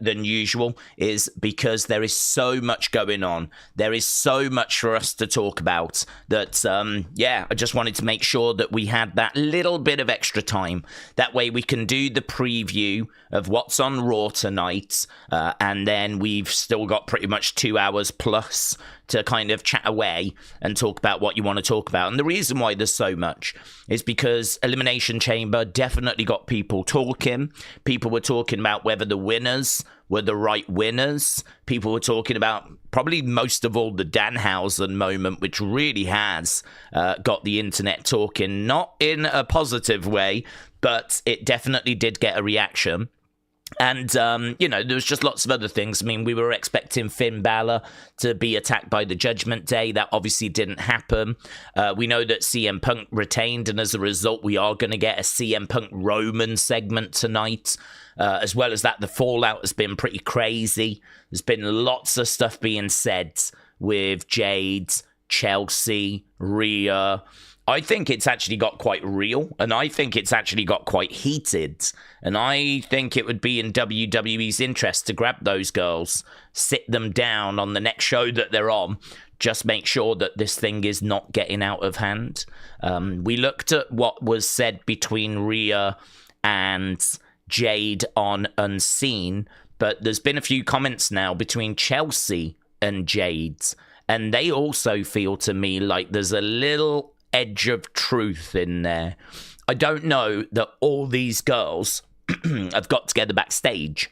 than usual is because there is so much going on. There is so much for us to talk about that, I just wanted to make sure that we had that little bit of extra time. That way we can do the preview of what's on Raw tonight, and then we've still got pretty much 2 hours plus to kind of chat away and talk about what you want to talk about. And the reason why there's so much is because Elimination Chamber definitely got people talking. People were talking about whether the winners were the right winners. People were talking about probably most of all the Danhausen moment, which really has got the internet talking, not in a positive way, but it definitely did get a reaction. And, there was just lots of other things. I mean, we were expecting Finn Balor to be attacked by the Judgment Day. That obviously didn't happen. We know that CM Punk retained, and as a result, we are going to get a CM Punk Roman segment tonight. As well as that, the fallout has been pretty crazy. There's been lots of stuff being said with Jade, Chelsea, Rhea. I think it's actually got quite real, and I think it's actually got quite heated, and I think it would be in WWE's interest to grab those girls, sit them down on the next show that they're on, just make sure that this thing is not getting out of hand. We looked at what was said between Rhea and Jade on Unseen, but there's been a few comments now between Chelsea and Jade, and they also feel to me like there's a little edge of truth in there. I don't know that all these girls have got together backstage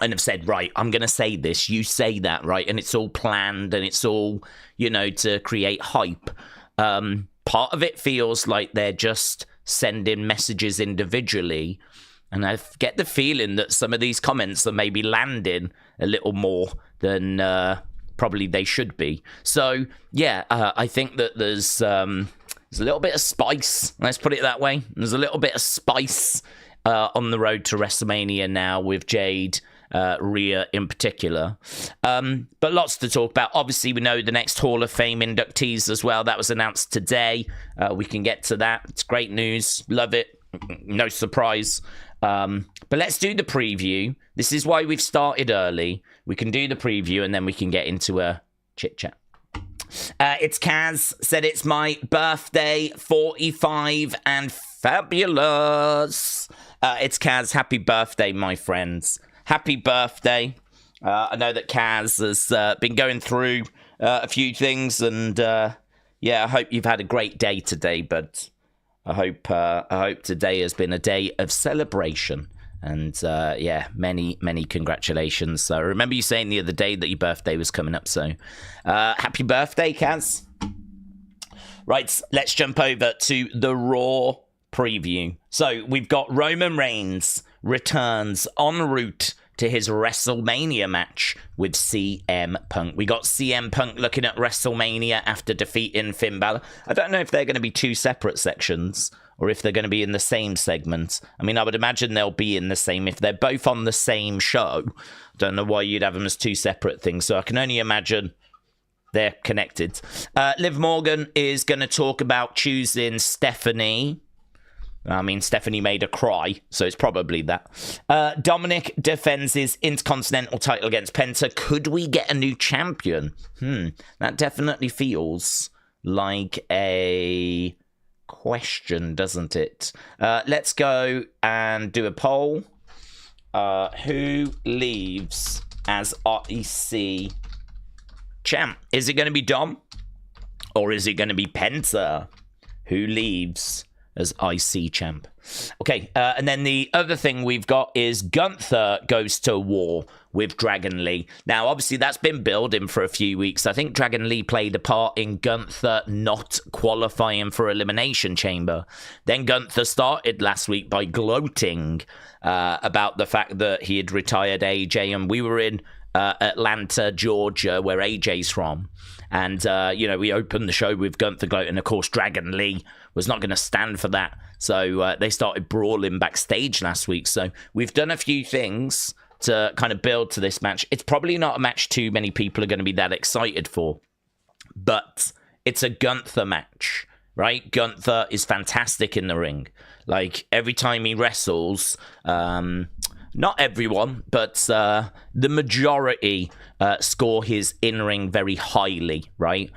and have said, right, I'm going to say this, you say that, right? And it's all planned and it's all, to create hype. Part of it feels like they're just sending messages individually. And I get the feeling that some of these comments are maybe landing a little more than probably they should be. So, I think that there's a little bit of spice, let's put it that way. There's a little bit of spice on the road to WrestleMania now with Jade, Rhea in particular. But lots to talk about. Obviously, we know the next Hall of Fame inductees as well. That was announced today. We can get to that. It's great news. Love it. No surprise. But let's do the preview. This is why we've started early. We can do the preview and then we can get into a chit-chat. It's Kaz, said it's my birthday, 45 and fabulous. It's Kaz, happy birthday, my friends. Happy birthday. I know that Kaz has been going through a few things, and I hope you've had a great day today, but I hope today has been a day of celebration. And many congratulations. So I remember you saying the other day that your birthday was coming up. So happy birthday, Kaz. Right, let's jump over to the Raw preview. So we've got Roman Reigns returns en route to his WrestleMania match with CM Punk. We got CM Punk looking at WrestleMania after defeating Finn Balor. I don't know if they're going to be two separate sections or if they're going to be in the same segment. I mean, I would imagine they'll be in the same if they're both on the same show. I don't know why you'd have them as two separate things, so I can only imagine they're connected. Liv Morgan is going to talk about choosing Stephanie. I mean, Stephanie made her cry, so it's probably that. Dominik defends his Intercontinental title against Penta. Could we get a new champion? That definitely feels like a question, doesn't it? Let's go and do a poll. Who leaves as IC champ? Is it going to be Dom? Or is it going to be Penta? Who leaves as IC champ? Okay, and then the other thing we've got is Gunther goes to war with Dragon Lee. Now, obviously, that's been building for a few weeks. I think Dragon Lee played a part in Gunther not qualifying for Elimination Chamber. Then Gunther started last week by gloating about the fact that he had retired AJ, and we were in Atlanta, Georgia, where AJ's from. And, we opened the show with Gunther gloating, and of course, Dragon Lee was not going to stand for that. So they started brawling backstage last week. So we've done a few things to kind of build to this match. It's probably not a match too many people are going to be that excited for, but it's a Gunther match, right? Gunther is fantastic in the ring. Like, every time he wrestles, not everyone, but the majority score his in-ring very highly, right?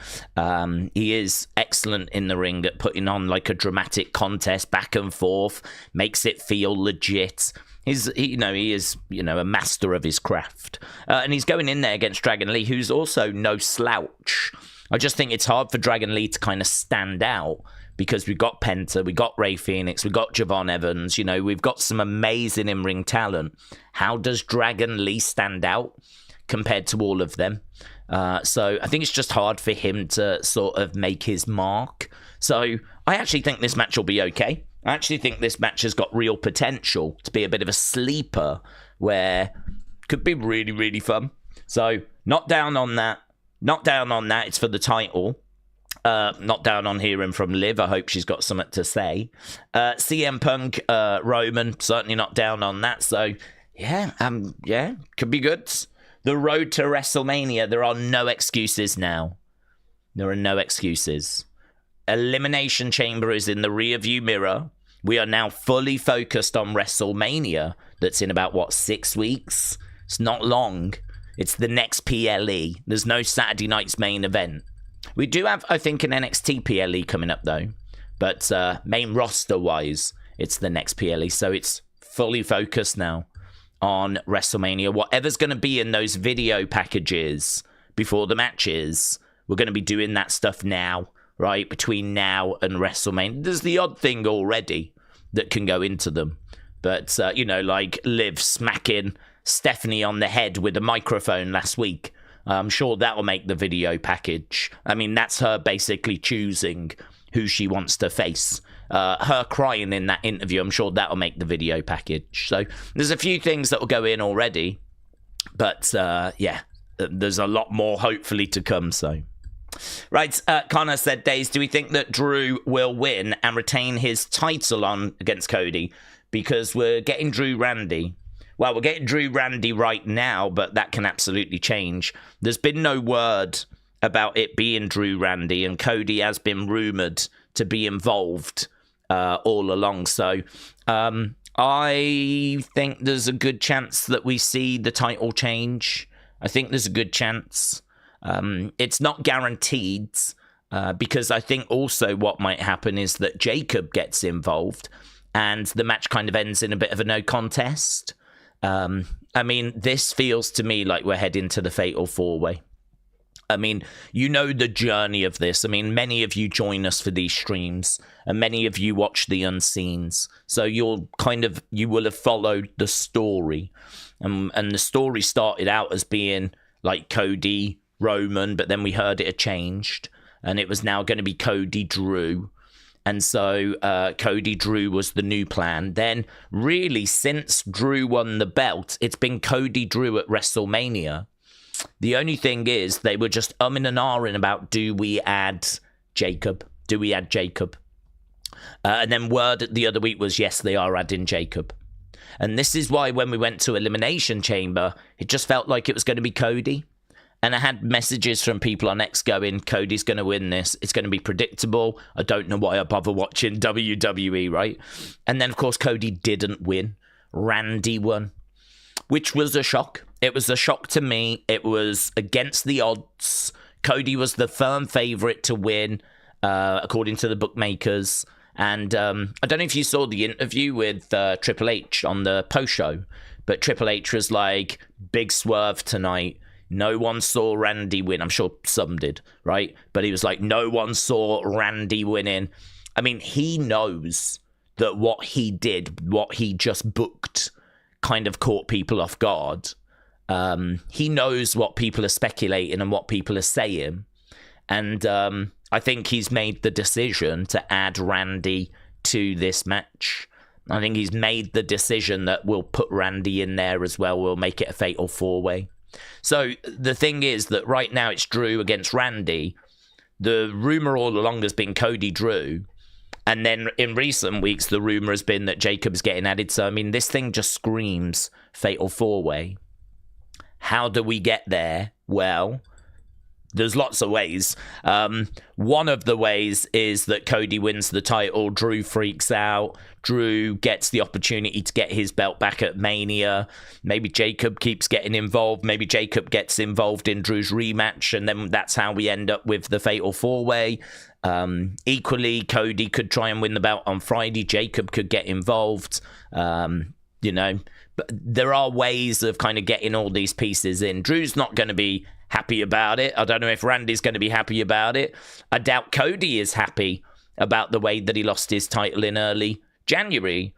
He is excellent in the ring at putting on like a dramatic contest back and forth, makes it feel legit. He is, a master of his craft. And he's going in there against Dragon Lee, who's also no slouch. I just think it's hard for Dragon Lee to kind of stand out because we've got Penta, we've got Rey Fenix, we've got Javon Evans, we've got some amazing in-ring talent. How does Dragon Lee stand out compared to all of them? So I think it's just hard for him to sort of make his mark. So I actually think this match will be okay. I actually think this match has got real potential to be a bit of a sleeper where it could be really, really fun. So not down on that. Not down on that. It's for the title. Not down on hearing from Liv. I hope she's got something to say. CM Punk, Roman, certainly not down on that. So, yeah, could be good. The road to WrestleMania, there are no excuses now. There are no excuses. Elimination Chamber is in the rearview mirror. We are now fully focused on WrestleMania. That's in about, 6 weeks? It's not long. It's the next PLE. There's no Saturday night's main event. We do have, I think, an NXT PLE coming up, though. But main roster-wise, it's the next PLE. So it's fully focused now on WrestleMania. Whatever's going to be in those video packages before the matches, we're going to be doing that stuff now, right? Between now and WrestleMania. There's the odd thing already that can go into them. But, like Liv smacking Stephanie on the head with a microphone last week. I'm sure that will make the video package. I mean, that's her basically choosing who she wants to face. Her crying in that interview, I'm sure that will make the video package. So there's a few things that will go in already. But, there's a lot more hopefully to come. So, right, Connor said, Days, do we think that Drew will win and retain his title on against Cody? Because we're getting Drew Randy. Well, we're getting Drew Randy right now, but that can absolutely change. There's been no word about it being Drew Randy, and Cody has been rumoured to be involved all along. So I think there's a good chance that we see the title change. I think there's a good chance. It's not guaranteed because I think also what might happen is that Jacob gets involved and the match kind of ends in a bit of a no contest. I mean, this feels to me like we're heading to the Fatal 4-Way. I mean, the journey of this. I mean, many of you join us for these streams, and many of you watch the Unseens. So you will have followed the story. And the story started out as being like Cody, Roman, but then we heard it had changed, and it was now going to be Cody, Drew. And so Cody Drew was the new plan. Then really, since Drew won the belt, it's been Cody Drew at WrestleMania. The only thing is they were just umming and ahhing about, do we add Jacob? Do we add Jacob? And then word the other week was, yes, they are adding Jacob. And this is why when we went to Elimination Chamber, it just felt like it was going to be Cody. And I had messages from people on X going, Cody's going to win this. It's going to be predictable. I don't know why I bother watching WWE, right? And then, of course, Cody didn't win. Randy won, which was a shock. It was a shock to me. It was against the odds. Cody was the firm favorite to win, according to the bookmakers. And I don't know if you saw the interview with Triple H on the post show, but Triple H was like, big swerve tonight. No one saw Randy win. I'm sure some did, right? But he was like, no one saw Randy winning. I mean, he knows that what he did, what he just booked, kind of caught people off guard. He knows what people are speculating and what people are saying. And I think he's made the decision to add Randy to this match. I think he's made the decision that we'll put Randy in there as well. We'll make it a fatal 4-way. So the thing is that right now it's Drew against Randy. The rumor all along has been Cody Drew. And then in recent weeks, the rumor has been that Jacob's getting added. So, I mean, this thing just screams fatal 4-way. How do we get there? Well, there's lots of ways. One of the ways is that Cody wins the title, Drew freaks out, Drew gets the opportunity to get his belt back at Mania. Maybe Jacob keeps getting involved. Maybe Jacob gets involved in Drew's rematch, and then that's how we end up with the Fatal 4-Way. Equally, Cody could try and win the belt on Friday. Jacob could get involved. You know, but there are ways of kind of getting all these pieces in. Drew's not going to be happy about it. I don't know if Randy's going to be happy about it. I doubt Cody is happy about the way that he lost his title in early January.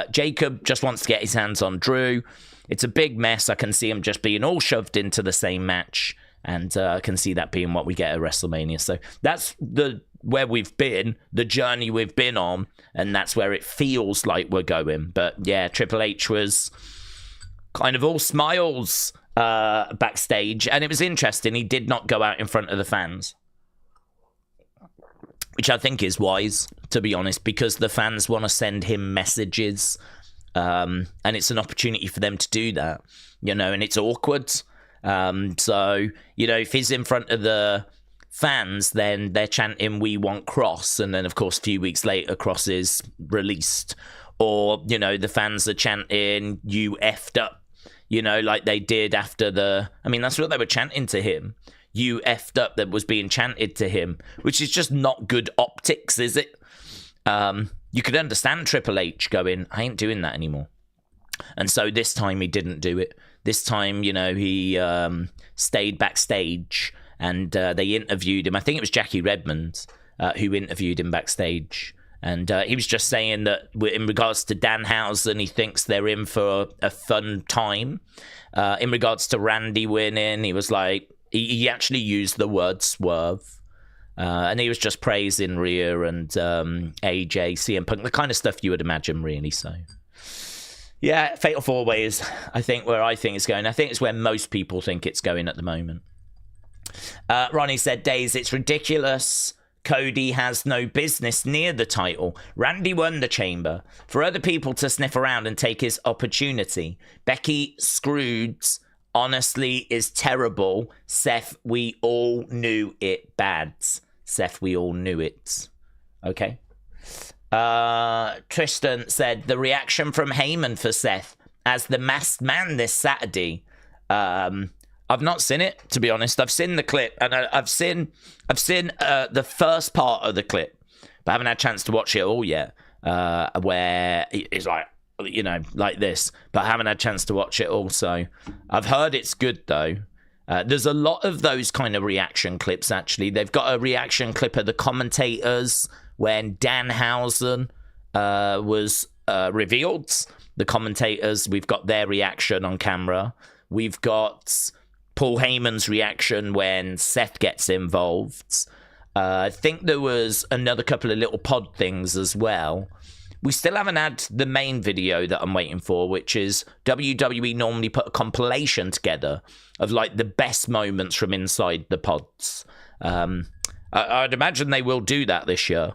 Jacob just wants to get his hands on Drew. It's a big mess. I can see him just being all shoved into the same match, and I can see that being what we get at WrestleMania. So that's where we've been, the journey we've been on, and that's where it feels like we're going. But yeah, Triple H was kind of all smiles backstage, and it was interesting. He did not go out in front of the fans, which I think is wise, to be honest, because the fans want to send him messages, and it's an opportunity for them to do that, you know, and it's awkward. So, you know, if he's in front of the fans, then they're chanting, "We want Cross," and then, of course, a few weeks later, Cross is released. Or, you know, the fans are chanting, "You effed up," you know, like they did after that's what they were chanting to him. "You effed up," that was being chanted to him, which is just not good optics, is it? You could understand Triple H going, "I ain't doing that anymore." And so this time he didn't do it. This time, you know, he stayed backstage, and they interviewed him. I think it was Jackie Redmond who interviewed him backstage. And he was just saying that in regards to Danhausen, he thinks they're in for a fun time. In regards to Randy winning, he was like, he actually used the word swerve. And he was just praising Rhea and AJ, CM Punk, the kind of stuff you would imagine, really. So, yeah, Fatal 4-Way is, I think, where I think it's going. I think it's where most people think it's going at the moment. Ronnie said, "Days, it's ridiculous. Cody has no business near the title. Randy won the chamber. For other people to sniff around and take his opportunity. Becky Scroods honestly is terrible. Seth, we all knew it bad. Seth, we all knew it." Okay. Tristan said, "The reaction from Heyman for Seth as the masked man this Saturday." I've not seen it, to be honest. I've seen the clip, and I've seen the first part of the clip, but I haven't had a chance to watch it all yet. Where it's like, you know, like this, but I haven't had a chance to watch it all. So I've heard it's good though. There's a lot of those kind of reaction clips. Actually, they've got a reaction clip of the commentators when Danhausen was revealed. The commentators, we've got their reaction on camera. We've got Paul Heyman's reaction when Seth gets involved. I think there was another couple of little pod things as well. We still haven't had the main video that I'm waiting for, which is WWE normally put a compilation together of like the best moments from inside the pods. I'd imagine they will do that this year.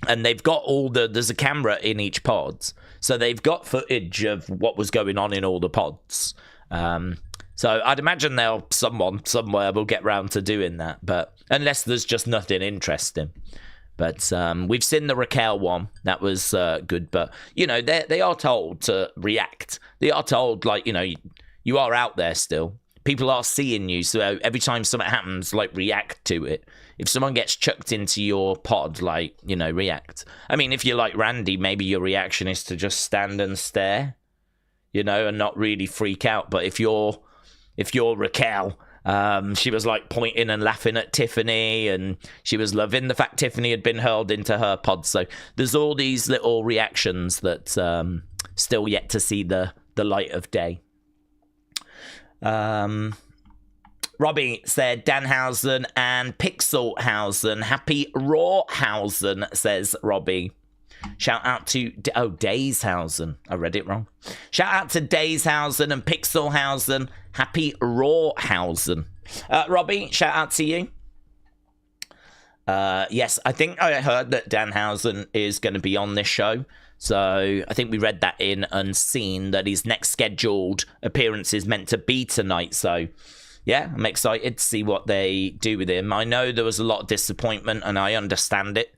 And they've got there's a camera in each pod. So they've got footage of what was going on in all the pods. So I'd imagine someone somewhere will get round to doing that, but unless there's just nothing interesting. But we've seen the Raquel one. That was good. But, you know, they are told to react. They are told, like, you know, you are out there still. People are seeing you. So every time something happens, like, react to it. If someone gets chucked into your pod, like, you know, react. I mean, if you're like Randy, maybe your reaction is to just stand and stare, you know, and not really freak out. But if you're Raquel, she was like pointing and laughing at Tiffany, and she was loving the fact Tiffany had been hurled into her pod. So there's all these little reactions that still yet to see the light of day. Robbie said Danhausen and Pixelhausen. Happy Rawhausen, says Robbie. Shout out to Dazehausen. I read it wrong. Shout out to Dazehausen and Pixelhausen. Happy Rawhausen. Robbie, shout out to you. Yes, I think I heard that Danhausen is going to be on this show. So I think we read that in Unseen that his next scheduled appearance is meant to be tonight. So yeah, I'm excited to see what they do with him. I know there was a lot of disappointment, and I understand it.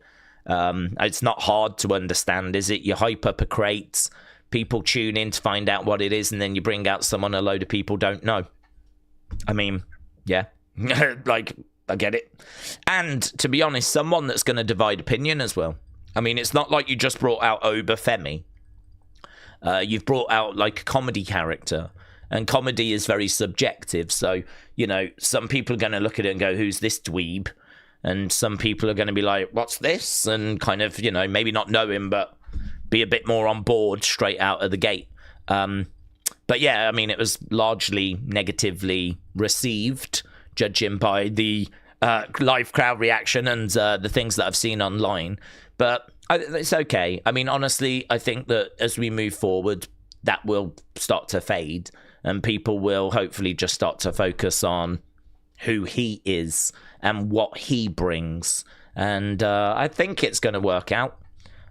It's not hard to understand, is it? You hype up a crate, people tune in to find out what it is, and then you bring out someone a load of people don't know. I mean, yeah, like, I get it. And to be honest, someone that's going to divide opinion as well. I mean, it's not like you just brought out Obafemi. You've brought out like a comedy character, and comedy is very subjective. So, you know, some people are going to look at it and go, who's this dweeb? And some people are going to be like, what's this? And kind of, you know, maybe not know him, but be a bit more on board straight out of the gate. But yeah, I mean, it was largely negatively received, judging by the live crowd reaction and the things that I've seen online. But it's okay. I mean, honestly, I think that as we move forward, that will start to fade, and people will hopefully just start to focus on who he is and what he brings. And I think it's going to work out.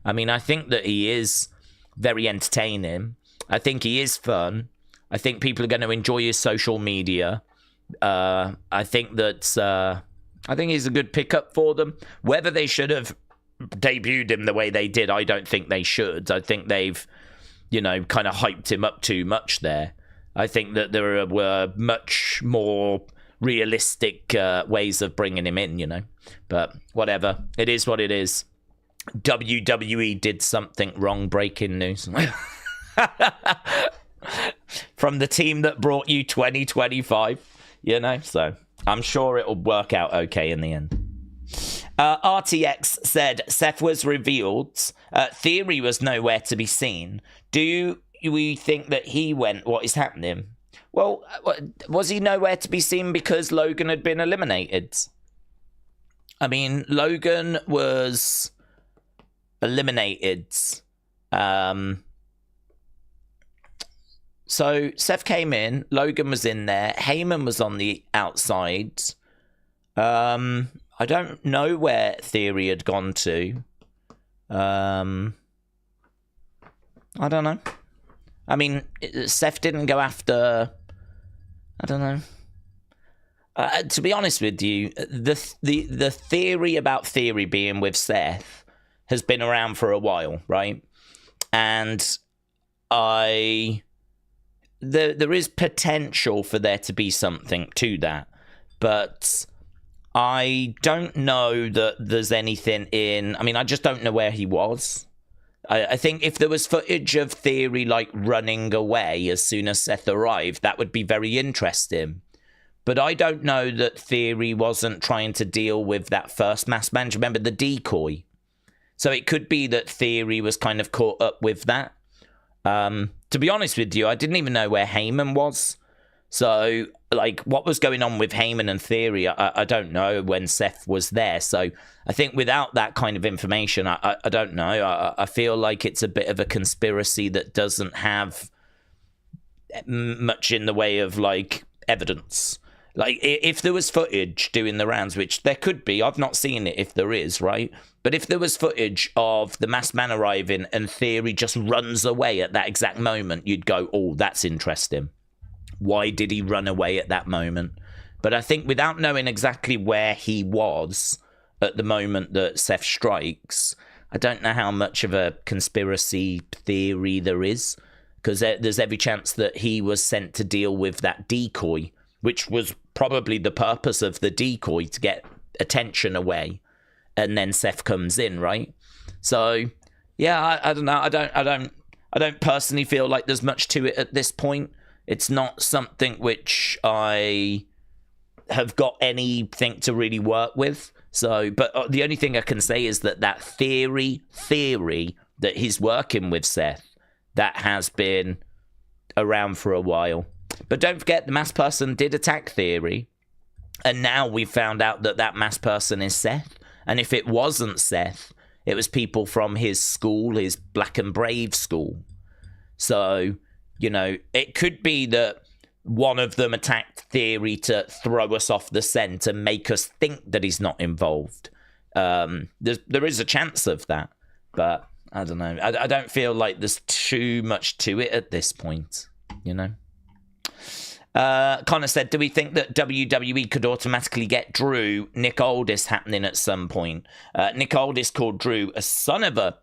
I mean, I think that he is very entertaining. I think he is fun. I think people are going to enjoy his social media. I think that I think he's a good pickup for them. Whether they should have debuted him the way they did, I don't think they should. I think they've, you know, kind of hyped him up too much there. I think that there were much more realistic ways of bringing him in, you know. But whatever. It is what it is. WWE did something wrong. Breaking news. From the team that brought you 2025, you know. So I'm sure it'll work out okay in the end. RTX said Seth was revealed. Theory was nowhere to be seen. Do we think that he went? What is happening? Well, was he nowhere to be seen because Logan had been eliminated? I mean, Logan was eliminated. So Seth came in, Logan was in there, Heyman was on the outside. I don't know where Theory had gone to. I don't know. I mean, Seth didn't go after... I don't know. To be honest with you, the theory about Theory being with Seth has been around for a while, right? And there is potential for there to be something to that, but I don't know that there's anything in... I mean, I just don't know where he was. I think if there was footage of Theory, like, running away as soon as Seth arrived, that would be very interesting. But I don't know that Theory wasn't trying to deal with that first mass match. Remember, the decoy. So it could be that Theory was kind of caught up with that. To be honest with you, I didn't even know where Heyman was. So, like, what was going on with Heyman and Theory, I don't know when Seth was there. So I think without that kind of information, I don't know. I feel like it's a bit of a conspiracy that doesn't have much in the way of, like, evidence. Like, if there was footage doing the rounds, which there could be, I've not seen it if there is, right? But if there was footage of the masked man arriving and Theory just runs away at that exact moment, you'd go, oh, that's interesting. Why did he run away at that moment? But I think without knowing exactly where he was at the moment that Seth strikes, I don't know how much of a conspiracy theory there is, because there's every chance that he was sent to deal with that decoy, which was probably the purpose of the decoy, to get attention away, and then Seth comes in, right? So yeah, I don't know. I don't personally feel like there's much to it at this point. It's not something which I have got anything to really work with. So, but the only thing I can say is that theory that he's working with Seth, that has been around for a while. But don't forget, the masked person did attack Theory, and now we found out that masked person is Seth. And if it wasn't Seth, it was people from his school, his Black and Brave school. So, you know, it could be that one of them attacked Theory to throw us off the scent and make us think that he's not involved. There is a chance of that, but I don't know. I don't feel like there's too much to it at this point, you know. Connor said, do we think that WWE could automatically get Drew, Nick Aldis happening at some point? Nick Aldis called Drew a son of a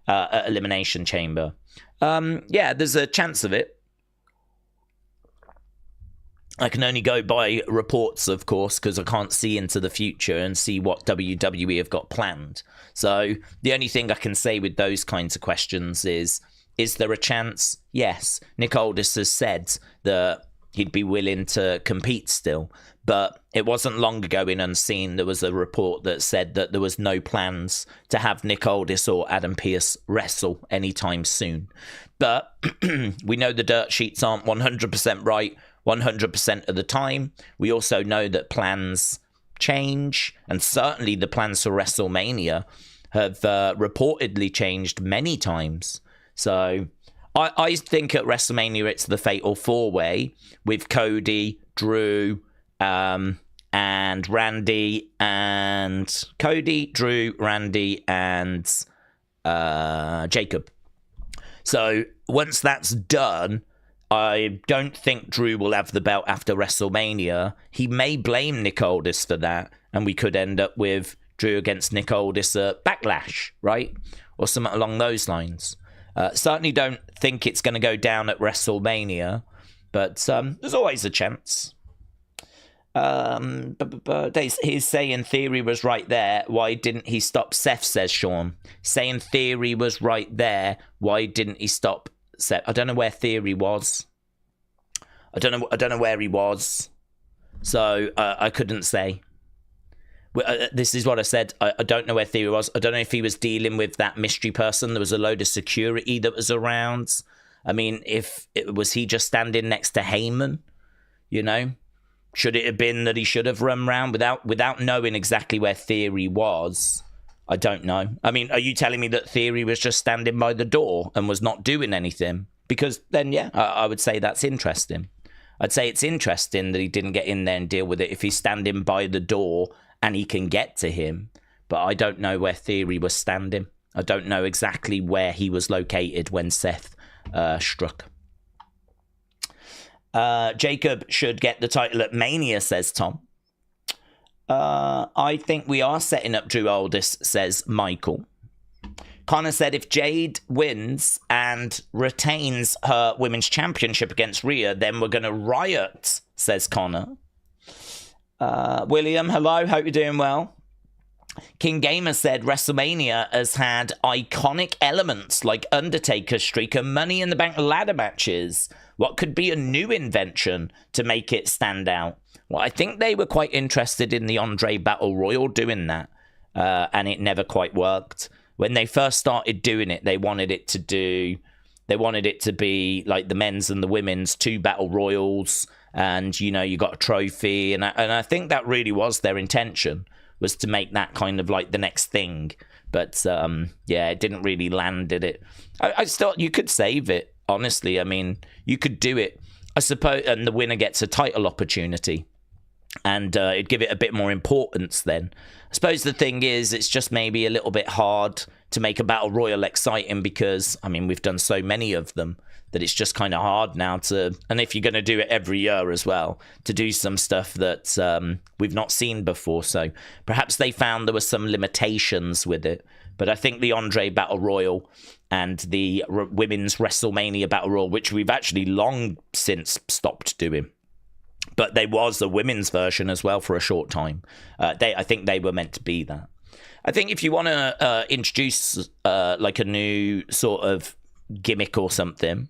at Elimination Chamber. Yeah, there's a chance of it. I can only go by reports, of course, because I can't see into the future and see what WWE have got planned. So the only thing I can say with those kinds of questions is there a chance? Yes. Nick Aldis has said that he'd be willing to compete still, but it wasn't long ago in Unseen there was a report that said that there was no plans to have Nick Aldis or Adam Pearce wrestle anytime soon. But we know the dirt sheets aren't 100% right 100% of the time. We also know that plans change, and certainly the plans for WrestleMania have reportedly changed many times. So I think at WrestleMania it's the Fatal 4-Way with Cody, Drew, and Randy, and Cody, Drew, Randy, and Jacob. So once that's done, I don't think Drew will have the belt after WrestleMania. He may blame Nick Aldis for that, and we could end up with Drew against Nick Aldis at Backlash, right? Or something along those lines. Certainly don't think it's going to go down at WrestleMania, but there's always a chance. He's saying Theory was right there. Why didn't he stop Seth, says Sean. Saying Theory was right there. Why didn't he stop Seth? I don't know where Theory was. I don't know where he was. So I couldn't say. This is what I said. I don't know where Theory was. I don't know if he was dealing with that mystery person. There was a load of security that was around. I mean, was he just standing next to Heyman? You know? Should it have been that he should have run round without knowing exactly where Theory was? I don't know. I mean, are you telling me that Theory was just standing by the door and was not doing anything? Because then, yeah, I would say that's interesting. I'd say it's interesting that he didn't get in there and deal with it if he's standing by the door and he can get to him. But I don't know where Theory was standing. I don't know exactly where he was located when Seth struck. Jacob should get the title at Mania, says Tom. I think we are setting up Drew Aldis, says Michael. Connor said if Jade wins and retains her women's championship against Rhea, then we're going to riot, says Connor. William, hello, hope you're doing well. King Gamer said WrestleMania has had iconic elements like Undertaker's streak and Money in the Bank ladder matches. What could be a new invention to make it stand out? Well, I think they were quite interested in the Andre Battle Royal doing that, and it never quite worked. When they first started doing it, they wanted it to be like the men's and the women's 2 battle royals, and you know, you got a trophy, and I think that really was their intention, was to make that kind of like the next thing. But yeah, it didn't really land, did it? I still, you could save it, honestly. I mean, you could do it, I suppose, and the winner gets a title opportunity, and it'd give it a bit more importance then. I suppose the thing is, it's just maybe a little bit hard to make a battle royal exciting because, I mean, we've done so many of them that it's just kind of hard now to, and if you're going to do it every year as well, to do some stuff that we've not seen before. So perhaps they found there were some limitations with it. But I think the Andre Battle Royal and the Women's WrestleMania Battle Royal, which we've actually long since stopped doing, but there was a women's version as well for a short time. I think they were meant to be that. I think if you want to introduce like a new sort of gimmick or something,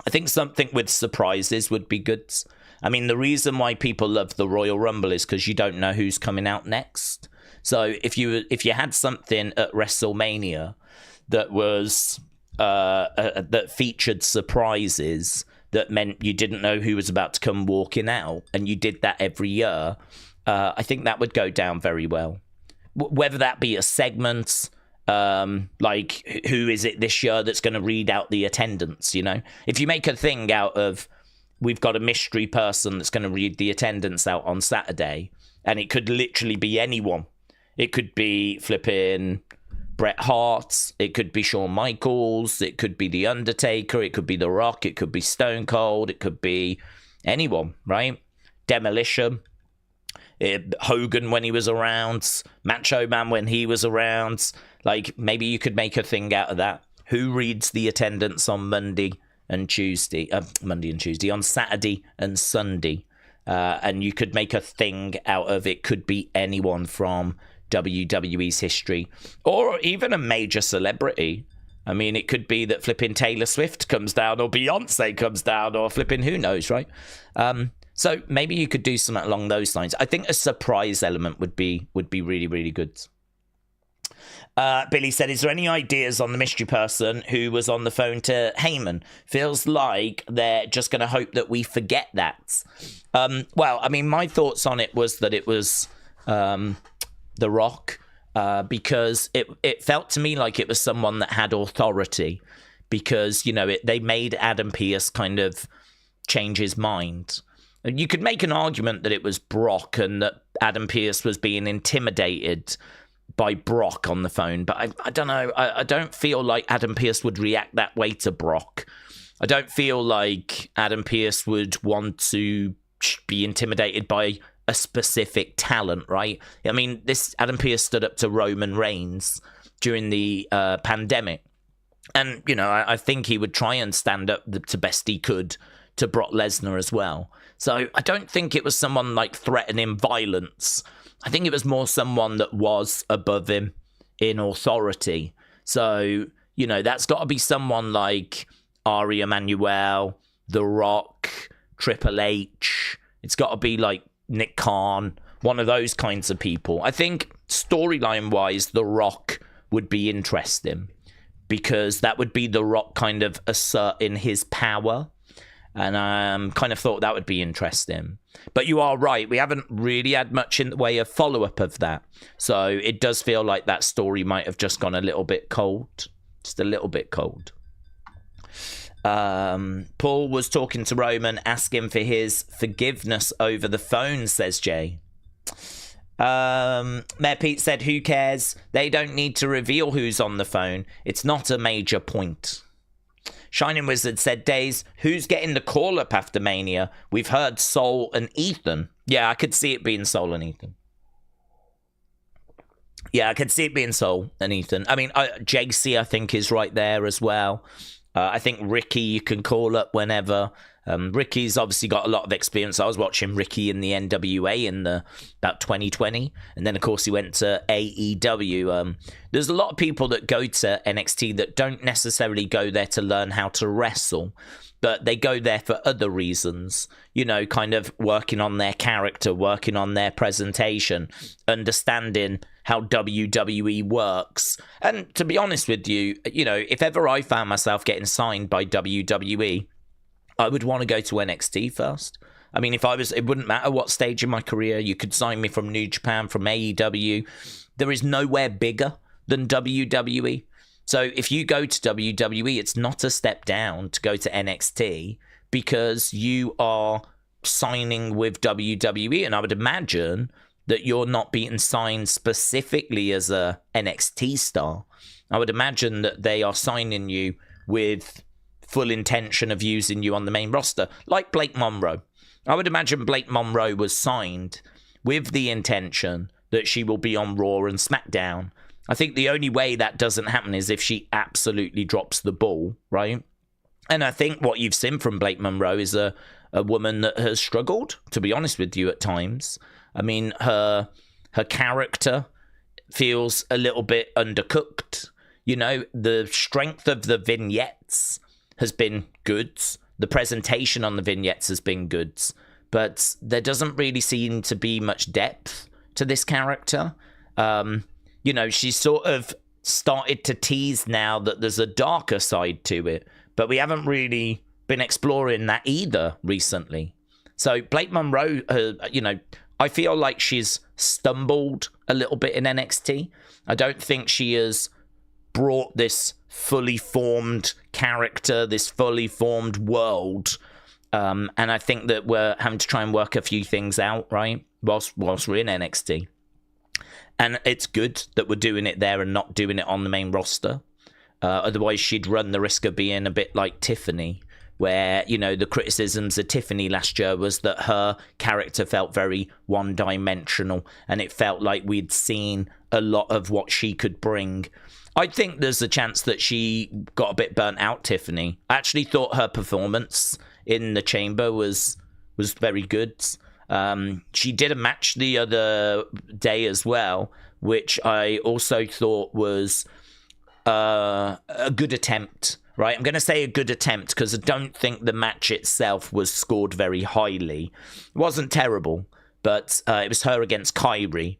I think something with surprises would be good. I mean, the reason why people love the Royal Rumble is because you don't know who's coming out next. So if you had something at WrestleMania that was that featured surprises, that meant you didn't know who was about to come walking out, and you did that every year, I think that would go down very well. Whether that be a segment, like who is it this year that's going to read out the attendance, you know? If you make a thing out of, we've got a mystery person that's going to read the attendance out on Saturday, and it could literally be anyone. It could be flipping Bret Hart, it could be Shawn Michaels, it could be The Undertaker, it could be The Rock, it could be Stone Cold, it could be anyone, right? Demolition, Hogan when he was around, Macho Man when he was around. Like, maybe you could make a thing out of that. Who reads the attendance on Monday and Tuesday? On Saturday and Sunday. And you could make a thing out of it. Could be anyone from WWE's history, or even a major celebrity. I mean, it could be that flipping Taylor Swift comes down, or Beyonce comes down, or flipping who knows, right? So maybe you could do something along those lines. I think a surprise element would be really, really good. Billy said, is there any ideas on the mystery person who was on the phone to Heyman? Feels like they're just going to hope that we forget that. Well, I mean, my thoughts on it was that it was The Rock, because it felt to me like it was someone that had authority, because, you know, they made Adam Pearce kind of change his mind. You could make an argument that it was Brock and that Adam Pearce was being intimidated by Brock on the phone, but I don't know. I don't feel like Adam Pearce would react that way to Brock. I don't feel like Adam Pearce would want to be intimidated by a specific talent, right? I mean, this Adam Pearce stood up to Roman Reigns during the pandemic, and, you know, I think he would try and stand up to best he could to Brock Lesnar as well. So I don't think it was someone like threatening violence. I think it was more someone that was above him in authority. So, you know, that's got to be someone like Ari Emanuel, The Rock, Triple H. It's got to be like Nick Khan, one of those kinds of people. I think storyline-wise, The Rock would be interesting, because that would be The Rock kind of asserting his power. And I kind of thought that would be interesting. But you are right. We haven't really had much in the way of follow-up of that. So it does feel like that story might have just gone a little bit cold. Just a little bit cold. Paul was talking to Roman, asking for his forgiveness over the phone, says Jay. Mayor Pete said, who cares? They don't need to reveal who's on the phone. It's not a major point. Shining Wizard said, Days, who's getting the call-up after Mania? We've heard Sol and Ethan. Yeah, I could see it being Sol and Ethan. Yeah, I could see it being Sol and Ethan. I mean, JC, I think, is right there as well. I think Ricky you can call up whenever. Ricky's obviously got a lot of experience. I was watching Ricky in the NWA in about 2020. And then, of course, he went to AEW. There's a lot of people that go to NXT that don't necessarily go there to learn how to wrestle, but they go there for other reasons, you know, kind of working on their character, working on their presentation, understanding how WWE works. And to be honest with you, you know, if ever I found myself getting signed by WWE, I would want to go to NXT first. I mean, if I was, it wouldn't matter what stage in my career. You could sign me from New Japan, from AEW. There is nowhere bigger than WWE. So if you go to WWE, it's not a step down to go to NXT, because you are signing with WWE. And I would imagine that you're not being signed specifically as a NXT star. I would imagine that they are signing you with full intention of using you on the main roster, like Blake Monroe. I would imagine Blake Monroe was signed with the intention that she will be on Raw and SmackDown. I think the only way that doesn't happen is if she absolutely drops the ball, right? And I think what you've seen from Blake Monroe is a woman that has struggled, to be honest with you, at times. I mean, her character feels a little bit undercooked. You know, the strength of the vignettes has been good. The presentation on the vignettes has been good. But there doesn't really seem to be much depth to this character. You know, she's sort of started to tease now that there's a darker side to it. But we haven't really been exploring that either recently. So Blake Monroe, you know, I feel like she's stumbled a little bit in NXT. I don't think she has brought this fully formed character, this fully formed world. And I think that we're having to try and work a few things out, right? Whilst we're in NXT. And it's good that we're doing it there and not doing it on the main roster. Otherwise, she'd run the risk of being a bit like Tiffany where, you know, the criticisms of Tiffany last year was that her character felt very one-dimensional, and it felt like we'd seen a lot of what she could bring. I think there's a chance that she got a bit burnt out, Tiffany. I actually thought her performance in the Chamber was very good. She did a match the other day as well, which I also thought was a good attempt. Right, I'm going to say a good attempt because I don't think the match itself was scored very highly. It wasn't terrible, but it was her against Kyrie.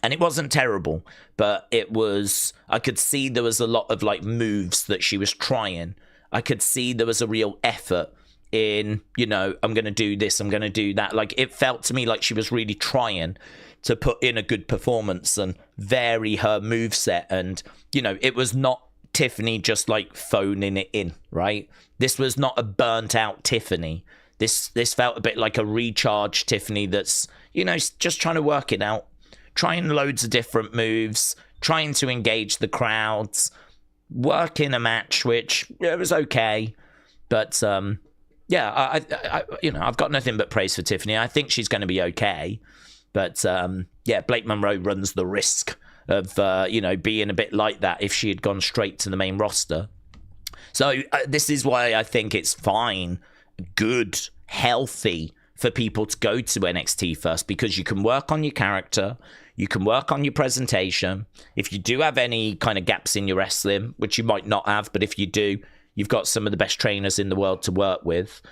And it wasn't terrible, but it was, I could see there was a lot of like moves that she was trying. I could see there was a real effort in, you know, I'm going to do this, I'm going to do that. Like, it felt to me like she was really trying to put in a good performance and vary her moveset. And, you know, it was not Tiffany just like phoning it in, right? This was not a burnt out Tiffany. This felt a bit like a recharge Tiffany that's, you know, just trying to work it out, trying loads of different moves, trying to engage the crowds, work in a match, which it was okay. But yeah, I you know, I've got nothing but praise for Tiffany. I think she's going to be okay. But yeah, Blake Monroe runs the risk of, you know, being a bit like that if she had gone straight to the main roster. So this is why I think it's fine, good, healthy for people to go to NXT first, because you can work on your character, you can work on your presentation. If you do have any kind of gaps in your wrestling, which you might not have, but if you do, you've got some of the best trainers in the world to work with.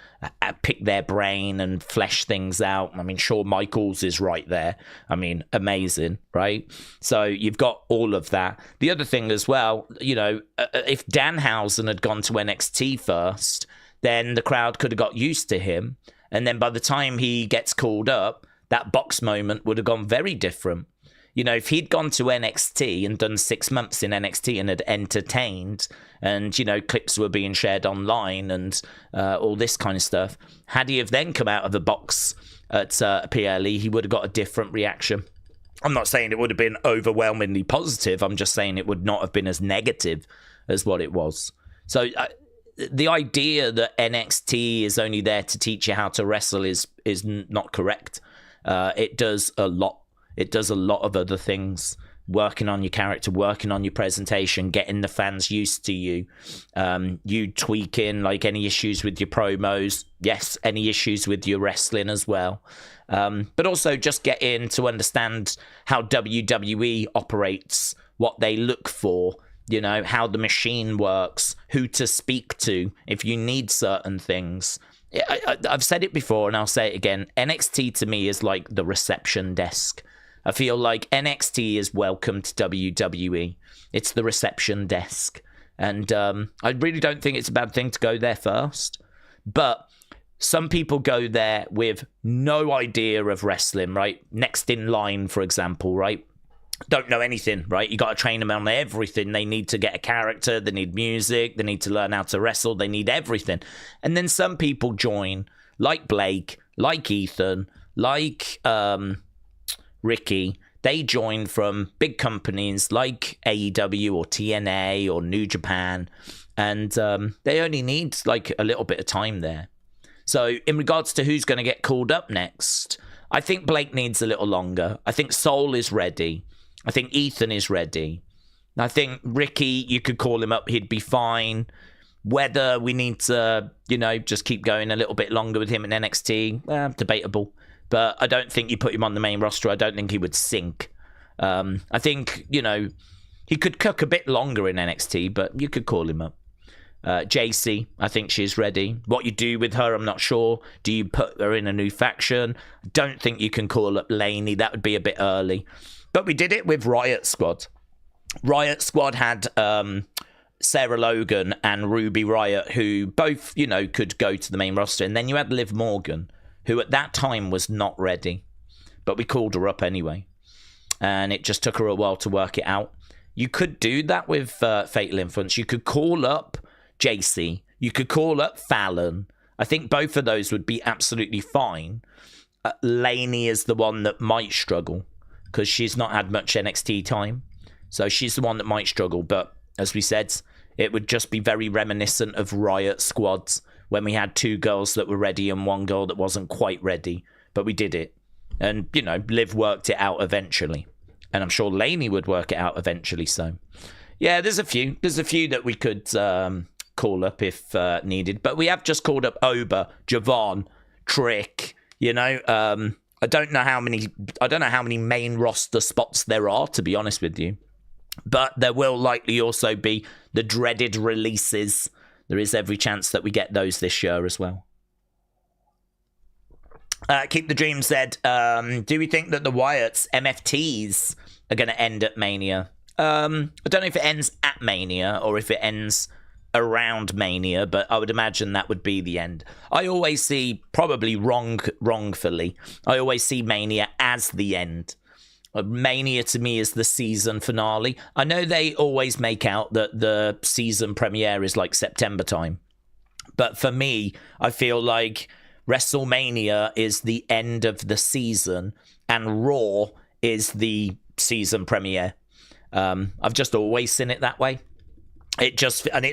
Pick their brain and flesh things out. I mean, Shawn Michaels is right there. I mean, amazing, right? So you've got all of that. The other thing as well, you know, if Danhausen had gone to NXT first, then the crowd could have got used to him. And then by the time he gets called up, that box moment would have gone very different. You know, if he'd gone to NXT and done 6 months in NXT and had entertained, and, you know, clips were being shared online and all this kind of stuff, had he have then come out of the box at PLE, he would have got a different reaction. I'm not saying it would have been overwhelmingly positive. I'm just saying it would not have been as negative as what it was. So the idea that NXT is only there to teach you how to wrestle is not correct. It does a lot. It does a lot of other things, working on your character, working on your presentation, getting the fans used to you, you tweaking like any issues with your promos, yes, any issues with your wrestling as well, but also just getting to understand how WWE operates, what they look for, you know, how the machine works, who to speak to if you need certain things. I've said it before and I'll say it again. NXT to me is like the reception desk. I feel like NXT is welcome to WWE. It's the reception desk. And I really don't think it's a bad thing to go there first. But some people go there with no idea of wrestling, right? Next in line, for example, right? Don't know anything, right? You got to train them on everything. They need to get a character. They need music. They need to learn how to wrestle. They need everything. And then some people join, like Blake, like Ethan, like Ricky. They join from big companies like AEW or TNA or New Japan, and they only need like a little bit of time there. So in regards to who's going to get called up next, I think Blake needs a little longer. I think Soul is ready. I think Ethan is ready. I think Ricky, you could call him up, he'd be fine. Whether we need to, you know, just keep going a little bit longer with him in NXT, debatable. But I don't think you put him on the main roster. I don't think he would sink. I think, you know, he could cook a bit longer in NXT, but you could call him up. JC, I think she's ready. What you do with her, I'm not sure. Do you put her in a new faction? Don't think you can call up Laney. That would be a bit early. But we did it with Riot Squad. Riot Squad had Sarah Logan and Ruby Riot, who both, you know, could go to the main roster. And then you had Liv Morgan, who at that time was not ready. But we called her up anyway. And it just took her a while to work it out. You could do that with Fatal Influence. You could call up JC. You could call up Fallon. I think both of those would be absolutely fine. Laney is the one that might struggle because she's not had much NXT time. So she's the one that might struggle. But as we said, it would just be very reminiscent of Riot Squad's when we had 2 girls that were ready and 1 girl that wasn't quite ready. But we did it. And, you know, Liv worked it out eventually. And I'm sure Lainey would work it out eventually. So, yeah, there's a few. There's a few that we could call up if needed. But we have just called up Oba, Javon, Trick, you know. I don't know how many main roster spots there are, to be honest with you. But there will likely also be the dreaded releases. There is every chance that we get those this year as well. Keep the Dream said, do we think that the Wyatts MFTs are going to end at Mania? I don't know if it ends at Mania or if it ends around Mania, but I would imagine that would be the end. I always see, probably wrongfully, I always see Mania as the end. Mania to me is the season finale. I know they always make out that the season premiere is like September time, but for me, I feel like WrestleMania is the end of the season and Raw is the season premiere. I've just always seen it that way. It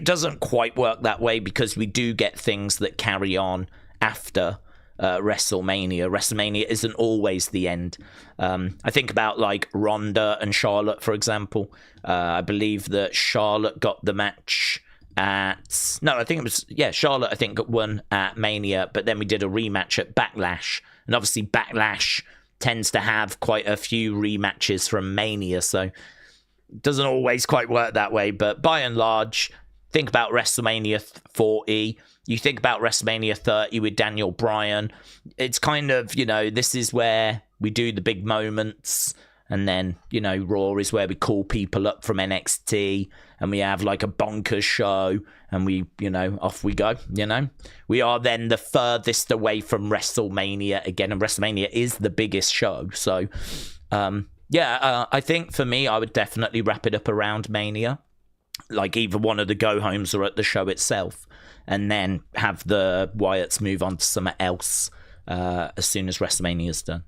doesn't quite work that way because we do get things that carry on after WrestleMania. WrestleMania isn't always the end. I think about like Ronda and Charlotte, for example. I believe that Charlotte got the match Charlotte I think won at Mania, but then we did a rematch at Backlash, and obviously Backlash tends to have quite a few rematches from Mania, so it doesn't always quite work that way. But by and large, think about WrestleMania 40, you think about WrestleMania 30 with Daniel Bryan. It's kind of, you know, this is where we do the big moments. And then, you know, Raw is where we call people up from NXT and we have like a bonkers show and we, you know, off we go, you know. We are then the furthest away from WrestleMania again, and WrestleMania is the biggest show. So, I think for me, I would definitely wrap it up around Mania. Like either one of the go-homes or at the show itself. And then have the Wyatts move on to something else as soon as WrestleMania is done.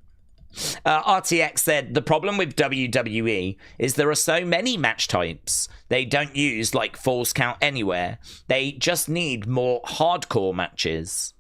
RTX said, the problem with WWE is there are so many match types. They don't use like Falls Count anywhere. They just need more hardcore matches.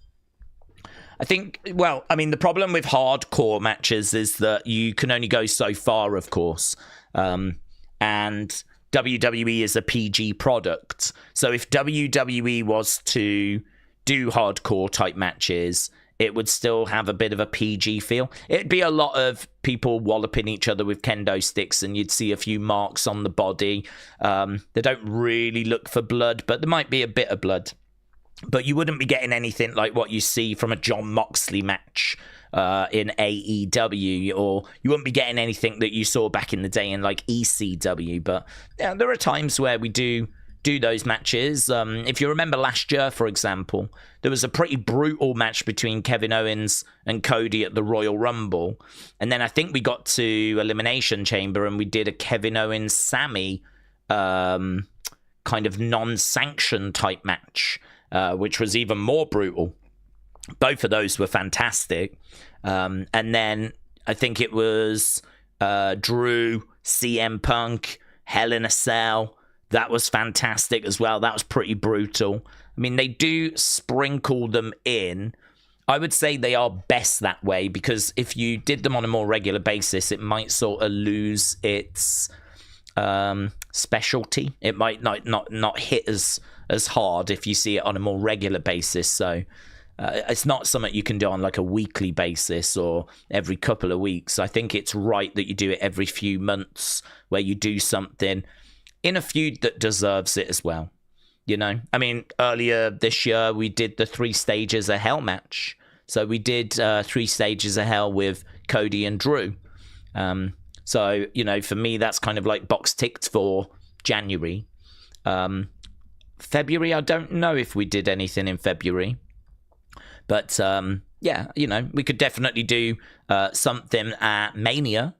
I think, well, I mean, the problem with hardcore matches is that you can only go so far, of course. And WWE is a PG product. So if WWE was to do hardcore type matches, it would still have a bit of a PG feel. It'd be a lot of people walloping each other with kendo sticks, and you'd see a few marks on the body. They don't really look for blood, but there might be a bit of blood. But you wouldn't be getting anything like what you see from a Jon Moxley match in AEW, or you wouldn't be getting anything that you saw back in the day in like ECW. But yeah, there are times where we do those matches. If you remember last year, for example, there was a pretty brutal match between Kevin Owens and Cody at the Royal Rumble. And then I think we got to Elimination Chamber and we did a Kevin Owens-Sammy kind of non-sanctioned type match, which was even more brutal. Both of those were fantastic. And then I think it was Drew, CM Punk, Hell in a Cell. That was fantastic as well. That was pretty brutal. I mean, they do sprinkle them in. I would say they are best that way, because if you did them on a more regular basis, it might sort of lose its specialty. It might not hit as hard if you see it on a more regular basis. So it's not something you can do on like a weekly basis or every couple of weeks. I think it's right that you do it every few months, where you do something in a feud that deserves it as well. You know, I mean, earlier this year, we did the 3 Stages of Hell match. So we did 3 Stages of Hell with Cody and Drew. So, you know, for me, that's kind of like box ticked for January. February, I don't know if we did anything in February. But, yeah, you know, we could definitely do something at Mania.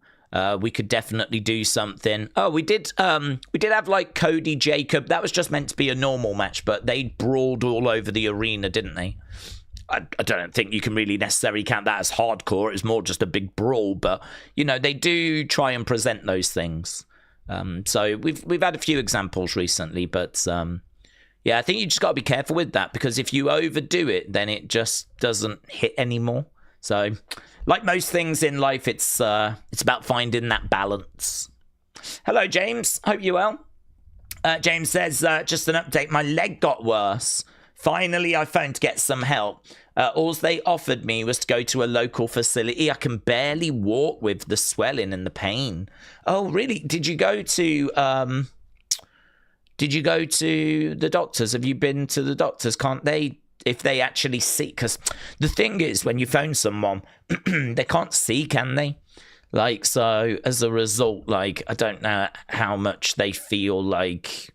We could definitely do something. Oh, we did have like Cody Jacob. That was just meant to be a normal match, but they brawled all over the arena, didn't they? I don't think you can really necessarily count that as hardcore. It was more just a big brawl, but you know, they do try and present those things. So we've had a few examples recently, but Yeah, I think you just got to be careful with that, because if you overdo it, then it just doesn't hit anymore. So, like most things in life, it's about finding that balance. Hello, James. Hope you're well. James says, just an update. My leg got worse. Finally, I phoned to get some help. All they offered me was to go to a local facility. I can barely walk with the swelling and the pain. Oh, really? Did you go to the doctors? Have you been to the doctors? Can't they, if they actually see? Because the thing is, when you phone someone, they can't see, can they? Like, so as a result, like, I don't know how much they feel like.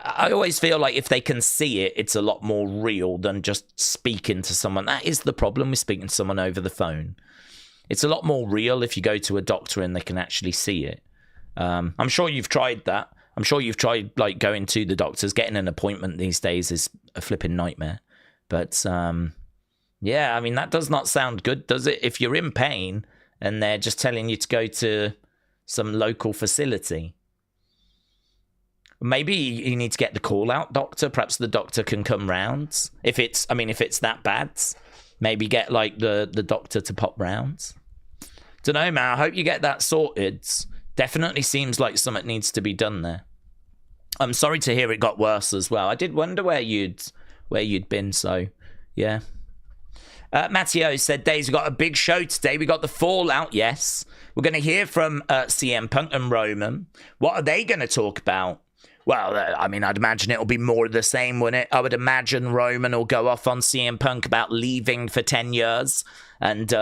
I always feel like if they can see it, it's a lot more real than just speaking to someone. That is the problem with speaking to someone over the phone. It's a lot more real if you go to a doctor and they can actually see it. I'm sure you've tried that. I'm sure you've tried, like, going to the doctors. Getting an appointment these days is a flipping nightmare. But, yeah, I mean, that does not sound good, does it? If you're in pain and they're just telling you to go to some local facility. Maybe you need to get the call-out doctor. Perhaps the doctor can come round. If it's that bad, maybe get, like, the doctor to pop round. Don't know, man. I hope you get that sorted. Definitely seems like something needs to be done there. I'm sorry to hear it got worse as well. I did wonder where you'd been, so, yeah. Matteo said, Days, we got a big show today. We got the Fallout, yes. We're going to hear from CM Punk and Roman. What are they going to talk about? Well, I mean, I'd imagine it'll be more of the same, wouldn't it? I would imagine Roman will go off on CM Punk about leaving for 10 years and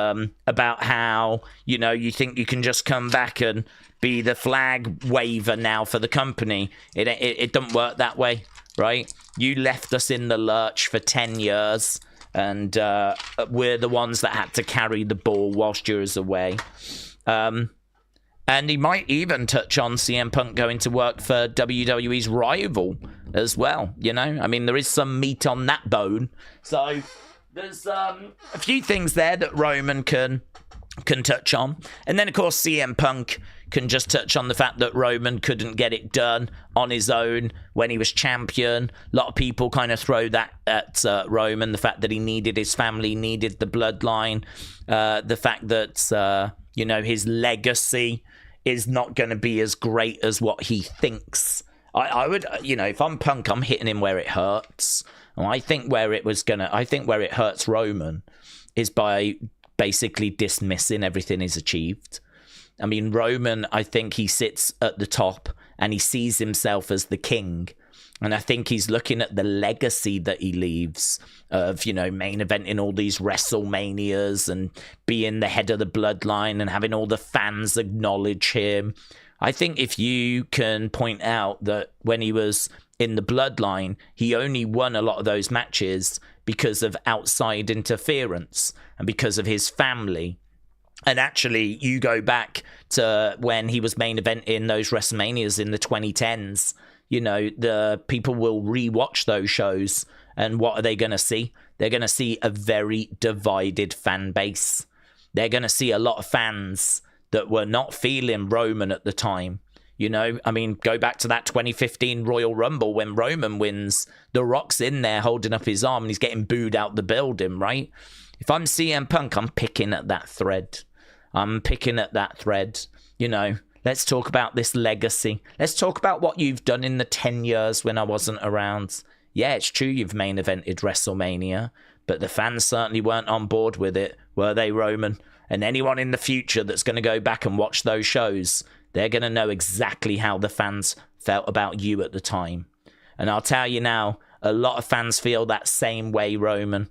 about how, you know, you think you can just come back and be the flag waver now for the company. It doesn't work that way, right? You left us in the lurch for 10 years and we're the ones that had to carry the ball whilst you was away. And he might even touch on CM Punk going to work for WWE's rival as well, you know? I mean, there is some meat on that bone. So there's a few things there that Roman can touch on. And then, of course, CM Punk can just touch on the fact that Roman couldn't get it done on his own when he was champion. A lot of people kind of throw that at Roman, the fact that he needed his family, needed the bloodline, the fact that, you know, his legacy is not going to be as great as what he thinks. I would, you know, if I'm Punk, I'm hitting him where it hurts. And I think where it hurts Roman is by basically dismissing everything he's achieved. I mean, Roman, I think he sits at the top and he sees himself as the king. And I think he's looking at the legacy that he leaves of, you know, main eventing all these WrestleManias and being the head of the bloodline and having all the fans acknowledge him. I think if you can point out that when he was in the bloodline, he only won a lot of those matches because of outside interference and because of his family. And actually, you go back to when he was main eventing those WrestleManias in the 2010s, you know, the people will rewatch those shows, and what are they going to see? They're going to see a very divided fan base. They're going to see a lot of fans that were not feeling Roman at the time. You know, I mean, go back to that 2015 Royal Rumble when Roman wins. The Rock's in there holding up his arm and he's getting booed out the building, right? If I'm CM Punk, I'm picking at that thread. You know, let's talk about this legacy. Let's talk about what you've done in the 10 years when I wasn't around. Yeah, it's true you've main evented WrestleMania, but the fans certainly weren't on board with it, were they, Roman? And anyone in the future that's going to go back and watch those shows, they're going to know exactly how the fans felt about you at the time. And I'll tell you now, a lot of fans feel that same way, Roman.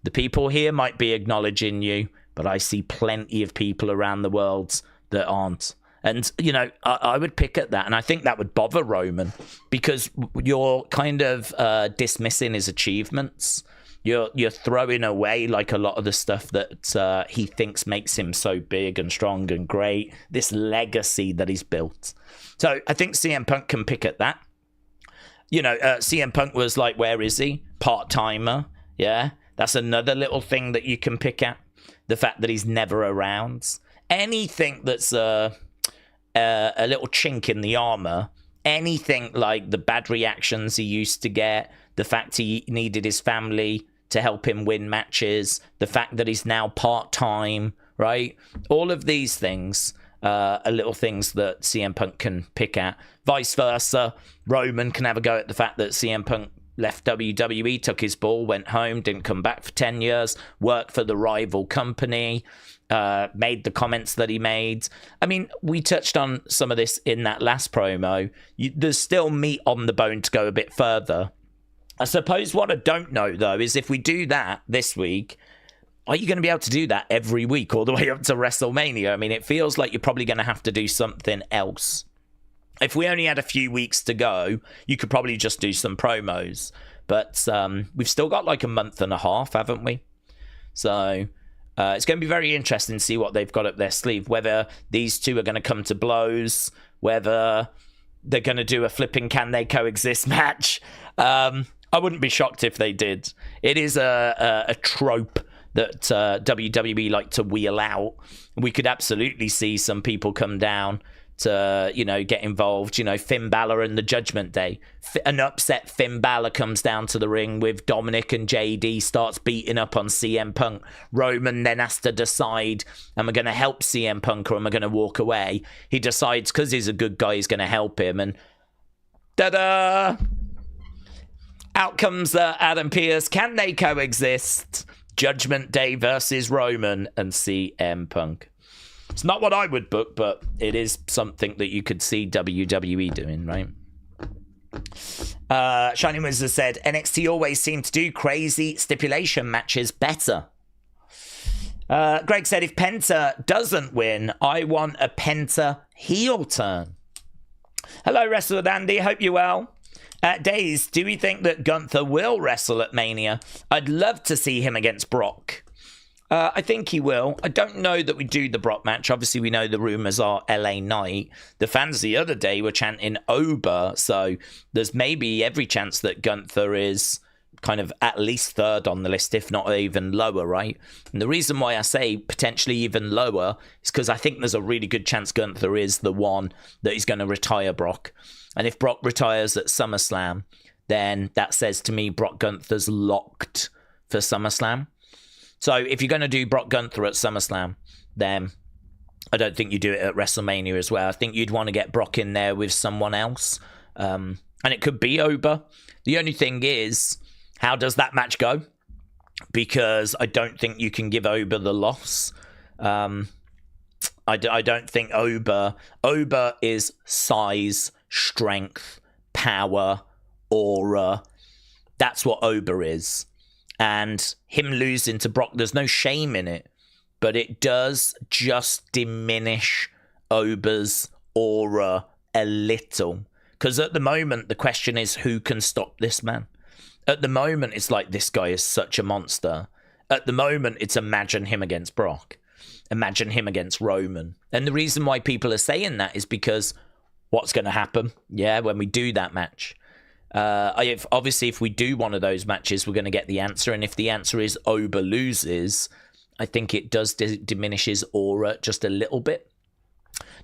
The people here might be acknowledging you, but I see plenty of people around the world that aren't. And, you know, I would pick at that, and I think that would bother Roman because you're kind of dismissing his achievements. You're throwing away, like, a lot of the stuff that he thinks makes him so big and strong and great, this legacy that he's built. So I think CM Punk can pick at that. You know, CM Punk was like, where is he? Part-timer, yeah? That's another little thing that you can pick at. The fact that he's never around. Anything that's a little chink in the armor, anything like the bad reactions he used to get, the fact he needed his family to help him win matches, the fact that he's now part-time, right? All of these things are little things that CM Punk can pick at. Vice versa, Roman can have a go at the fact that CM Punk left WWE, took his ball, went home, didn't come back for 10 years, worked for the rival company, made the comments that he made. I mean, we touched on some of this in that last promo. There's still meat on the bone to go a bit further. I suppose what I don't know, though, is if we do that this week, are you going to be able to do that every week all the way up to WrestleMania? I mean, it feels like you're probably going to have to do something else. If we only had a few weeks to go, you could probably just do some promos. But we've still got like a month and a half, haven't we? So it's going to be very interesting to see what they've got up their sleeve, whether these two are going to come to blows, whether they're going to do a flipping can they coexist match. I wouldn't be shocked if they did. It is a trope that WWE like to wheel out. We could absolutely see some people come down to, get involved. Finn Balor and the Judgment Day. An upset Finn Balor comes down to the ring with Dominik and JD, starts beating up on CM Punk. Roman then has to decide, am I going to help CM Punk or am I going to walk away? He decides because he's a good guy, he's going to help him. And ta-da! Out comes Adam Pearce. Can they coexist? Judgment Day versus Roman and CM Punk. It's not what I would book, but it is something that you could see WWE doing, right? Shining Wizard said, NXT always seem to do crazy stipulation matches better. Greg said, if Penta doesn't win, I want a Penta heel turn. Hello, Wrestler Dandy. Hope you're well. Days, do we think that Gunther will wrestle at Mania? I'd love to see him against Brock. I think he will. I don't know that we do the Brock match. Obviously, we know the rumors are LA Knight. The fans the other day were chanting Ober, so there's maybe every chance that Gunther is kind of at least third on the list, if not even lower, right? And the reason why I say potentially even lower is because I think there's a really good chance Gunther is the one that is going to retire Brock. And if Brock retires at SummerSlam, then that says to me Brock Gunther's locked for SummerSlam. So if you're going to do Brock Gunther at SummerSlam, then I don't think you do it at WrestleMania as well. I think you'd want to get Brock in there with someone else. And it could be Ober. The only thing is, how does that match go? Because I don't think you can give Ober the loss. I don't think Ober is size, strength, power, aura. That's what Ober is. And him losing to Brock, there's no shame in it. But it does just diminish Ober's aura a little. Because at the moment, the question is, who can stop this man? At the moment, it's like, this guy is such a monster. At the moment, it's imagine him against Brock. Imagine him against Roman. And the reason why people are saying that is because what's going to happen? Yeah, when we do that match. Obviously, if we do one of those matches, we're going to get the answer. And if the answer is Ober loses, I think it does diminish his aura just a little bit.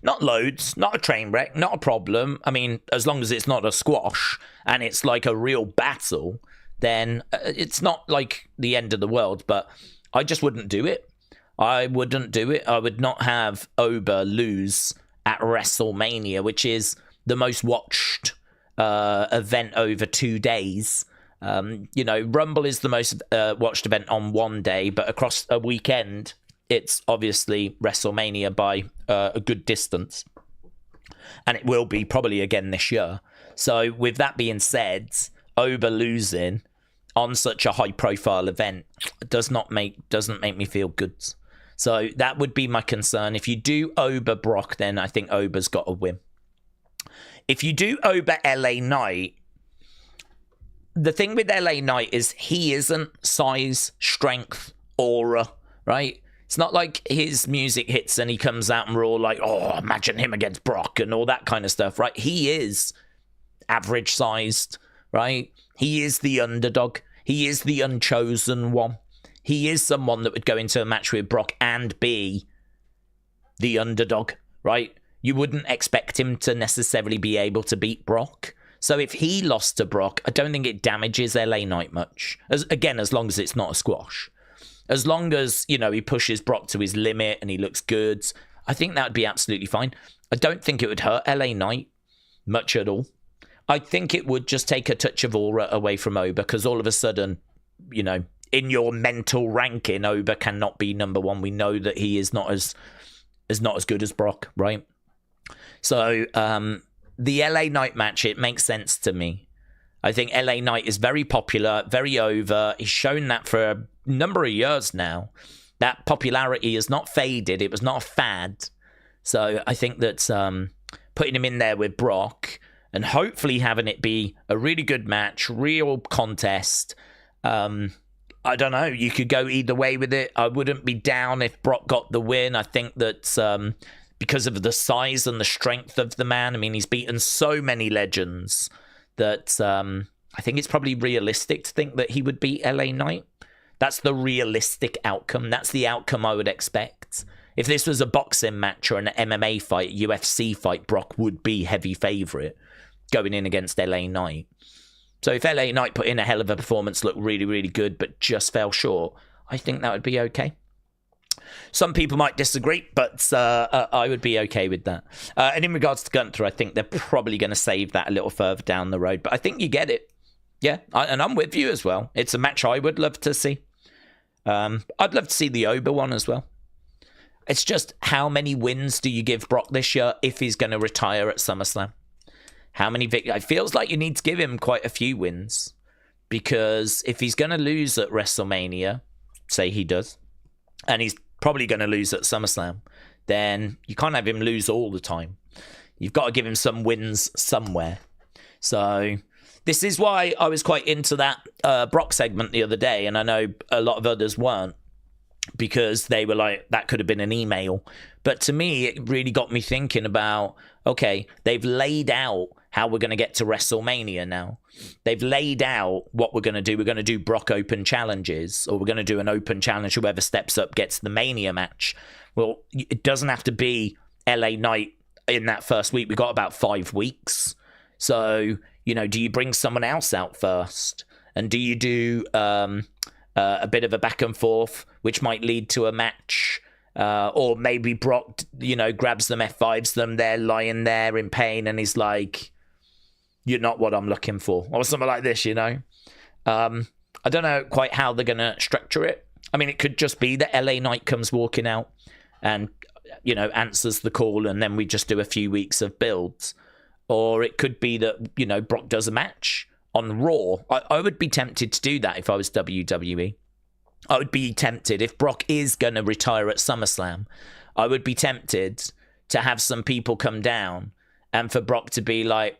Not loads, not a train wreck, not a problem. I mean, as long as it's not a squash and it's like a real battle, then it's not like the end of the world. But I just wouldn't do it. I wouldn't do it. I would not have Ober lose at WrestleMania, which is the most watched event over 2 days. Rumble is the most watched event on one day, but across a weekend, it's obviously WrestleMania by a good distance. And it will be probably again this year. So with that being said, Ober losing on such a high profile event doesn't make me feel good. So that would be my concern. If you do Ober Brock, then I think Ober's got a win. If you do Ober LA Knight, the thing with LA Knight is he isn't size, strength, aura, right? It's not like his music hits and he comes out and we're all like, oh, imagine him against Brock and all that kind of stuff, right? He is average sized, right? He is the underdog. He is the unchosen one. He is someone that would go into a match with Brock and be the underdog, right? you wouldn't expect him to necessarily be able to beat Brock. So if he lost to Brock, I don't think it damages LA Knight much. As long as it's not a squash. As long as, you know, he pushes Brock to his limit and he looks good, I think that would be absolutely fine. I don't think it would hurt LA Knight much at all. I think it would just take a touch of aura away from Oba, because all of a sudden, you know, in your mental ranking, Oba cannot be number one. We know that he is not as good as Brock, right? So the LA Knight match, it makes sense to me. I think LA Knight is very popular, very over. He's shown that for a number of years now. That popularity has not faded. It was not a fad. So I think that putting him in there with Brock and hopefully having it be a really good match, real contest. I don't know. You could go either way with it. I wouldn't be down if Brock got the win. I think that because of the size and the strength of the man, I mean, he's beaten so many legends that I think it's probably realistic to think that he would beat LA Knight. That's the realistic outcome. That's the outcome I would expect. If this was a boxing match or an MMA fight, UFC fight, Brock would be heavy favourite going in against LA Knight. So if LA Knight put in a hell of a performance, looked really, really good, but just fell short, I think that would be okay. Some people might disagree, but I would be okay with that. And in regards to Gunther, I think they're probably going to save that a little further down the road. But I think you get it. Yeah, and I'm with you as well. It's a match I would love to see. I'd love to see the Oba one as well. It's just, how many wins do you give Brock this year if he's going to retire at SummerSlam? How many victories? It feels like you need to give him quite a few wins, because if he's going to lose at WrestleMania, say he does, and he's probably going to lose at SummerSlam, then you can't have him lose all the time. You've got to give him some wins somewhere. So this is why I was quite into that Brock segment the other day, and I know a lot of others weren't, because they were like, that could have been an email. But to me, it really got me thinking about, okay, they've laid out how we're going to get to WrestleMania now. They've laid out what we're going to do. We're going to do Brock Open challenges, or we're going to do an open challenge. Whoever steps up gets the Mania match. Well, it doesn't have to be LA Knight in that first week. We've got about 5 weeks. So, you know, do you bring someone else out first? And do you do a bit of a back and forth, which might lead to a match? Or maybe Brock, you know, grabs them, F5s them, they're lying there in pain, and he's like, you're not what I'm looking for, or something like this, you know. I don't know quite how they're going to structure it. I mean, it could just be that LA Knight comes walking out and, you know, answers the call, and then we just do a few weeks of builds. Or it could be that, you know, Brock does a match on Raw. I would be tempted to do that if I was WWE. I would be tempted, if Brock is going to retire at SummerSlam, I would be tempted to have some people come down and for Brock to be like,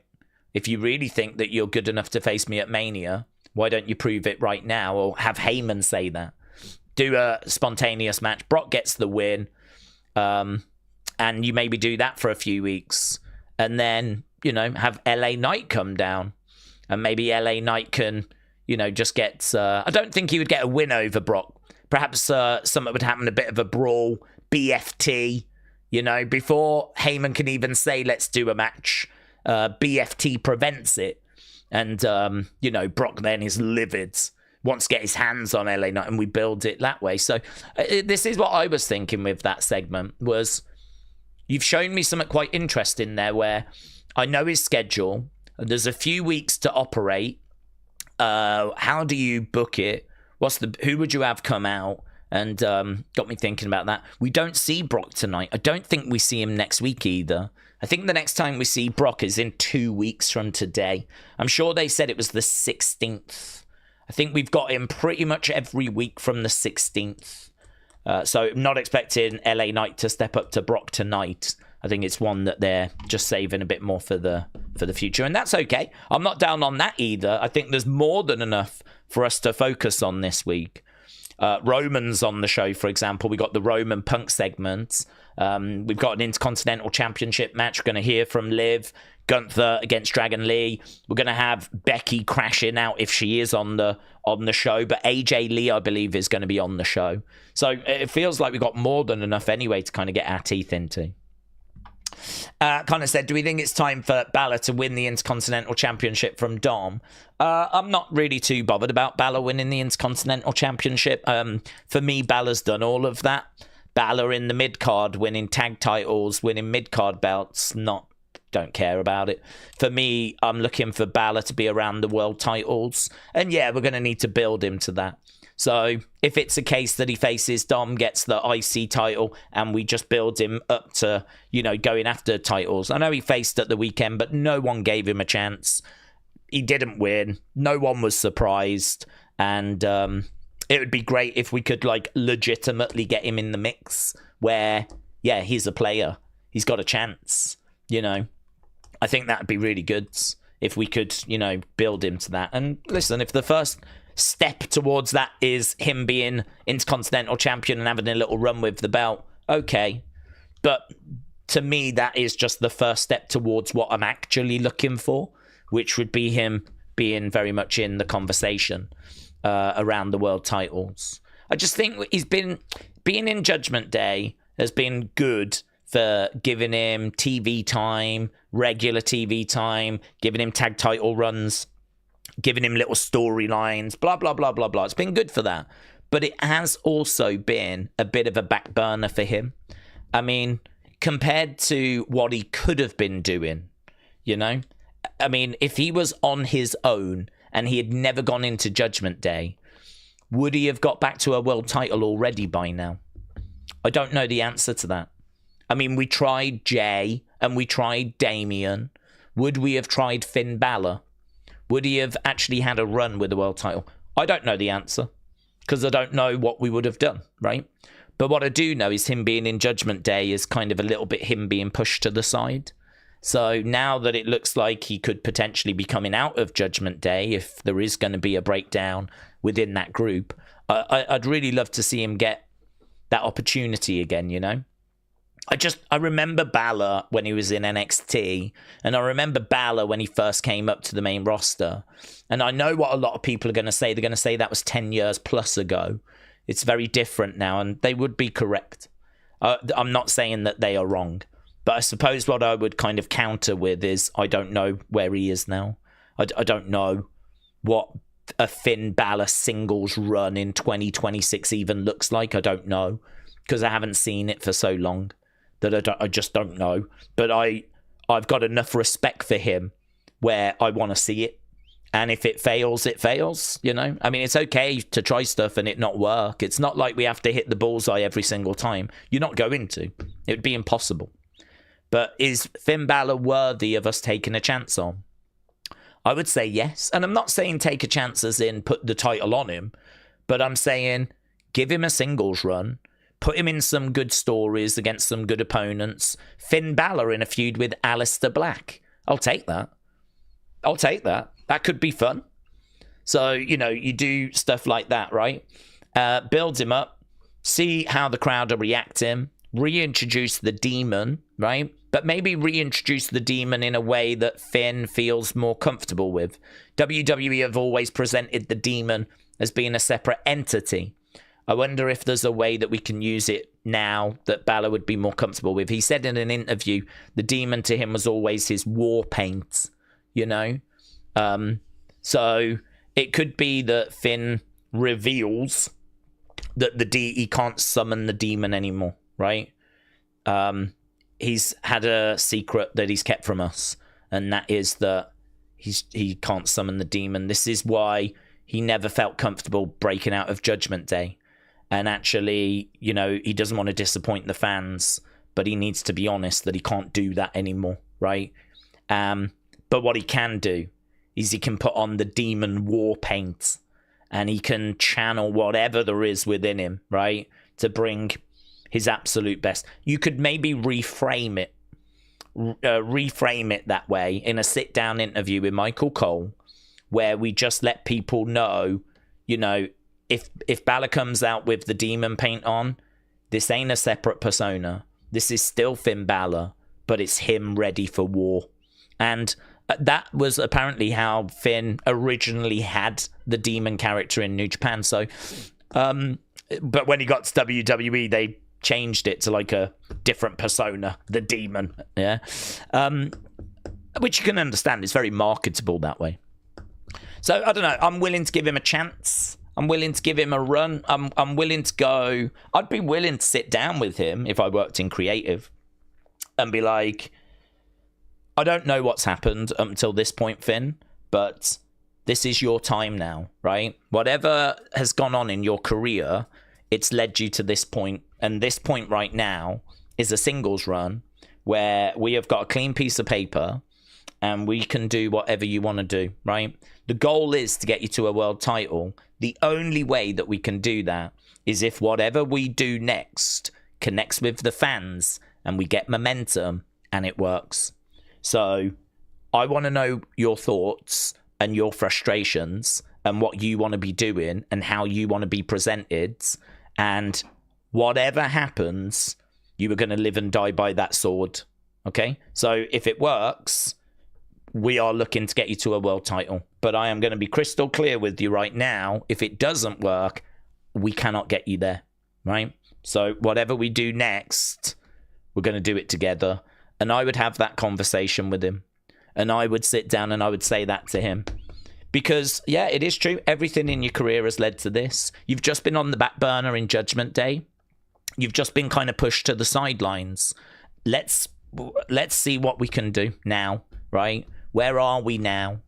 if you really think that you're good enough to face me at Mania, why don't you prove it right now? Or have Heyman say that. Do a spontaneous match. Brock gets the win. And you maybe do that for a few weeks. And then, you know, have LA Knight come down. And maybe LA Knight can, you know, just get... I don't think he would get a win over Brock. Perhaps something would happen, a bit of a brawl, BFT, you know, before Heyman can even say, let's do a match. BFT prevents it. And, you know, Brock then is livid, wants to get his hands on LA Knight, and we build it that way. So this is what I was thinking with that segment, was you've shown me something quite interesting there where I know his schedule. There's a few weeks to operate. How do you book it? Who would you have come out? And got me thinking about that. We don't see Brock tonight. I don't think we see him next week either. I think the next time we see Brock is in 2 weeks from today. I'm sure they said it was the 16th. I think we've got him pretty much every week from the 16th. So I'm not expecting LA Knight to step up to Brock tonight. I think it's one that they're just saving a bit more for the future, and that's okay. I'm not down on that either. I think there's more than enough for us to focus on this week. Roman's on the show, for example. We got the Roman Punk segment. We've got an Intercontinental Championship match. We're going to hear from Liv, Gunther against Dragon Lee. We're going to have Becky crashing out if she is on the show, but AJ Lee, I believe, is going to be on the show. So it feels like we've got more than enough anyway to kind of get our teeth into. Connor said, do we think it's time for Balor to win the Intercontinental Championship from Dom? I'm not really too bothered about Balor winning the Intercontinental Championship. For me, Balor's done all of that. Balor in the mid-card, winning tag titles, winning mid-card belts, don't care about it. For me, I'm looking for Balor to be around the world titles. And yeah, we're going to need to build him to that. So if it's a case that he faces Dom, gets the IC title, and we just build him up to, going after titles. I know he faced at the weekend, but no one gave him a chance. He didn't win. No one was surprised. And it would be great if we could, legitimately get him in the mix where, yeah, he's a player. He's got a chance, I think that'd be really good if we could, build him to that. And listen, if the first step towards that is him being Intercontinental Champion and having a little run with the belt, okay. But to me, that is just the first step towards what I'm actually looking for, which would be him being very much in the conversation around the world titles. I just think being in Judgment Day has been good for giving him TV time, regular TV time, giving him tag title runs, giving him little storylines, blah, blah, blah, blah, blah. It's been good for that. But it has also been a bit of a back burner for him. I mean, compared to what he could have been doing, I mean, if he was on his own and he had never gone into Judgment Day, would he have got back to a world title already by now? I don't know the answer to that. I mean, we tried Jay and we tried Damian. Would we have tried Finn Balor? Would he have actually had a run with the world title? I don't know the answer because I don't know what we would have done, right? But what I do know is him being in Judgment Day is kind of a little bit him being pushed to the side. So now that it looks like he could potentially be coming out of Judgment Day, if there is going to be a breakdown within that group, I'd really love to see him get that opportunity again, I remember Balor when he was in NXT, and I remember Balor when he first came up to the main roster. And I know what a lot of people are going to say. They're going to say that was 10 years plus ago. It's very different now, and they would be correct. I'm not saying that they are wrong. But I suppose what I would kind of counter with is I don't know where he is now. I don't know what a Finn Balor singles run in 2026 even looks like. I don't know because I haven't seen it for so long that I just don't know. But I've got enough respect for him where I want to see it. And if it fails, it fails, I mean, it's okay to try stuff and it not work. It's not like we have to hit the bullseye every single time. You're not going to. It would be impossible. But is Finn Balor worthy of us taking a chance on? I would say yes. And I'm not saying take a chance as in put the title on him, but I'm saying give him a singles run, put him in some good stories against some good opponents. Finn Balor in a feud with Aleister Black. I'll take that. That could be fun. So, you do stuff like that, right? Builds him up, see how the crowd are reacting, reintroduce the Demon, right? But maybe reintroduce the Demon in a way that Finn feels more comfortable with. WWE have always presented the Demon as being a separate entity. I wonder if there's a way that we can use it now that Balor would be more comfortable with. He said in an interview, the Demon to him was always his war paint, So it could be that Finn reveals that he can't summon the Demon anymore, right? He's had a secret that he's kept from us, and that is that he can't summon the Demon. This is why he never felt comfortable breaking out of Judgment Day. And actually, he doesn't want to disappoint the fans, but he needs to be honest that he can't do that anymore, right? But what he can do is he can put on the Demon war paint, and he can channel whatever there is within him, right? To bring his absolute best. You could maybe reframe it that way in a sit-down interview with Michael Cole, where we just let people know, if Balor comes out with the Demon paint on, this ain't a separate persona. This is still Finn Balor, but it's him ready for war. And that was apparently how Finn originally had the Demon character in New Japan. So, but when he got to WWE, they changed it to like a different persona, the demon. Yeah. Which you can understand. It's very marketable that way. So, I don't know. I'm willing to give him a chance. I'm willing to give him a run. I'm willing to go. I'd be willing to sit down with him if I worked in creative and be like, I don't know what's happened up until this point, Finn, but this is your time now, right? Whatever has gone on in your career, it's led you to this point. And this point right now is a singles run where we have got a clean piece of paper and we can do whatever you want to do, right? The goal is to get you to a world title. The only way that we can do that is if whatever we do next connects with the fans and we get momentum and it works. So I want to know your thoughts and your frustrations and what you want to be doing and how you want to be presented. And whatever happens, you are going to live and die by that sword. Okay? So if it works, we are looking to get you to a world title. But I am going to be crystal clear with you right now. If it doesn't work, we cannot get you there. Right? So whatever we do next, we're going to do it together. And I would have that conversation with him. And I would sit down and I would say that to him. Because, yeah, it is true. Everything in your career has led to this. You've just been on the back burner in Judgment Day. You've just been kind of pushed to the sidelines. Let's see what we can do now, right? Where are we now?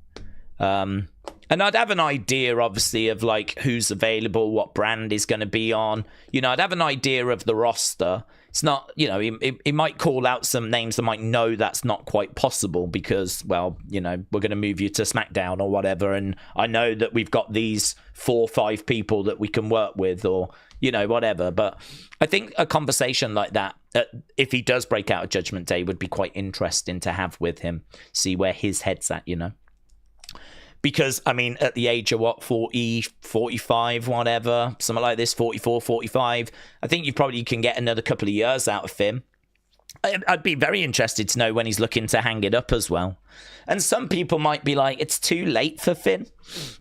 And I'd have an idea, obviously, of like who's available, what brand is going to be on. You know, I'd have an idea of the roster. It's not, you know, he might call out some names that might know that's not quite possible because, well, you know, we're going to move you to Smackdown or whatever. And I know that we've got these 4 or 5 people that we can work with or, you know, whatever. But I think a conversation like that, if he does break out of Judgment Day, would be quite interesting to have with him. See where his head's at, you know. Because, I mean, at the age of, what, 40, 45, whatever, something like this, 44, 45, I think you probably can get another couple of years out of him. I'd be very interested to know when he's looking to hang it up as well. And some people might be like, it's too late for Finn.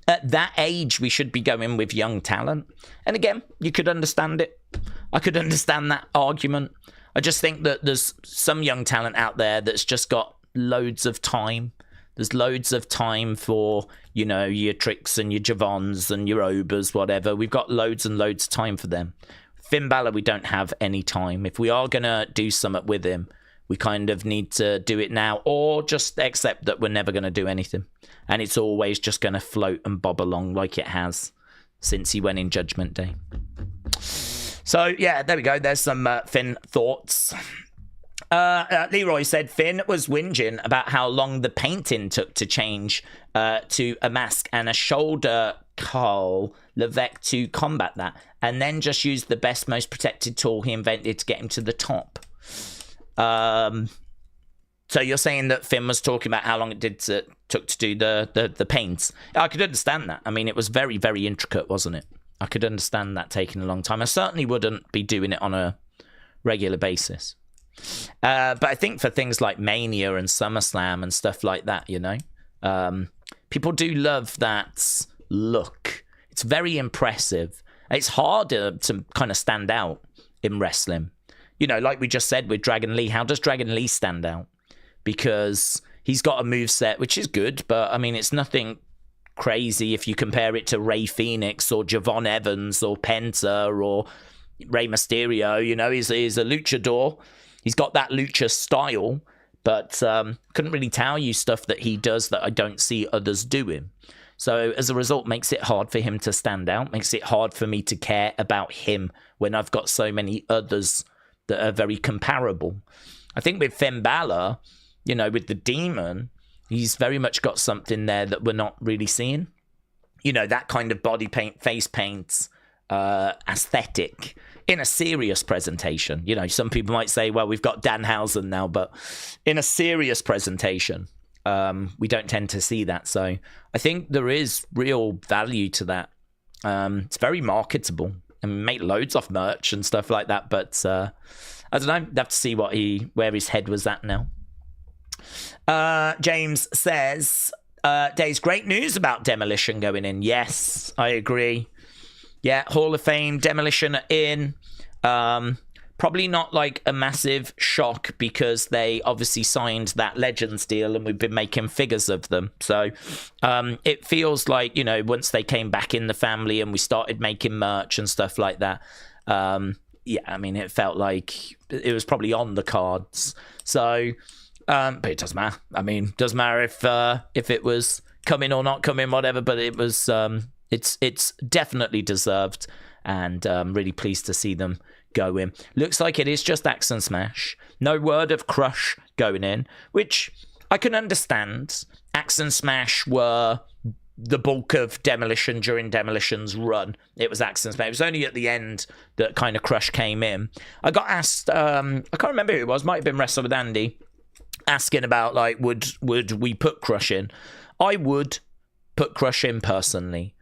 At that age, we should be going with young talent. And again, you could understand it. I could understand that argument. I just think that there's some young talent out there that's just got loads of time. There's loads of time for, you know, your Tricks and your Javons and your Obers, whatever. We've got loads and loads of time for them. Finn Balor, we don't have any time. If we are going to do something with him, we kind of need to do it now or just accept that we're never going to do anything. And it's always just going to float and bob along like it has since he went in Judgment Day. So, yeah, there we go. There's some Finn thoughts. Leroy said Finn was whinging about how long the painting took to change to a mask and a shoulder Carl Levesque to combat that, and then just used the best, most protected tool he invented to get him to the top. So you're saying that Finn was talking about how long it took to do the paints. I could understand that. I mean, it was very, very intricate, wasn't it? I could understand that taking a long time. I certainly wouldn't be doing it on a regular basis. But I think for things like Mania and SummerSlam and stuff like that, you know, people do love that look. It's very impressive. It's harder to kind of stand out in wrestling. You know, like we just said with Dragon Lee, how does Dragon Lee stand out? Because he's got a moveset, which is good, but I mean, it's nothing crazy if you compare it to Rey Fenix or Javon Evans or Penta or Rey Mysterio. You know, he's a luchador. He's got that lucha style, but couldn't really tell you stuff that he does that I don't see others doing. So as a result, makes it hard for him to stand out, makes it hard for me to care about him when I've got so many others that are very comparable. I think with Finn Balor, you know, with the Demon, he's very much got something there that we're not really seeing. You know, that kind of body paint, face paint, aesthetic in a serious presentation. You know, some people might say, well, we've got Danhausen now, but in a serious presentation, we don't tend to see that. So I think there is real value to that. It's very marketable and make loads of merch and stuff like that. But I don't know. I'd have to see where his head was at now. James says, Dave's great news about Demolition going in. Yes, I agree. Yeah, Hall of Fame, Demolition are in. Probably not like a massive shock because they obviously signed that Legends deal and we've been making figures of them. So it feels like, you know, once they came back in the family and we started making merch and stuff like that, yeah, I mean, it felt like it was probably on the cards. So, but it doesn't matter. I mean, doesn't matter if it was coming or not coming, whatever. But it was, it's definitely deserved, and really pleased to see them go in. Looks like it is just Axe and Smash. No word of Crush going in, which I can understand. Axe and Smash were the bulk of Demolition during Demolition's run. It was Axe and Smash. It was only at the end that kind of Crush came in. I got asked, I can't remember who it was, might have been Wrestle with Andy, asking about, like, would we put Crush in? I would put Crush in personally.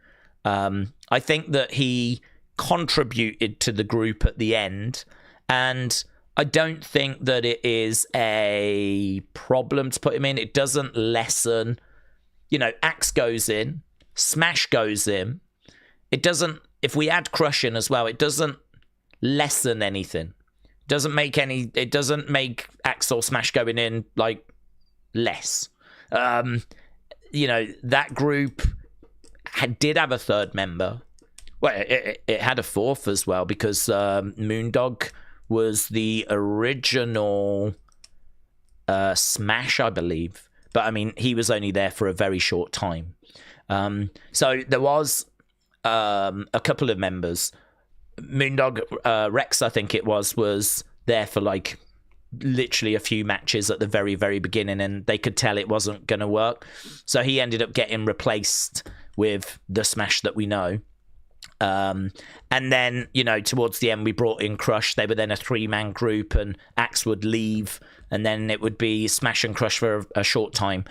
I think that he contributed to the group at the end, and I don't think that it is a problem to put him in. It doesn't lessen, you know, Axe goes in, Smash goes in. It doesn't, if we add Crush in as well, it doesn't lessen anything. It doesn't make Axe or Smash going in, like, less. You know, that group did have a third member. Well, it had a fourth as well, because Moondog was the original Smash, I believe. But, I mean, he was only there for a very short time. So there was a couple of members. Moondog, Rex, I think it was there for, like, literally a few matches at the very, very beginning, and they could tell it wasn't going to work. So he ended up getting replaced with the Smash that we know. And then, you know, towards the end, we brought in Crush. They were then a 3-man group, and Axe would leave, and then it would be Smash and Crush for a short time.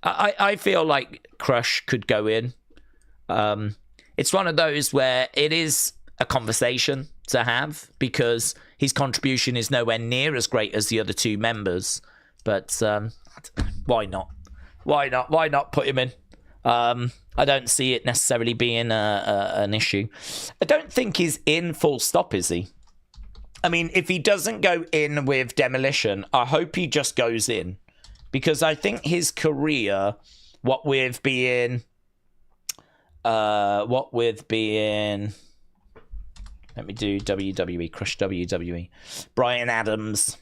I feel like Crush could go in. It's one of those where it is a conversation to have, because his contribution is nowhere near as great as the other two members. But why not? Why not put him in? I don't see it necessarily being an issue. I don't think he's in full stop, is he? I mean, if he doesn't go in with Demolition, I hope he just goes in. Because I think his career, what with being... Let me do WWE, Crush WWE. Brian Adams.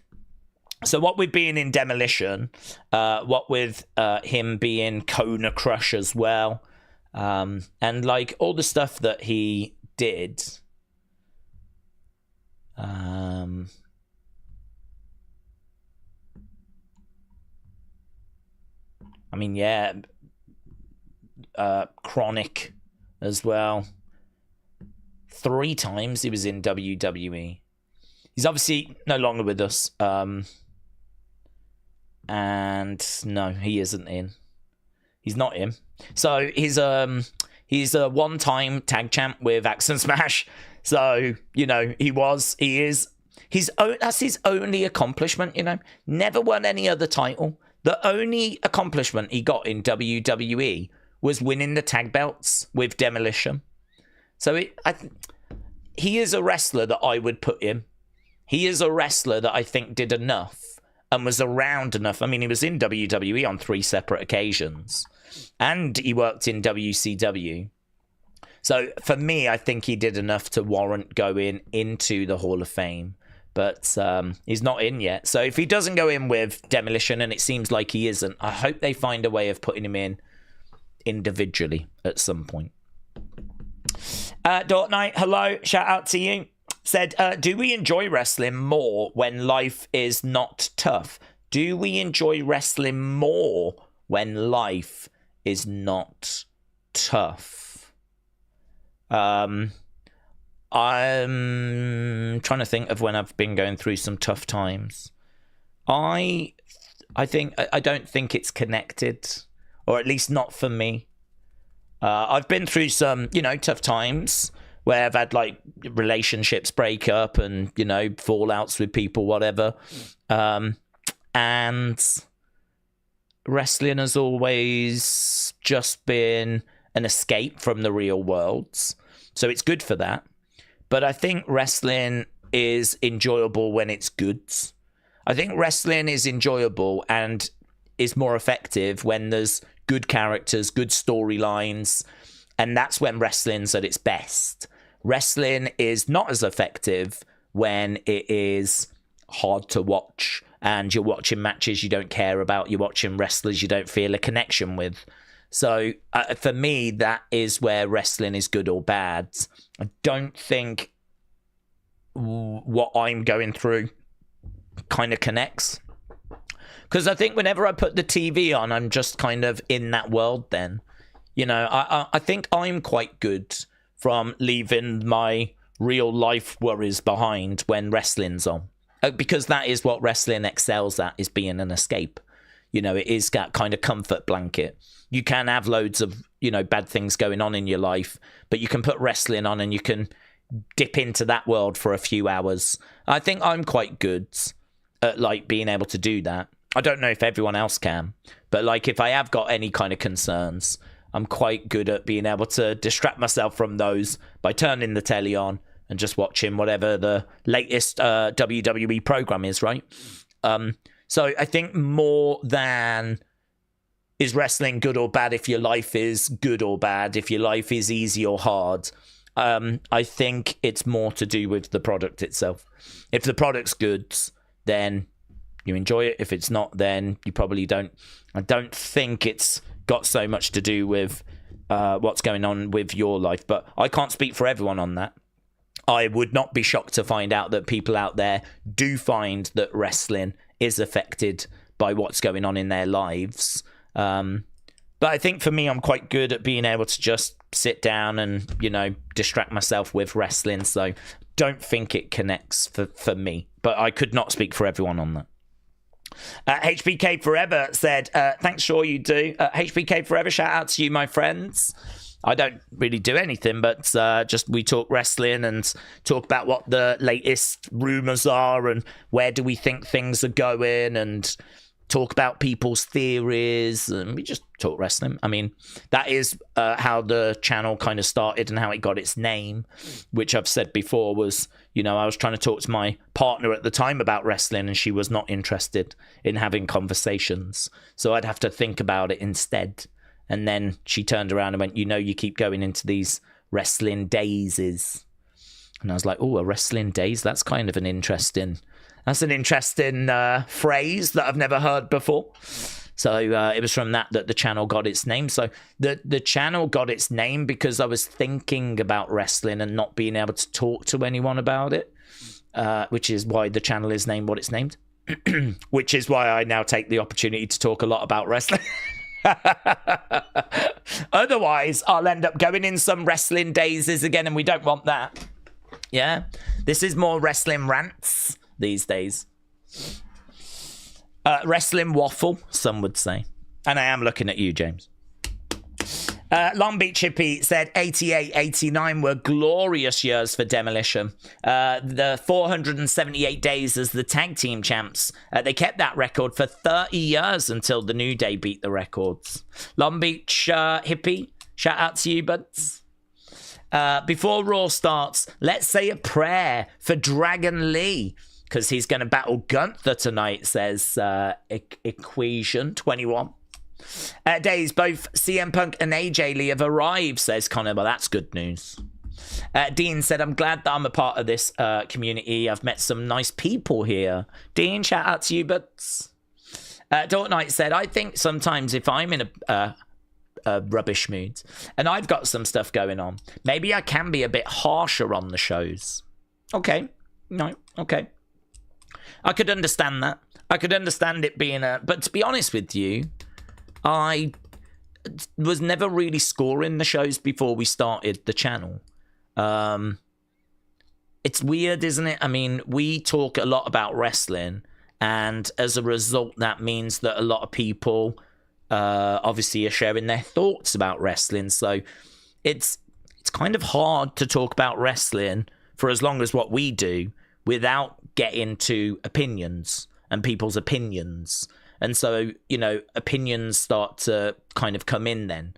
So what with being in Demolition, what with him being Kona Crush as well, and like all the stuff that he did. I mean, yeah, Chronic as well. 3 times he was in WWE. He's obviously no longer with us. And no, he isn't in. He's not in. So he's a one-time tag champ with Axe and Smash. So, you know, that's his only accomplishment, you know. Never won any other title. The only accomplishment he got in WWE was winning the tag belts with Demolition. So he is a wrestler that I would put in. He is a wrestler that I think did enough and was around enough. I mean, he was in WWE on 3 separate occasions, and he worked in WCW. So for me, I think he did enough to warrant going into the Hall of Fame, but he's not in yet. So if he doesn't go in with Demolition, and it seems like he isn't, I hope they find a way of putting him in individually at some point. Dort Knight, hello, shout out to you. Said, do we enjoy wrestling more when life is not tough? Do we enjoy wrestling more when life is not tough? I'm trying to think of when I've been going through some tough times. I don't think it's connected, or at least not for me. I've been through some, you know, tough times where I've had, like, relationships break up and, you know, fallouts with people, whatever. And wrestling has always just been an escape from the real world. So it's good for that. But I think wrestling is enjoyable when it's good. I think wrestling is enjoyable and is more effective when there's good characters, good storylines, and that's when wrestling's at its best. Wrestling is not as effective when it is hard to watch and you're watching matches you don't care about, you're watching wrestlers you don't feel a connection with. So for me, that is where wrestling is good or bad. I don't think what I'm going through kind of connects. Because I think whenever I put the TV on, I'm just kind of in that world then. You know, I think I'm quite good from leaving my real life worries behind when wrestling's on. Because that is what wrestling excels at, is being an escape. You know, it is that kind of comfort blanket. You can have loads of, you know, bad things going on in your life, but you can put wrestling on and you can dip into that world for a few hours. I think I'm quite good at, like, being able to do that. I don't know if everyone else can, but, like, if I have got any kind of concerns, I'm quite good at being able to distract myself from those by turning the telly on and just watching whatever the latest WWE program is, right? So I think more than is wrestling good or bad, if your life is good or bad, if your life is easy or hard, I think it's more to do with the product itself. If the product's good, then you enjoy it. If it's not, then you probably don't. I don't think it's got so much to do with what's going on with your life, but I can't speak for everyone on that. I would not be shocked to find out that people out there do find that wrestling is affected by what's going on in their lives. But I think for me, I'm quite good at being able to just sit down and, you know, distract myself with wrestling. So don't think it connects for me, but I could not speak for everyone on that. HBK Forever said, thanks, sure you do. HBK Forever, shout out to you, my friends. I don't really do anything, but just we talk wrestling and talk about what the latest rumors are and where do we think things are going and talk about people's theories, and we just talk wrestling. I mean, that is how the channel kind of started and how it got its name, which I've said before was, you know, I was trying to talk to my partner at the time about wrestling and she was not interested in having conversations. So I'd have to think about it instead. And then she turned around and went, you know, you keep going into these wrestling dazes. And I was like, oh, a wrestling daze? That's kind of an interesting... That's an interesting phrase that I've never heard before. So it was from that the channel got its name. So the channel got its name because I was thinking about wrestling and not being able to talk to anyone about it, which is why the channel is named what it's named, which is why I now take the opportunity to talk a lot about wrestling. Otherwise, I'll end up going in some wrestling dazes again, and we don't want that. Yeah, this is more wrestling rants these days. Wrestling waffle, some would say. And I am looking at you, James. Long Beach Hippie said 88, 89 were glorious years for Demolition. The 478 days as the tag team champs. They kept that record for 30 years until the New Day beat the records. Long Beach Hippie, shout out to you, buds. Before Raw starts, let's say a prayer for Dragon Lee, because he's going to battle Gunther tonight, says Equation 21. Days, both CM Punk and AJ Lee have arrived, says Connor. Well, that's good news. Dean said, I'm glad that I'm a part of this community. I've met some nice people here. Dean, shout out to you, buds. Dort Knight said, I think sometimes if I'm in a rubbish mood and I've got some stuff going on, maybe I can be a bit harsher on the shows. Okay. No, okay. I could understand that. I could understand it being but to be honest with you, I was never really scoring the shows before we started the channel. It's weird, isn't it? I mean, we talk a lot about wrestling, and as a result, that means that a lot of people obviously are sharing their thoughts about wrestling. So it's kind of hard to talk about wrestling for as long as what we do without getting to opinions and people's opinions. And so, you know, opinions start to kind of come in then.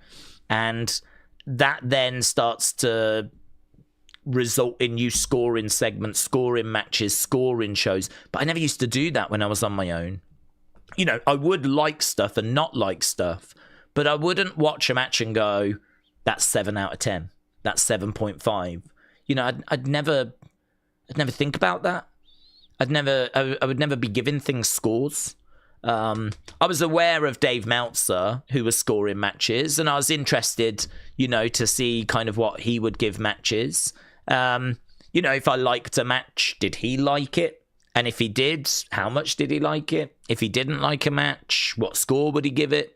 And that then starts to result in you scoring segments, scoring matches, scoring shows. But I never used to do that when I was on my own. You know, I would like stuff and not like stuff, but I wouldn't watch a match and go, that's 7 out of 10. That's 7.5. You know, I'd never think about that. I would never be giving things scores. I was aware of Dave Meltzer, who was scoring matches, and I was interested, you know, to see kind of what he would give matches. You know, if I liked a match, did he like it? And if he did, how much did he like it? If he didn't like a match, what score would he give it?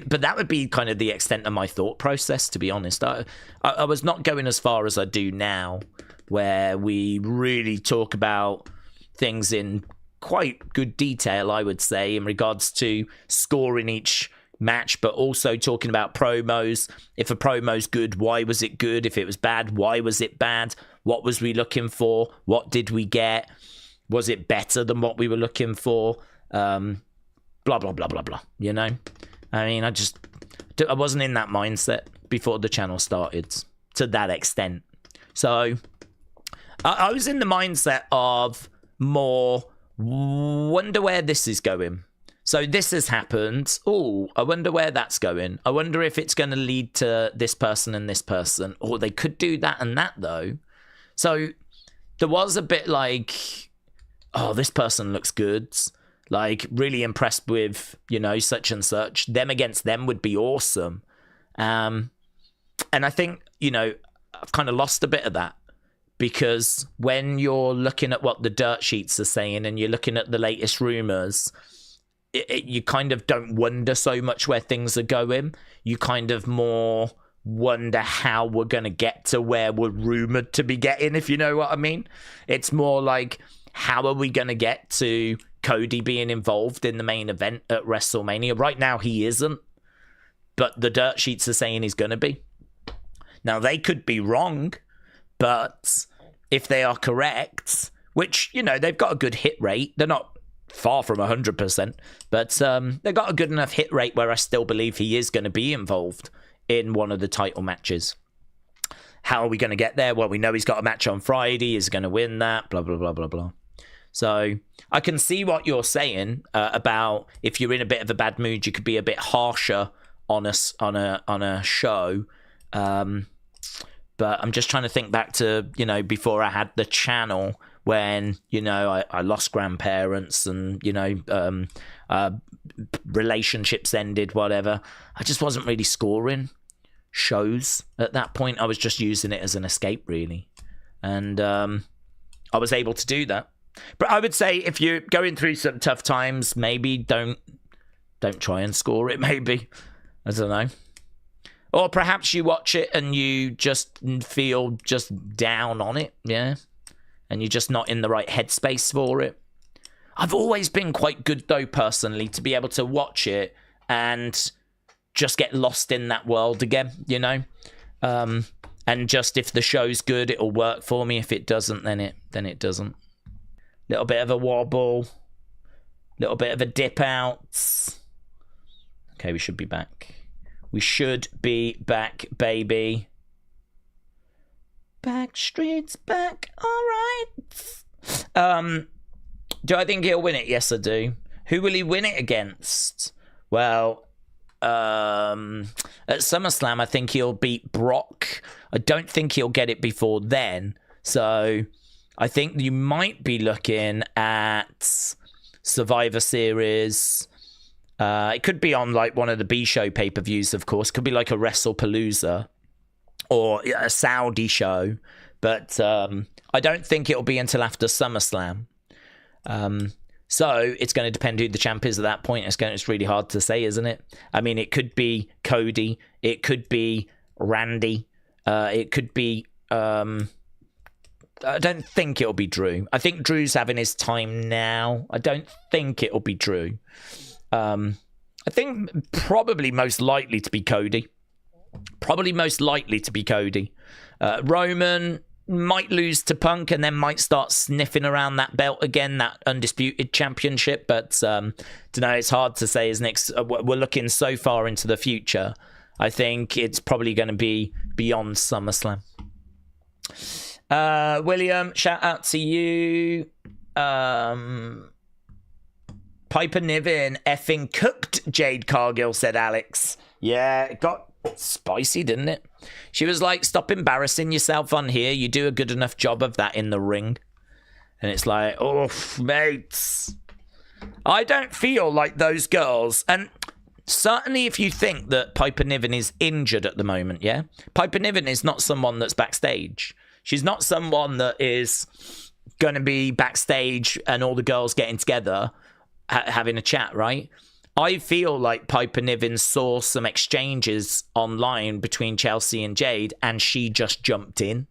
But that would be kind of the extent of my thought process, to be honest. I was not going as far as I do now, where we really talk about things in quite good detail, I would say, in regards to scoring each match, but also talking about promos. If a promo's good, why was it good? If it was bad, why was it bad? What was we looking for? What did we get? Was it better than what we were looking for? Blah, blah, blah, blah, blah, you know? I mean, I wasn't in that mindset before the channel started to that extent. So I was in the mindset of more, wonder where this is going. So this has happened. Oh, I wonder where that's going. I wonder if it's going to lead to this person and this person. Or they could do that and that, though. So there was a bit like, oh, this person looks good. Like, really impressed with, you know, such and such. Them against them would be awesome. And I think, you know, I've kind of lost a bit of that. Because when you're looking at what the dirt sheets are saying and you're looking at the latest rumors, you kind of don't wonder so much where things are going. You kind of more wonder how we're going to get to where we're rumored to be getting, if you know what I mean. It's more like, how are we going to get to Cody being involved in the main event at WrestleMania? Right now, he isn't. But the dirt sheets are saying he's going to be. Now, they could be wrong. But if they are correct, which, you know, they've got a good hit rate. They're not far from 100%. But they've got a good enough hit rate where I still believe he is going to be involved in one of the title matches. How are we going to get there? Well, we know he's got a match on Friday. He's going to win that. Blah, blah, blah, blah, blah. So I can see what you're saying about if you're in a bit of a bad mood, you could be a bit harsher on a show. But I'm just trying to think back to, you know, before I had the channel when, you know, I lost grandparents and, you know, relationships ended, whatever. I just wasn't really scoring shows at that point. I was just using it as an escape, really. And I was able to do that. But I would say if you're going through some tough times, maybe don't try and score it, maybe. I don't know. Or perhaps you watch it and you just feel just down on it, yeah? And you're just not in the right headspace for it. I've always been quite good, though, personally, to be able to watch it and just get lost in that world again, you know? And just if the show's good, it'll work for me. If it doesn't, then it doesn't. Little bit of a wobble. Little bit of a dip out. Okay, we should be back. We should be back, baby. Backstreet's back. All right. Do I think he'll win it? Yes, I do. Who will he win it against? Well, at SummerSlam, I think he'll beat Brock. I don't think he'll get it before then. So I think you might be looking at Survivor Series. It could be on like one of the B-show pay-per-views, of course. Could be like a WrestlePalooza or a Saudi show. But I don't think it'll be until after SummerSlam. So it's going to depend who the champ is at that point. It's really hard to say, isn't it? I mean, it could be Cody. It could be Randy. It could be... I don't think it'll be Drew. I think Drew's having his time now. I don't think it'll be Drew. I think probably most likely to be Cody. Roman might lose to Punk and then might start sniffing around that belt again, that undisputed championship. But don't know, it's hard to say, isn't it? We're looking so far into the future. I think it's probably going to be beyond SummerSlam. William, shout out to you. Piper Niven effing cooked Jade Cargill, said Alex. Yeah, it got spicy, didn't it? She was like, stop embarrassing yourself on here. You do a good enough job of that in the ring. And it's like, oh, mates. I don't feel like those girls. And certainly if you think that Piper Niven is injured at the moment, yeah? Piper Niven is not someone that's backstage. She's not someone that is going to be backstage and all the girls getting together having a chat, right? I feel like Piper Niven saw some exchanges online between Chelsea and Jade, and she just jumped in.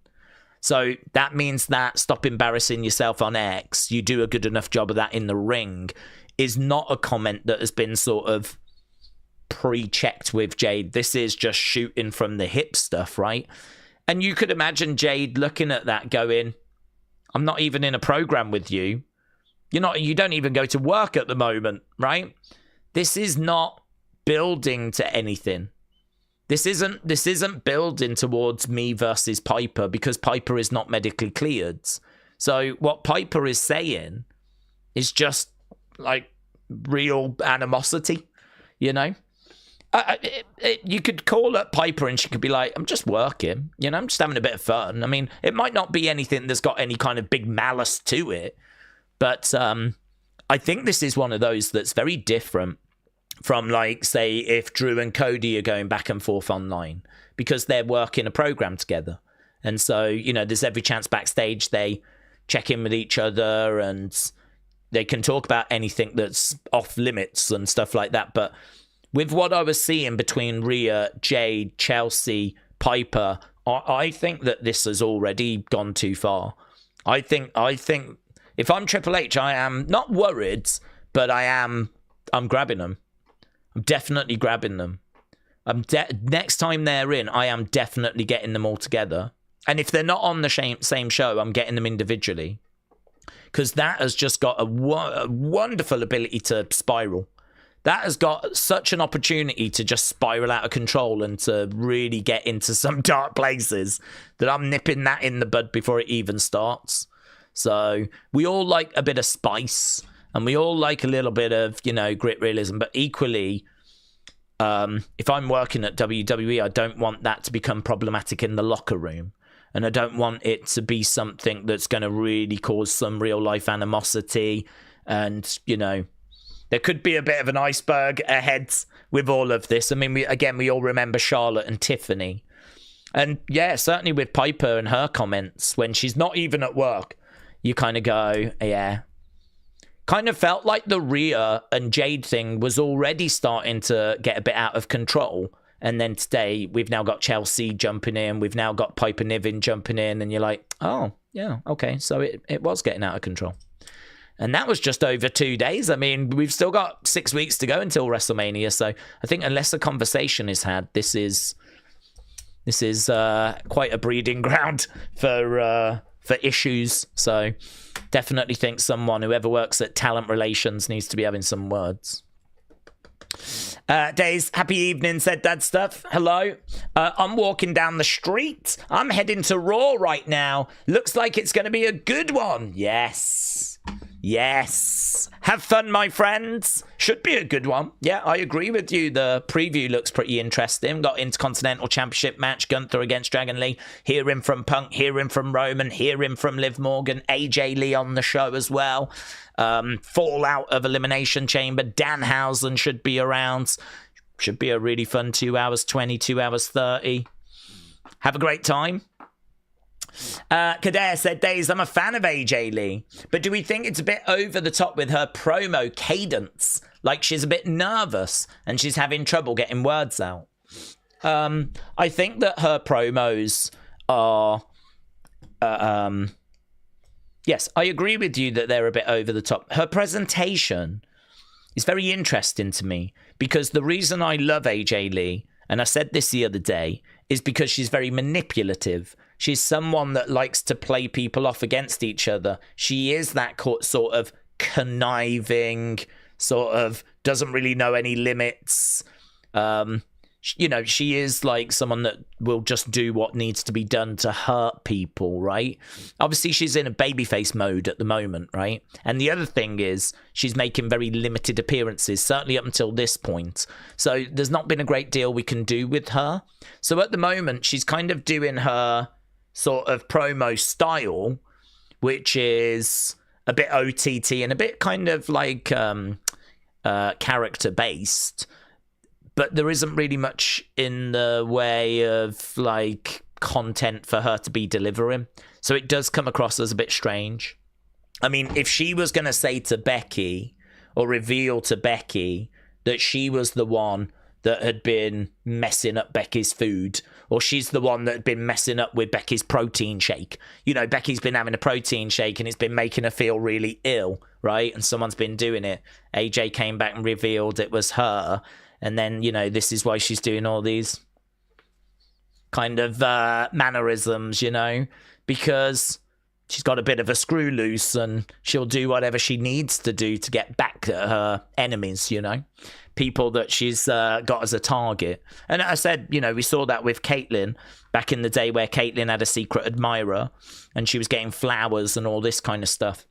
So that means that stop embarrassing yourself on X, you do a good enough job of that in the ring, is not a comment that has been sort of pre-checked with Jade. This is just shooting from the hip stuff, right? And you could imagine Jade looking at that going, I'm not even in a program with you. You don't even go to work at the moment, right? This is not building to anything. This isn't building towards me versus Piper, because Piper is not medically cleared. So what Piper is saying is just like real animosity, you know? You could call up Piper and she could be like, I'm just working, I'm just having a bit of fun. I mean, it might not be anything that's got any kind of big malice to it, but I think this is one of those that's very different from, like, say, if Drew and Cody are going back and forth online, because they're working a program together. And so, there's every chance backstage they check in with each other and they can talk about anything that's off limits and stuff like that. But with what I was seeing between Rhea, Jade, Chelsea, Piper, I think that this has already gone too far. I think if I'm Triple H, I am not worried, but I'm grabbing them. I'm definitely grabbing them. Next time they're in, I am definitely getting them all together. And if they're not on the same show, I'm getting them individually. Because that has just got a wonderful ability to spiral. That has got such an opportunity to just spiral out of control and to really get into some dark places that I'm nipping that in the bud before it even starts. So we all like a bit of spice and we all like a little bit of, grit realism. But equally, if I'm working at WWE, I don't want that to become problematic in the locker room. And I don't want it to be something that's going to really cause some real life animosity. And, there could be a bit of an iceberg ahead with all of this. I mean, we all remember Charlotte and Tiffany. And yeah, certainly with Piper and her comments, when she's not even at work, you kind of go, yeah. Kind of felt like the Rhea and Jade thing was already starting to get a bit out of control. And then today, we've now got Chelsea jumping in. We've now got Piper Niven jumping in. And you're like, oh, yeah, okay. So it was getting out of control. And that was just over 2 days. I mean, we've still got 6 weeks to go until WrestleMania. So I think unless a conversation is had, this is quite a breeding ground for issues. So definitely think whoever works at talent relations needs to be having some words. Days, happy evening, said Dad Stuff. Hello. I'm walking down the street. I'm heading to Raw right now. Looks like it's going to be a good one. Yes. Have fun, my friends. Should be a good one. Yeah, I agree with you. The preview looks pretty interesting. Got Intercontinental Championship match, Gunther against Dragon Lee. Hearing from Punk, hearing from Roman, hearing from Liv Morgan, AJ Lee on the show as well. Fallout of Elimination Chamber. Danhausen should be around. Should be a really fun 2 hours 20, 2 hours 30. Have a great time. Kader said, Days, I'm a fan of AJ Lee, but do we think it's a bit over the top with her promo cadence? Like she's a bit nervous and she's having trouble getting words out. I think that her promos are... yes, I agree with you that they're a bit over the top. Her presentation is very interesting to me because the reason I love AJ Lee, and I said this the other day, is because she's very manipulative. She's someone that likes to play people off against each other. She is that sort of conniving, sort of doesn't really know any limits. you know, she is like someone that will just do what needs to be done to hurt people, right? Obviously, she's in a babyface mode at the moment, right? And the other thing is she's making very limited appearances, certainly up until this point. So there's not been a great deal we can do with her. So at the moment, she's kind of doing her sort of promo style, which is a bit OTT and a bit kind of like character-based. But there isn't really much in the way of, like, content for her to be delivering. So it does come across as a bit strange. I mean, if she was going to say to Becky, or reveal to Becky, that she was the one that had been messing up Becky's food, or she's the one that had been messing up with Becky's protein shake. You know, Becky's been having a protein shake and it's been making her feel really ill, right? And someone's been doing it. AJ came back and revealed it was her. And then, you know, this is why she's doing all these kind of mannerisms, you know, because she's got a bit of a screw loose and she'll do whatever she needs to do to get back at her enemies, you know, people that she's got as a target. And I said, you know, we saw that with Caitlyn back in the day where Caitlyn had a secret admirer and she was getting flowers and all this kind of stuff.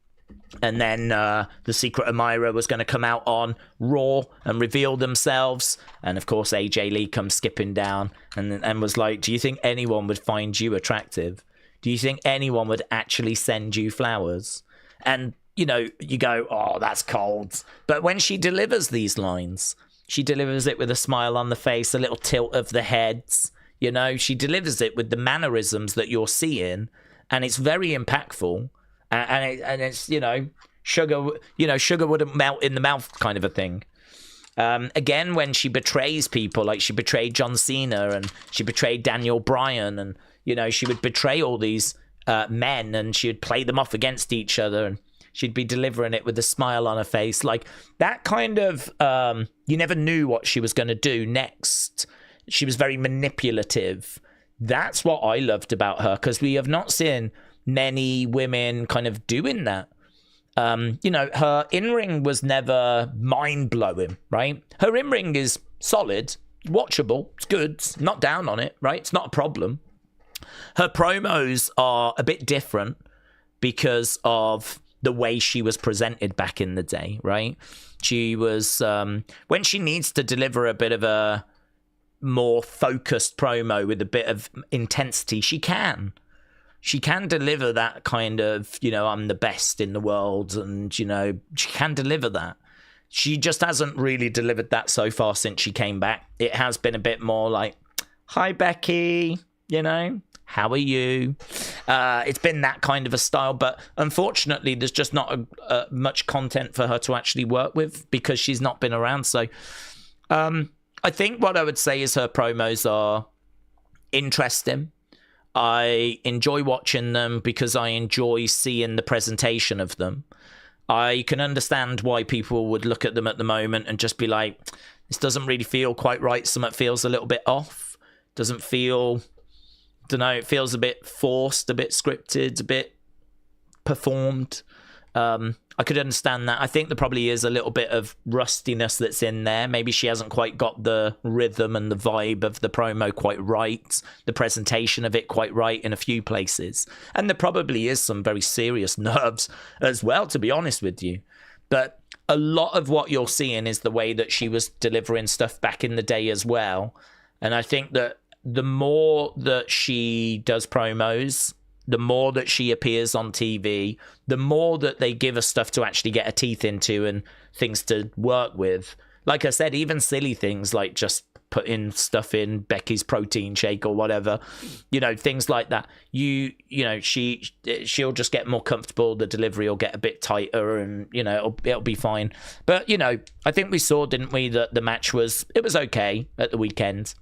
And then the secret admirer was going to come out on Raw and reveal themselves. And of course, AJ Lee comes skipping down and was like, do you think anyone would find you attractive? Do you think anyone would actually send you flowers? And, you know, you go, oh, that's cold. But when she delivers these lines, she delivers it with a smile on the face, a little tilt of the heads. You know, she delivers it with the mannerisms that you're seeing. And it's very impactful. And it's, you know, sugar wouldn't melt in the mouth kind of a thing. Again, when she betrays people, like she betrayed John Cena and she betrayed Daniel Bryan, and, you know, she would betray all these men and she would play them off against each other and she'd be delivering it with a smile on her face. Like that kind of, you never knew what she was going to do next. She was very manipulative. That's what I loved about her, because we have not seen many women kind of doing that. You know, her in-ring was never mind-blowing, right? Her in-ring is solid, watchable, it's good, it's not down on it, right? It's not a problem. Her promos are a bit different because of the way she was presented back in the day, right? She was, when she needs to deliver a bit of a more focused promo with a bit of intensity, she can. She can deliver that kind of, you know, I'm the best in the world, and, you know, she can deliver that. She just hasn't really delivered that so far since she came back. It has been a bit more like, hi, Becky, you know, how are you? It's been that kind of a style, but unfortunately, there's just not much content for her to actually work with because she's not been around. So I think what I would say is her promos are interesting. I enjoy watching them because I enjoy seeing the presentation of them. I can understand why people would look at them at the moment and just be like, this doesn't really feel quite right. Something feels a little bit off. Doesn't feel, don't know, it feels a bit forced, a bit scripted, a bit performed. I could understand that. I think there probably is a little bit of rustiness that's in there. Maybe she hasn't quite got the rhythm and the vibe of the promo quite right, the presentation of it quite right in a few places. And there probably is some very serious nerves as well, to be honest with you. But a lot of what you're seeing is the way that she was delivering stuff back in the day as well. And I think that the more that she does promos, the more that she appears on TV, the more that they give us stuff to actually get her teeth into and things to work with. Like I said, even silly things like just putting stuff in Becky's protein shake or whatever, you know, things like that. You know, she'll just get more comfortable. The delivery will get a bit tighter, and, you know, it'll be fine. But, you know, I think we saw, didn't we, that the match was okay at the weekend.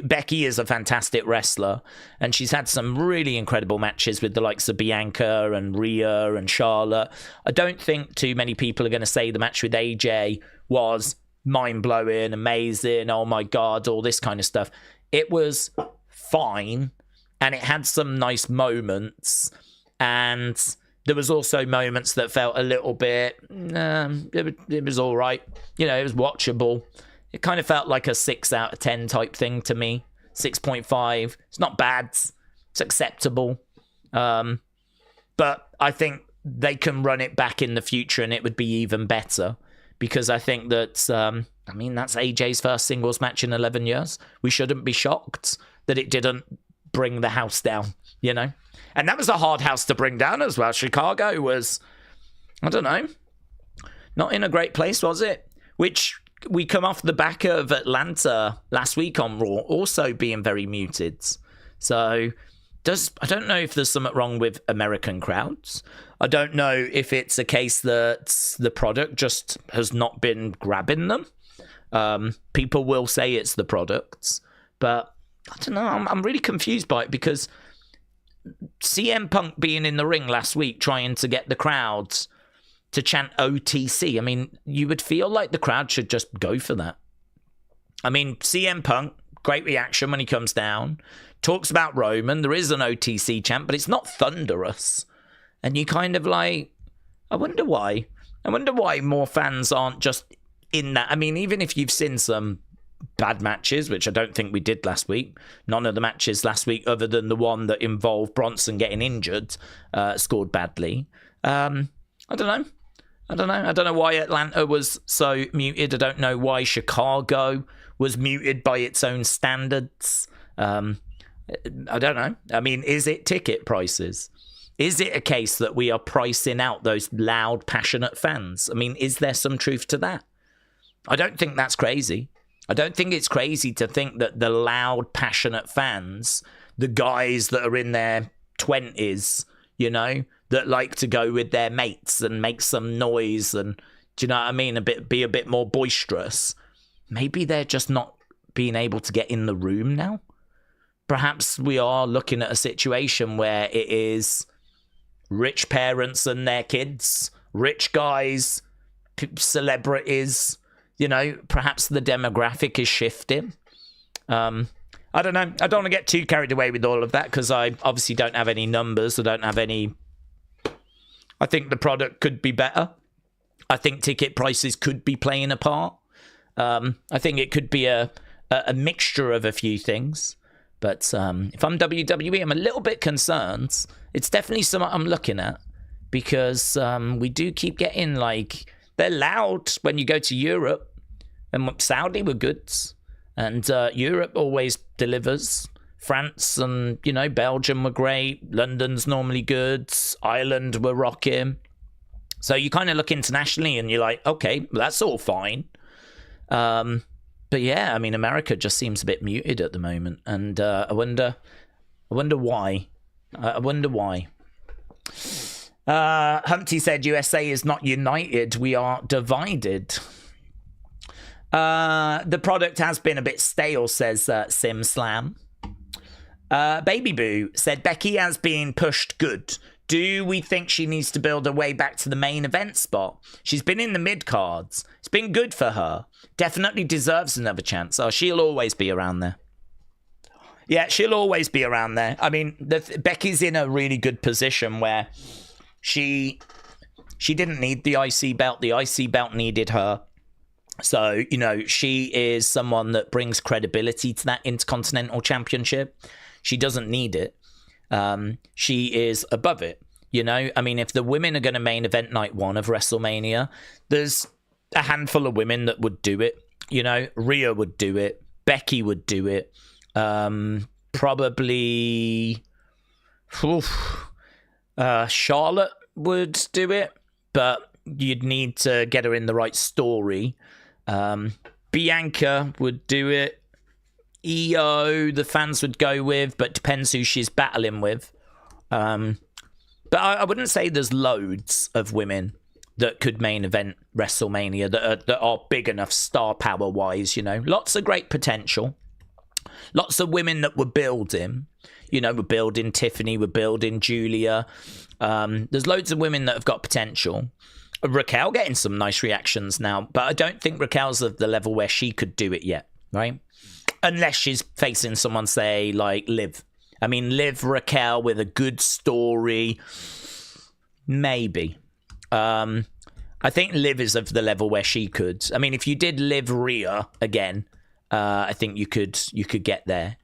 Becky is a fantastic wrestler, and she's had some really incredible matches with the likes of Bianca and Rhea and Charlotte. I don't think too many people are going to say the match with AJ was mind-blowing, amazing, oh my God, all this kind of stuff. It was fine, and it had some nice moments, and there was also moments that felt a little bit, it was all right. You know, it was watchable. It kind of felt like a 6 out of 10 type thing to me. 6.5. It's not bad. It's acceptable. But I think they can run it back in the future and it would be even better. Because I think that, that's AJ's first singles match in 11 years. We shouldn't be shocked that it didn't bring the house down, you know? And that was a hard house to bring down as well. Chicago was, I don't know, not in a great place, was it? Which we come off the back of Atlanta last week on Raw, also being very muted. So I don't know if there's something wrong with American crowds. I don't know if it's a case that the product just has not been grabbing them. People will say it's the products, but I don't know. I'm really confused by it because CM Punk being in the ring last week trying to get the crowds to chant OTC. I mean, you would feel like the crowd should just go for that. I mean, CM Punk, great reaction when he comes down, talks about Roman. There is an OTC chant, but it's not thunderous. And you kind of like, I wonder why. I wonder why more fans aren't just in that. I mean, even if you've seen some bad matches, which I don't think we did last week. None of the matches last week, other than the one that involved Bronson getting injured, scored badly. I don't know. I don't know why Atlanta was so muted. I don't know why Chicago was muted by its own standards. I don't know. I mean, is it ticket prices? Is it a case that we are pricing out those loud, passionate fans? I mean, is there some truth to that? I don't think that's crazy. I don't think it's crazy to think that the loud, passionate fans, the guys that are in their 20s, you know, that like to go with their mates and make some noise and, do you know what I mean, be a bit more boisterous. Maybe they're just not being able to get in the room now. Perhaps we are looking at a situation where it is rich parents and their kids, rich guys, celebrities, you know, perhaps the demographic is shifting. I don't know. I don't want to get too carried away with all of that because I obviously don't have any numbers. I don't have any. I think the product could be better. I think ticket prices could be playing a part. I think it could be a mixture of a few things. But if I'm WWE, I'm a little bit concerned. It's definitely something I'm looking at because we do keep getting, like, they're loud when you go to Europe. And Saudi were good. And Europe always delivers. France and, you know, Belgium were great. London's normally good. Ireland were rocking. So you kind of look internationally and you're like, okay, well, that's all fine. But yeah, I mean, America just seems a bit muted at the moment. And I wonder why. I wonder why. Humpty said USA is not united. We are divided. The product has been a bit stale, says Sim Slam. Baby Boo said Becky has been pushed good. Do we think she needs to build her way back to the main event spot? She's been in the mid-cards. It's been good for her. Definitely deserves another chance. Oh, she'll always be around there. Yeah, she'll always be around there. I mean, Becky's in a really good position where she didn't need the IC belt. The IC belt needed her. So, you know, she is someone that brings credibility to that Intercontinental Championship. She doesn't need it. She is above it, you know? I mean, if the women are going to main event night one of WrestleMania, there's a handful of women that would do it. You know, Rhea would do it. Becky would do it. Probably Charlotte would do it, but you'd need to get her in the right story. Bianca would do it. EO, the fans would go with, but depends who she's battling with. But I wouldn't say there's loads of women that could main event WrestleMania that are big enough star power wise, you know. Lots of great potential. Lots of women that we're building. You know, we're building Tiffany, we're building Julia. There's loads of women that have got potential. Raquel getting some nice reactions now, but I don't think Raquel's of the level where she could do it yet, right? Unless she's facing someone, say, like Liv. I mean, Liv, Raquel with a good story, maybe. I I think Liv is of the level where she could. I mean, if you did Liv Rhea again, I think you could get there.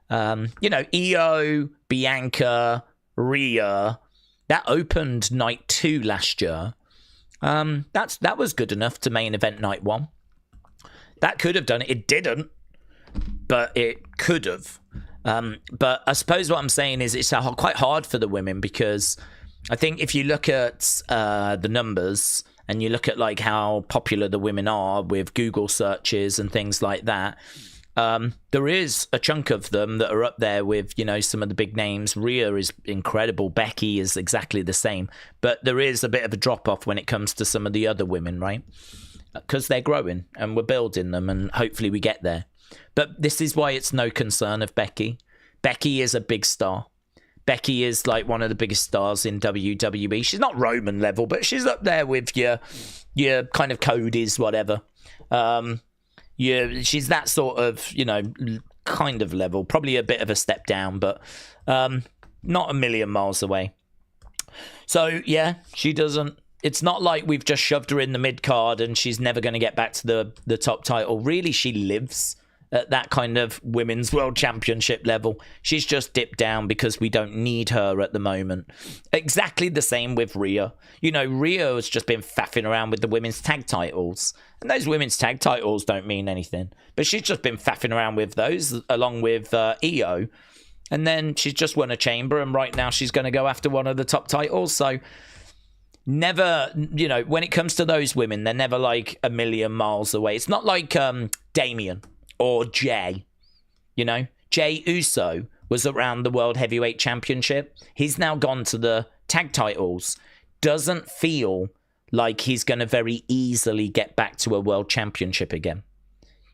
Io, Bianca, Rhea, that opened night 2 last year. That was good enough to main event night 1. That could have done it. It didn't, but it could have. But I suppose what I'm saying is it's quite hard for the women, because I think if you look at the numbers and you look at like how popular the women are with Google searches and things like that, there is a chunk of them that are up there with, some of the big names. Rhea is incredible. Becky is exactly the same. But there is a bit of a drop-off when it comes to some of the other women, right? Because they're growing and we're building them, and hopefully we get there. But this is why it's no concern of Becky. Becky is a big star. Becky is like one of the biggest stars in WWE. She's not Roman level, but she's up there with your kind of Cody's, whatever. She's that sort of, kind of level. Probably a bit of a step down, but not a million miles away. So, yeah, she doesn't. It's not like we've just shoved her in the mid-card and she's never going to get back to the top title. Really, she lives at that kind of women's world championship level. She's just dipped down because we don't need her at the moment. Exactly the same with Rhea. Rhea has just been faffing around with the women's tag titles. And those women's tag titles don't mean anything. But she's just been faffing around with those along with Io. And then she's just won a chamber, and right now she's going to go after one of the top titles. So never, when it comes to those women, they're never like a million miles away. It's not like Damian or Jay. Jay Uso was around the World Heavyweight Championship. He's now gone to the tag titles. Doesn't feel like he's going to very easily get back to a world championship again.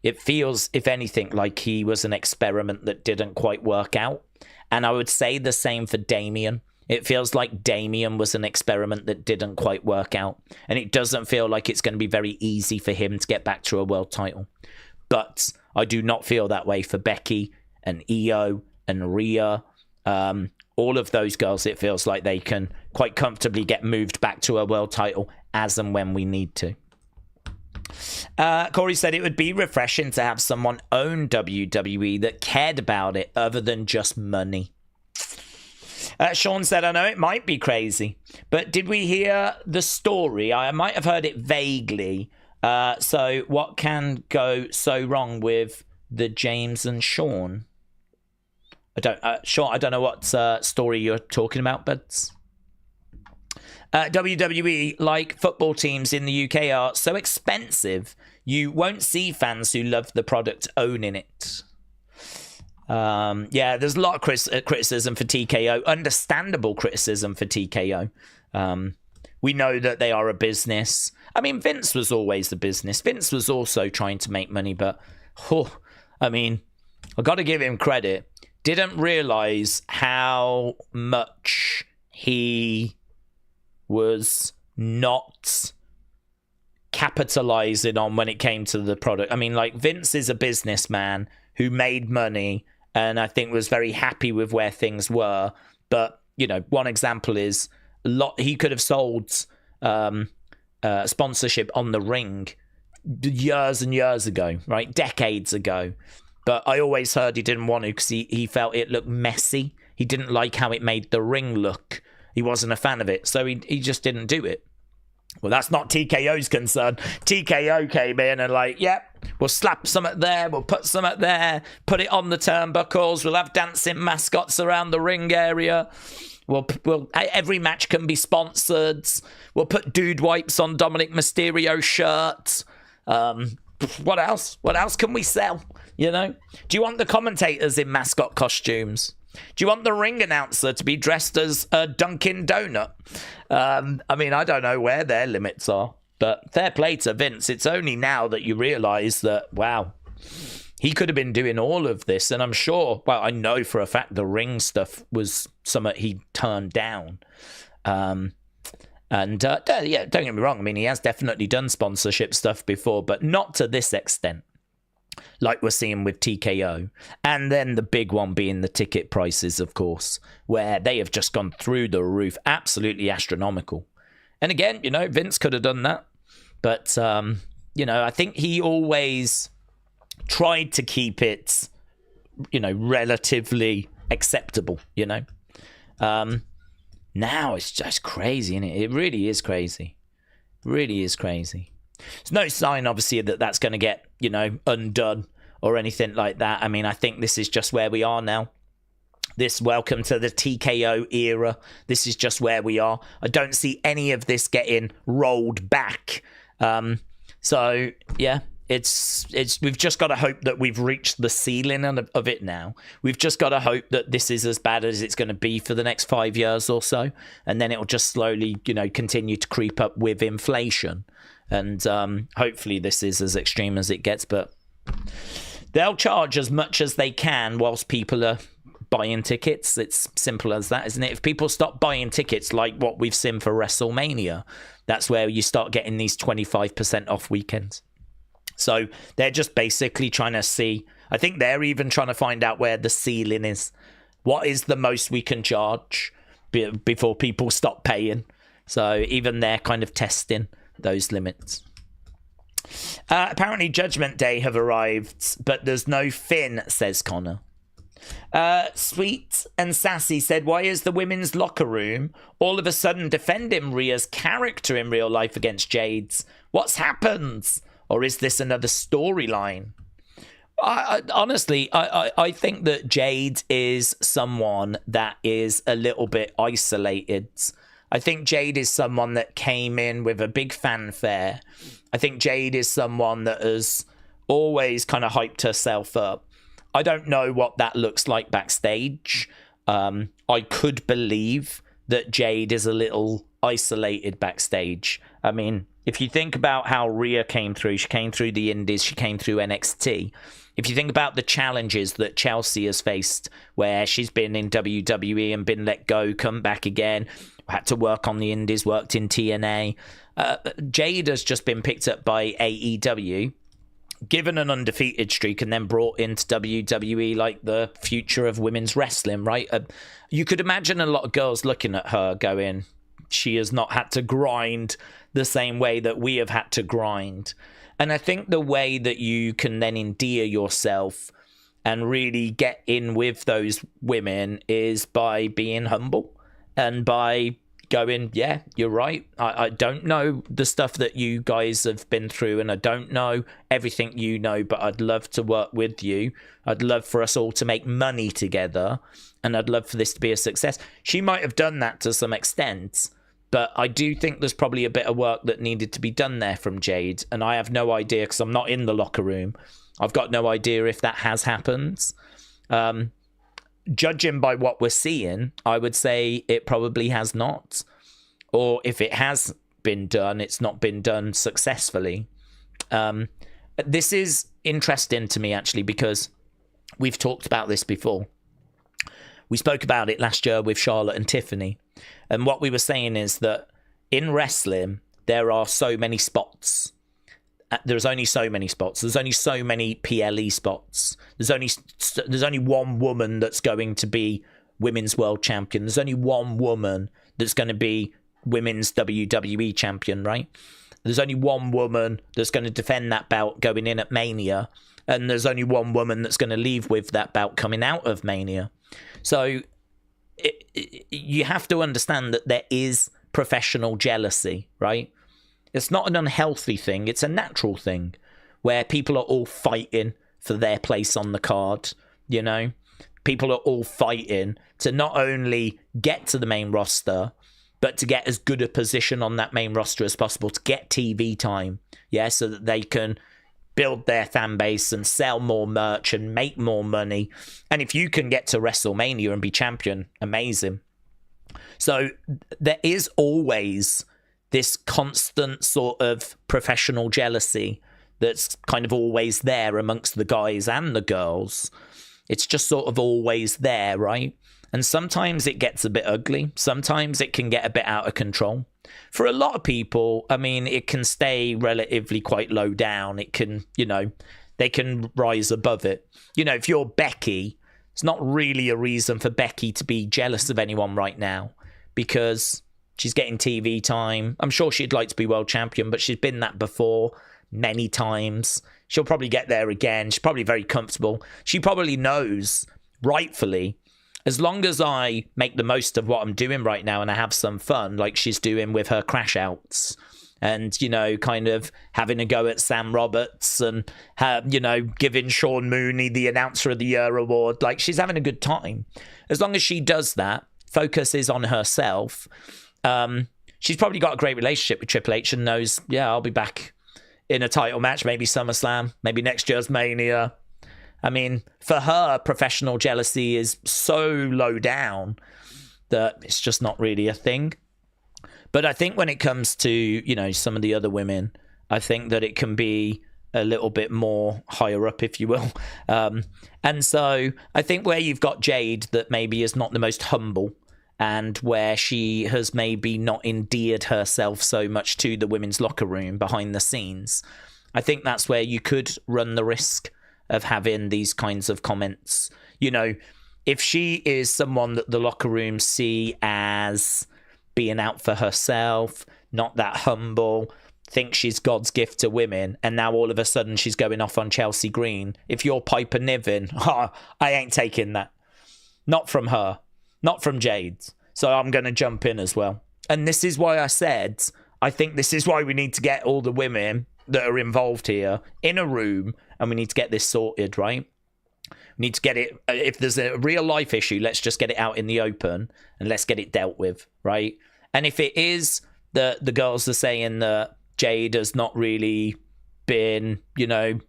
It feels, if anything, like he was an experiment that didn't quite work out. And I would say the same for Damian. It feels like Damian was an experiment that didn't quite work out. And it doesn't feel like it's going to be very easy for him to get back to a world title. But I do not feel that way for Becky and Io and Rhea. All of those girls, it feels like they can quite comfortably get moved back to a world title as and when we need to. Corey said it would be refreshing to have someone own WWE that cared about it other than just money. Sean said, I know it might be crazy, but did we hear the story? I might have heard it vaguely. So what can go so wrong with the James and Sean? Sean, I don't know what story you're talking about, but WWE, like football teams in the UK, are so expensive, you won't see fans who love the product owning it. There's a lot of criticism for TKO, understandable criticism for TKO. We know that they are a business. I mean, Vince was always a business. Vince was also trying to make money, but I got to give him credit. Didn't realize how much he was not capitalizing on when it came to the product. I mean, like, Vince is a businessman who made money and I think was very happy with where things were. But, one example is he could have sold sponsorship on the ring years and years ago, right? Decades ago. But I always heard he didn't want to because he felt it looked messy. He didn't like how it made the ring look. He wasn't a fan of it. So he just didn't do it. Well, that's not TKO's concern. TKO came in and we'll slap something there, we'll put something there, put it on the turnbuckles, we'll have dancing mascots around the ring area. We'll every match can be sponsored. We'll put dude wipes on Dominik Mysterio shirts. What else? What else can we sell? Do you want the commentators in mascot costumes? Do you want the ring announcer to be dressed as a Dunkin' Donut? I don't know where their limits are, but fair play to Vince. It's only now that you realise that, wow, he could have been doing all of this. And I'm sure, I know for a fact the ring stuff was something he turned down. Don't get me wrong. He has definitely done sponsorship stuff before, but not to this extent. Like we're seeing with TKO. And then the big one being the ticket prices, of course, where they have just gone through the roof. Absolutely astronomical. And again, Vince could have done that. But, I think he always tried to keep it, relatively acceptable, Now it's just crazy, isn't it? It really is crazy. Really is crazy. There's no sign, obviously, that that's going to get, undone or anything like that. I mean, I think this is just where we are now. This welcome to the TKO era. This is just where we are. I don't see any of this getting rolled back. So, yeah. We've just got to hope that we've reached the ceiling of it now. We've just got to hope that this is as bad as it's going to be for the next 5 years or so, and then it'll just slowly, continue to creep up with inflation. And hopefully this is as extreme as it gets, but they'll charge as much as they can whilst people are buying tickets. It's simple as that, isn't it? If people stop buying tickets, like what we've seen for WrestleMania, that's where you start getting these 25% off weekends. So they're just basically trying to see, I think they're even trying to find out where the ceiling is. What is the most we can charge before people stop paying? So even they're kind of testing those limits. Apparently Judgment Day have arrived, but there's no Finn, says Connor. Sweet and Sassy said, why is the women's locker room all of a sudden defending Rhea's character in real life against Jade's? What's happened? Or is this another storyline? Honestly, I think that Jade is someone that is a little bit isolated. I think Jade is someone that came in with a big fanfare. I think Jade is someone that has always kind of hyped herself up. I don't know what that looks like backstage. I could believe that Jade is a little isolated backstage. I mean, if you think about how Rhea came through, she came through the Indies, she came through NXT. If you think about the challenges that Chelsea has faced, where she's been in WWE and been let go, come back again, had to work on the Indies, worked in TNA. Jade has just been picked up by AEW, given an undefeated streak, and then brought into WWE like the future of women's wrestling, right? You could imagine a lot of girls looking at her going, she has not had to grind the same way that we have had to grind. And I think the way that you can then endear yourself and really get in with those women is by being humble and by going, yeah, you're right. I don't know the stuff that you guys have been through, and I don't know everything you know, but I'd love to work with you. I'd love for us all to make money together, and I'd love for this to be a success. She might have done that to some extent, but I do think there's probably a bit of work that needed to be done there from Jade, and I have no idea because I'm not in the locker room. I've got no idea if that has happened. Judging by what we're seeing, I would say it probably has not. Or if it has been done, it's not been done successfully. This is interesting to me, actually, because we've talked about this before. We spoke about it last year with Charlotte and Tiffany. And what we were saying is that in wrestling, there are so many spots. There's only so many spots. There's only so many PLE spots. There's only one woman that's going to be women's world champion. There's only one woman that's going to be women's WWE champion, right? There's only one woman that's going to defend that belt going in at Mania. And there's only one woman that's going to leave with that belt coming out of Mania. So you have to understand that there is professional jealousy, right? It's not an unhealthy thing. It's a natural thing where people are all fighting for their place on the card, you know? People are all fighting to not only get to the main roster, but to get as good a position on that main roster as possible, to get TV time, yeah, so that they can build their fan base and sell more merch and make more money. And if you can get to WrestleMania and be champion, amazing. So there is always this constant sort of professional jealousy that's kind of always there amongst the guys and the girls. It's just sort of always there, right? And sometimes it gets a bit ugly. Sometimes it can get a bit out of control. For a lot of people, I mean, it can stay relatively quite low down. It can, you know, they can rise above it. You know, if you're Becky, it's not really a reason for Becky to be jealous of anyone right now, because She's getting TV time. I'm sure she'd like to be world champion, but she's been that before many times. She'll probably get there again. She's probably very comfortable. She probably knows, rightfully, as long as I make the most of what I'm doing right now and I have some fun, like she's doing with her crash outs and, you know, kind of having a go at Sam Roberts and, you know, giving Sean Mooney the Announcer of the Year award. Like, she's having a good time. As long as she does that, focuses on herself, she's probably got a great relationship with Triple H and knows, yeah, I'll be back in a title match, maybe SummerSlam, maybe next year's Mania. I mean, for her, professional jealousy is so low down that it's just not really a thing. But I think when it comes to, you know, some of the other women, I think that it can be a little bit more higher up, if you will. And so I think where you've got Jade that maybe is not the most humble, and where she has maybe not endeared herself so much to the women's locker room behind the scenes, I think that's where you could run the risk of having these kinds of comments. You know, if she is someone that the locker room see as being out for herself, not that humble, thinks she's God's gift to women, and now all of a sudden she's going off on Chelsea Green, if you're Piper Niven, I ain't taking that. Not from her. Not from Jade. So I'm going to jump in as well. And this is why I said, I think this is why we need to get all the women that are involved here in a room, and we need to get this sorted, right? We need to get it. If there's a real life issue, let's just get it out in the open and let's get it dealt with, right? And if it is that the girls are saying that Jade has not really been, you know,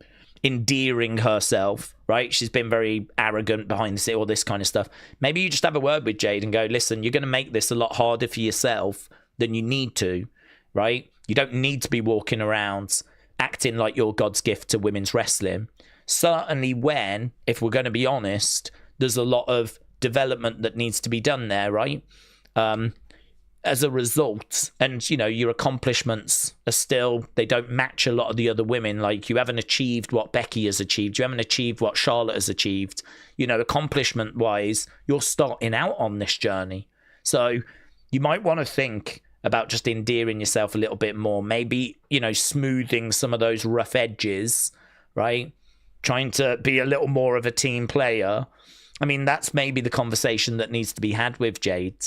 endearing herself, right? She's been very arrogant behind the scenes, all this kind of stuff. Maybe you just have a word with Jade and go, listen, you're going to make this a lot harder for yourself than you need to, right? You don't need to be walking around acting like you're God's gift to women's wrestling. Certainly when, if we're going to be honest, there's a lot of development that needs to be done there, right? As a result, and, you know, your accomplishments are still, they don't match a lot of the other women. Like, you haven't achieved what Becky has achieved. You haven't achieved what Charlotte has achieved. You know, accomplishment-wise, you're starting out on this journey. So you might want to think about just endearing yourself a little bit more. Maybe, you know, smoothing some of those rough edges, right? Trying to be a little more of a team player. I mean, that's maybe the conversation that needs to be had with Jade.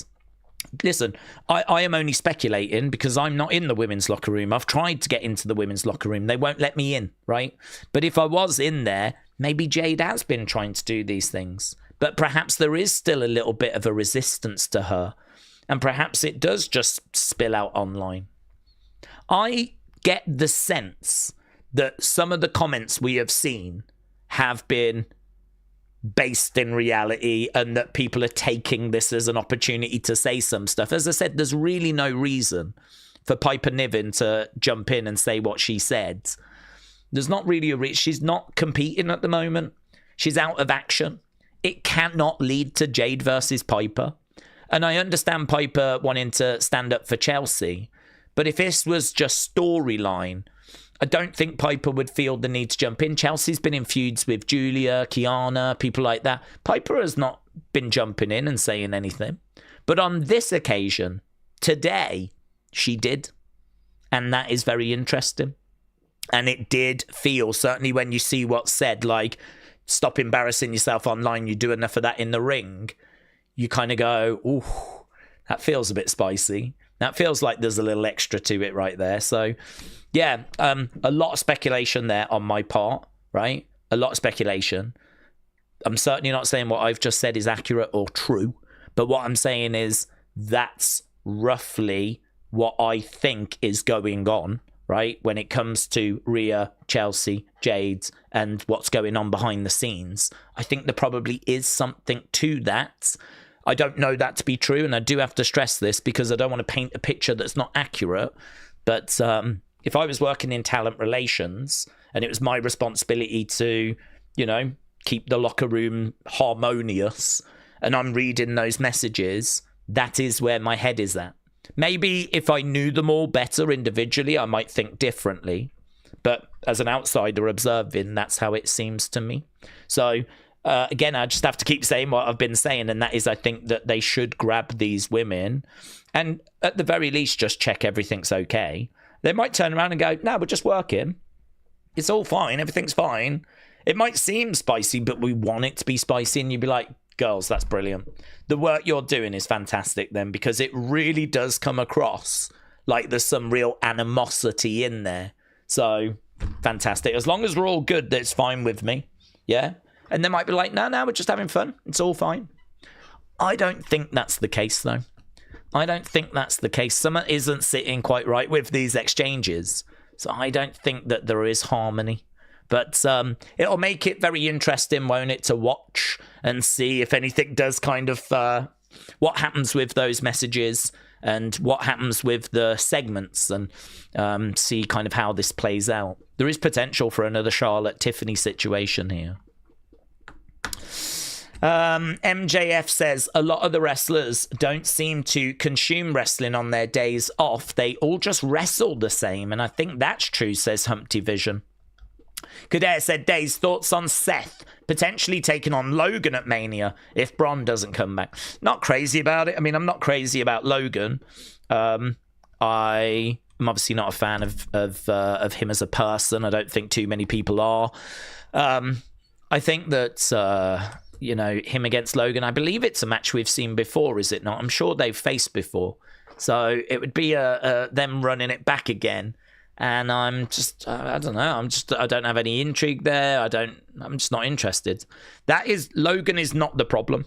Listen, I am only speculating because I'm not in the women's locker room. I've tried to get into the women's locker room. They won't let me in, right? But if I was in there, maybe Jade has been trying to do these things. But perhaps there is still a little bit of a resistance to her. And perhaps it does just spill out online. I get the sense that some of the comments we have seen have been based in reality and that people are taking this as an opportunity to say some stuff. As I said, there's really no reason for Piper Niven to jump in and say what she said. There's not really she's not competing at the moment. She's out of action. It cannot lead to Jade versus Piper. And I understand Piper wanting to stand up for Chelsea, but if this was just storyline, I don't think Piper would feel the need to jump in. Chelsea's been in feuds with Julia, Kiana, people like that. Piper has not been jumping in and saying anything. But on this occasion, today, she did. And that is very interesting. And it did feel, certainly when you see what's said, like, stop embarrassing yourself online, you do enough of that in the ring. You kind of go, ooh, that feels a bit spicy. That feels like there's a little extra to it right there. So, yeah, a lot of speculation there on my part, right? A lot of speculation. I'm certainly not saying what I've just said is accurate or true, but what I'm saying is that's roughly what I think is going on, right? When it comes to Rhea, Chelsea, Jade, and what's going on behind the scenes. I think there probably is something to that. I don't know that to be true, and I do have to stress this because I don't want to paint a picture that's not accurate. But if I was working in talent relations and it was my responsibility to, you know, keep the locker room harmonious, and I'm reading those messages, that is where my head is at. Maybe if I knew them all better individually, I might think differently. But as an outsider observing, that's how it seems to me. So again, I just have to keep saying what I've been saying, and that is I think that they should grab these women and at the very least just check everything's okay. They might turn around and go, no, we're just working. It's all fine. Everything's fine. It might seem spicy, but we want it to be spicy. And you'd be like, girls, that's brilliant. The work you're doing is fantastic then, because it really does come across like there's some real animosity in there. So, fantastic. As long as we're all good, that's fine with me. Yeah? And they might be like, no, we're just having fun. It's all fine. I don't think that's the case, though. I don't think that's the case. Something isn't sitting quite right with these exchanges. So I don't think that there is harmony. But it'll make it very interesting, won't it, to watch and see if anything does kind of... what happens with those messages and what happens with the segments, and see kind of how this plays out. There is potential for another Charlotte Tiffany situation here. MJF says a lot of the wrestlers don't seem to consume wrestling on their days off. They all just wrestle the same, and I think that's true, says Humpty Vision. Kader said, Days, thoughts on Seth potentially taking on Logan at Mania if Braun doesn't come back? Not crazy about it. I mean, I'm not crazy about Logan. I am obviously not a fan of him as a person. I don't think too many people are. I think that... him against Logan, I believe it's a match we've seen before, is it not? I'm sure they've faced before. So it would be them running it back again. And I'm just, I don't know. I don't have any intrigue there. I'm just not interested. Logan is not the problem.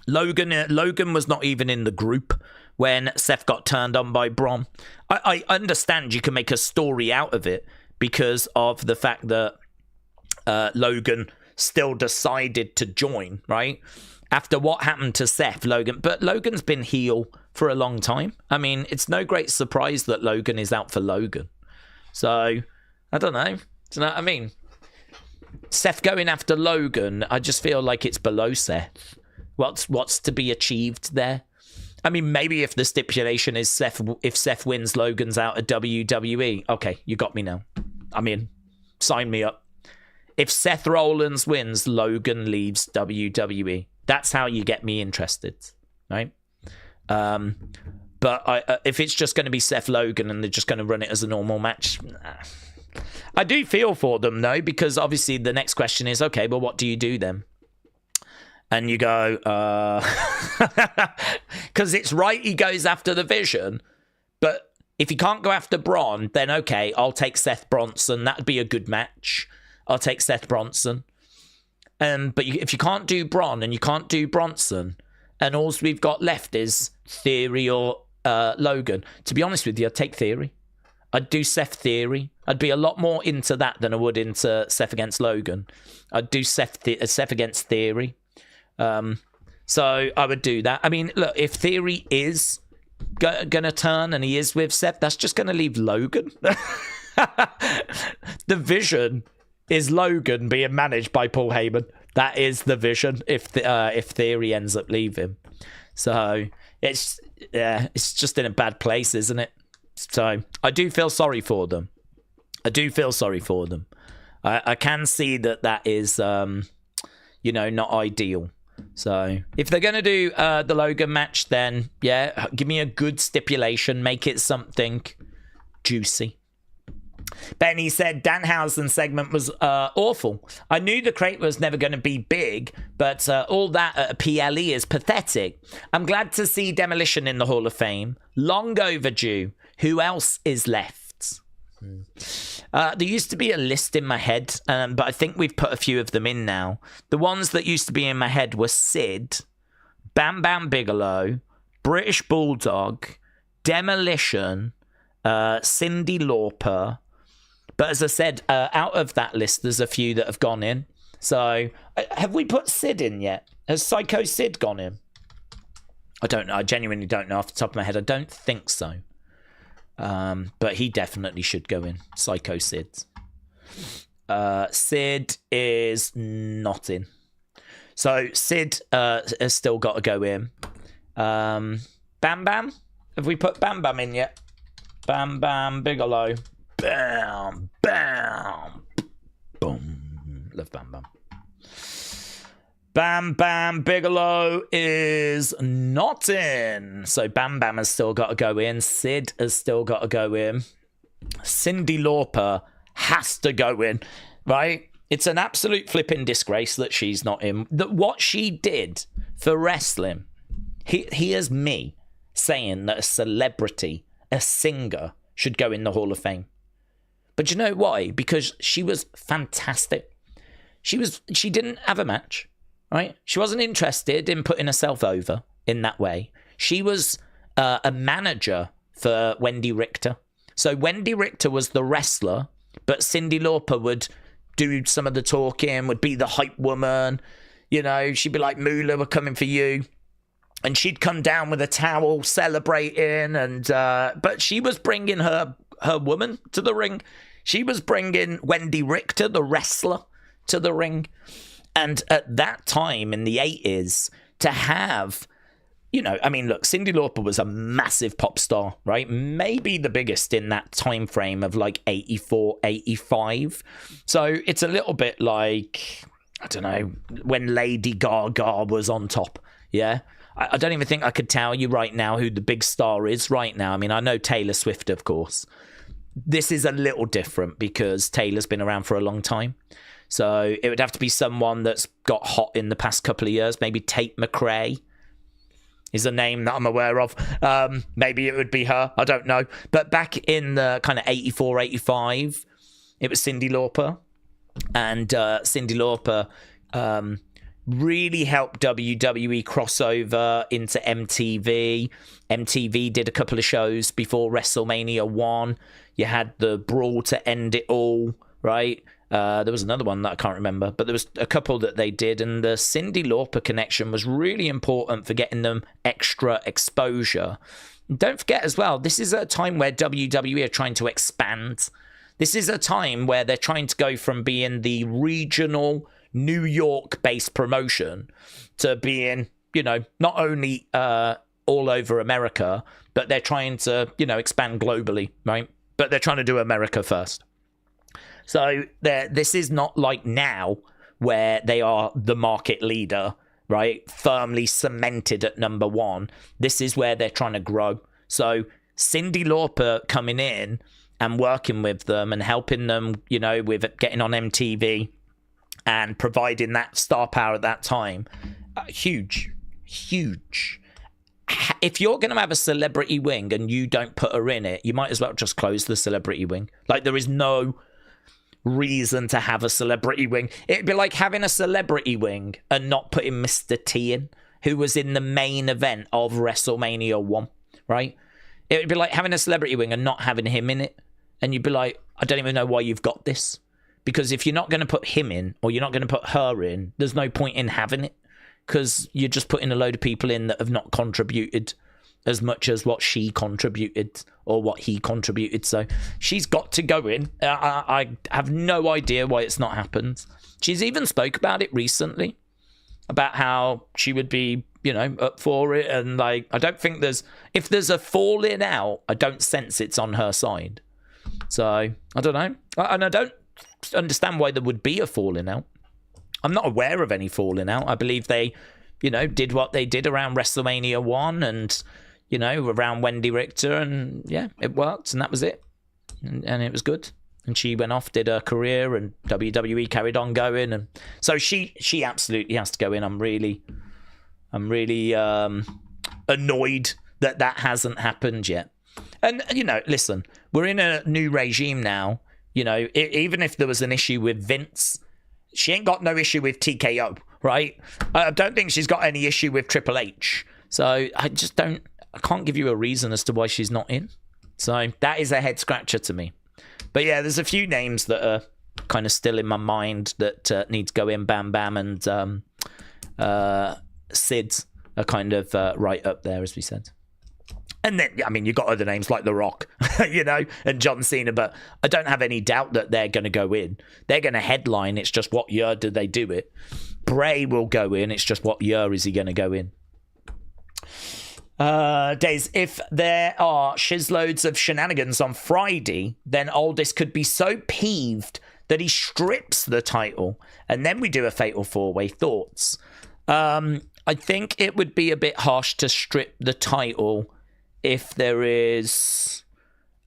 Logan was not even in the group when Seth got turned on by Braun. I understand you can make a story out of it because of the fact that Logan still decided to join, right? After what happened to Seth, but Logan's been heel for a long time. I mean, it's no great surprise that Logan is out for Logan. So, I don't know. Do you know what I mean? Seth going after Logan, I just feel like it's below Seth. What's to be achieved there? I mean, maybe if the stipulation is if Seth wins, Logan's out of WWE. Okay, you got me now. I'm in. Sign me up. If Seth Rollins wins, Logan leaves WWE. That's how you get me interested, right? But if it's just going to be Seth Logan and they're just going to run it as a normal match, I do feel for them, though, because obviously the next question is, okay, well, what do you do then? And you go, because it's right he goes after the Vision, but if he can't go after Braun, then okay, I'll take Seth Bronson. That'd be a good match. I'll take Seth Bronson. But if you can't do Braun and you can't do Bronson, and all we've got left is Theory or Logan, to be honest with you, I'd take Theory. I'd do Seth Theory. I'd be a lot more into that than I would into Seth against Logan. I'd do Seth against Theory. So I would do that. I mean, look, if Theory is going to turn and he is with Seth, that's just going to leave Logan. The Vision is Logan being managed by Paul Heyman. That is the Vision if Theory ends up leaving. So it's just in a bad place, isn't it? So I do feel sorry for them. I can see that is not ideal. So if they're going to do the Logan match, then yeah, give me a good stipulation, make it something juicy. Benny said Danhausen segment was awful. I knew the crate was never going to be big, but all that at a PLE is pathetic. I'm glad to see Demolition in the Hall of Fame. Long overdue. Who else is left? There used to be a list in my head, but I think we've put a few of them in now. The ones that used to be in my head were Sid, Bam Bam Bigelow, British Bulldog, Demolition, Cyndi Lauper. But as I said, out of that list, there's a few that have gone in. So, have we put Sid in yet? Has Psycho Sid gone in? I don't know. I genuinely don't know off the top of my head. I don't think so. But he definitely should go in. Psycho Sid. Sid is not in. So, Sid has still got to go in. Bam Bam? Have we put Bam Bam in yet? Bam Bam Bigelow. Bam, bam, boom. Love Bam Bam. Bam Bam Bigelow is not in. So Bam Bam has still got to go in. Sid has still got to go in. Cyndi Lauper has to go in, right? It's an absolute flipping disgrace that she's not in. That what she did for wrestling. Here's me saying that a celebrity, a singer, should go in the Hall of Fame. But you know why? Because she was fantastic. She didn't have a match, right? She wasn't interested in putting herself over in that way. She was a manager for Wendy Richter. So Wendy Richter was the wrestler, but Cyndi Lauper would do some of the talking, would be the hype woman. You know, she'd be like, Moolah, we're coming for you. And she'd come down with a towel celebrating. And but she was bringing her woman to the ring. She was bringing Wendy Richter, the wrestler, to the ring. And at that time in the 80s, to have, you know, I mean, look, Cyndi Lauper was a massive pop star, right? Maybe the biggest in that time frame of like 84, 85. So it's a little bit like, I don't know, when Lady Gaga was on top, yeah? I don't even think I could tell you right now who the big star is right now. I mean, I know Taylor Swift, of course. This is a little different because Taylor's been around for a long time. So it would have to be someone that's got hot in the past couple of years. Maybe Tate McRae is a name that I'm aware of. Maybe it would be her. I don't know. But back in the kind of 84, 85, it was Cyndi Lauper. And Cyndi Lauper really helped WWE cross over into MTV. MTV did a couple of shows before WrestleMania 1. You had the Brawl to End It All, right? There was another one that I can't remember, but there was a couple that they did, and the Cyndi Lauper connection was really important for getting them extra exposure. And don't forget as well, this is a time where WWE are trying to expand. This is a time where they're trying to go from being the regional New York-based promotion to being, you know, not only all over America, but they're trying to, you know, expand globally, right? But they're trying to do America first. So this is not like now where they are the market leader, right? Firmly cemented at number one. This is where they're trying to grow. So Cyndi Lauper coming in and working with them and helping them, you know, with getting on MTV and providing that star power at that time, huge. If you're going to have a celebrity wing and you don't put her in it, you might as well just close the celebrity wing. Like, there is no reason to have a celebrity wing. It'd be like having a celebrity wing and not putting Mr. T in, who was in the main event of WrestleMania 1, right? It would be like having a celebrity wing and not having him in it. And you'd be like, I don't even know why you've got this. Because if you're not going to put him in, or you're not going to put her in, there's no point in having it. Because you're just putting a load of people in that have not contributed as much as what she contributed or what he contributed. So she's got to go in. I have no idea why it's not happened. She's even spoke about it recently, about how she would be, you know, up for it. And like, I don't think if there's a falling out, I don't sense it's on her side. So I don't know. And I don't understand why there would be a falling out. I'm not aware of any falling out. I believe they, you know, did what they did around WrestleMania 1 and, you know, around Wendy Richter, and yeah, it worked, and that was it. And it was good. And she went off, did her career, and WWE carried on going. And so she absolutely has to go in. I'm really annoyed that hasn't happened yet. And, you know, listen, we're in a new regime now. You know, even if there was an issue with Vince, she ain't got no issue with TKO, right? I don't think she's got any issue with Triple H. So I can't give you a reason as to why she's not in. So that is a head scratcher to me. But yeah, there's a few names that are kind of still in my mind that need to go in. Bam Bam and Sid are kind of right up there, as we said. And then, I mean, you've got other names like The Rock, you know, and John Cena, but I don't have any doubt that they're going to go in. They're going to headline. It's just what year do they do it? Bray will go in. It's just what year is he going to go in? Days, if there are shizloads of shenanigans on Friday, then Aldis could be so peeved that he strips the title and then we do a fatal 4-way. Thoughts? I think it would be a bit harsh to strip the title if there is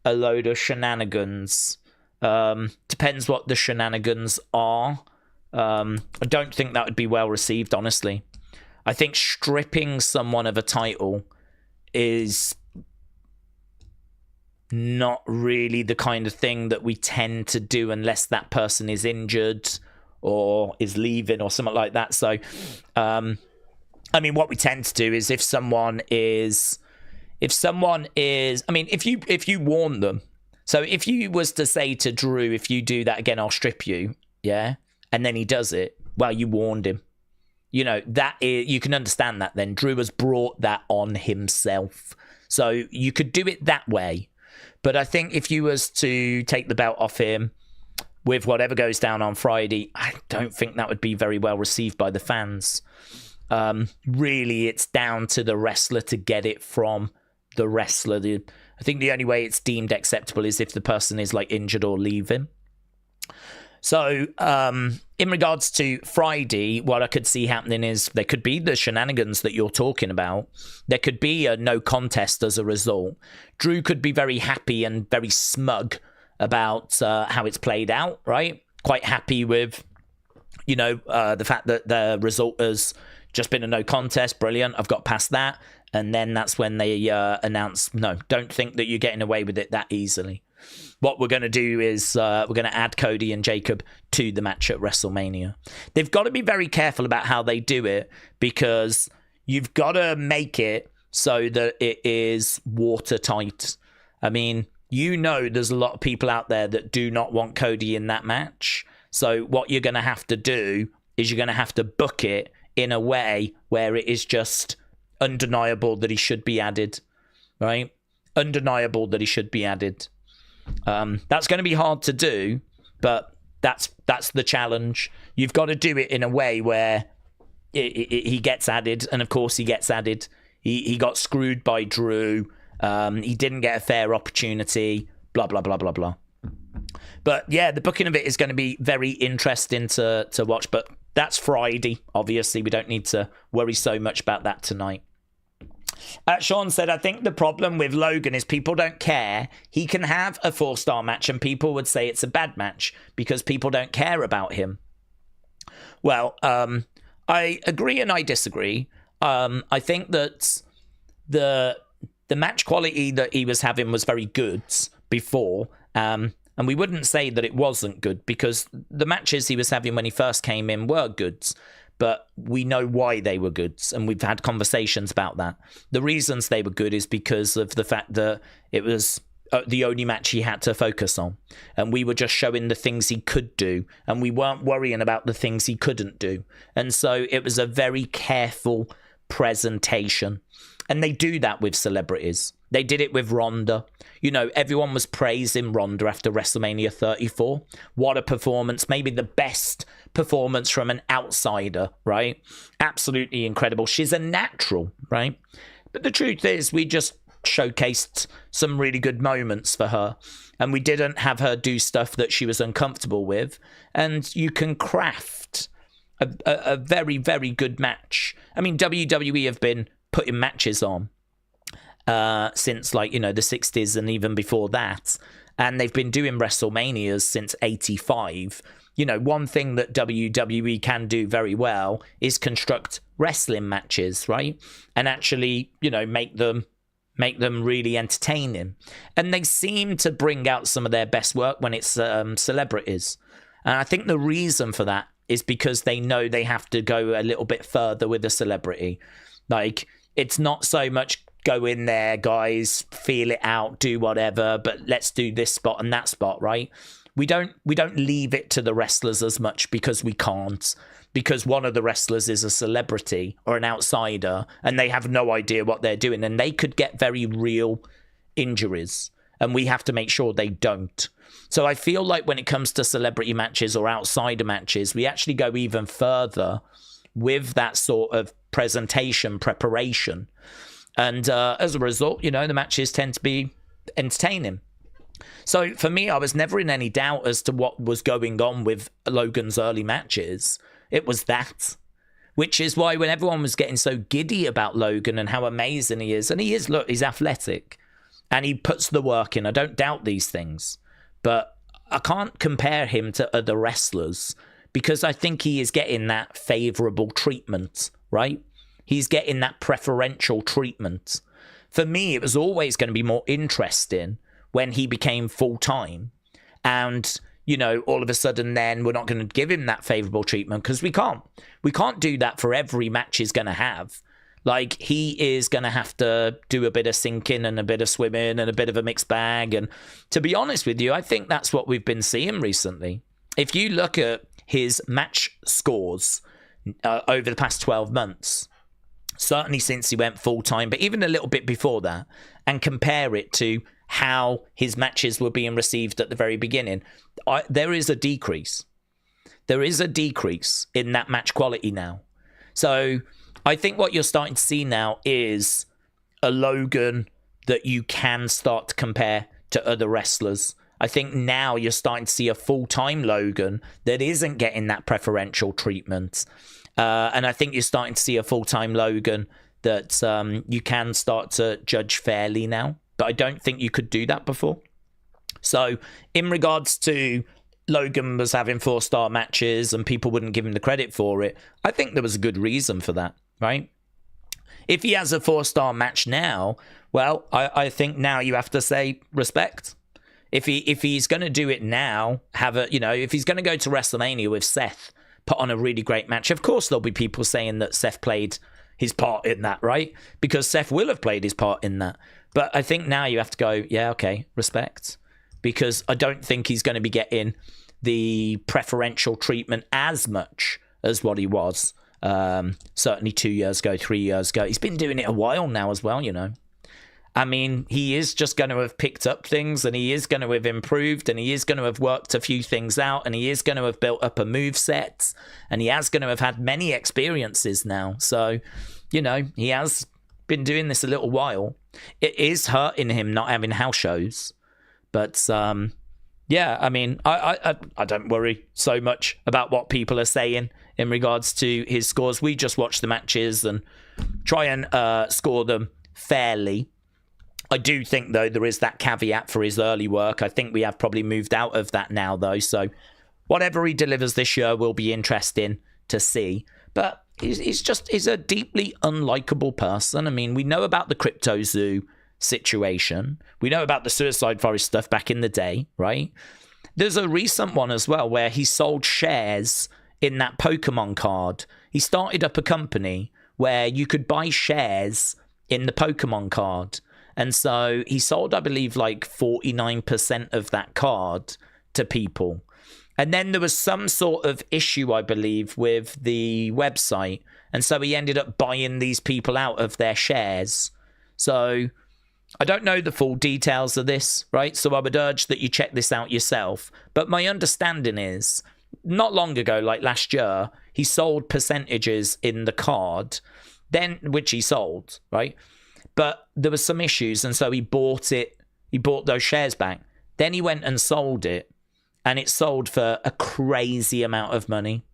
a load of shenanigans. Depends what the shenanigans are. I don't think that would be well received, honestly. I think stripping someone of a title is not really the kind of thing that we tend to do unless that person is injured or is leaving or something like that. So, I mean, what we tend to do is if someone is, I mean, if you warn them, so if you was to say to Drew, if you do that again, I'll strip you, yeah, and then he does it, well, you warned him. You know, that is, you can understand that then. Drew has brought that on himself. So you could do it that way. But I think if you was to take the belt off him with whatever goes down on Friday, I don't think that would be very well received by the fans. Really, it's down to the wrestler to get it from the wrestler. I think the only way it's deemed acceptable is if the person is like injured or leaving. So, in regards to Friday, what I could see happening is there could be the shenanigans that you're talking about. There could be a no contest as a result. Drew could be very happy and very smug about how it's played out, right? Quite happy with, you know, the fact that the result has just been a no contest. Brilliant. I've got past that. And then that's when they announce, no, don't think that you're getting away with it that easily. What we're going to do is we're going to add Cody and Jacob to the match at WrestleMania. They've got to be very careful about how they do it because you've got to make it so that it is watertight. I mean, you know there's a lot of people out there that do not want Cody in that match. So what you're going to have to do is you're going to have to book it in a way where it is just undeniable that he should be added, right? Undeniable that he should be added. That's going to be hard to do, but that's the challenge. You've got to do it in a way where he gets added, and of course he gets added. He got screwed by Drew. He didn't get a fair opportunity. Blah blah blah blah blah. But yeah, the booking of it is going to be very interesting to watch. But that's Friday. Obviously, we don't need to worry so much about that tonight. Sean said, I think the problem with Logan is people don't care. He can have a 4-star match and people would say it's a bad match because people don't care about him. Well, I agree and I disagree. I think that the match quality that he was having was very good before. And we wouldn't say that it wasn't good because the matches he was having when he first came in were good. But we know why they were good, and we've had conversations about that. The reasons they were good is because of the fact that it was the only match he had to focus on. And we were just showing the things he could do, and we weren't worrying about the things he couldn't do. And so it was a very careful presentation. And they do that with celebrities. They did it with Ronda. You know, everyone was praising Ronda after WrestleMania 34. What a performance. Maybe the best performance from an outsider, right? Absolutely incredible. She's a natural, right? But the truth is, we just showcased some really good moments for her. And we didn't have her do stuff that she was uncomfortable with. And you can craft a very, very good match. I mean, WWE have been putting matches on since, like, you know, the 60s and even before that. And they've been doing WrestleManias since 85. You know, one thing that WWE can do very well is construct wrestling matches, right? And actually, you know, make them really entertaining. And they seem to bring out some of their best work when it's celebrities. And I think the reason for that is because they know they have to go a little bit further with a celebrity. Like, it's not so much go in there, guys, feel it out, do whatever, but let's do this spot and that spot, right? We don't leave it to the wrestlers as much because we can't, because one of the wrestlers is a celebrity or an outsider and they have no idea what they're doing and they could get very real injuries and we have to make sure they don't. So I feel like when it comes to celebrity matches or outsider matches, we actually go even further with that sort of preparation. And as a result, you know, the matches tend to be entertaining. So for me, I was never in any doubt as to what was going on with Logan's early matches. It was that. Which is why when everyone was getting so giddy about Logan and how amazing he is, and he is, look, he's athletic and he puts the work in. I don't doubt these things. But I can't compare him to other wrestlers because I think he is getting that favourable treatment, right? He's getting that preferential treatment. For me, it was always going to be more interesting when he became full-time and, you know, all of a sudden then we're not going to give him that favourable treatment because we can't. We can't do that for every match he's going to have. Like, he is going to have to do a bit of sinking and a bit of swimming and a bit of a mixed bag. And to be honest with you, I think that's what we've been seeing recently. If you look at his match scores over the past 12 months, certainly since he went full-time, but even a little bit before that, and compare it to how his matches were being received at the very beginning, there is a decrease. There is a decrease in that match quality now. So I think what you're starting to see now is a Logan that you can start to compare to other wrestlers. I think now you're starting to see a full-time Logan that isn't getting that preferential treatment. And I think you're starting to see a full-time Logan that you can start to judge fairly now. But I don't think you could do that before. So in regards to Logan was having 4-star matches and people wouldn't give him the credit for it, I think there was a good reason for that, right? If he has a 4-star match now, well, I think now you have to say respect. If he's going to do it now, if he's going to go to WrestleMania with Seth, put on a really great match, of course there'll be people saying that Seth played his part in that, right? Because Seth will have played his part in that. But I think now you have to go, yeah, okay, respect. Because I don't think he's going to be getting the preferential treatment as much as what he was. Certainly 2 years ago, 3 years ago. He's been doing it a while now as well, you know. I mean, he is just going to have picked up things and he is going to have improved and he is going to have worked a few things out and he is going to have built up a moveset and he is going to have had many experiences now. So, you know, he has been doing this a little while. It is hurting him not having house shows. But, yeah, I mean, I don't worry so much about what people are saying in regards to his scores. We just watch the matches and try and score them fairly. I do think, though, there is that caveat for his early work. I think we have probably moved out of that now, though. So whatever he delivers this year will be interesting to see. But he's a deeply unlikable person. I mean, we know about the Crypto Zoo situation. We know about the Suicide Forest stuff back in the day, right? There's a recent one as well where he sold shares in that Pokemon card. He started up a company where you could buy shares in the Pokemon card. And so he sold, I believe, like 49% of that card to people. And then there was some sort of issue, I believe, with the website. And so he ended up buying these people out of their shares. So I don't know the full details of this, right? So I would urge that you check this out yourself. But my understanding is, not long ago, like last year, he sold percentages in the card, then which he sold, right? But there was some issues, and so he bought those shares back. Then he went and sold it, and it sold for a crazy amount of money.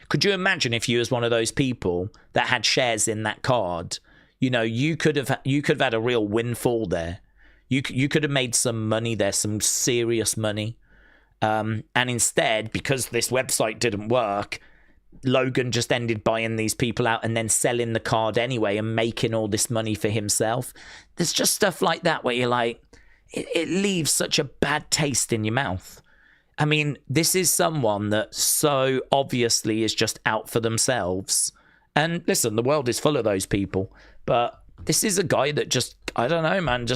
Could you imagine if you was one of those people that had shares in that card? You know, you could have had a real windfall there. You could have made some money there, some serious money. And instead, because this website didn't work, Logan just ended buying these people out and then selling the card anyway and making all this money for himself. There's just stuff like that where you're like, it leaves such a bad taste in your mouth. I mean, this is someone that so obviously is just out for themselves. And listen, the world is full of those people. But this is a guy that just, I don't know, man,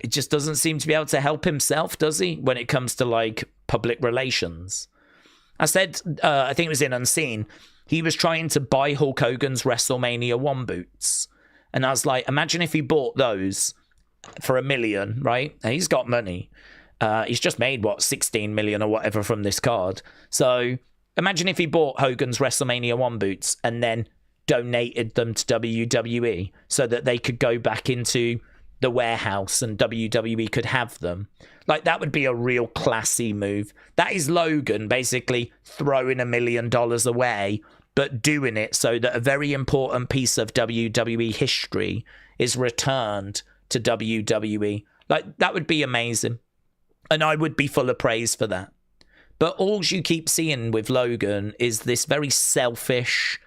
it just doesn't seem to be able to help himself, does he? When it comes to like public relations. I said, I think it was in Unseen, he was trying to buy Hulk Hogan's WrestleMania 1 boots. And I was like, imagine if he bought those for $1 million, right? And he's got money. He's just made, 16 million or whatever from this card. So imagine if he bought Hogan's WrestleMania 1 boots and then donated them to WWE so that they could go back into the warehouse and WWE could have them. Like, that would be a real classy move. That is Logan basically throwing $1 million away, but doing it so that a very important piece of WWE history is returned to WWE. Like, that would be amazing. And I would be full of praise for that. But all you keep seeing with Logan is this very selfish,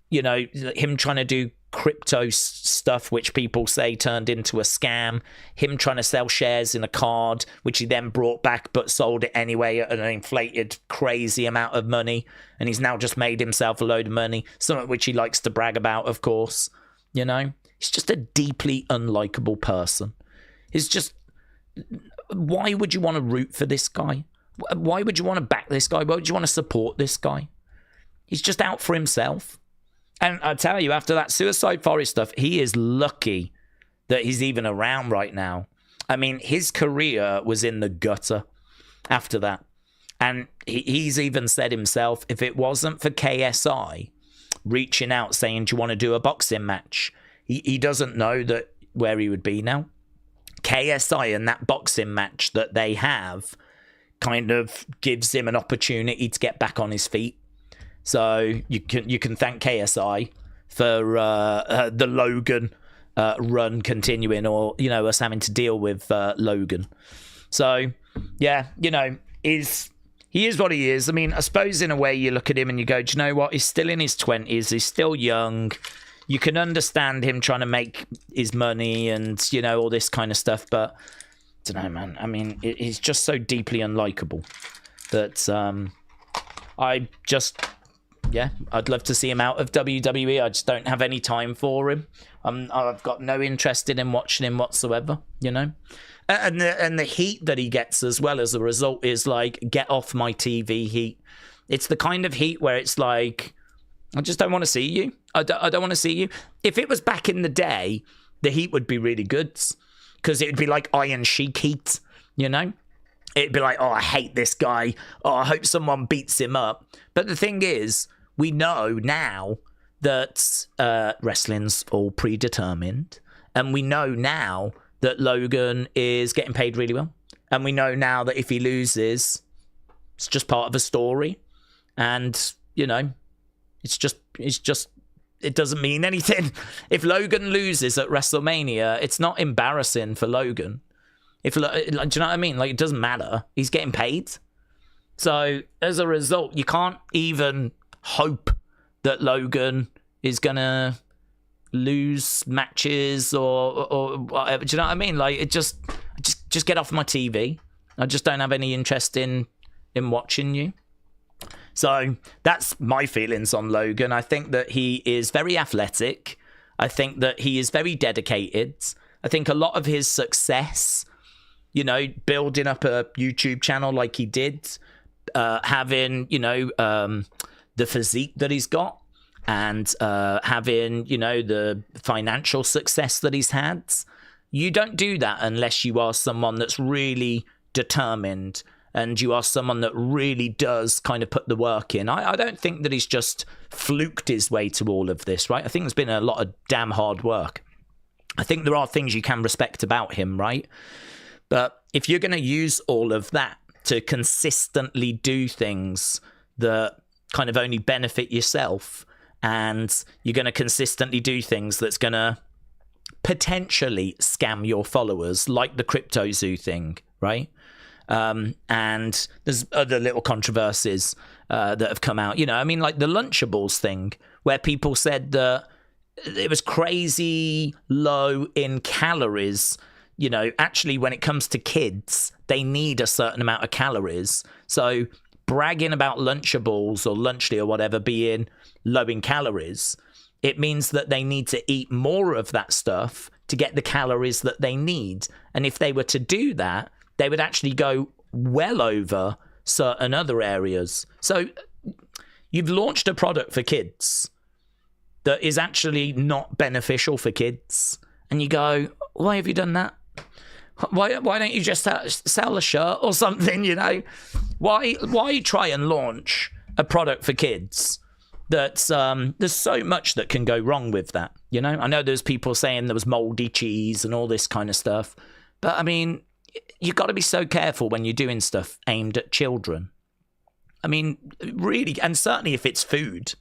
him trying to do crypto stuff, which people say turned into a scam. Him trying to sell shares in a card, which he then brought back but sold it anyway at an inflated, crazy amount of money. And he's now just made himself a load of money, something which he likes to brag about, of course. He's just a deeply unlikable person. It's just, why would you want to root for this guy? Why would you want to back this guy? Why would you want to support this guy? He's just out for himself. And I tell you, after that Suicide Forest stuff, he is lucky that he's even around right now. I mean, his career was in the gutter after that. And he's even said himself, if it wasn't for KSI reaching out saying, do you want to do a boxing match? He doesn't know that where he would be now. KSI and that boxing match that they have kind of gives him an opportunity to get back on his feet. So you can thank KSI for the Logan run continuing, or us having to deal with Logan. So yeah, he is what he is. I mean, I suppose in a way you look at him and you go, do you know what? He's still in his 20s. He's still young. You can understand him trying to make his money and all this kind of stuff, but I don't know, man. I mean, he's just so deeply unlikable that I'd love to see him out of WWE. I just don't have any time for him. I've got no interest in him watching him whatsoever, And the heat that he gets as well as a result is like, get off my TV heat. It's the kind of heat where it's like, I just don't want to see you. I don't want to see you. If it was back in the day, the heat would be really good because it would be like Iron Sheik heat, It'd be like, oh, I hate this guy. Oh, I hope someone beats him up. But the thing is, we know now that wrestling's all predetermined. And we know now that Logan is getting paid really well. And we know now that if he loses, it's just part of a story. And, it's just, it doesn't mean anything. If Logan loses at WrestleMania, it's not embarrassing for Logan. Do you know what I mean? Like, it doesn't matter. He's getting paid. So, as a result, you can't even hope that Logan is going to lose matches or whatever. Do you know what I mean? Like, just get off my TV. I just don't have any interest in watching you. So, that's my feelings on Logan. I think that he is very athletic. I think that he is very dedicated. I think a lot of his success, building up a YouTube channel like he did, having, the physique that he's got, and having, the financial success that he's had. You don't do that unless you are someone that's really determined and you are someone that really does kind of put the work in. I don't think that he's just fluked his way to all of this, right? I think there's been a lot of damn hard work. I think there are things you can respect about him, right? But if you're going to use all of that to consistently do things that kind of only benefit yourself, and you're going to consistently do things that's going to potentially scam your followers, like the Crypto Zoo thing, right? And there's other little controversies that have come out. Like the Lunchables thing, where people said that it was crazy low in calories. Actually, when it comes to kids, they need a certain amount of calories. So bragging about Lunchables or Lunchly or whatever being low in calories, it means that they need to eat more of that stuff to get the calories that they need. And if they were to do that, they would actually go well over certain other areas. So you've launched a product for kids that is actually not beneficial for kids. And you go, why have you done that? Why don't you just sell a shirt or something, Why try and launch a product for kids that there's so much that can go wrong with that. You know, I know there's people saying there was moldy cheese and all this kind of stuff. But, I mean, you've got to be so careful when you're doing stuff aimed at children. I mean, really, and certainly if it's food.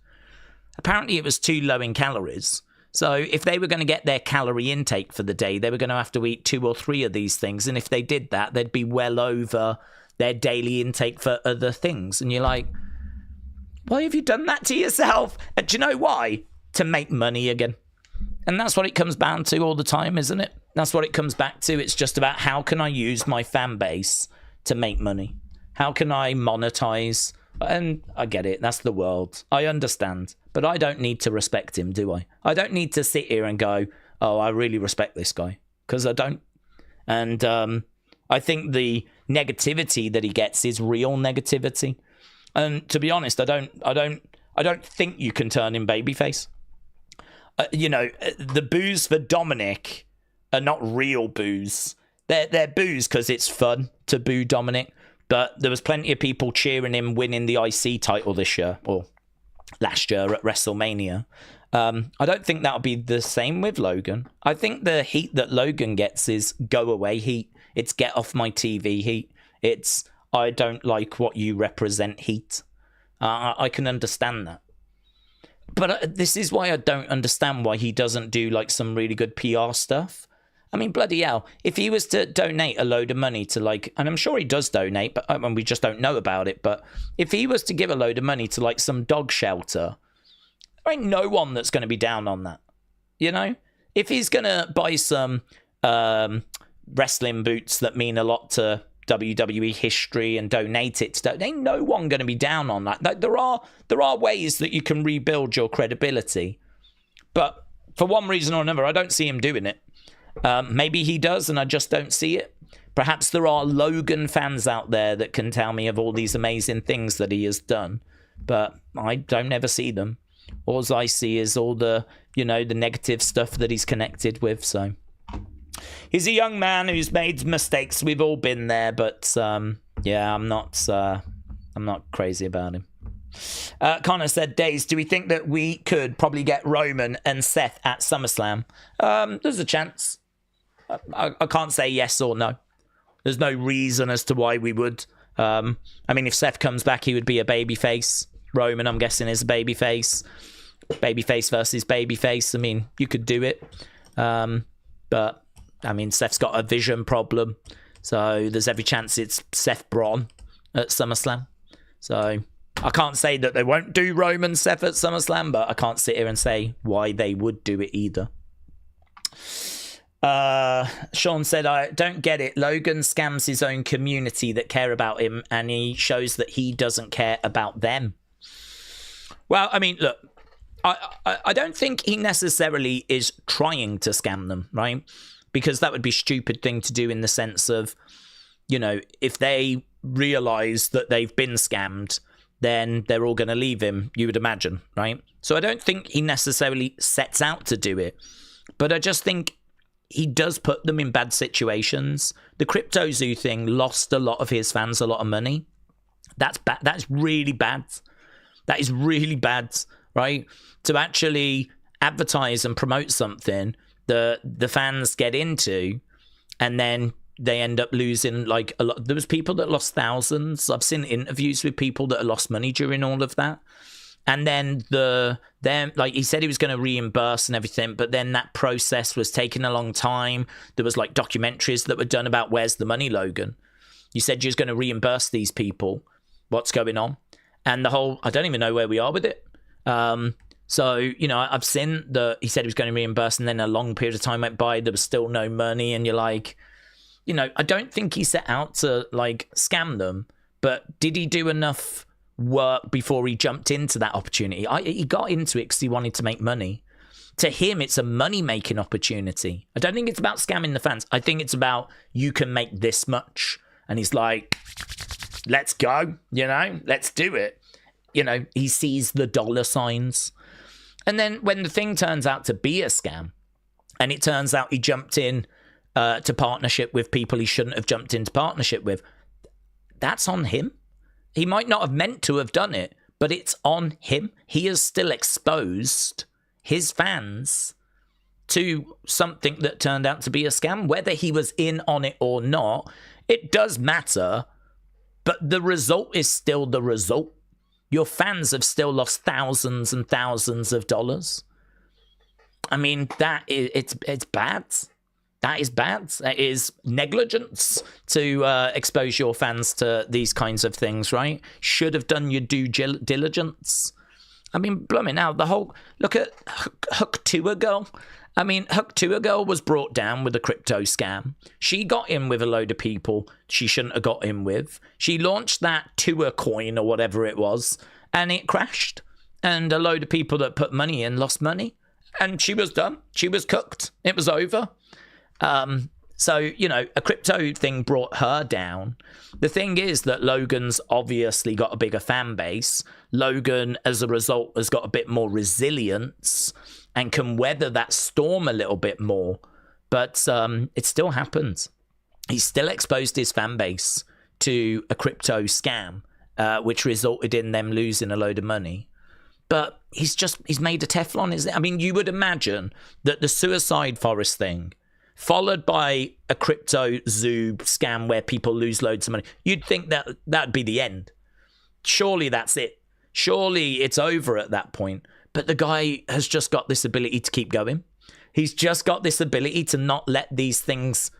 Apparently it was too low in calories. So if they were going to get their calorie intake for the day, they were going to have to eat 2 or 3 of these things. And if they did that, they'd be well over their daily intake for other things. And you're like, why have you done that to yourself? And do you know why? To make money again. And that's what it comes down to all the time, isn't it? That's what it comes back to. It's just about how can I use my fan base to make money? How can I monetize? And I get it. That's the world. I understand. But I don't need to respect him, do I? I don't need to sit here and go, oh, I really respect this guy. Because I don't. And I think the negativity that he gets is real negativity. And to be honest, I don't think you can turn him babyface. You know, the boos for Dominik are not real boos. They're boos because it's fun to boo Dominik. But there was plenty of people cheering him winning the IC title this year, or last year at WrestleMania. I don't think that'll be the same with Logan. I think the heat that Logan gets is go away heat. It's get off my TV heat. It's I don't like what you represent heat. I can understand that. But this is why I don't understand why he doesn't do like some really good PR stuff. I mean, bloody hell, if he was to donate a load of money to like, and I'm sure he does donate, but we just don't know about it. But if he was to give a load of money to like some dog shelter, there ain't no one that's going to be down on that. You know, if he's going to buy some wrestling boots that mean a lot to WWE history and donate it to, ain't no one going to be down on that. Like, there are ways that you can rebuild your credibility, but for one reason or another, I don't see him doing it. Maybe he does, and I just don't see it. Perhaps there are Logan fans out there that can tell me of all these amazing things that he has done, but I don't ever see them. All I see is all the, you know, the negative stuff that he's connected with. So he's a young man who's made mistakes. We've all been there, but yeah, I'm not crazy about him. Connor said, Days, do we think that we could probably get Roman and Seth at SummerSlam? There's a chance. I can't say yes or no. There's no reason as to why we would. I mean, if Seth comes back, he would be a babyface. Roman, I'm guessing, is a babyface. Babyface versus babyface. I mean, you could do it. But, I mean, Seth's got a vision problem. So there's every chance it's Seth Braun at SummerSlam. So I can't say that they won't do Roman Seth at SummerSlam, but I can't sit here and say why they would do it either. Sean said, I don't get it. Logan scams his own community that care about him, and he shows that he doesn't care about them. Well, I mean, look, I don't think he necessarily is trying to scam them, right? Because that would be a stupid thing to do in the sense of, you know, if they realize that they've been scammed, then they're all going to leave him, you would imagine, right? So I don't think he necessarily sets out to do it, but I just think he does put them in bad situations. The Crypto Zoo thing lost a lot of his fans a lot of money. That's bad. That's really bad. That is really bad, right? To actually advertise and promote something that the fans get into, and then they end up losing like a lot. There was people that lost thousands. I've seen interviews with people that lost money during all of that. And then like he said he was going to reimburse and everything, but then that process was taking a long time. There was like documentaries that were done about where's the money, Logan. You said you was going to reimburse these people. What's going on? And the whole, I don't even know where we are with it. So, you know, I've seen that he said he was going to reimburse, and then a long period of time went by, there was still no money, and you're like, you know, I don't think he set out to like scam them, but did he do enough work before he jumped into that opportunity? He got into it because he wanted to make money. To him, it's a money-making opportunity. I don't think it's about scamming the fans. I think it's about, you can make this much. And he's like, let's go, you know, let's do it. You know, he sees the dollar signs. And then when the thing turns out to be a scam, and it turns out he jumped in to partnership with people he shouldn't have jumped into partnership with, that's on him. He might not have meant to have done it, but it's on him. He has still exposed his fans to something that turned out to be a scam. Whether he was in on it or not, it does matter, but the result is still the result. Your fans have still lost thousands and thousands of dollars. I mean, it's bad. That is bad. That is negligence to expose your fans to these kinds of things, right? Should have done your due diligence. I mean, blooming out the whole... Look at Hook Tour Girl. I mean, Hook Tour Girl was brought down with a crypto scam. She got in with a load of people she shouldn't have got in with. She launched that tour coin or whatever it was, and it crashed. And a load of people that put money in lost money. And she was done. She was cooked. It was over. So, you know, a crypto thing brought her down. The thing is that Logan's obviously got a bigger fan base. Logan, as a result, has got a bit more resilience and can weather that storm a little bit more. But it still happens. He's still exposed his fan base to a crypto scam, which resulted in them losing a load of money. But he's made a Teflon, isn't it? I mean, you would imagine that the Suicide Forest thing, followed by a crypto zoo scam where people lose loads of money, you'd think that that'd be the end. Surely that's it. Surely it's over at that point. But the guy has just got this ability to keep going. He's just got this ability to not let these things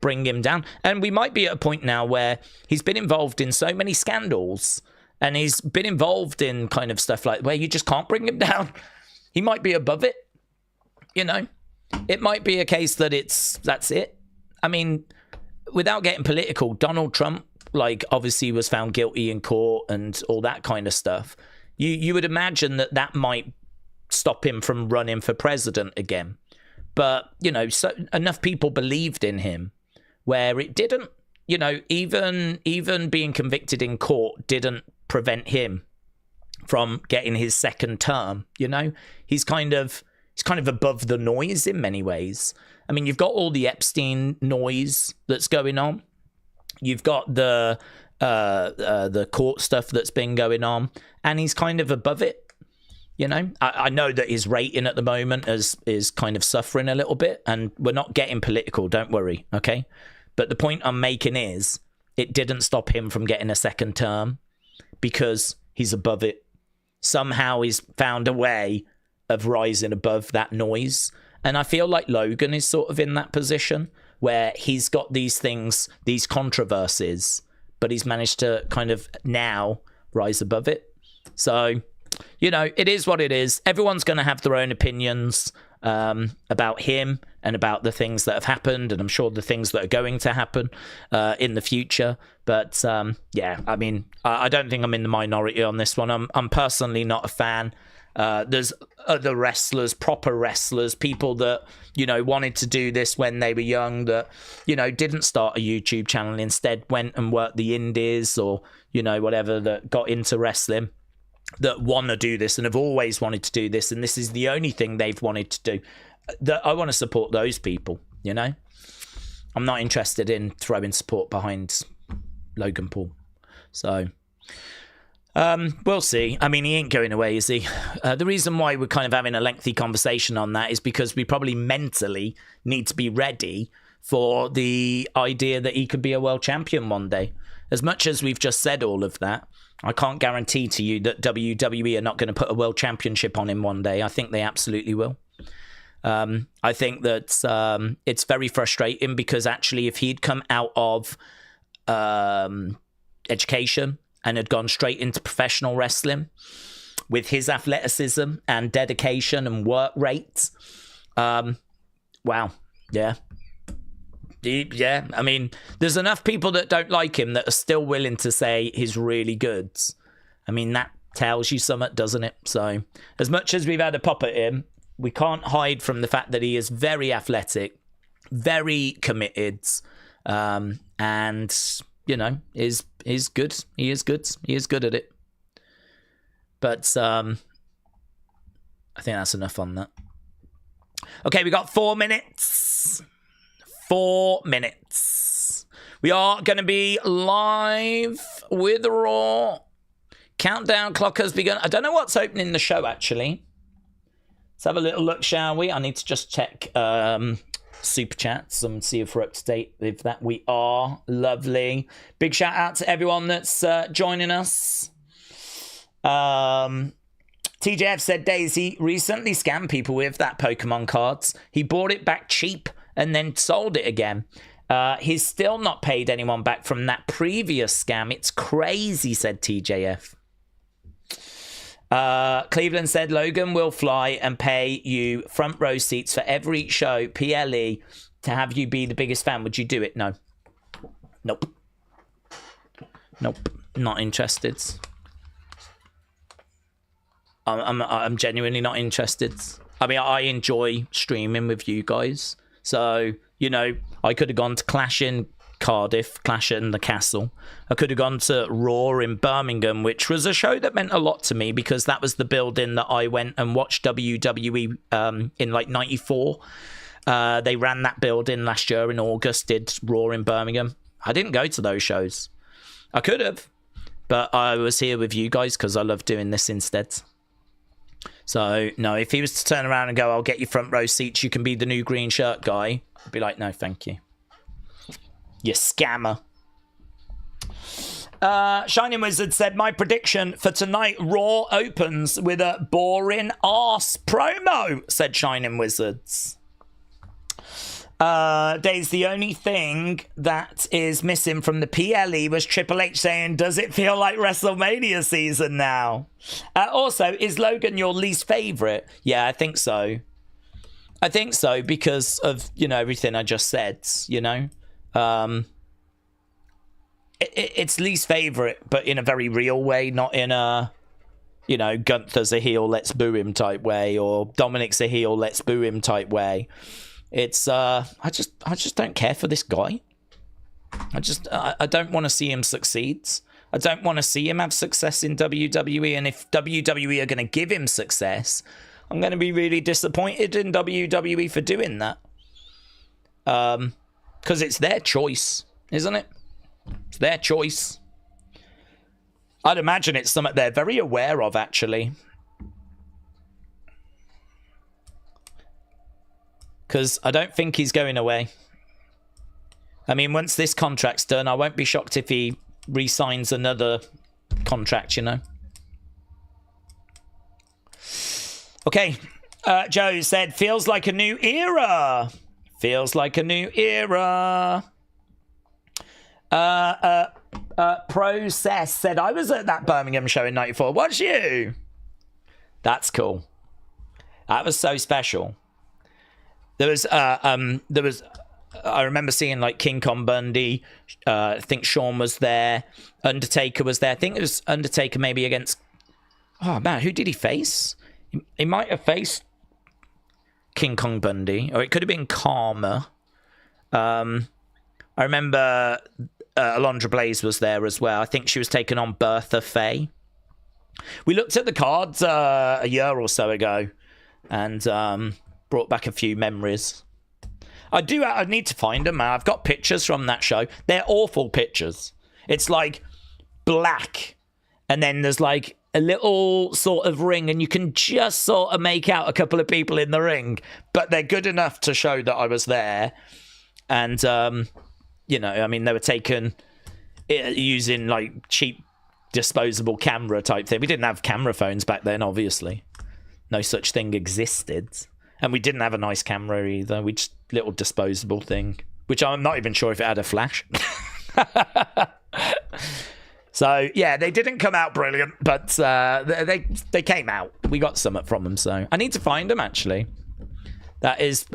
bring him down. And we might be at a point now where he's been involved in so many scandals and he's been involved in kind of stuff like where you just can't bring him down. He might be above it, you know. It might be a case that that's it. I mean, without getting political, Donald Trump, like, obviously was found guilty in court and all that kind of stuff. You would imagine that might stop him from running for president again. But, you know, so enough people believed in him where it didn't. You know, even being convicted in court didn't prevent him from getting his second term, you know? He's kind of above the noise in many ways. I mean, you've got all the Epstein noise that's going on. You've got the court stuff that's been going on, and he's kind of above it. You know, I know that his rating at the moment is kind of suffering a little bit, and we're not getting political, don't worry, okay? But the point I'm making is it didn't stop him from getting a second term because he's above it. Somehow he's found a way of rising above that noise. And I feel like Logan is sort of in that position where he's got these things, these controversies, but he's managed to kind of now rise above it. So, you know, it is what it is. Everyone's going to have their own opinions about him and about the things that have happened, and I'm sure the things that are going to happen in the future. But yeah, I mean, I don't think I'm in the minority on this one. I'm personally not a fan. There's other wrestlers, proper wrestlers, people that, you know, wanted to do this when they were young, that, you know, didn't start a YouTube channel, instead went and worked the indies or, you know, whatever, that got into wrestling, that want to do this and have always wanted to do this, and this is the only thing they've wanted to do. That I want to support those people, you know? I'm not interested in throwing support behind Logan Paul. So we'll see. I mean, he ain't going away, is he? The reason why we're kind of having a lengthy conversation on that is because we probably mentally need to be ready for the idea that he could be a world champion one day. As much as we've just said all of that, I can't guarantee to you that WWE are not going to put a world championship on him one day. I think they absolutely will. I think that it's very frustrating because actually if he'd come out of education and had gone straight into professional wrestling with his athleticism and dedication and work rates, wow, yeah. Yeah, I mean, there's enough people that don't like him that are still willing to say he's really good. I mean, that tells you something, doesn't it? So, as much as we've had a pop at him, we can't hide from the fact that he is very athletic, very committed, and, you know, is good. He is good. He is good at it. But I think that's enough on that. Okay, we got 4 minutes. 4 minutes. We are going to be live with Raw countdown clock has begun. I don't know what's opening the show, actually. Let's have a little look, shall we? I need to just check super chats and see if we're up to date with that. We are. Lovely. Big shout out to everyone that's joining us. TJF said Daisy recently scammed people with that Pokemon cards. He bought it back cheap and then sold it again. He's still not paid anyone back from that previous scam. It's crazy, said TJF. Cleveland said Logan will fly and pay you front row seats for every show, PLE, to have you be the biggest fan. Would you do it? No. Nope. Nope. Not interested. I'm genuinely not interested. I mean, I enjoy streaming with you guys. So, you know, I could have gone to Clash in Cardiff, Clash in the Castle. I could have gone to Raw in Birmingham, which was a show that meant a lot to me because that was the building that I went and watched WWE in like 94. They ran that building last year in August, did Raw in Birmingham. I didn't go to those shows. I could have, but I was here with you guys because I love doing this instead. So, no, if he was to turn around and go, I'll get you front row seats, you can be the new green shirt guy, I'd be like, no, thank you. You scammer. Shining Wizard said, my prediction for tonight, Raw opens with a boring arse promo, said Shining Wizards. Days, the only thing that is missing from the PLE was Triple H saying, does it feel like WrestleMania season now? Also, is Logan your least favourite? Yeah, I think so. I think so because of, you know, everything I just said, you know. It's least favourite, but in a very real way, not in a, you know, Gunther's a heel, let's boo him type way, or Dominik's a heel, let's boo him type way. It's I just don't care for this guy. I don't want to see him succeed. I don't want to see him have success in WWE. And if WWE are going to give him success, I'm going to be really disappointed in WWE for doing that. Because it's their choice, isn't it? It's their choice. I'd imagine it's something they're very aware of, actually. Because I don't think he's going away. I mean, once this contract's done, I won't be shocked if he re-signs another contract, you know. Okay. Joe said, feels like a new era. Feels like a new era. Process said, I was at that Birmingham show in 94. Was you? That's cool. That was so special. There was, I remember seeing like King Kong Bundy. I think Shawn was there. Undertaker was there. I think it was Undertaker maybe against, oh man, who did he face? He might have faced King Kong Bundy, or it could have been Karma. I remember Alondra Blaze was there as well. I think she was taking on Bertha Faye. We looked at the cards a year or so ago, and brought back a few memories. I need to find them. I've got pictures from that show. They're awful pictures. It's like black, and then there's like a little sort of ring, and you can just sort of make out a couple of people in the ring, but they're good enough to show that I was there. And you know, I mean, they were taken using like cheap disposable camera type thing. We didn't have camera phones back then, obviously. No such thing existed. And we didn't have a nice camera either. We just little disposable thing, which I'm not even sure if it had a flash. So yeah, they didn't come out brilliant, but they came out. We got something from them. So I need to find them actually. That is,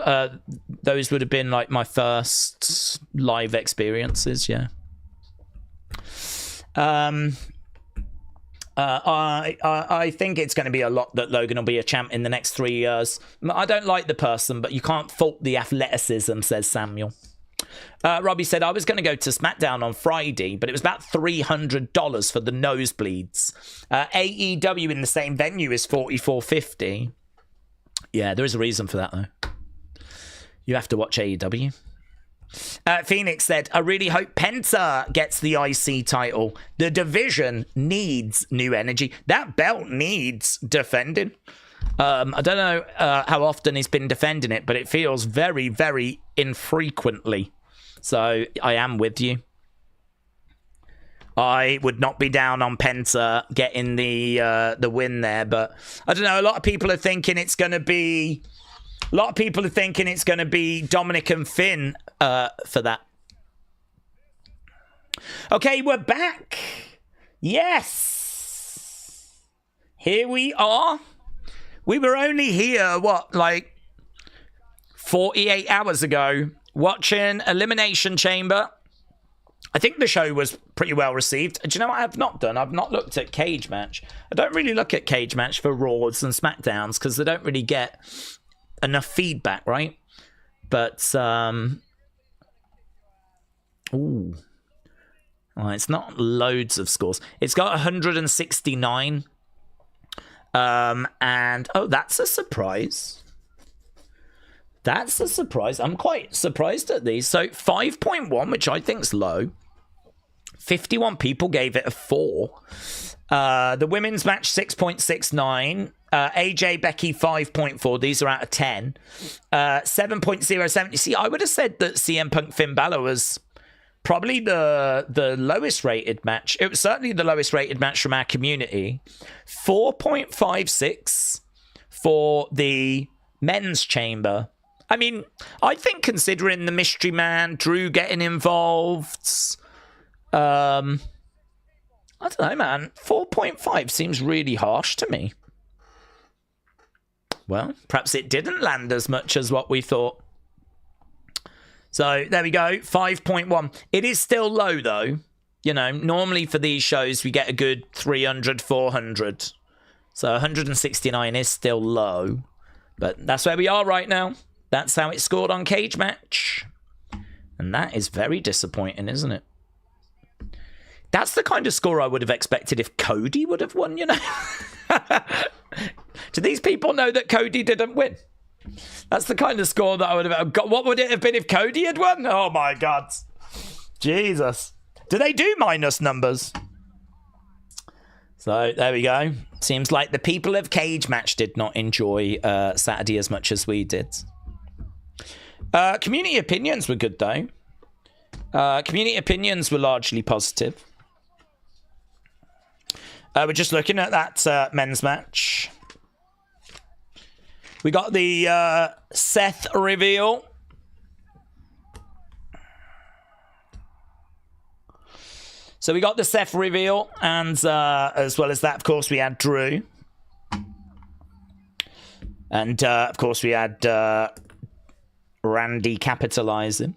those would have been like my first live experiences. Yeah. I think it's going to be a lot that Logan will be a champ in the next 3 years. I don't like the person, but you can't fault the athleticism, says Samuel. Robbie said, I was going to go to Smackdown on Friday, but it was about $300 for the nosebleeds. AEW in the same venue is $44.50. Yeah, there is a reason for that, though. You have to watch AEW. Phoenix said, I really hope Penta gets the IC title. The division needs new energy. That belt needs defending. I don't know how often he's been defending it, but it feels very, very infrequently. So I am with you. I would not be down on Penta getting the win there, but I don't know. A lot of people are thinking it's going to be Dominik and Finn for that. Okay, we're back. Yes. Here we are. We were only here, what, like 48 hours ago, watching Elimination Chamber. I think the show was pretty well received. Do you know what I've not done? I've not looked at Cage Match. I don't really look at Cage Match for Raws and Smackdowns because they don't really get enough feedback, right? But, ooh. Well, it's not loads of scores. It's got 169. And, oh, that's a surprise. That's a surprise. I'm quite surprised at these. So 5.1, which I think's low. 51 people gave it a 4. The women's match 6.69. AJ Becky 5.4. These are out of 10. 7.07. You see, I would have said that CM Punk Finn Balor was probably the lowest rated match. It was certainly the lowest rated match from our community. 4.56 for the men's chamber. I mean, I think considering the mystery man, Drew getting involved, I don't know, man. 4.5 seems really harsh to me. Well, perhaps it didn't land as much as what we thought. So, there we go. 5.1. It is still low, though. You know, normally for these shows, we get a good 300, 400. So, 169 is still low. But that's where we are right now. That's how it scored on Cage Match. And that is very disappointing, isn't it? That's the kind of score I would have expected if Cody would have won, you know? Do these people know that Cody didn't win? That's the kind of score that I would have got. What would it have been if Cody had won? Oh, my God. Jesus. Do they do minus numbers? So, there we go. Seems like the people of Cage Match did not enjoy Saturday as much as we did. Community opinions were good, though. Community opinions were largely positive. We're just looking at that men's match. We got the Seth reveal. So we got the Seth reveal, and as well as that, of course, we had Drew. And, of course, we had Randy capitalizing.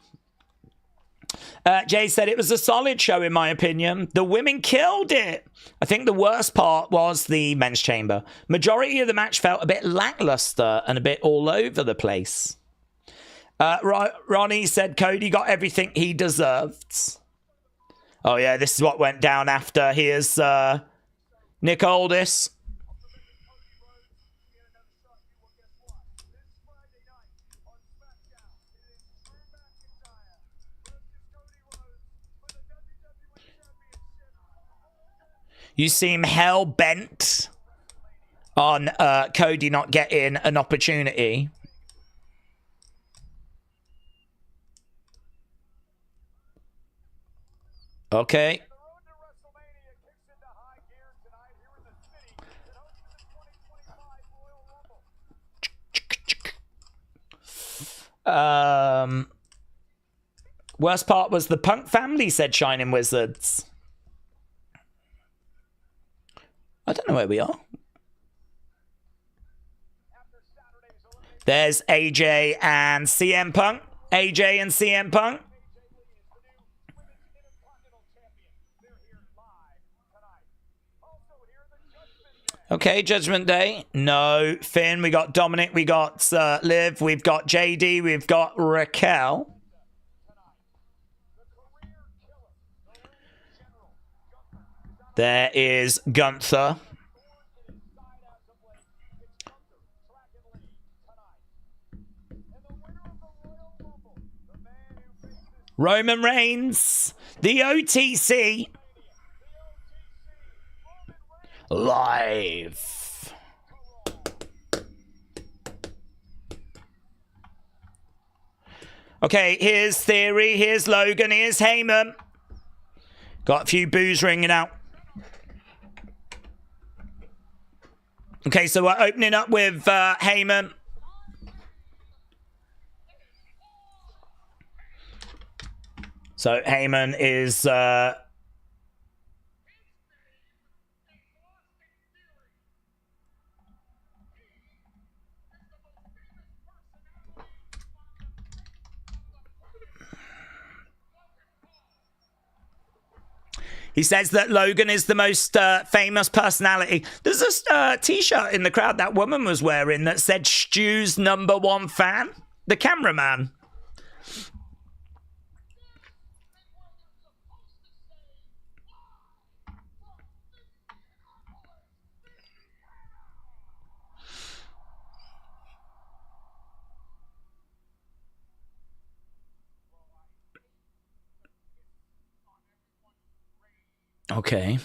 Jay said it was a solid show, in my opinion. The women killed it. I think the worst part was the men's chamber. Majority of the match felt a bit lackluster and a bit all over the place. Ronnie said Cody got everything he deserved. Oh, yeah, this is what went down after. Here's Nick Aldis. You seem hell-bent on Cody not getting an opportunity. Okay. Worst part was the Punk family, said Shining Wizards. I don't know where we are. There's AJ and CM Punk. AJ and CM Punk. Okay, Judgment Day. No. Finn, we got Dominik, we got Liv, we've got JD, we've got Raquel. There is Gunther. Roman Reigns, the OTC, live. Okay, here's Theory, here's Logan, here's Heyman. Got a few boos ringing out. Okay, so we're opening up with Heyman. So Heyman is... He says that Logan is the most famous personality. There's a t-shirt in the crowd that woman was wearing that said Stu's #1 fan. The cameraman. Okay.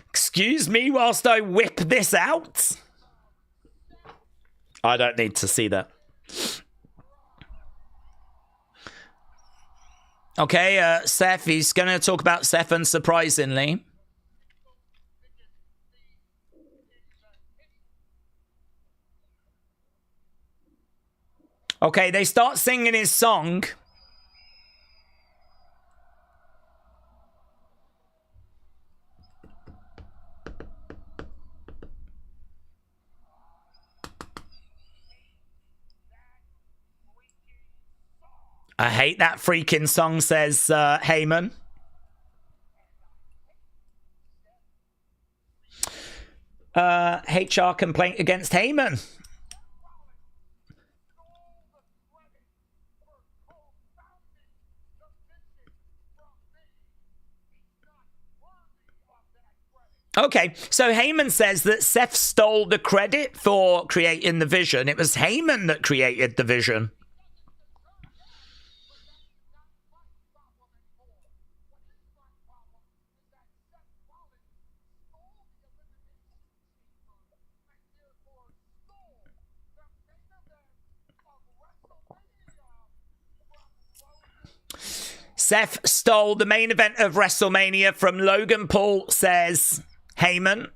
Excuse me whilst I whip this out. I don't need to see that. Okay, Seth, he's going to talk about Seth, unsurprisingly. Okay, they start singing his song. I hate that freaking song, says Heyman. HR complaint against Heyman. Okay, so Heyman says that Seth stole the credit for creating the vision. It was Heyman that created the vision. Seth stole the main event of WrestleMania from Logan Paul, says Heyman.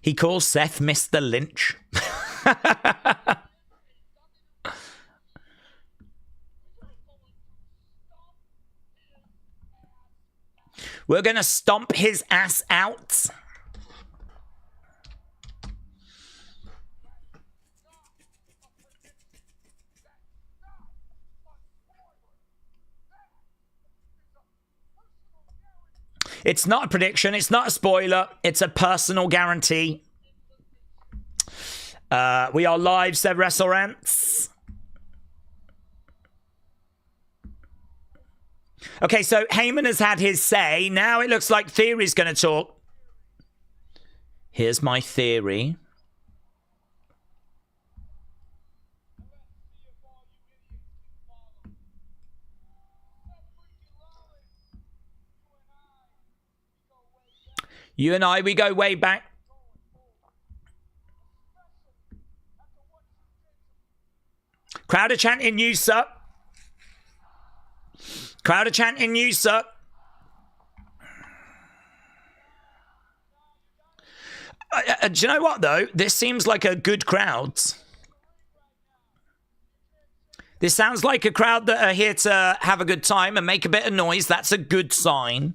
He calls Seth Mr. Lynch. We're going to stomp his ass out. It's not a prediction. It's not a spoiler. It's a personal guarantee. We are live, said WrestleRants. Okay, so Heyman has had his say. Now it looks like Theory's going to talk. Here's my theory. You and I, we go way back. Crowd are chanting, you suck. Crowd are chanting, you suck. Do you know what, though? This seems like a good crowd. This sounds like a crowd that are here to have a good time and make a bit of noise. That's a good sign.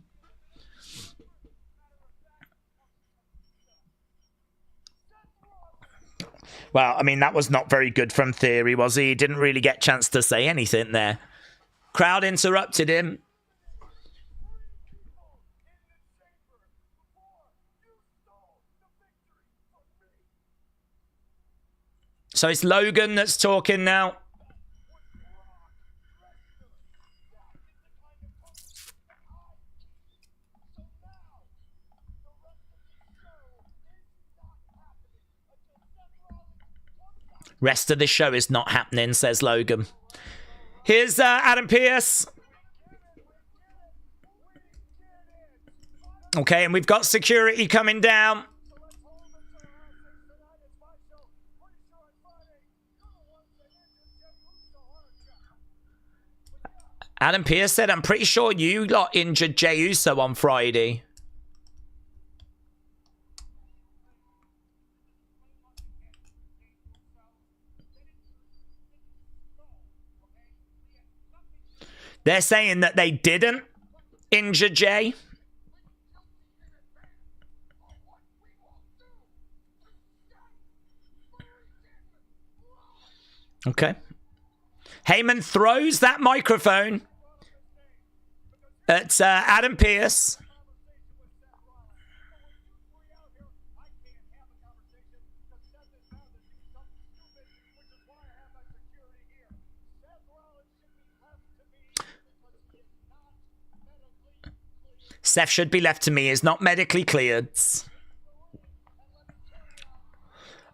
Well, I mean, that was not very good from Theory, was he? He didn't really get a chance to say anything there. Crowd interrupted him. So it's Logan that's talking now. Rest of the show is not happening, says Logan. Here's Adam Pearce. Okay, and we've got security coming down. Adam Pearce said, I'm pretty sure you lot injured Jey Uso on Friday. They're saying that they didn't injure Jey. Okay. Heyman throws that microphone at Adam Pearce. Seth should be left to me. Is not medically cleared.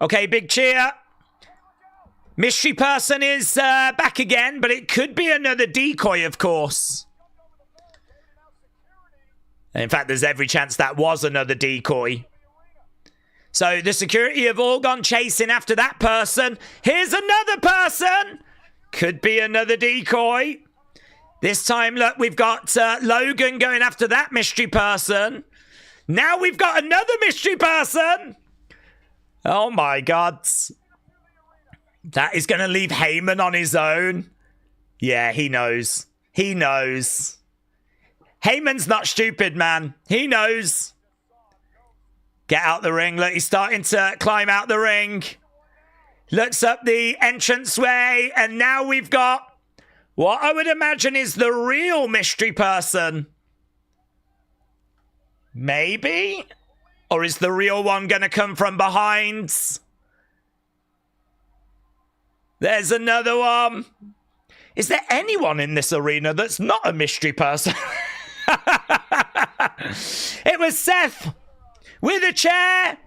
Okay, big cheer. Mystery person is back again, but it could be another decoy, of course. In fact, there's every chance that was another decoy. So the security have all gone chasing after that person. Here's another person. Could be another decoy. This time, look, we've got Logan going after that mystery person. Now we've got another mystery person. Oh, my God. That is going to leave Heyman on his own. Yeah, he knows. He knows. Heyman's not stupid, man. He knows. Get out the ring. Look, he's starting to climb out the ring. Looks up the entranceway. And now we've got what I would imagine is the real mystery person. Maybe? Or is the real one going to come from behind? There's another one. Is there anyone in this arena that's not a mystery person? It was Seth with a chair.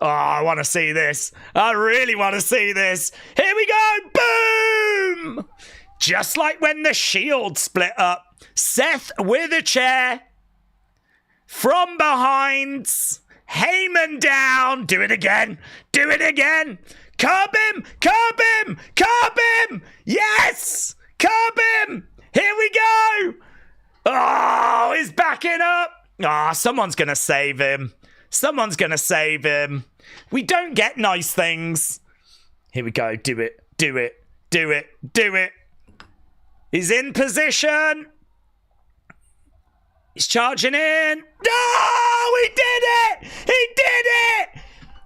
Oh, I want to see this. I really want to see this. Here we go. Boom! Just like when the Shield split up. Seth with a chair. From behind. Heyman down. Do it again. Do it again. Curb him. Curb him. Curb him. Yes. Curb him. Here we go. Oh, he's backing up. Ah, someone's going to save him. Someone's going to save him. We don't get nice things. Here we go. Do it. Do it. Do it. Do it. He's in position. He's charging in. No, he did it. He did it.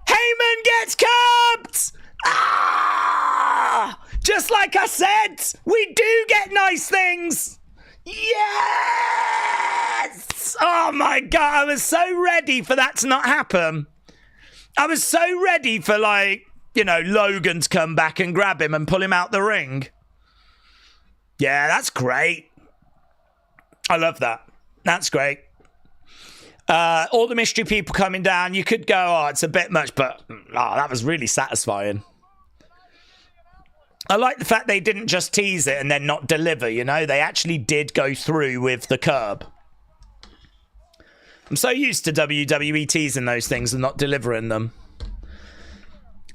Heyman gets curbed. Ah, just like I said, we do get nice things. Yes! Oh my God, I was so ready for that to not happen. I was so ready for, like, you know, Logan to come back and grab him and pull him out the ring. Yeah, that's great. I love that. That's great. All the mystery people coming down. You could go, oh, it's a bit much, but that was really satisfying. I like the fact they didn't just tease it and then not deliver, you know? They actually did go through with the curb. I'm so used to WWE teasing those things and not delivering them.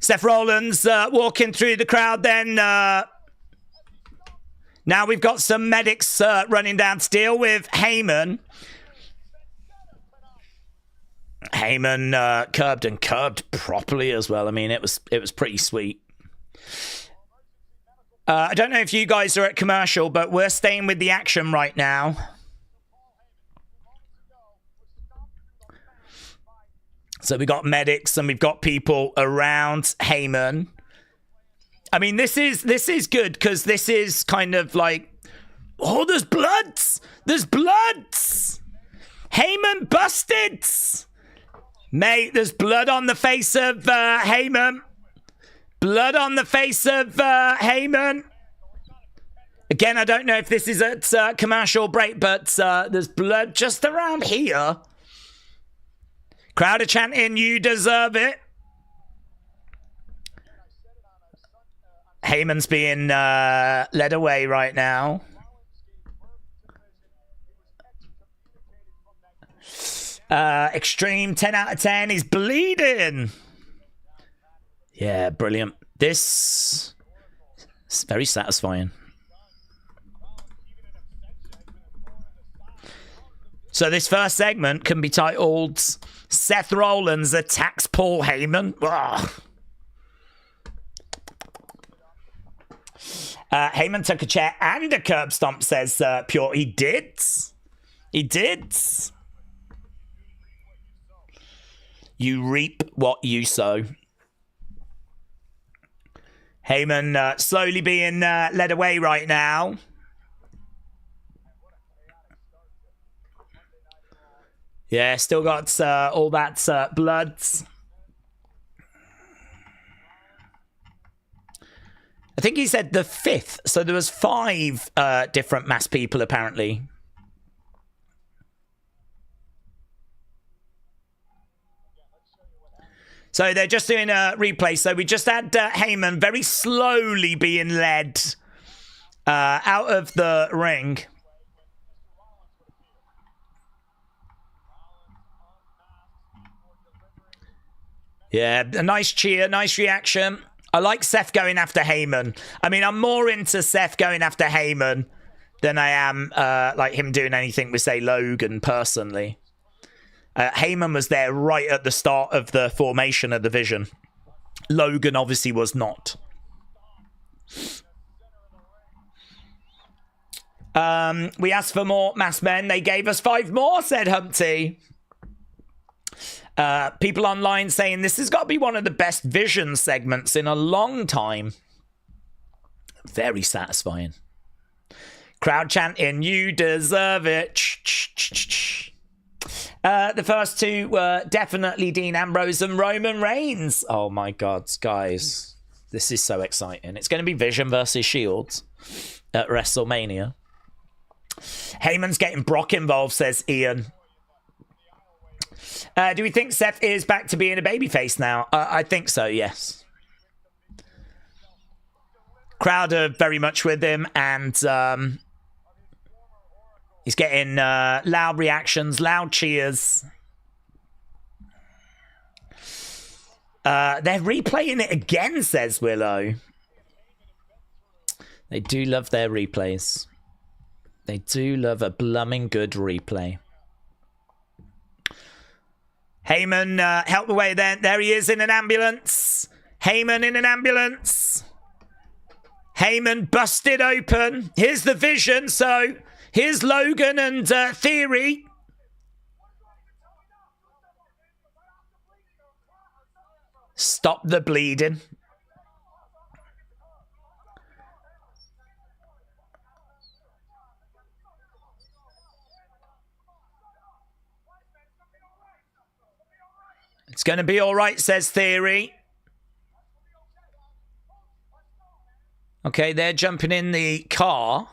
Seth Rollins walking through the crowd then. Now we've got some medics running down to deal with Heyman. Heyman curbed and curbed properly as well. I mean, it was pretty sweet. I don't know if you guys are at commercial, but we're staying with the action right now. So we got medics and we've got people around Heyman. I mean, this is good because this is kind of like, oh, there's bloods. There's bloods. Heyman busted. Mate, there's blood on the face of Heyman. Blood on the face of Heyman. Again, I don't know if this is at commercial break, but there's blood just around here. Crowd are chanting, you deserve it. Heyman's being led away right now. Extreme 10 out of 10. He's bleeding. Yeah, brilliant. This is very satisfying. So this first segment can be titled Seth Rollins attacks Paul Heyman. Heyman took a chair and a curb stomp, says Pure. He did. He did. You reap what you sow. Heyman slowly being led away right now. Yeah, still got all that blood. I think he said the 5th, so there was 5 different mass people apparently. So they're just doing a replay. So we just had Heyman very slowly being led out of the ring. Yeah, a nice cheer, nice reaction. I like Seth going after Heyman. I mean, I'm more into Seth going after Heyman than I am like him doing anything with, say, Logan personally. Heyman was there right at the start of the formation of the Vision. Logan obviously was not. We asked for more masked men. They gave us 5 more, said Humpty. People online saying this has got to be one of the best Vision segments in a long time. Very satisfying. Crowd chanting, you deserve it. The first 2 were definitely Dean Ambrose and Roman Reigns. Oh my God, guys. This is so exciting. It's going to be Vision versus Shield at WrestleMania. Heyman's getting Brock involved, says Ian. Do we think Seth is back to being a babyface now? I think so, yes. Crowd are very much with him, and he's getting loud reactions, loud cheers. They're replaying it again, says Willow. They do love their replays. They do love a blooming good replay. Heyman help the way then. There he is in an ambulance. Heyman in an ambulance. Heyman busted open. Here's the Vision. So here's Logan and Theory. Stop the bleeding. It's going to be all right, says Theory. Okay, they're jumping in the car.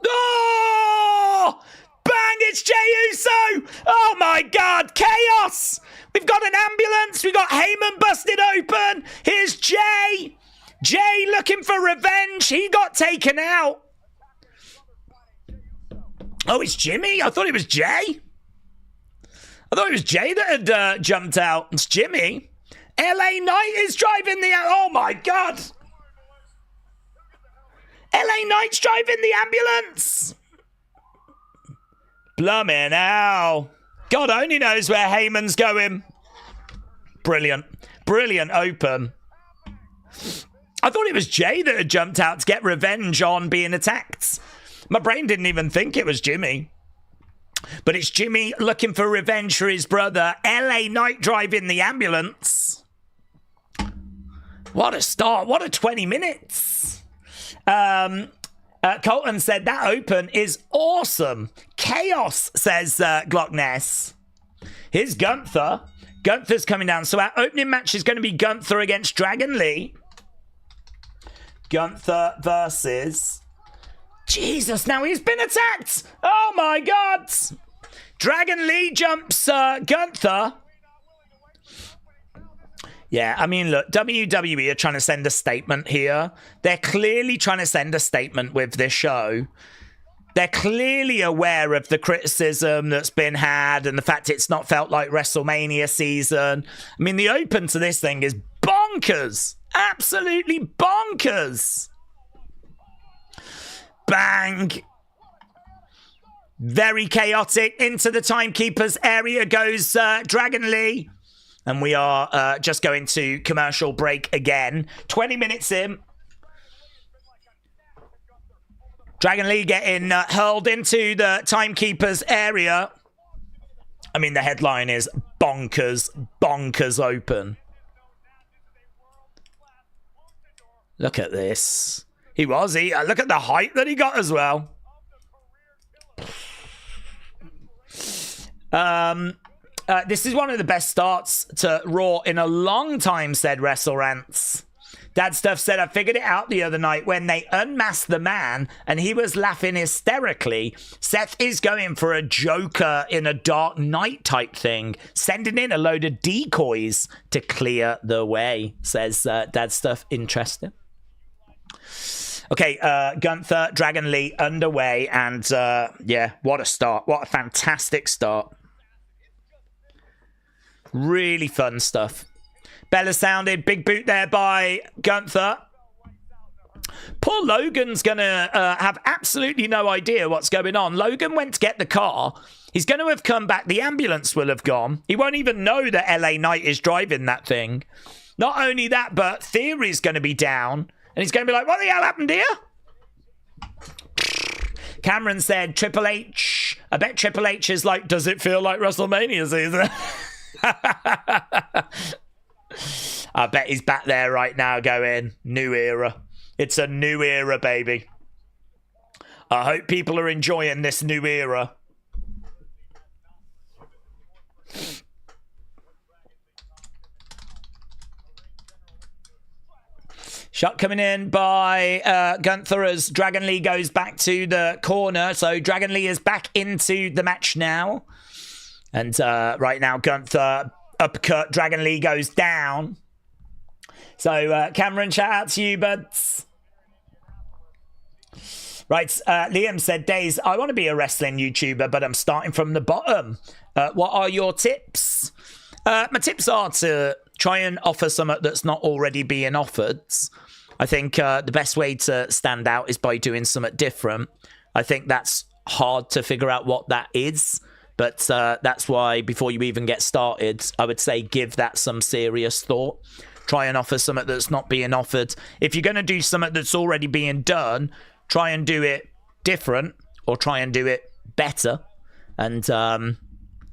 Oh! Bang! It's Jey Uso! Oh my God! Chaos! We've got an ambulance. We've got Heyman busted open. Here's Jey. Jey looking for revenge. He got taken out. Oh, it's Jimmy? I thought it was Jey. I thought it was Jey that had jumped out. It's Jimmy. LA Knight is driving the... Oh, my God. LA Knight's driving the ambulance. Blummin' hell. God only knows where Heyman's going. Brilliant. Brilliant open. I thought it was Jey that had jumped out to get revenge on being attacked. My brain didn't even think it was Jimmy. But it's Jimmy looking for revenge for his brother. LA Knight driving the ambulance. What a start. What a 20 minutes. Colton said that open is awesome. Chaos, says Glockness. Here's Gunther. Gunther's coming down. So our opening match is going to be Gunther against Dragon Lee. Gunther versus... Jesus, now he's been attacked. Oh my God. Dragon Lee jumps Gunther. Yeah, I mean, look, WWE are trying to send a statement here. They're clearly trying to send a statement with this show. They're clearly aware of the criticism that's been had and the fact it's not felt like WrestleMania season. I mean, the open to this thing is bonkers. Absolutely bonkers. Bang. Very chaotic. Into the timekeeper's area goes Dragon Lee. And we are just going to commercial break again. 20 minutes in. Dragon Lee getting hurled into the timekeeper's area. I mean, the headline is bonkers, bonkers open. Look at this. Look at the height that he got as well. This is one of the best starts to Raw in a long time, said WrestleRants. Dad Stuff said, I figured it out the other night when they unmasked the man and he was laughing hysterically. Seth is going for a Joker in a Dark Knight type thing, sending in a load of decoys to clear the way, says Dad Stuff. Interesting. Okay, Gunther, Dragon Lee underway, and yeah, what a start. What a fantastic start. Really fun stuff. Bella sounded. Big boot there by Gunther. Poor Logan's going to have absolutely no idea what's going on. Logan went to get the car. He's going to have come back. The ambulance will have gone. He won't even know that LA Knight is driving that thing. Not only that, but Theory's going to be down. And he's going to be like, what the hell happened here? Cameron said, Triple H. I bet Triple H is like, does it feel like WrestleMania season? I bet he's back there right now going, new era. It's a new era, baby. I hope people are enjoying this new era. Shot coming in by Gunther as Dragon Lee goes back to the corner. So Dragon Lee is back into the match now. And right now, Gunther uppercut. Dragon Lee goes down. So Cameron, shout out to you, buds. Right, Liam said, Days, I want to be a wrestling YouTuber, but I'm starting from the bottom. What are your tips? My tips are to try and offer something that's not already being offered. I think the best way to stand out is by doing something different. I think that's hard to figure out what that is. But that's why before you even get started, I would say give that some serious thought. Try and offer something that's not being offered. If you're going to do something that's already being done, try and do it different or try and do it better. And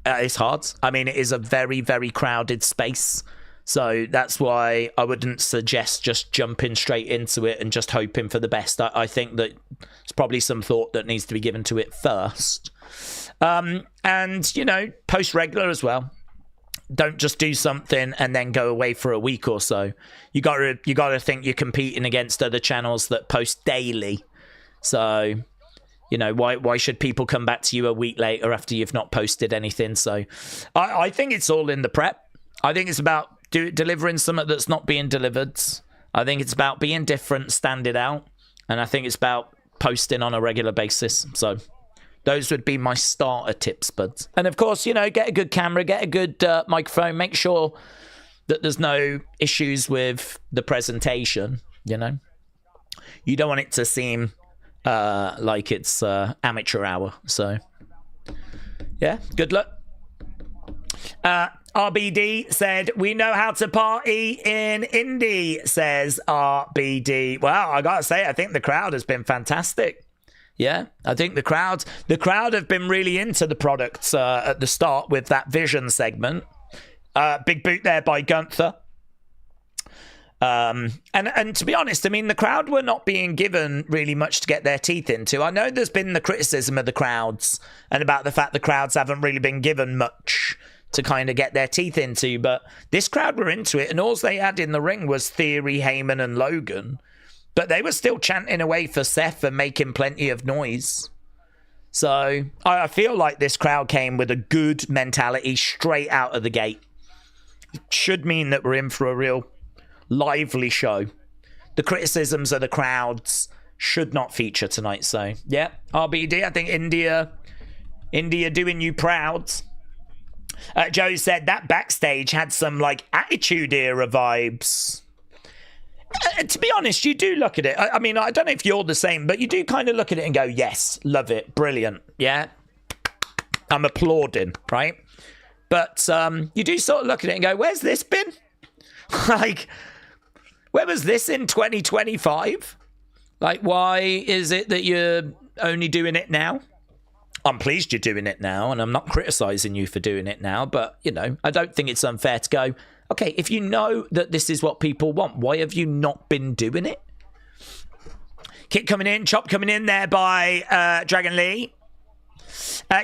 it's hard. I mean, it is a very, very crowded space. So that's why I wouldn't suggest just jumping straight into it and just hoping for the best. I think that there's probably some thought that needs to be given to it first. And, you know, post regular as well. Don't just do something and then go away for a week or so. You gotta think you're competing against other channels that post daily. So, you know, why should people come back to you a week later after you've not posted anything? So I think it's all in the prep. I think it's about delivering something that's not being delivered. I think it's about being different, standing out. And I think it's about posting on a regular basis. So those would be my starter tips, buds. And of course, you know, get a good camera, get a good microphone. Make sure that there's no issues with the presentation, you know. You don't want it to seem like it's amateur hour. So, yeah, good luck. RBD said, we know how to party in Indy, says RBD. Well, I gotta say, I think the crowd has been fantastic. Yeah, I think the crowd have been really into the products at the start with that Vision segment. Big boot there by Gunther. And to be honest, I mean, the crowd were not being given really much to get their teeth into. I know there's been the criticism of the crowds and about the fact the crowds haven't really been given much to kind of get their teeth into, but this crowd were into it, and all they had in the ring was Theory, Heyman, and Logan. But they were still chanting away for Seth and making plenty of noise. So I feel like this crowd came with a good mentality straight out of the gate. It should mean that we're in for a real lively show. The criticisms of the crowds should not feature tonight. So yeah, RBD, I think India doing you proud. Joe said that backstage had some like Attitude Era vibes. To be honest, you do look at it. I mean, I don't know if you're the same, but you do kind of look at it and go, yes, love it, brilliant, yeah. I'm applauding, right? But you do sort of look at it and go, where's this been? Like, where was this in 2025? Like, why is it that you're only doing it now? I'm pleased you're doing it now, and I'm not criticizing you for doing it now, but, you know, I don't think it's unfair to go, okay, if you know that this is what people want, why have you not been doing it? Kick coming in, chop coming in there by Dragon Lee.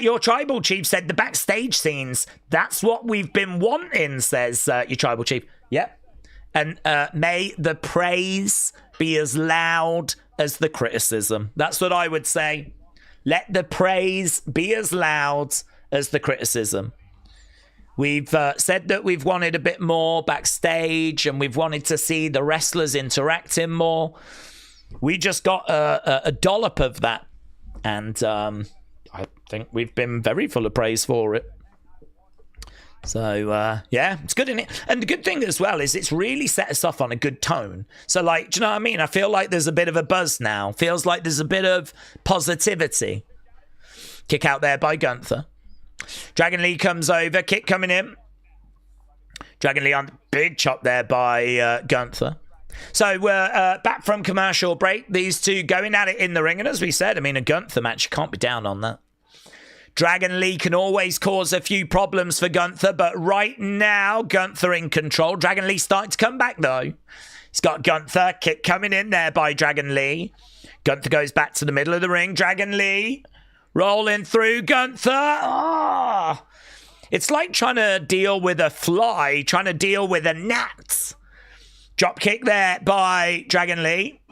Your tribal chief said the backstage scenes, that's what we've been wanting, says your tribal chief. Yep. And may the praise be as loud as the criticism. That's what I would say. Let the praise be as loud as the criticism. We've said that we've wanted a bit more backstage and we've wanted to see the wrestlers interacting more. We just got a dollop of that. And I think we've been very full of praise for it. So, yeah, it's good, isn't it? And the good thing as well is it's really set us off on a good tone. So, like, do you know what I mean? I feel like there's a bit of a buzz now. Feels like there's a bit of positivity. Kick out there by Gunther. Dragon Lee comes over. Kick coming in. Dragon Lee on big chop there by Gunther. So we're back from commercial break. These two going at it in the ring. And as we said, I mean, a Gunther match, you can't be down on that. Dragon Lee can always cause a few problems for Gunther, but right now, Gunther in control. Dragon Lee starting to come back, though. He's got Gunther. Kick coming in there by Dragon Lee. Gunther goes back to the middle of the ring. Dragon Lee rolling through Gunther. Oh! It's like trying to deal with a fly, trying to deal with a gnat. Drop kick there by Dragon Lee.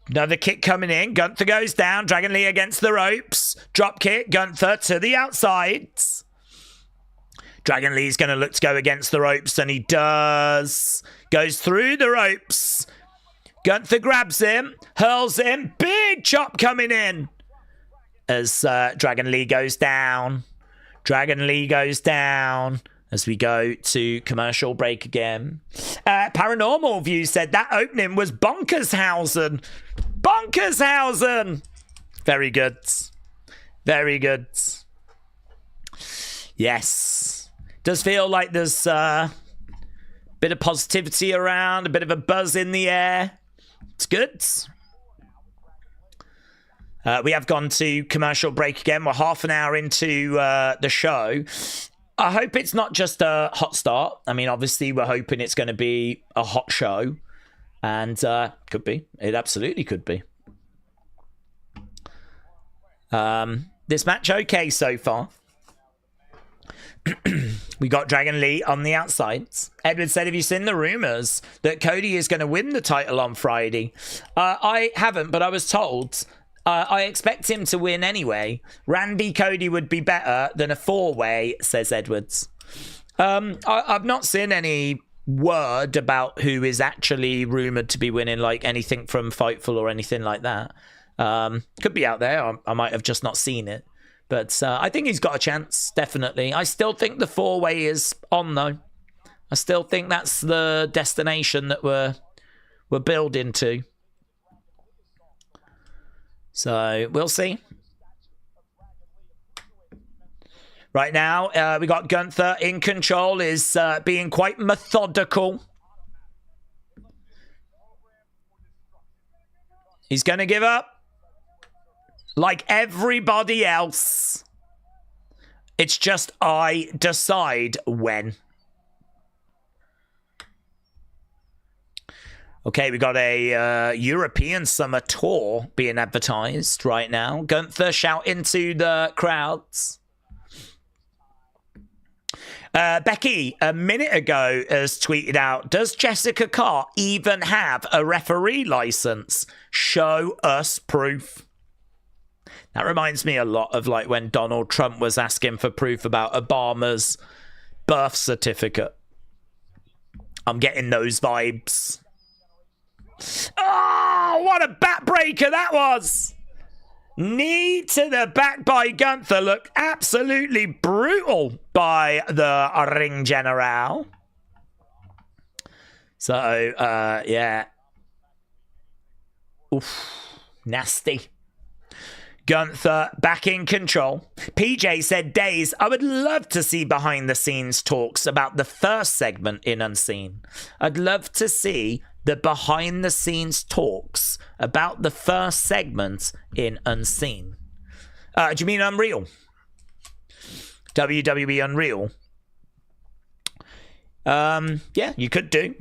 Another kick coming in. Gunther goes down. Dragon Lee against the ropes. Drop kick. Gunther to the outside. Dragon Lee's going to look to go against the ropes, and he does. Goes through the ropes. Gunther grabs him. Hurls him. Big chop coming in. As Dragon Lee goes down. Dragon Lee goes down. As we go to commercial break again. Paranormal View said that opening was Bonkershausen. Bonkershausen! Very good. Very good. Yes. Does feel like there's a bit of positivity around, a bit of a buzz in the air. It's good. We have gone to commercial break again. We're half an hour into the show. I hope it's not just a hot start. I mean, obviously, we're hoping it's going to be a hot show. And could be. It absolutely could be. This match okay so far. We got Dragon Lee on the outside. Edward said, have you seen the rumours that Cody is going to win the title on Friday? I haven't, but I was told... I expect him to win anyway. Randy Cody would be better than a four-way, says Edwards. I've not seen any word about who is actually rumoured to be winning, like anything from Fightful or anything like that. Could be out there. I might have just not seen it. But I think he's got a chance, definitely. I still think the four-way is on, though. I still think that's the destination that we're building to. So, we'll see. Right now, we got Gunther in control, is being quite methodical. He's going to give up. Like everybody else. It's just I decide when. Okay, we got a European Summer Tour being advertised right now. Gunther shouting to the crowds. Becky, a minute ago, has tweeted out, does Jessica Carr even have a referee license? Show us proof. That reminds me a lot of like when Donald Trump was asking for proof about Obama's birth certificate. I'm getting those vibes. Oh, what a backbreaker that was! Knee to the back by Gunther. Looked absolutely brutal by the ring general. So, yeah. Oof. Nasty. Gunther back in control. PJ said, Days, I would love to see behind the scenes talks about the first segment in Unseen. I'd love to see the behind the scenes talks about the first segment in Unseen. Do you mean Unreal? WWE Unreal? Yeah, you could do.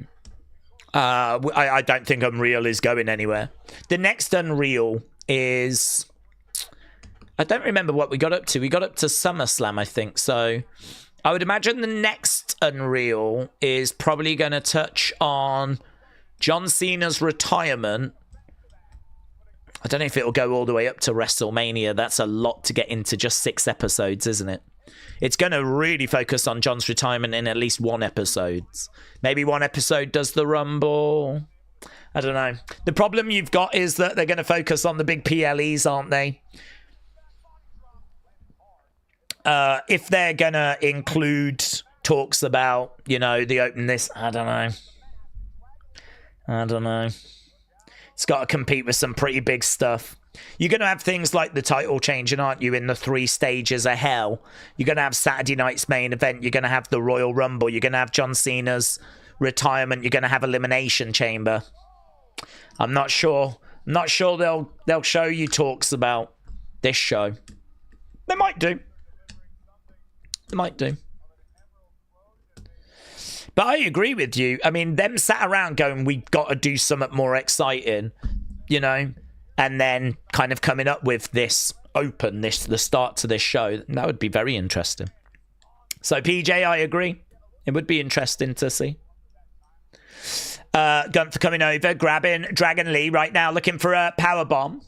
I don't think Unreal is going anywhere. The next Unreal is... I don't remember what we got up to. We got up to SummerSlam, I think. So I would imagine the next Unreal is probably going to touch on John Cena's retirement. I don't know if it'll go all the way up to WrestleMania. That's a lot to get into just 6 episodes, isn't it? It's going to really focus on John's retirement in at least 1 episode. Maybe 1 episode does the Rumble. I don't know. The problem you've got is that they're going to focus on the big PLEs, aren't they? If they're going to include talks about, you know, the open this, I don't know. It's got to compete with some pretty big stuff. You're going to have things like the title changing, aren't you, in the 3 stages of hell. You're going to have Saturday night's main event. You're going to have the Royal Rumble. You're going to have John Cena's retirement. You're going to have Elimination Chamber. I'm not sure. I'm not sure they'll show you talks about this show. They might do. They might do. But I agree with you. I mean, them sat around going, we've got to do something more exciting, you know, and then kind of coming up with this the start to this show. That would be very interesting. So, PJ, I agree. It would be interesting to see. Gunther coming over, grabbing Dragon Lee right now, looking for a powerbomb.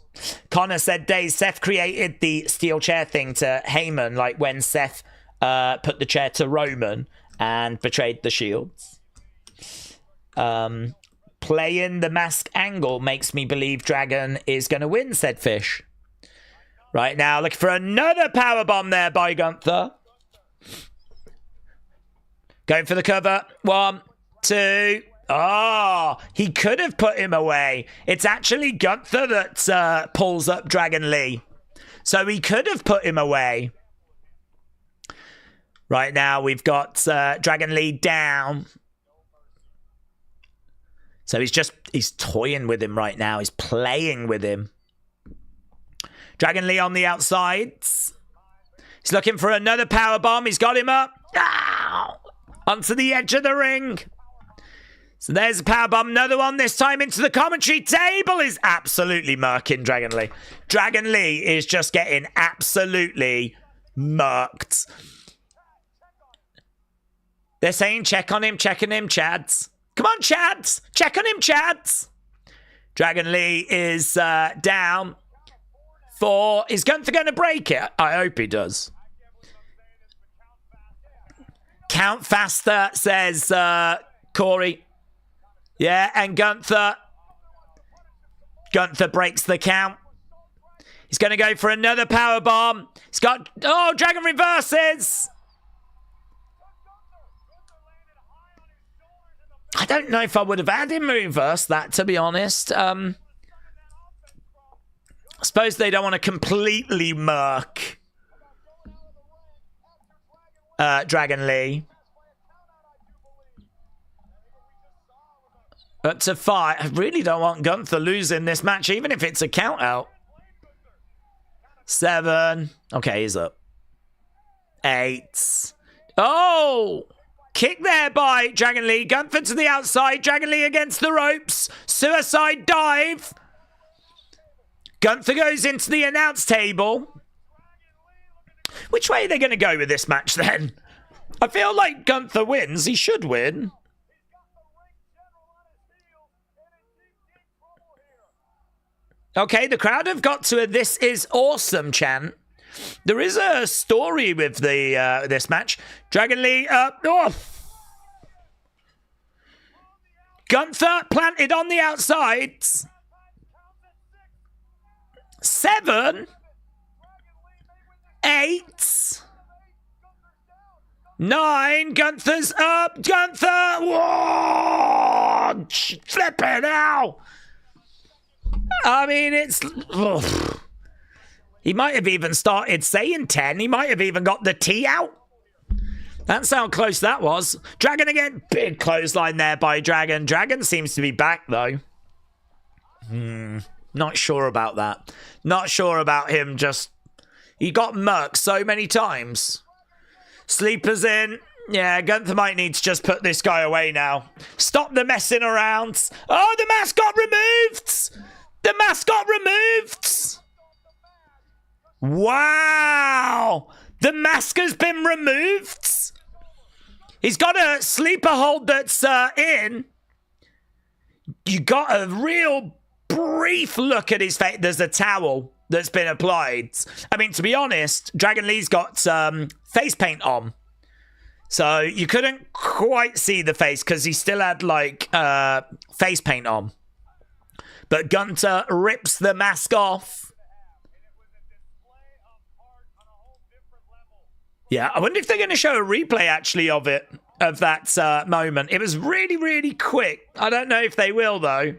Connor said, Days, Seth created the steel chair thing to Heyman, like when Seth put the chair to Roman and betrayed the Shields. Playing the mask angle makes me believe Dragon is going to win, said Fish. Right now, looking for another powerbomb there by Gunther. Going for the cover. 1, 2. Oh, he could have put him away. It's actually Gunther that pulls up Dragon Lee. So he could have put him away. Right now, we've got Dragon Lee down. So he's toying with him right now. He's playing with him. Dragon Lee on the outsides. He's looking for another powerbomb. He's got him up. Ow! Onto the edge of the ring. So there's a powerbomb. Another one, this time into the commentary table. Is absolutely murking Dragon Lee. Dragon Lee is just getting absolutely murked. They're saying check on him, Chads. Come on, Chads. Check on him, Chads. Dragon Lee is down. 4. Is Gunther going to break it? I hope he does. Count faster, says Corey. Yeah, and Gunther breaks the count. He's going to go for another powerbomb. He's got... Oh, Dragon reverses. I don't know if I would have had him reverse that, to be honest. I suppose they don't want to completely murk Dragon Lee. But to 5, I really don't want Gunther losing this match, even if it's a count out. 7. Okay, he's up. 8. Oh! Kick there by Dragon Lee. Gunther to the outside. Dragon Lee against the ropes. Suicide dive. Gunther goes into the announce table. Which way are they going to go with this match then? I feel like Gunther wins. He should win. Okay, the crowd have got to a "This is awesome" chant. There is a story with the this match. Dragon Lee up. Oh. Gunther planted on the outsides. 7, 8, 9. Gunther's up. Gunther. Whoa! Flipping out. I mean, it's... Ugh. He might have even started saying 10. He might have even got the T out. That's how close that was. Dragon again. Big clothesline there by Dragon. Dragon seems to be back, though. Not sure about that. Not sure about him just... He got murked so many times. Sleepers in. Yeah, Gunther might need to just put this guy away now. Stop the messing around. Oh, the mask got removed! The mask got removed! Wow! The mask has been removed! He's got a sleeper hold that's in. You got a real brief look at his face. There's a towel that's been applied. I mean, to be honest, Dragon Lee's got face paint on. So you couldn't quite see the face because he still had, like, face paint on. But Gunther rips the mask off. Yeah, I wonder if they're going to show a replay, actually, of it, of that moment. It was really, really quick. I don't know if they will, though.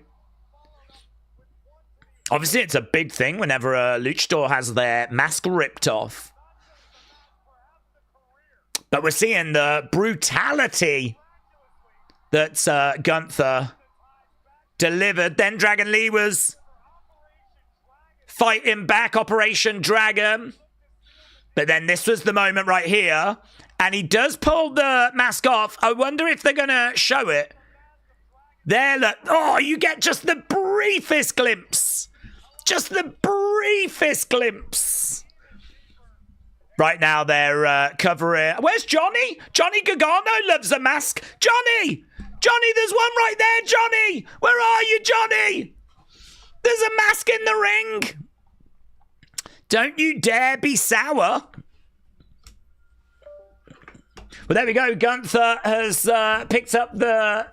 Obviously, it's a big thing whenever a luchador has their mask ripped off. But we're seeing the brutality that Gunther delivered. Then Dragon Lee was fighting back, Operation Dragon. But then this was the moment right here. And he does pull the mask off. I wonder if they're going to show it. There, look. Oh, you get just the briefest glimpse. Just the briefest glimpse. Right now they're covering... Where's Johnny? Johnny Gargano loves a mask. Johnny! Johnny, there's one right there, Johnny! Where are you, Johnny? There's a mask in the ring. Don't you dare be sour. Well, there we go. Gunther has picked up the...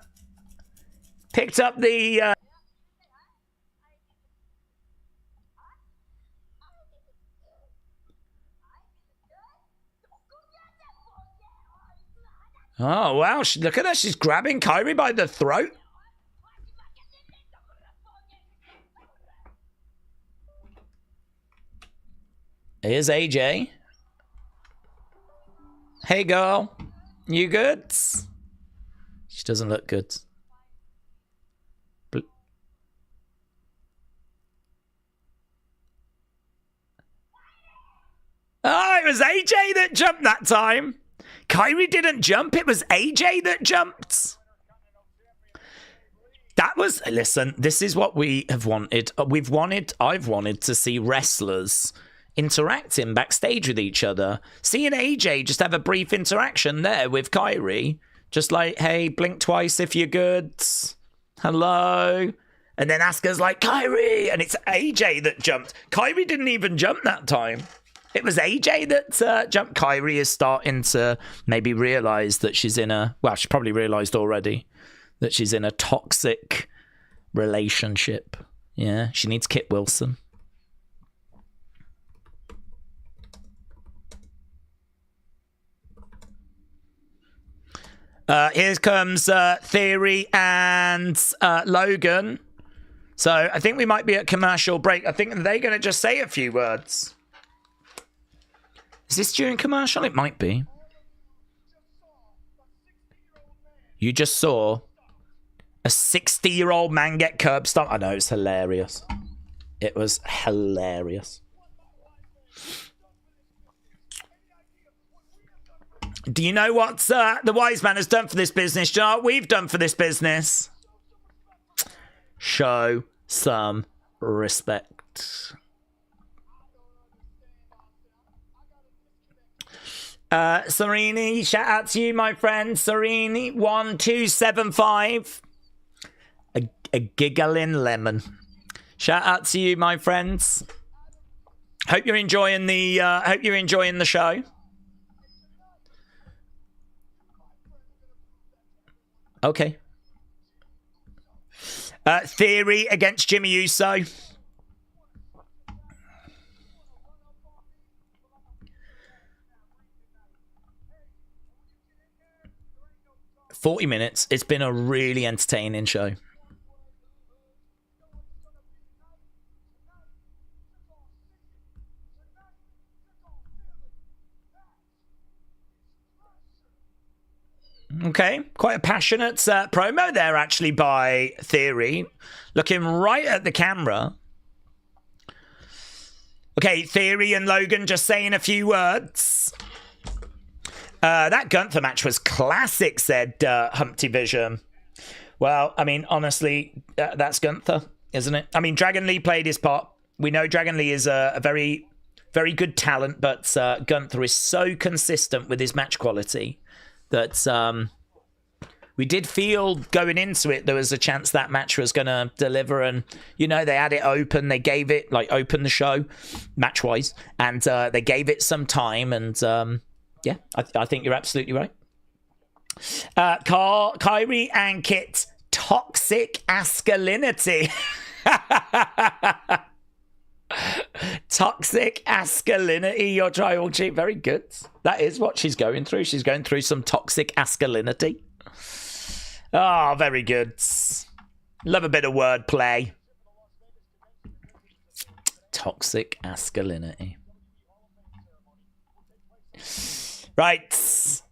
Oh, wow. Look at her. She's grabbing Kyrie by the throat. Here's AJ. Hey, girl. You good? She doesn't look good. Oh, it was AJ that jumped that time. Kyrie didn't jump. It was AJ that jumped. That was... Listen, this is what we have wanted. I've wanted to see wrestlers interacting backstage with each other. Seeing AJ just have a brief interaction there with Kyrie. Just like, hey, blink twice if you're good. Hello. And then Asuka's like, Kyrie. And it's AJ that jumped. Kyrie didn't even jump that time. It was AJ that jumped. Kyrie is starting to maybe realise that she's in a... Well, she probably realised already that she's in a toxic relationship. Yeah, she needs Kit Wilson. Here comes Theory and Logan. So I think we might be at commercial break. I think they're going to just say a few words. Is this during commercial? It might be. You just saw a 60-year-old man get curb stomped. I know, it's hilarious. It was hilarious. Do you know what the wise man has done for this business? Do you know what we've done for this business? Show some respect. Serini, shout out to you, my friend. Serini, 1275. A giggling lemon. Shout out to you, my friends. Hope you're enjoying the show. Okay. Theory against Jimmy Uso. "40 minutes. It's been a really entertaining show." Okay, quite a passionate promo there, actually, by Theory. Looking right at the camera. Okay, Theory and Logan just saying a few words. That Gunther match was classic, said Humpty Vision. Well, I mean, honestly, that's Gunther, isn't it? I mean, Dragon Lee played his part. We know Dragon Lee is a very, very good talent, but Gunther is so consistent with his match quality that we did feel going into it there was a chance that match was going to deliver, and you know, they had it open, they gave it, like, open the show match wise, and they gave it some time, and yeah, I think you're absolutely right. Kyrie and Kit, toxic masculinity. Toxic masculinity, your tribal chief. Very good. That is what she's going through. She's going through some toxic masculinity. Oh, very good. Love a bit of wordplay. Toxic masculinity. Right.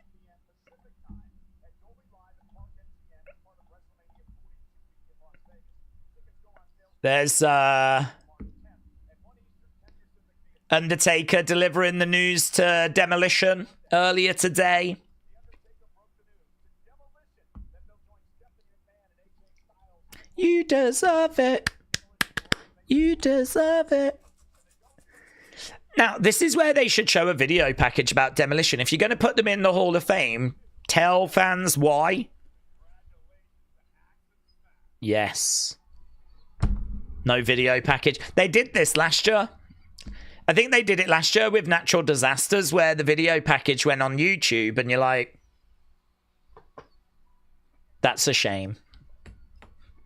There's Undertaker delivering the news to Demolition earlier today. You deserve it. You deserve it. Now, this is where they should show a video package about Demolition. If you're going to put them in the Hall of Fame, tell fans why. Yes. No video package. They did this last year. I think they did it last year with Natural Disasters, where the video package went on YouTube, and you're like, that's a shame.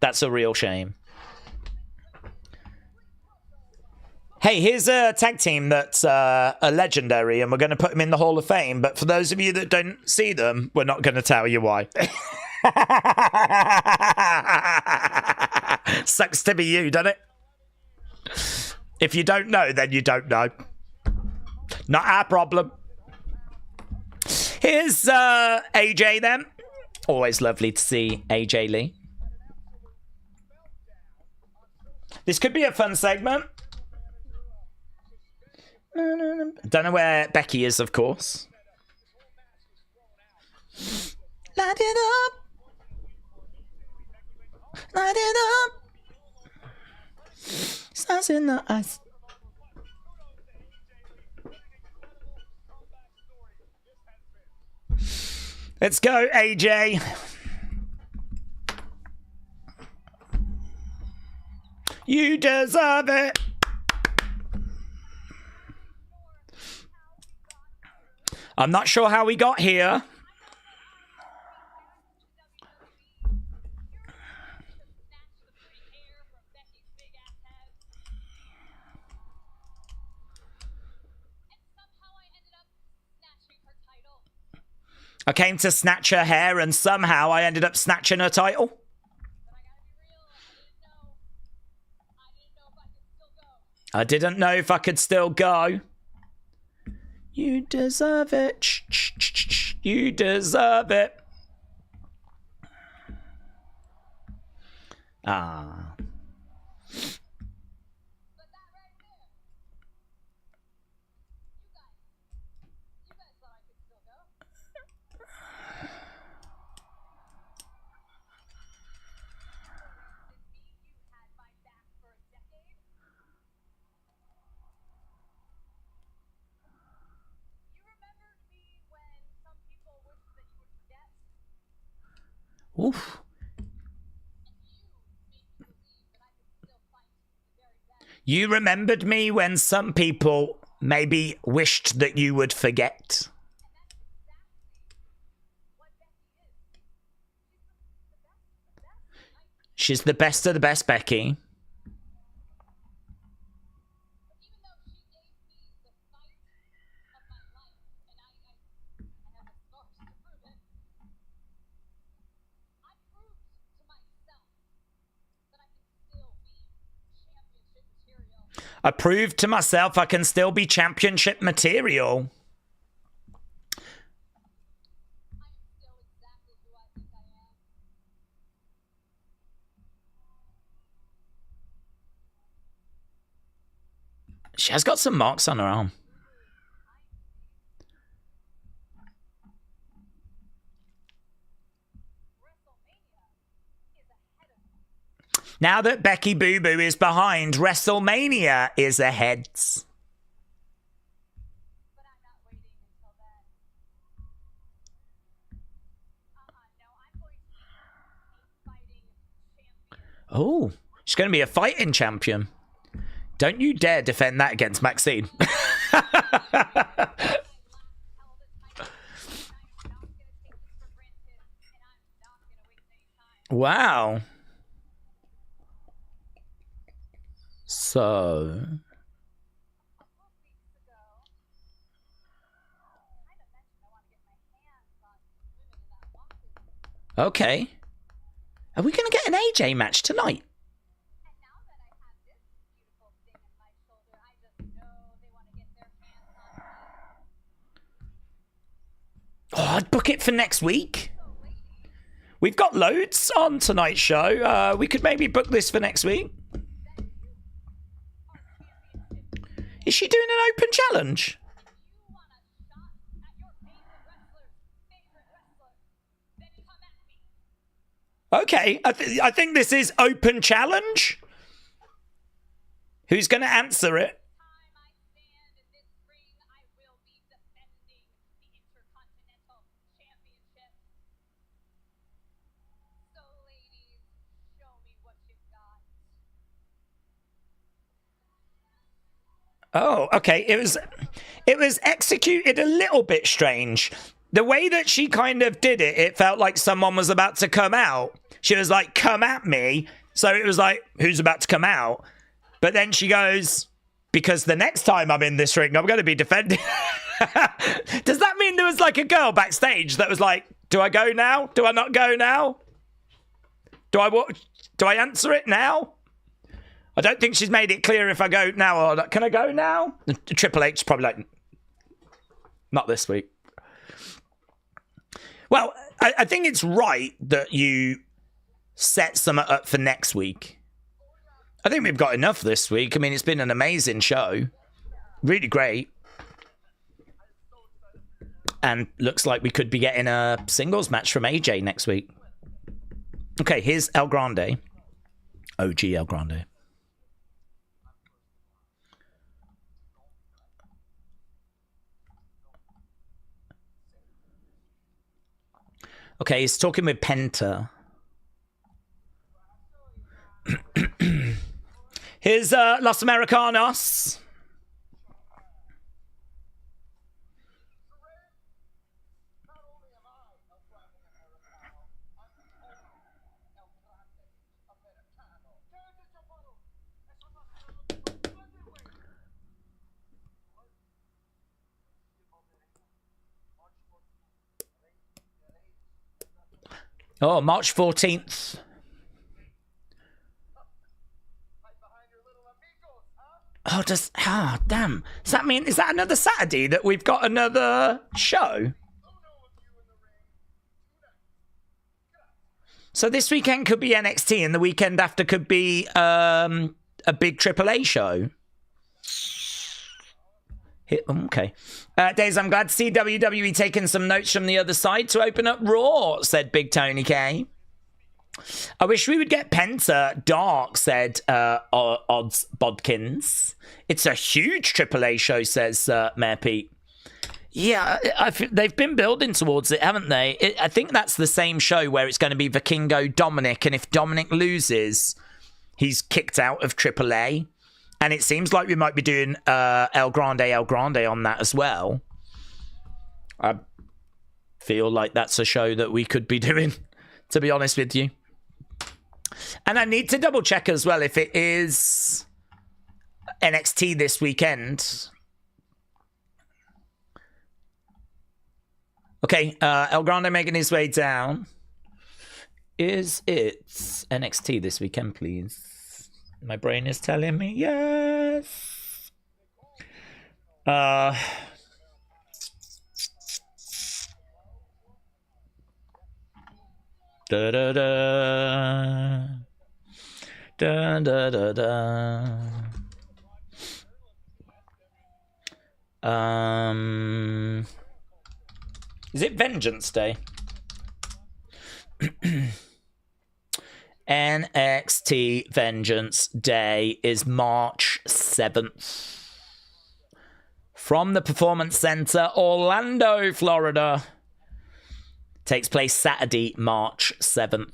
That's a real shame. Hey, here's a tag team that's a legendary, and we're going to put them in the Hall of Fame, but for those of you that don't see them, we're not going to tell you why. Sucks to be you, doesn't it? If you don't know, then you don't know. Not our problem. Here's AJ then. Always lovely to see AJ Lee. This could be a fun segment. Don't know where Becky is, of course. Light it up. Light it up. Stars in the eyes. Let's go, AJ. You deserve it. I'm not sure how we got here. I came to snatch her hair, and somehow I ended up snatching her title. I didn't know if I could still go. You deserve it. You deserve it. Ah. Oof. You remembered me when some people maybe wished that you would forget. She's the best of the best, Becky. I proved to myself I can still be championship material. She has got some marks on her arm. Now that Becky Boo Boo is behind, WrestleMania is ahead. Oh, she's going to be a fighting champion. Don't you dare defend that against Maxine. Wow. So... Okay. Are we going to get an AJ match tonight? Oh, I'd book it for next week. We've got loads on tonight's show. We could maybe book this for next week. Is she doing an open challenge? Okay, I think this is open challenge. Who's going to answer it? Oh, okay. It was executed a little bit strange. The way that she kind of did it, it felt like someone was about to come out. She was like, "Come at me." So it was like, who's about to come out? But then she goes, "Because the next time I'm in this ring, I'm going to be defending." Does that mean there was like a girl backstage that was like, "Do I go now? Do I not go now? Do I answer it now?" I don't think she's made it clear if I go now or not. Can I go now? Triple H is probably like, not this week. Well, I think it's right that you set some up for next week. I think we've got enough this week. I mean, it's been an amazing show. Really great. And looks like we could be getting a singles match from AJ next week. Okay, here's El Grande. OG El Grande. Okay, he's talking with Penta. Here's Los Americanos. Oh, March 14th. Oh, damn. Does that mean, is that another Saturday that we've got another show? So this weekend could be NXT and the weekend after could be a big AAA show. Okay. Days, I'm glad to see WWE taking some notes from the other side to open up Raw, said Big Tony K. I wish we would get Penta Dark, said Odds Bodkins. It's a huge AAA show, says Mayor Pete. Yeah, they've been building towards it, haven't they? I think that's the same show where it's going to be Vikingo Dominik, and if Dominik loses, he's kicked out of AAA. And it seems like we might be doing El Grande on that as well. I feel like that's a show that we could be doing, to be honest with you. And I need to double check as well if it is NXT this weekend. Okay, El Grande making his way down. Is it NXT this weekend, please? My brain is telling me yes. Da da da da da da da. Is it Vengeance Day? NXT Vengeance Day is March 7th. From the Performance Center, Orlando, Florida. Takes place Saturday, March 7th.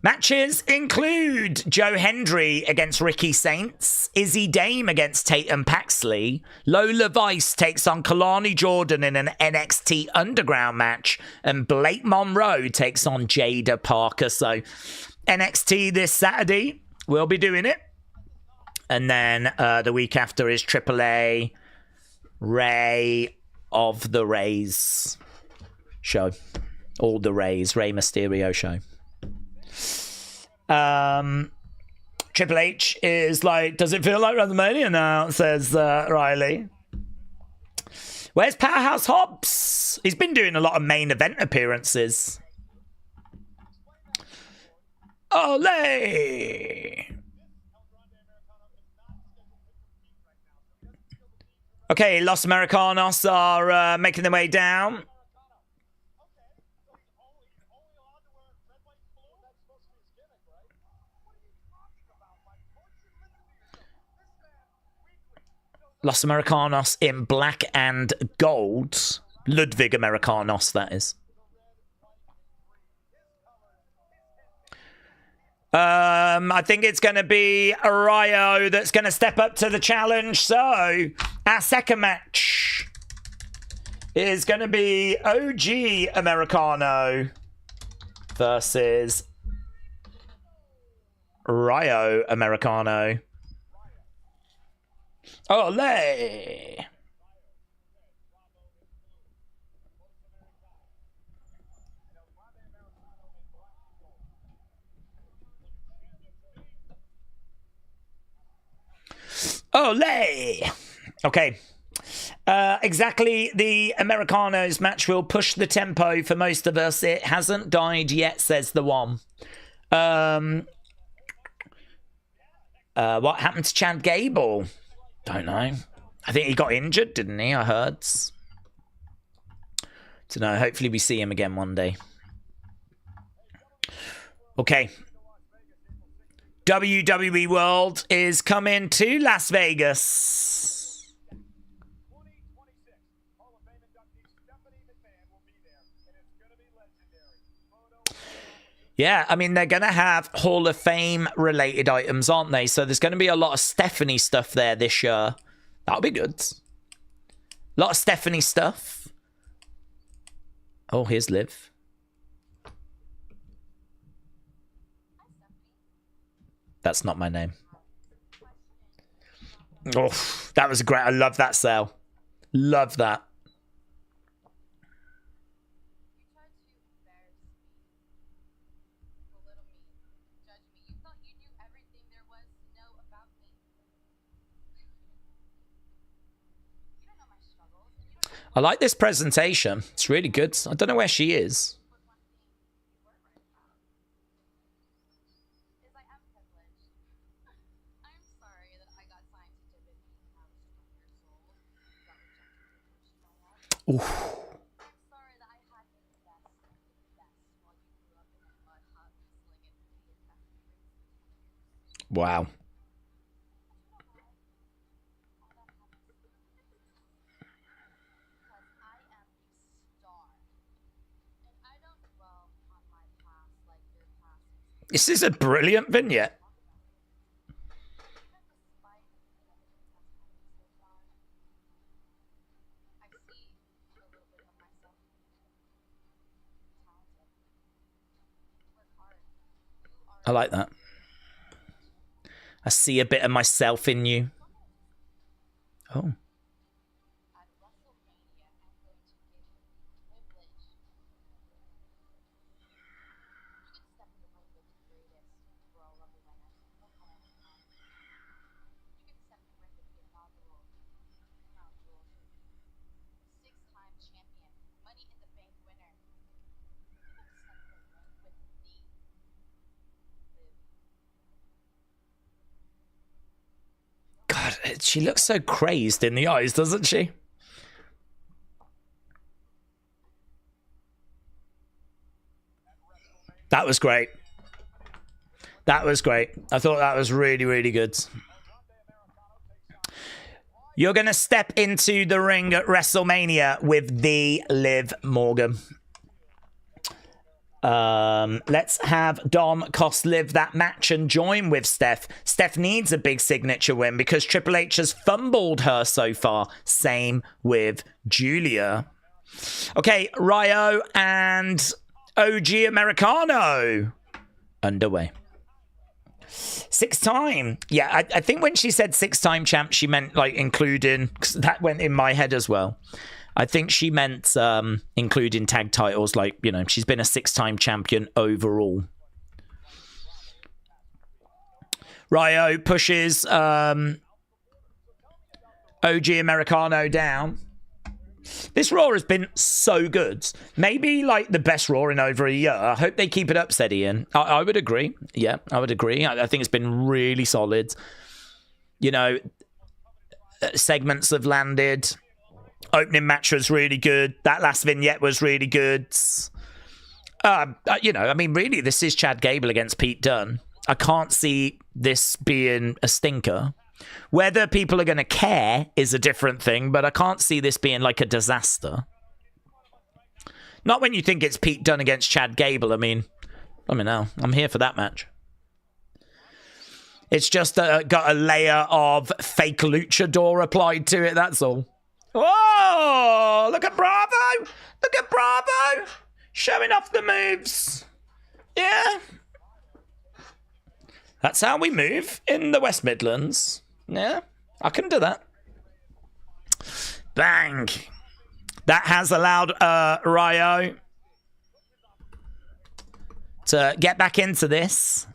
Matches include Joe Hendry against Ricky Saints, Izzy Dame against Tatum Paxley, Lola Vice takes on Kalani Jordan in an NXT Underground match, and Blake Monroe takes on Jada Parker. So NXT this Saturday, we'll be doing it. And then the week after is AAA Ray of the Rays show. All the Rays, Rey Mysterio show. Triple H is like, does it feel like WrestleMania now? Says Riley. Where's Powerhouse Hobbs? He's been doing a lot of main event appearances. Ole! Okay, Los Americanos are making their way down. Los Americanos in black and gold. Ludwig Americanos, that is. I think it's going to be Rio that's going to step up to the challenge. So, our second match is going to be OG Americano versus Rio Americano. Ole! Ole! Okay. Exactly, the Americanos match will push the tempo for most of us. It hasn't died yet, says the one. What happened to Chad Gable? Don't know. I think he got injured, didn't he? I heard. Don't know. Hopefully we see him again one day. Okay. WWE World is coming to Las Vegas. Yeah, I mean, they're going to have Hall of Fame related items, aren't they? So there's going to be a lot of Stephanie stuff there this year. That'll be good. A lot of Stephanie stuff. Oh, here's Liv. That's not my name. Oh, that was great. I love that sale. Love that. I like this presentation. It's really good. I don't know where she is. Ooh. Wow. This is a brilliant vignette. I like that. I see a bit of myself in you. Oh. God, she looks so crazed in the eyes, doesn't she? That was great. That was great. I thought that was really, really good. You're going to step into the ring at WrestleMania with the Liv Morgan. Let's have Dom cost Liv that match and join with Steph. Steph needs a big signature win because Triple H has fumbled her so far. Same with Julia. Okay, Ryo and OG Americano underway. 6-time. Yeah, I think when she said 6-time champ, she meant like including, 'cause that went in my head as well. I think she meant including tag titles, like, you know, she's been a 6-time champion overall. Ryo pushes OG Americano down. This Raw has been so good. Maybe like the best Raw in over a year. I hope they keep it up, said Ian. I would agree. Yeah, I would agree. I think it's been really solid. You know, segments have landed. Opening match was really good. That last vignette was really good. You know, I mean, really, this is Chad Gable against Pete Dunne. I can't see this being a stinker. Whether people are going to care is a different thing, but I can't see this being like a disaster. Not when you think it's Pete Dunne against Chad Gable. I mean, let me know. I'm here for that match. It's just got a layer of fake luchador applied to it, that's all. Whoa! Look at Bravo! Look at Bravo! Showing off the moves. Yeah. That's how we move in the West Midlands. Yeah, I can do that. Bang. That has allowed Ryo to get back into this.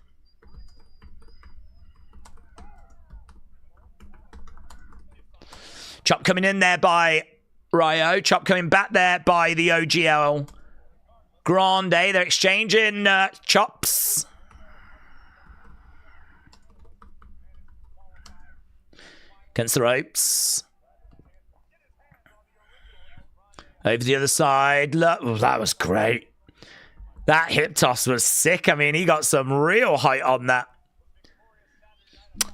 Chop coming in there by Ryo. Chop coming back there by the OGL Grande. They're exchanging chops. Against the ropes. Over the other side. Look, oh, that was great. That hip toss was sick. I mean, he got some real height on that.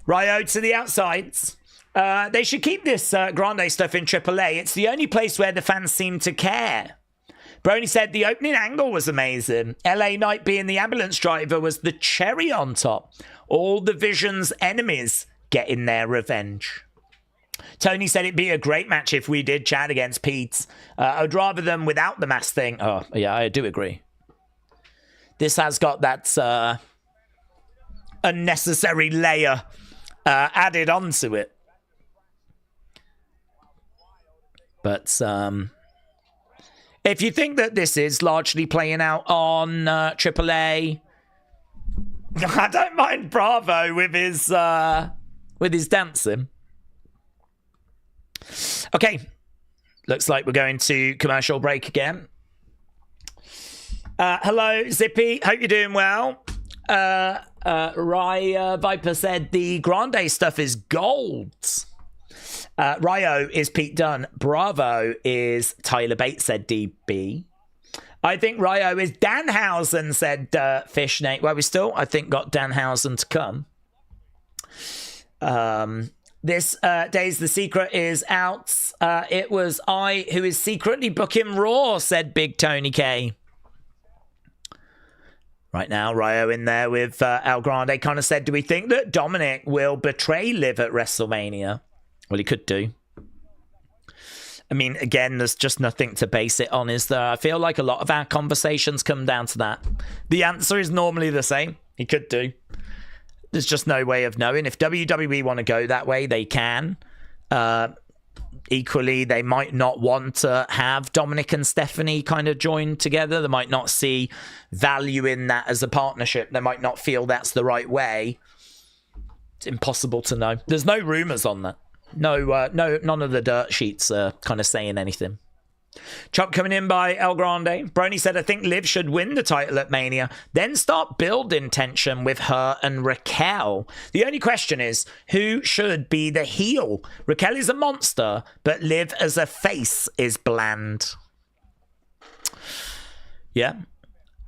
Ryo to the outsides. They should keep this Grande stuff in AAA. It's the only place where the fans seem to care. Brony said the opening angle was amazing. LA Knight being the ambulance driver was the cherry on top. All the Vision's enemies getting their revenge. Tony said it'd be a great match if we did Chad against Pete. I'd rather them without the mask thing. Oh, yeah, I do agree. This has got that unnecessary layer added onto it. But if you think that this is largely playing out on AAA, I don't mind Bravo with his dancing. Okay, looks like we're going to commercial break again. Hello, Zippy. Hope you're doing well. Ryo Viper said the Grande stuff is gold. Ryo is Pete Dunne. Bravo is Tyler Bates, said DB. I think Ryo is Danhausen, said Fishnate. Well, we still, I think, got Danhausen to come. This Days the Secret is out. It was I who is secretly booking Raw, said Big Tony K. Right now, Ryo in there with El Grande kind of said, do we think that Dominik will betray Liv at WrestleMania? Well, he could do. I mean, again, there's just nothing to base it on, is there? I feel like a lot of our conversations come down to that. The answer is normally the same. He could do. There's just no way of knowing. If WWE want to go that way, they can. Equally, they might not want to have Dominik and Stephanie kind of join together. They might not see value in that as a partnership. They might not feel that's the right way. It's impossible to know. There's no rumors on that. No, none of the dirt sheets are kind of saying anything. Chop coming in by El Grande. Brony said, I think Liv should win the title at Mania, then start building tension with her and Raquel. The only question is, who should be the heel? Raquel is a monster, but Liv as a face is bland. Yeah.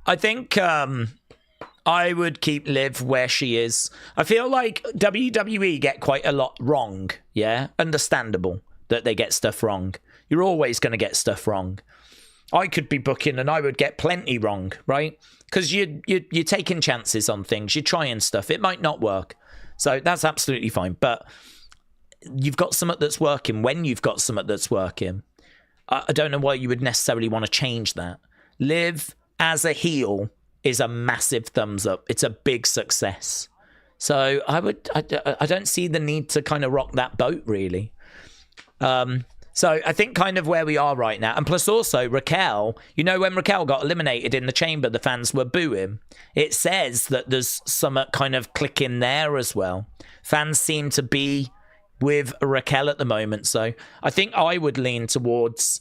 I think I would keep Liv where she is. I feel like WWE get quite a lot wrong, yeah? Understandable that they get stuff wrong. You're always going to get stuff wrong. I could be booking and I would get plenty wrong, right? Because you're taking chances on things. You're trying stuff. It might not work. So that's absolutely fine. But you've got something that's working when you've got something that's working. I don't know why you would necessarily want to change that. Liv as a heel is a massive thumbs up. It's a big success. So I don't see the need to kind of rock that boat, really. So I think kind of where we are right now. And plus also Raquel, you know, when Raquel got eliminated in the chamber, the fans were booing. It says that there's some kind of click in there as well. Fans seem to be with Raquel at the moment. So I think I would lean towards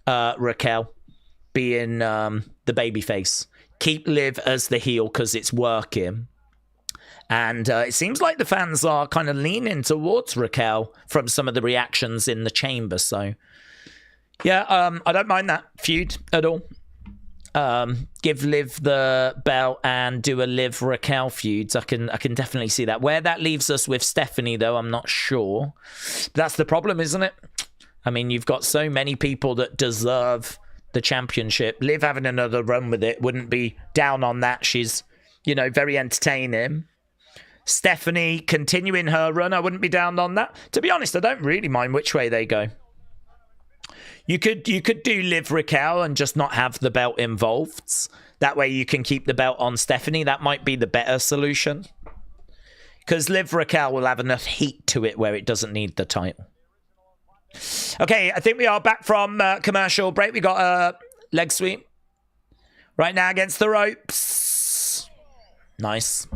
Raquel being the babyface. Keep Liv as the heel because it's working. And it seems like the fans are kind of leaning towards Raquel from some of the reactions in the chamber. So, yeah, I don't mind that feud at all. Give Liv the belt and do a Liv Raquel feud. I can definitely see that. Where that leaves us with Stephanie, though, I'm not sure. That's the problem, isn't it? I mean, you've got so many people that deserve the championship. Liv having another run with it wouldn't be down on that. She's, you know, very entertaining. Stephanie continuing her run, I wouldn't be down on that. To be honest, I don't really mind which way they go. You could do Liv Raquel and just not have the belt involved. That way you can keep the belt on Stephanie. That might be the better solution. Because Liv Raquel will have enough heat to it where it doesn't need the title. Okay, I think we are back from commercial break. We got a leg sweep right now against the ropes. Nice.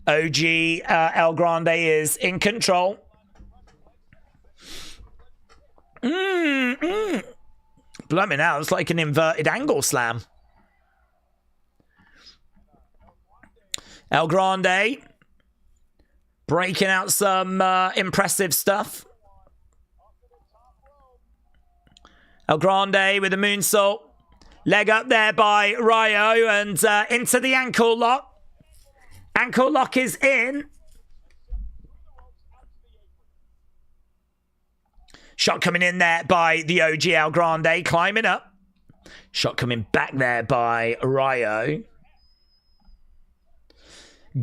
OG El Grande is in control. Blimey now, it's like an inverted angle slam. El Grande breaking out some impressive stuff. El Grande with a moonsault. Leg up there by Ryo and into the ankle lock. Ankle lock is in. Shot coming in there by the OG El Grande, climbing up. Shot coming back there by Ryo.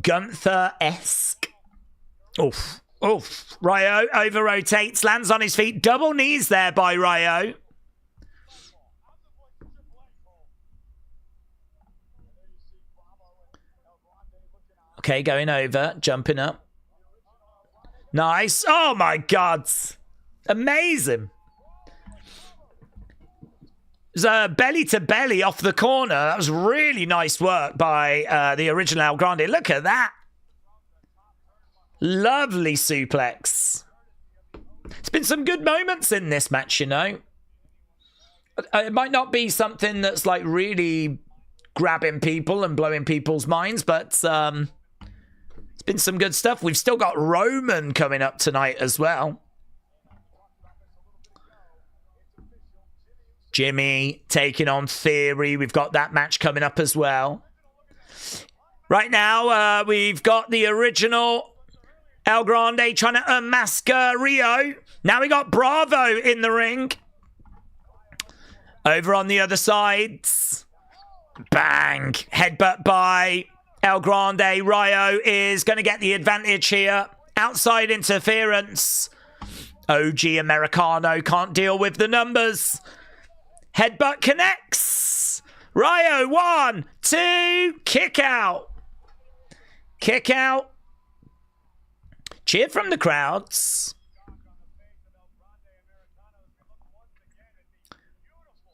Gunther-esque. Oof. Oof. Ryo over-rotates, lands on his feet. Double knees there by Ryo. Okay, going over, jumping up. Nice. Oh, my God. Amazing. It was a belly to belly off the corner. That was really nice work by the original El Grande. Look at that. Lovely suplex. It's been some good moments in this match, you know. It might not be something that's like really grabbing people and blowing people's minds, but it's been some good stuff. We've still got Roman coming up tonight as well. Jimmy taking on Theory. We've got that match coming up as well. Right now, we've got the original El Grande trying to unmask Rio. Now we got Bravo in the ring. Over on the other side. Bang! Headbutt by El Grande. Ryo is going to get the advantage here. Outside interference. OG Americano can't deal with the numbers. Headbutt connects. Ryo, 1, 2, kick out. Kick out. Cheer from the crowds.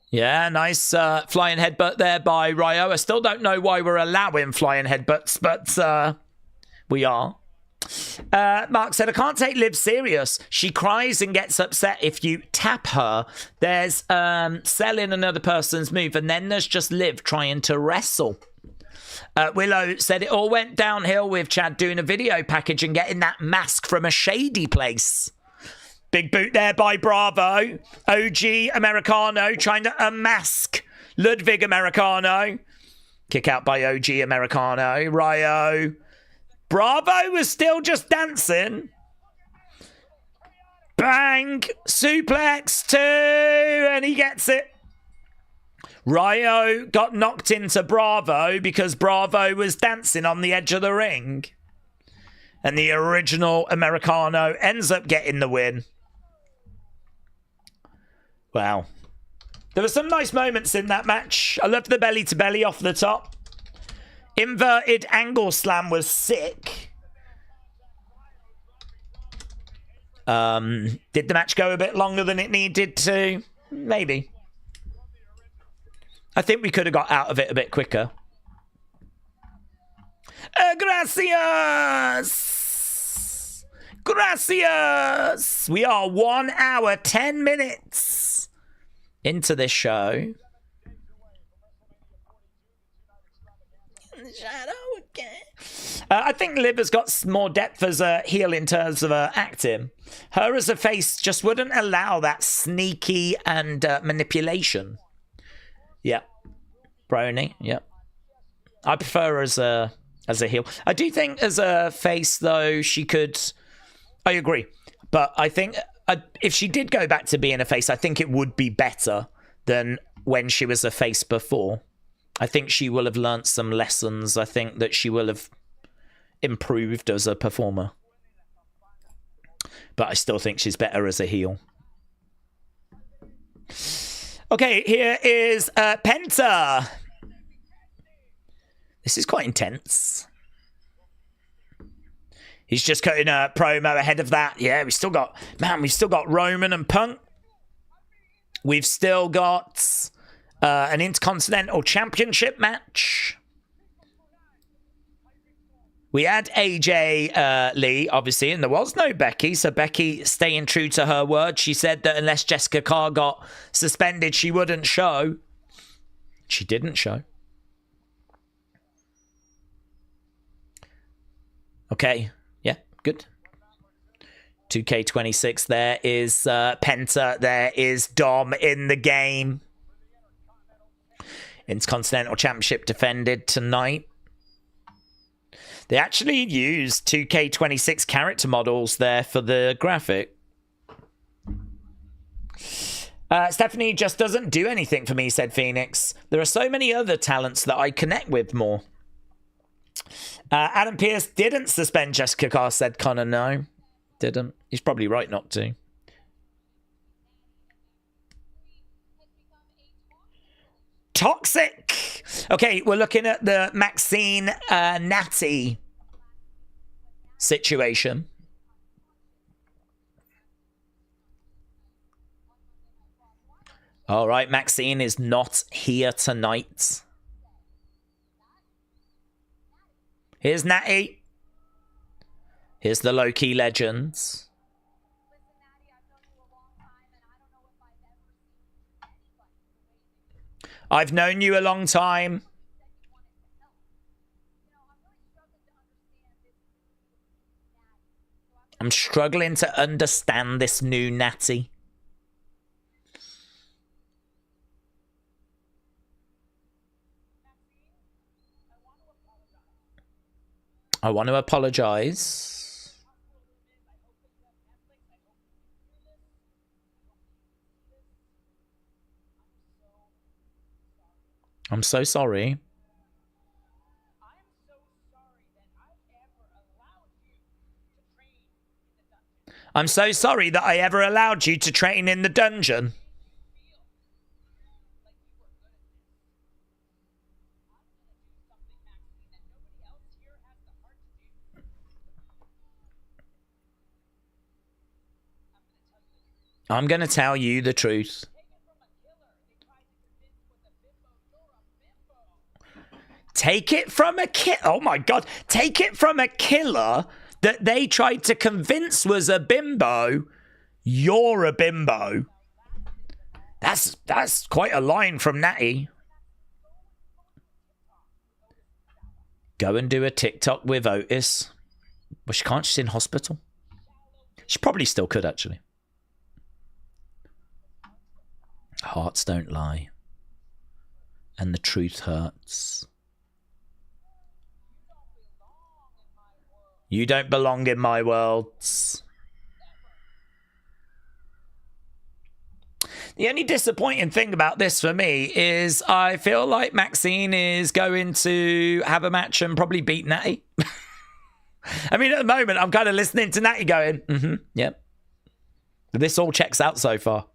Yeah, nice flying headbutt there by Ryo. I still don't know why we're allowing flying headbutts, but we are. Mark said, I can't take Liv serious. She cries and gets upset if you tap her. There's selling another person's move, and then there's just Liv trying to wrestle. Willow said it all went downhill with Chad doing a video package and getting that mask from a shady place. Big boot there by Bravo. OG Americano trying to unmask Ludwig Americano. Kick out by OG Americano. Ryo. Bravo was still just dancing. Bang. Suplex 2. And he gets it. Ryo got knocked into Bravo because Bravo was dancing on the edge of the ring. And the original Americano ends up getting the win. Wow. There were some nice moments in that match. I loved the belly to belly off the top. Inverted angle slam was sick. Did the match go a bit longer than it needed to? Maybe. I think we could have got out of it a bit quicker. Gracias! Gracias! We are 1 hour, 10 minutes into this show. I think Liv has got more depth as a heel in terms of acting. Her as a face just wouldn't allow that sneaky and manipulation. Yeah. Brony, yeah. I prefer her as a heel. I do think as a face, though, she could... I agree. But I think if she did go back to being a face, I think it would be better than when she was a face before. I think she will have learnt some lessons. I think that she will have improved as a performer. But I still think she's better as a heel. Okay, here is Penta. This is quite intense. He's just cutting a promo ahead of that. Yeah, we've still got Roman and Punk. We've still got an Intercontinental Championship match. We had AJ Lee, obviously, and there was no Becky. So Becky staying true to her word. She said that unless Jessica Carr got suspended, she wouldn't show. She didn't show. Okay. Yeah, good. 2K26. There is Penta. There is Dom in the game. Intercontinental Championship defended tonight. They actually used 2K26 character models there for the graphic. Stephanie just doesn't do anything for me, said Phoenix. There are so many other talents that I connect with more. Adam Pearce didn't suspend Jessica Carr, said Connor. No, didn't. He's probably right not to. Toxic. Okay, we're looking at the Maxine Natty situation. All right, Maxine is not here tonight. Here's Natty. Here's the low-key legends. I've known you a long time. I'm struggling to understand this new Natty. I want to apologize. I'm so sorry. I'm so sorry that I ever allowed you to train in the dungeon. I'm going to tell you the truth. Take it from a killer. Oh my God. Take it from a killer that they tried to convince was a bimbo. You're a bimbo. That's quite a line from Natty. Go and do a TikTok with Otis. Well, she can't. She's in hospital. She probably still could, actually. Hearts don't lie. And the truth hurts. You don't belong in my worlds. The only disappointing thing about this for me is I feel like Maxine is going to have a match and probably beat Natty. I mean, at the moment, I'm kind of listening to Natty going, yep. This all checks out so far.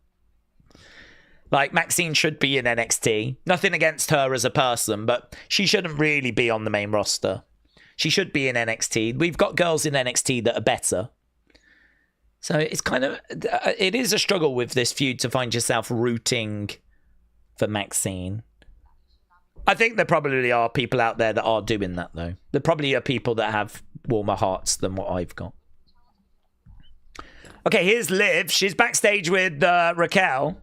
Like, Maxine should be in NXT. Nothing against her as a person, but she shouldn't really be on the main roster. She should be in NXT. We've got girls in NXT that are better. So it's kind of... It is a struggle with this feud to find yourself rooting for Maxine. I think there probably are people out there that are doing that, though. There probably are people that have warmer hearts than what I've got. Okay, here's Liv. She's backstage with Raquel.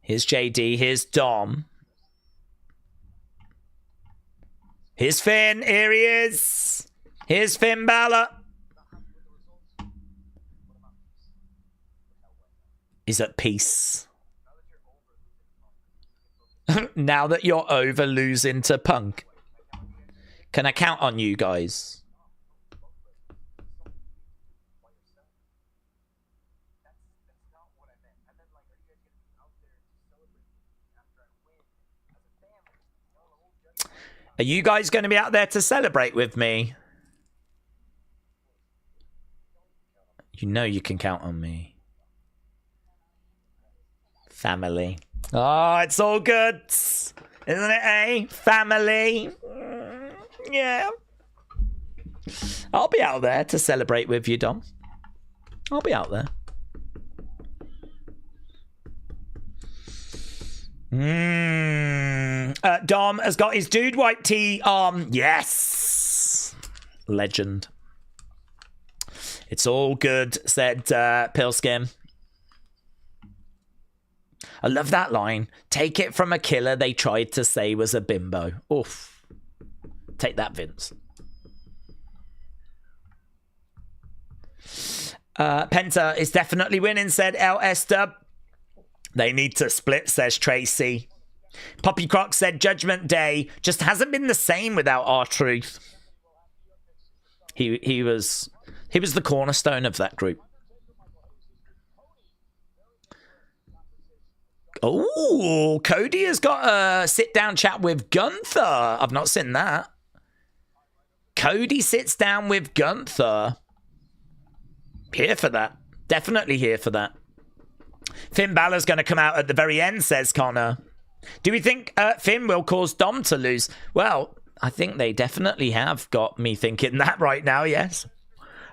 Here's JD. Here's Dom. Here's Finn. Here he is. Here's Finn Balor. He's at peace. Now that you're over losing to Punk. Can I count on you guys? Are you guys going to be out there to celebrate with me? You know you can count on me. Family. Oh, it's all good. Isn't it, eh? Family. Yeah. I'll be out there to celebrate with you, Dom. I'll be out there. Dom has got his dude white tee on. Yes. Legend. It's all good, said Pillskin. I love that line. Take it from a killer they tried to say was a bimbo. Oof. Take that, Vince. Penta is definitely winning, said LS Dub. They need to split, says Tracy. Poppy Croc said Judgment Day just hasn't been the same without R-Truth. He was the cornerstone of that group. Oh, Cody has got a sit-down chat with Gunther. I've not seen that. Cody sits down with Gunther. Here for that. Definitely here for that. Finn Balor's going to come out at the very end, says Connor. Do we think Finn will cause Dom to lose? Well, I think they definitely have got me thinking that right now, yes.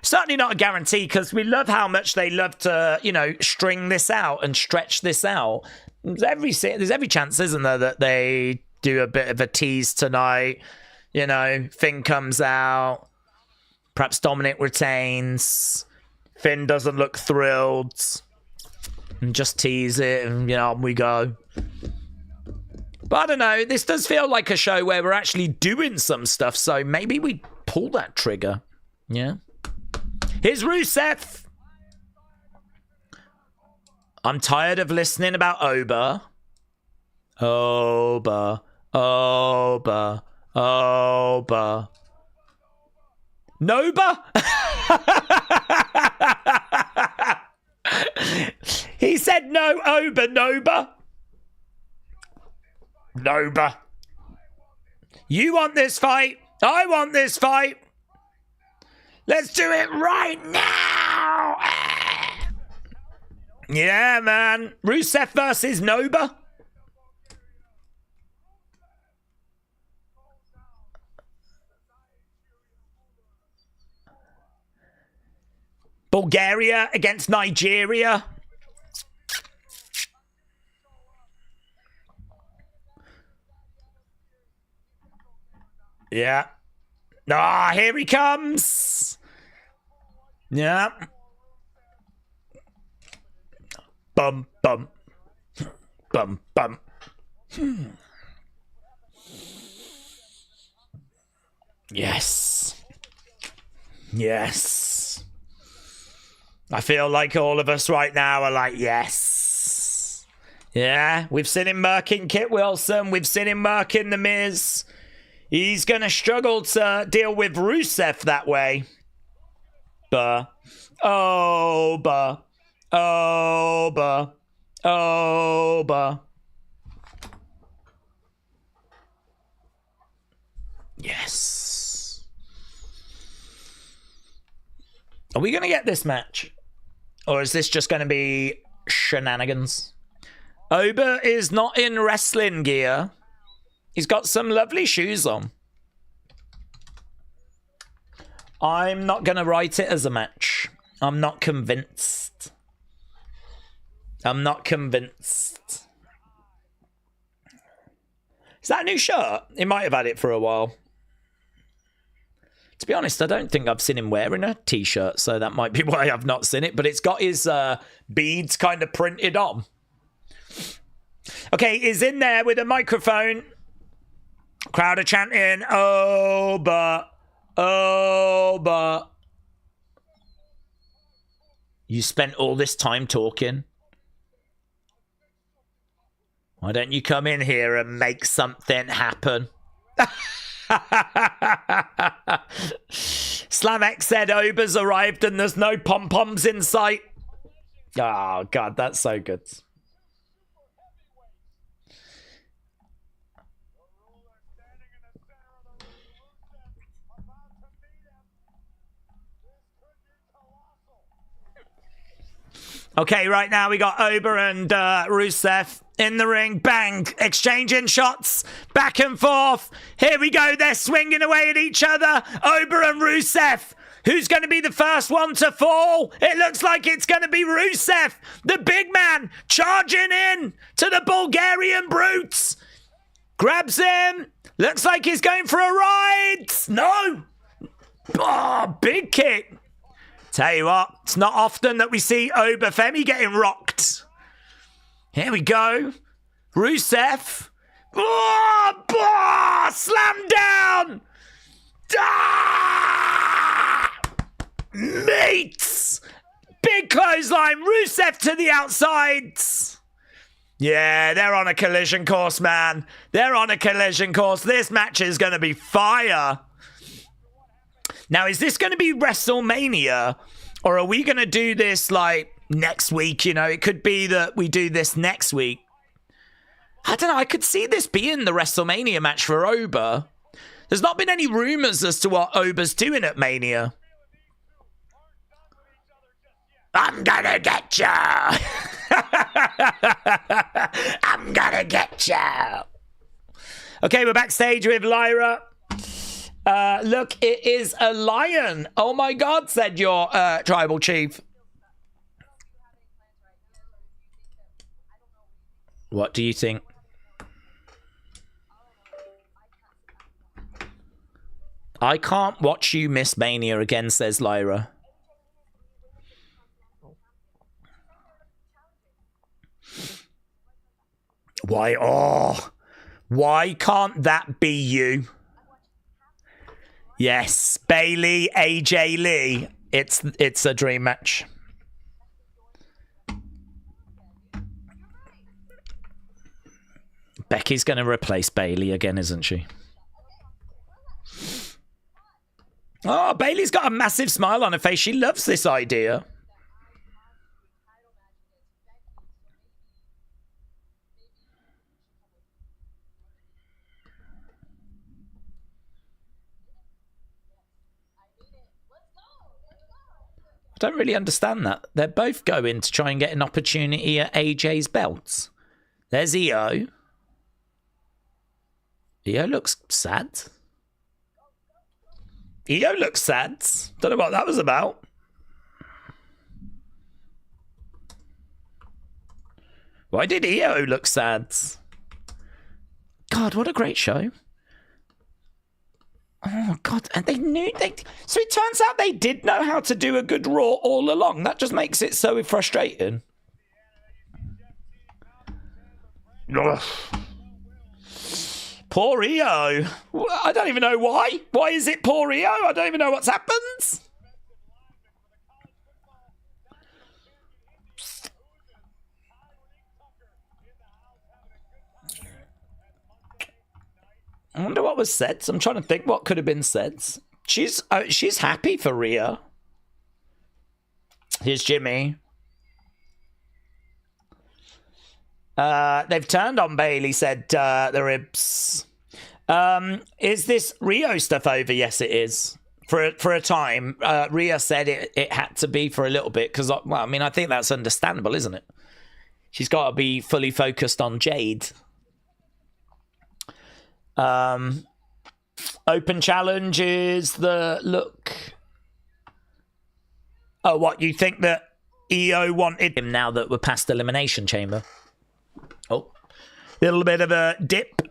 Certainly not a guarantee, because we love how much they love to, you know, string this out and stretch this out. There's every chance, isn't there, that they do a bit of a tease tonight. You know, Finn comes out. Perhaps Dominik retains. Finn doesn't look thrilled. And just tease it, and, you know, on we go. But I don't know. This does feel like a show where we're actually doing some stuff, so maybe we pull that trigger. Yeah. Here's Rusev. I'm tired of listening about Oba. Oba. Oba. Oba. Noba? He said no, Oba, Noba. Noba. You want this fight? I want this fight. Let's do it right now. Yeah, man. Rusev versus Noba. Bulgaria against Nigeria. Yeah. Ah, here he comes. Yeah. Bum, bum. Bum, bum. Yes. Yes. I feel like all of us right now are like, yes. Yeah, we've seen him murking Kit Wilson. We've seen him murking The Miz. He's going to struggle to deal with Rusev that way. Buh. Oh, buh. Oh, buh. Oh, buh. Yes. Are we going to get this match? Or is this just going to be shenanigans? Oba is not in wrestling gear. He's got some lovely shoes on. I'm not going to write it as a match. I'm not convinced. I'm not convinced. Is that a new shirt? He might have had it for a while. To be honest, I don't think I've seen him wearing a t-shirt, so that might be why I've not seen it, but it's got his beads kind of printed on. Okay, he's in there with a microphone. Crowd are chanting, oh, but. You spent all this time talking. Why don't you come in here and make something happen? Slamex said Oba's arrived and there's no pom-poms in sight. Oh, God, that's so good. Okay, right now we got Oba and Rusev in the ring. Bang! Exchanging shots. Back and forth. Here we go. They're swinging away at each other. Oba and Rusev. Who's going to be the first one to fall? It looks like it's going to be Rusev. The big man charging in to the Bulgarian brutes. Grabs him. Looks like he's going for a ride. No. Oh, big kick. Tell you what, it's not often that we see Oba Femi getting rocked. Here we go. Rusev. Oh, slam down. Ah! Mates. Big clothesline. Rusev to the outsides. Yeah, they're on a collision course, man. They're on a collision course. This match is going to be fire. Now, is this going to be WrestleMania? Or are we going to do this, like, next week? You know, it could be that we do this next week. I don't know. I could see this being the WrestleMania match for Oba. There's not been any rumors as to what Oba's doing at Mania. I'm gonna get you. I'm gonna get you. Okay, we're backstage with Lyra. Look, it is a lion. Oh my God, said your tribal chief. What do you think? I can't watch you miss Mania again, says Lyra. Why? Oh, why can't that be you? Yes, Bailey, AJ Lee. It's a dream match. Becky's going to replace Bailey again, isn't she? Oh, Bailey's got a massive smile on her face. She loves this idea. don't really understand that. They're both going to try and get an opportunity at AJ's belts. There's EO. EO looks sad. EO looks sad. Don't know what that was about. Why did EO look sad? God, what a great show. Oh, God. And they knew... So it turns out they did know how to do a good Raw all along. That just makes it so frustrating. Ugh. Poor EO. I don't even know why. Why is it poor EO? I don't even know what's happened. I wonder what was said. I'm trying to think what could have been said. She's happy for Rhea. Here's Jimmy. They've turned on Bailey, said the Ribs. Is this Rio stuff over? Yes, it is. For a time. Rhea said it had to be for a little bit because, well, I mean, I think that's understandable, isn't it? She's got to be fully focused on Jade. Open challenge is the look. Oh, what, you think that EO wanted him now that we're past the Elimination Chamber? Oh, little bit of a dip.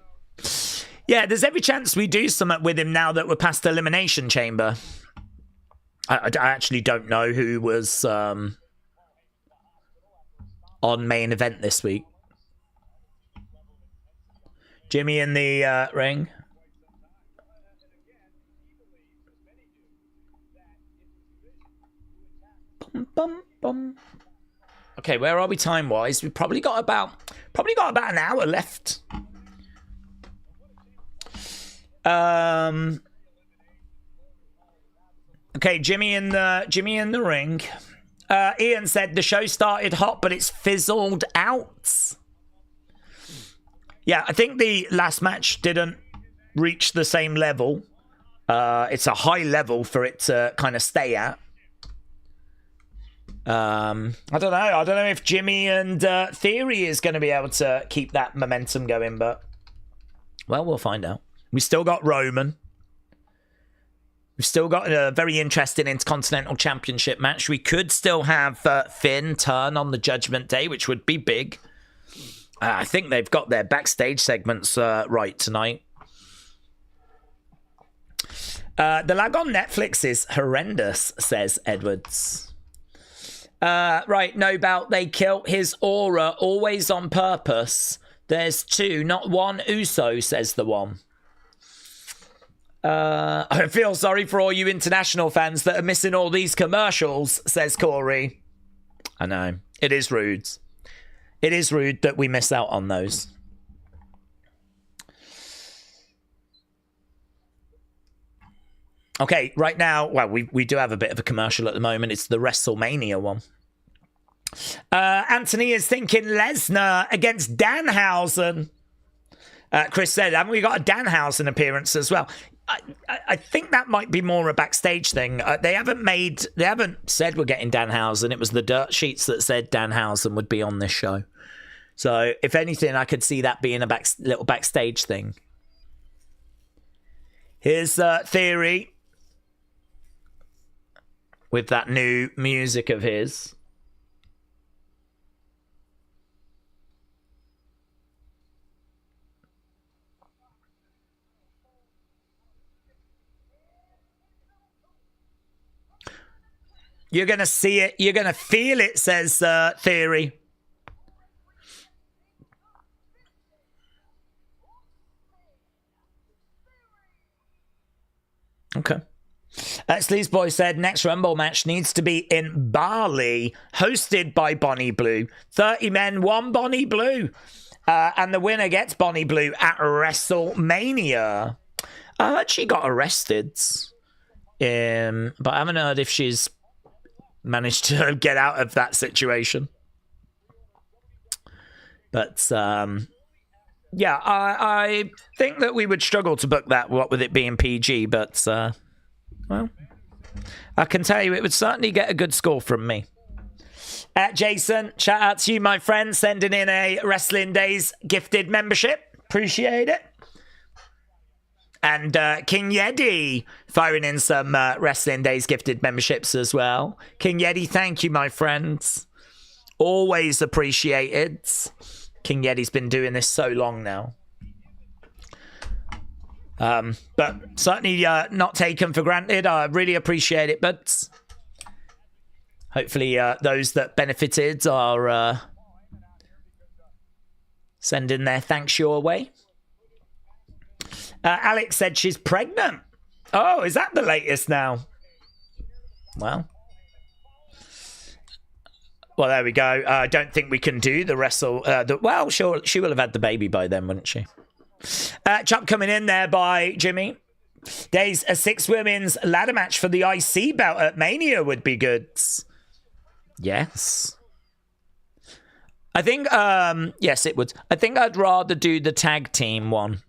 Yeah, there's every chance we do something with him now that we're past the Elimination Chamber. I actually don't know who was on main event this week. Jimmy in the ring. Bum, bum, bum. Okay, where are we time-wise? We've probably got about an hour left. Okay, Jimmy in the ring. Ian said the show started hot, but it's fizzled out. Yeah, I think the last match didn't reach the same level. It's a high level for it to kind of stay at. I don't know. I don't know if Jimmy and Theory is going to be able to keep that momentum going, but well, we'll find out. We still got Roman. We've still got a very interesting Intercontinental Championship match. We could still have Finn turn on the Judgment Day, which would be big. I think they've got their backstage segments right tonight. The lag on Netflix is horrendous, says Edwards. Right, no doubt they kill his aura, always on purpose. There's two, not one Uso, says the one. I feel sorry for all you international fans that are missing all these commercials, says Corey. I know, it is rude. It is rude that we miss out on those. Okay, right now, well, we do have a bit of a commercial at the moment. It's the WrestleMania one. Anthony is thinking Lesnar against Danhausen. Chris said, haven't we got a Danhausen appearance as well? I think that might be more a backstage thing. They haven't said we're getting Danhausen. It was the dirt sheets that said Danhausen would be on this show. So if anything, I could see that being a little backstage thing. Here's Theory with that new music of his. You're going to see it. You're going to feel it, says Theory. Okay. Sleaze Boy said, next Rumble match needs to be in Bali, hosted by Bonnie Blue. 30 men, one Bonnie Blue. And the winner gets Bonnie Blue at WrestleMania. I heard she got arrested. But I haven't heard if she's managed to get out of that situation. But yeah, I think that we would struggle to book that, what with it being PG, but well, I can tell you it would certainly get a good score from me. Jason, shout out to you, my friend, sending in a Wrestling Days gifted membership. Appreciate it. And King Yeti firing in some Wrestling Days gifted memberships as well. King Yeti, thank you, my friends. Always appreciated. King Yeti's been doing this so long now. But certainly not taken for granted. I really appreciate it, but hopefully those that benefited are sending their thanks your way. Alex said she's pregnant. Oh, is that the latest now? Well, there we go. I don't think we can do the wrestle. Well, sure, she will have had the baby by then, wouldn't she? Chop coming in there by Jimmy. Days, a 6 women's ladder match for the IC belt at Mania would be good. Yes. I think, yes, it would. I think I'd rather do the tag team one.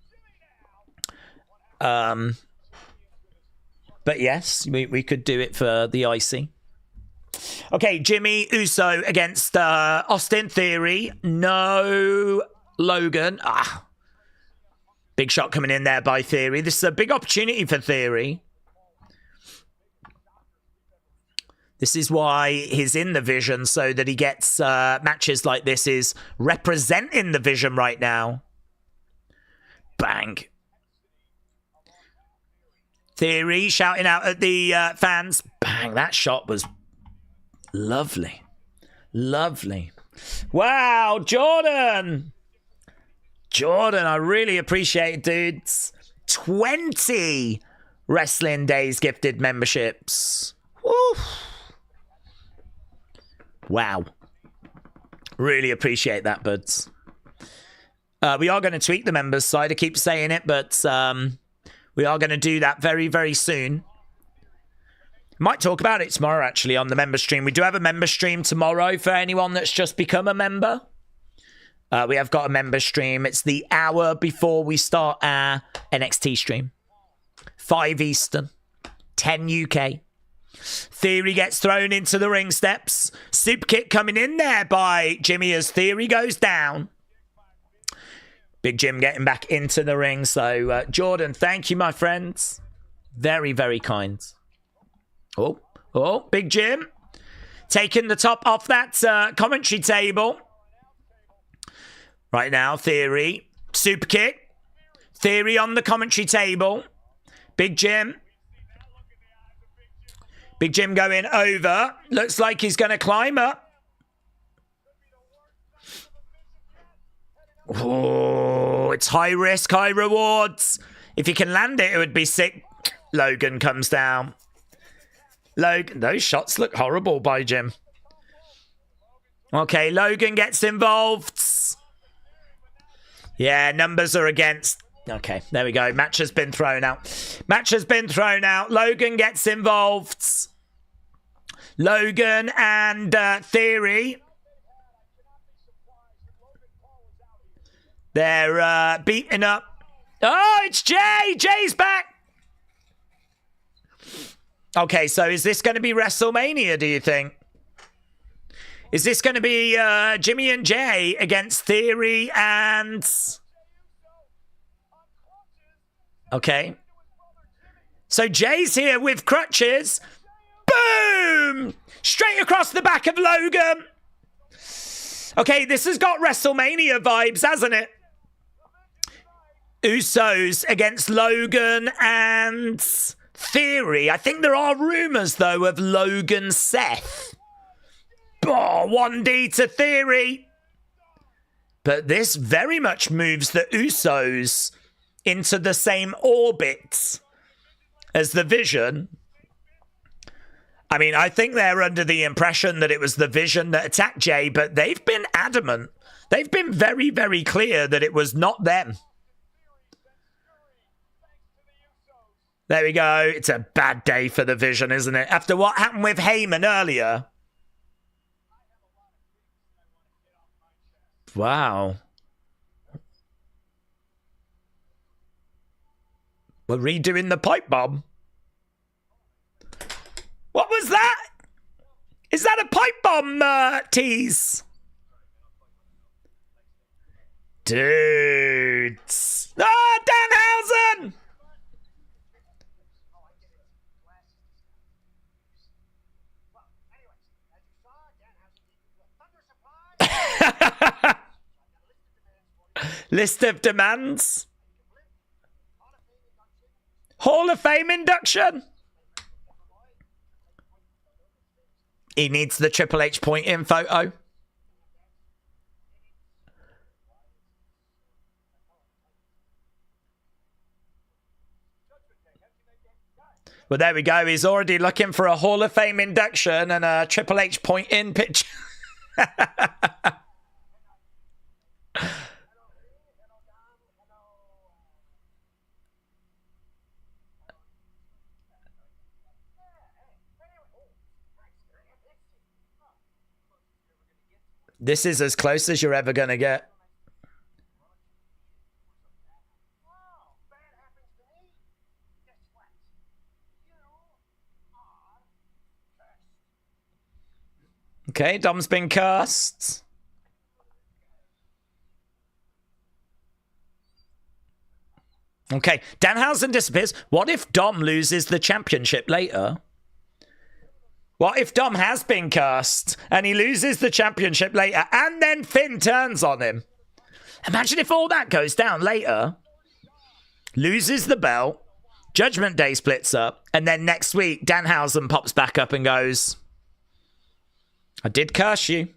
But yes, we could do it for the IC. Okay, Jimmy Uso against Austin Theory. No Logan. Big shot coming in there by Theory. This is a big opportunity for Theory. This is why he's in the Vision, so that he gets matches like this, is representing the Vision right now. Bang. Theory shouting out at the fans. Bang, that shot was lovely. Lovely. Wow, Jordan. Jordan, I really appreciate it, dudes. 20 Wrestling Days gifted memberships. Woo. Wow. Really appreciate that, buds. We are going to tweak the members side. I keep saying it, but we are going to do that very, very soon. Might talk about it tomorrow, actually, on the member stream. We do have a member stream tomorrow for anyone that's just become a member. We have got a member stream. It's the hour before we start our NXT stream. 5 Eastern, 10 UK. Theory gets thrown into the ring steps. Super kick coming in there by Jimmy as Theory goes down. Big Jim getting back into the ring. So, Jordan, thank you, my friends. Very, very kind. Oh, Big Jim. Taking the top off that commentary table. Right now, Theory. Super kick. Theory on the commentary table. Big Jim. Big Jim going over. Looks like he's going to climb up. Oh, it's high risk, high rewards. If you can land it, it would be sick. Logan comes down. Logan, those shots look horrible by Jim. Okay, Logan gets involved. Yeah, numbers are against. Okay, there we go. Match has been thrown out. Match has been thrown out. Logan gets involved. Logan and Theory. They're beating up. Oh, it's Jay. Jay's back. Okay, so is this going to be WrestleMania, do you think? Is this going to be Jimmy and Jay against Theory and... Okay. So Jay's here with crutches. Boom! Straight across the back of Logan. Okay, this has got WrestleMania vibes, hasn't it? Usos against Logan and Theory. I think there are rumours, though, of Logan Seth. Oh, 1D to Theory. But this very much moves the Usos into the same orbit as the Vision. I mean, I think they're under the impression that it was the Vision that attacked Jay, but they've been adamant. They've been very, very clear that it was not them. There we go. It's a bad day for the Vision, isn't it? After what happened with Heyman earlier. Wow. We're redoing the pipe bomb. Is that a pipe bomb tease? Dudes. Ah, Danhausen! List of demands. Hall of Fame induction. He needs the Triple H point in photo. Well, there we go. He's already looking for a Hall of Fame induction and a Triple H point in picture. This is as close as you're ever going to get. Okay, Dom's been cursed. Okay, Danhausen disappears. What if Dom loses the championship later? What if Dom has been cursed and he loses the championship later and then Finn turns on him? Imagine if all that goes down later. Loses the belt, Judgment Day splits up, and then next week Danhausen pops back up and goes, I did curse you.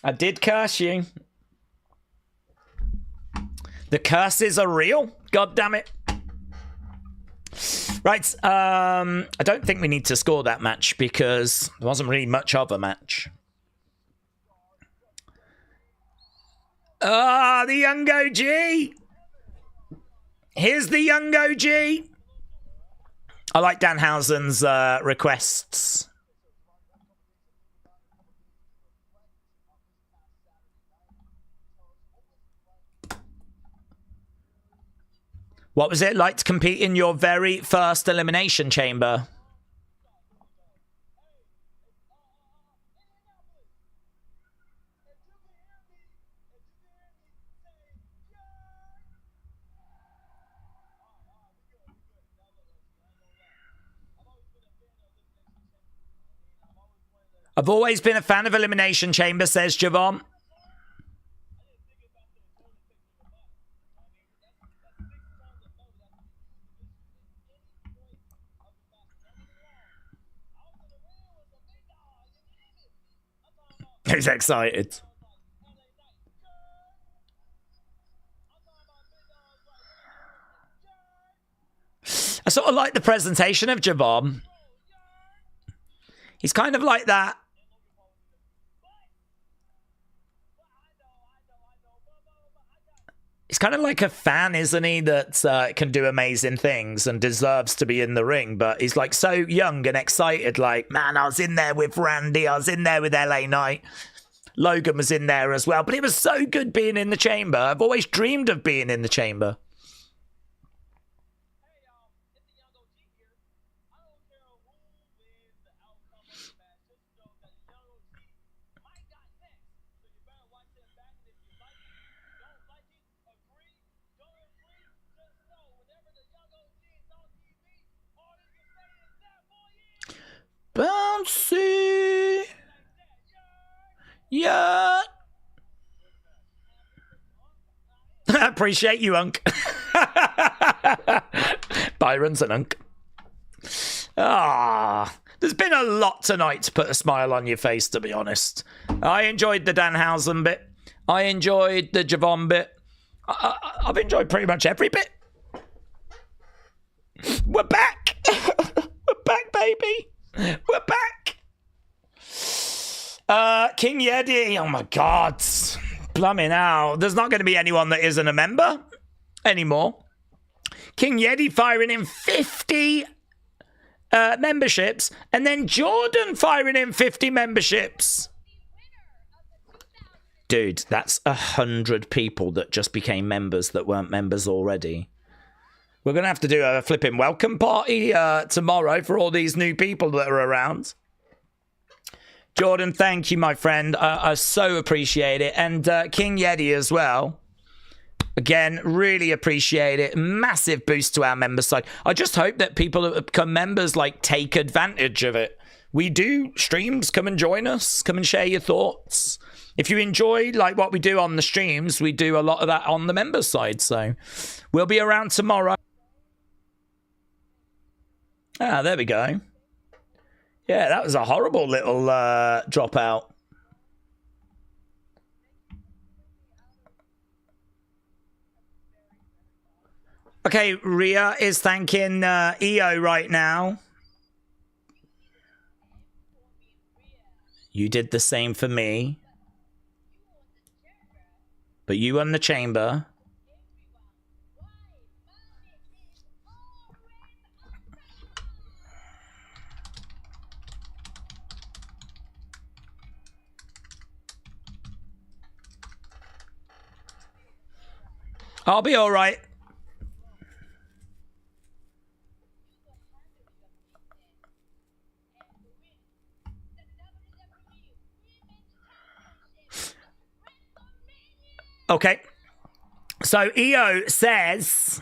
I did curse you. The curses are real. God damn it. Right. I don't think we need to score that match because there wasn't really much of a match. Ah, the young OG. Here's the young OG. I like Danhausen's requests. What was it like to compete in your very first Elimination Chamber? I've always been a fan of Elimination Chamber, says Javon. He's excited. I sort of like the presentation of Javon. He's kind of like that. He's kind of like a fan, isn't he, that can do amazing things and deserves to be in the ring. But he's like so young and excited. Like, man, I was in there with Randy. I was in there with LA Knight. Logan was in there as well. But it was so good being in the chamber. I've always dreamed of being in the chamber. Bouncy. Yeah. I appreciate you, Unk. Byron's an Unk. There's been a lot tonight to put a smile on your face, to be honest. I enjoyed the Danhausen bit. I enjoyed the Javon bit. I've enjoyed pretty much every bit. We're back. We're back, baby. We're back. King Yeti. Oh my God. Blumming out. There's not going to be anyone that isn't a member anymore. King Yeti firing in 50 memberships. And then Jordan firing in 50 memberships. Dude, that's 100 people that just became members that weren't members already. We're going to have to do a flipping welcome party tomorrow for all these new people that are around. Jordan, thank you, my friend. I so appreciate it. And King Yeti as well. Again, really appreciate it. Massive boost to our member side. I just hope that people that become members take advantage of it. We do streams. Come and join us. Come and share your thoughts. If you enjoy what we do on the streams, we do a lot of that on the member side. So we'll be around tomorrow. Ah, there we go. Yeah, that was a horrible little dropout. Okay, Rhea is thanking EO right now. You did the same for me. But you won the chamber. I'll be all right. Okay. So EO says,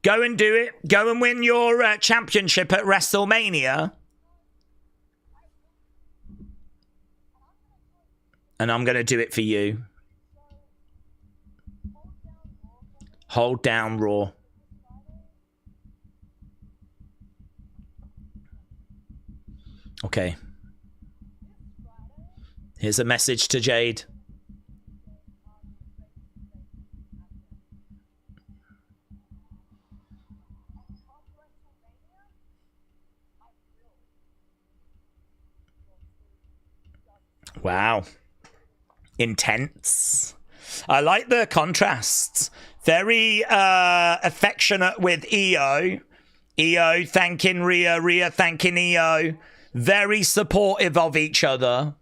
go and do it. Go and win your championship at WrestleMania. And I'm going to do it for you. Hold down Raw. Okay. Here's a message to Jade. Wow. Intense. I like the contrasts. Very affectionate with EO. EO thanking Rhea. Rhea thanking EO. Very supportive of each other.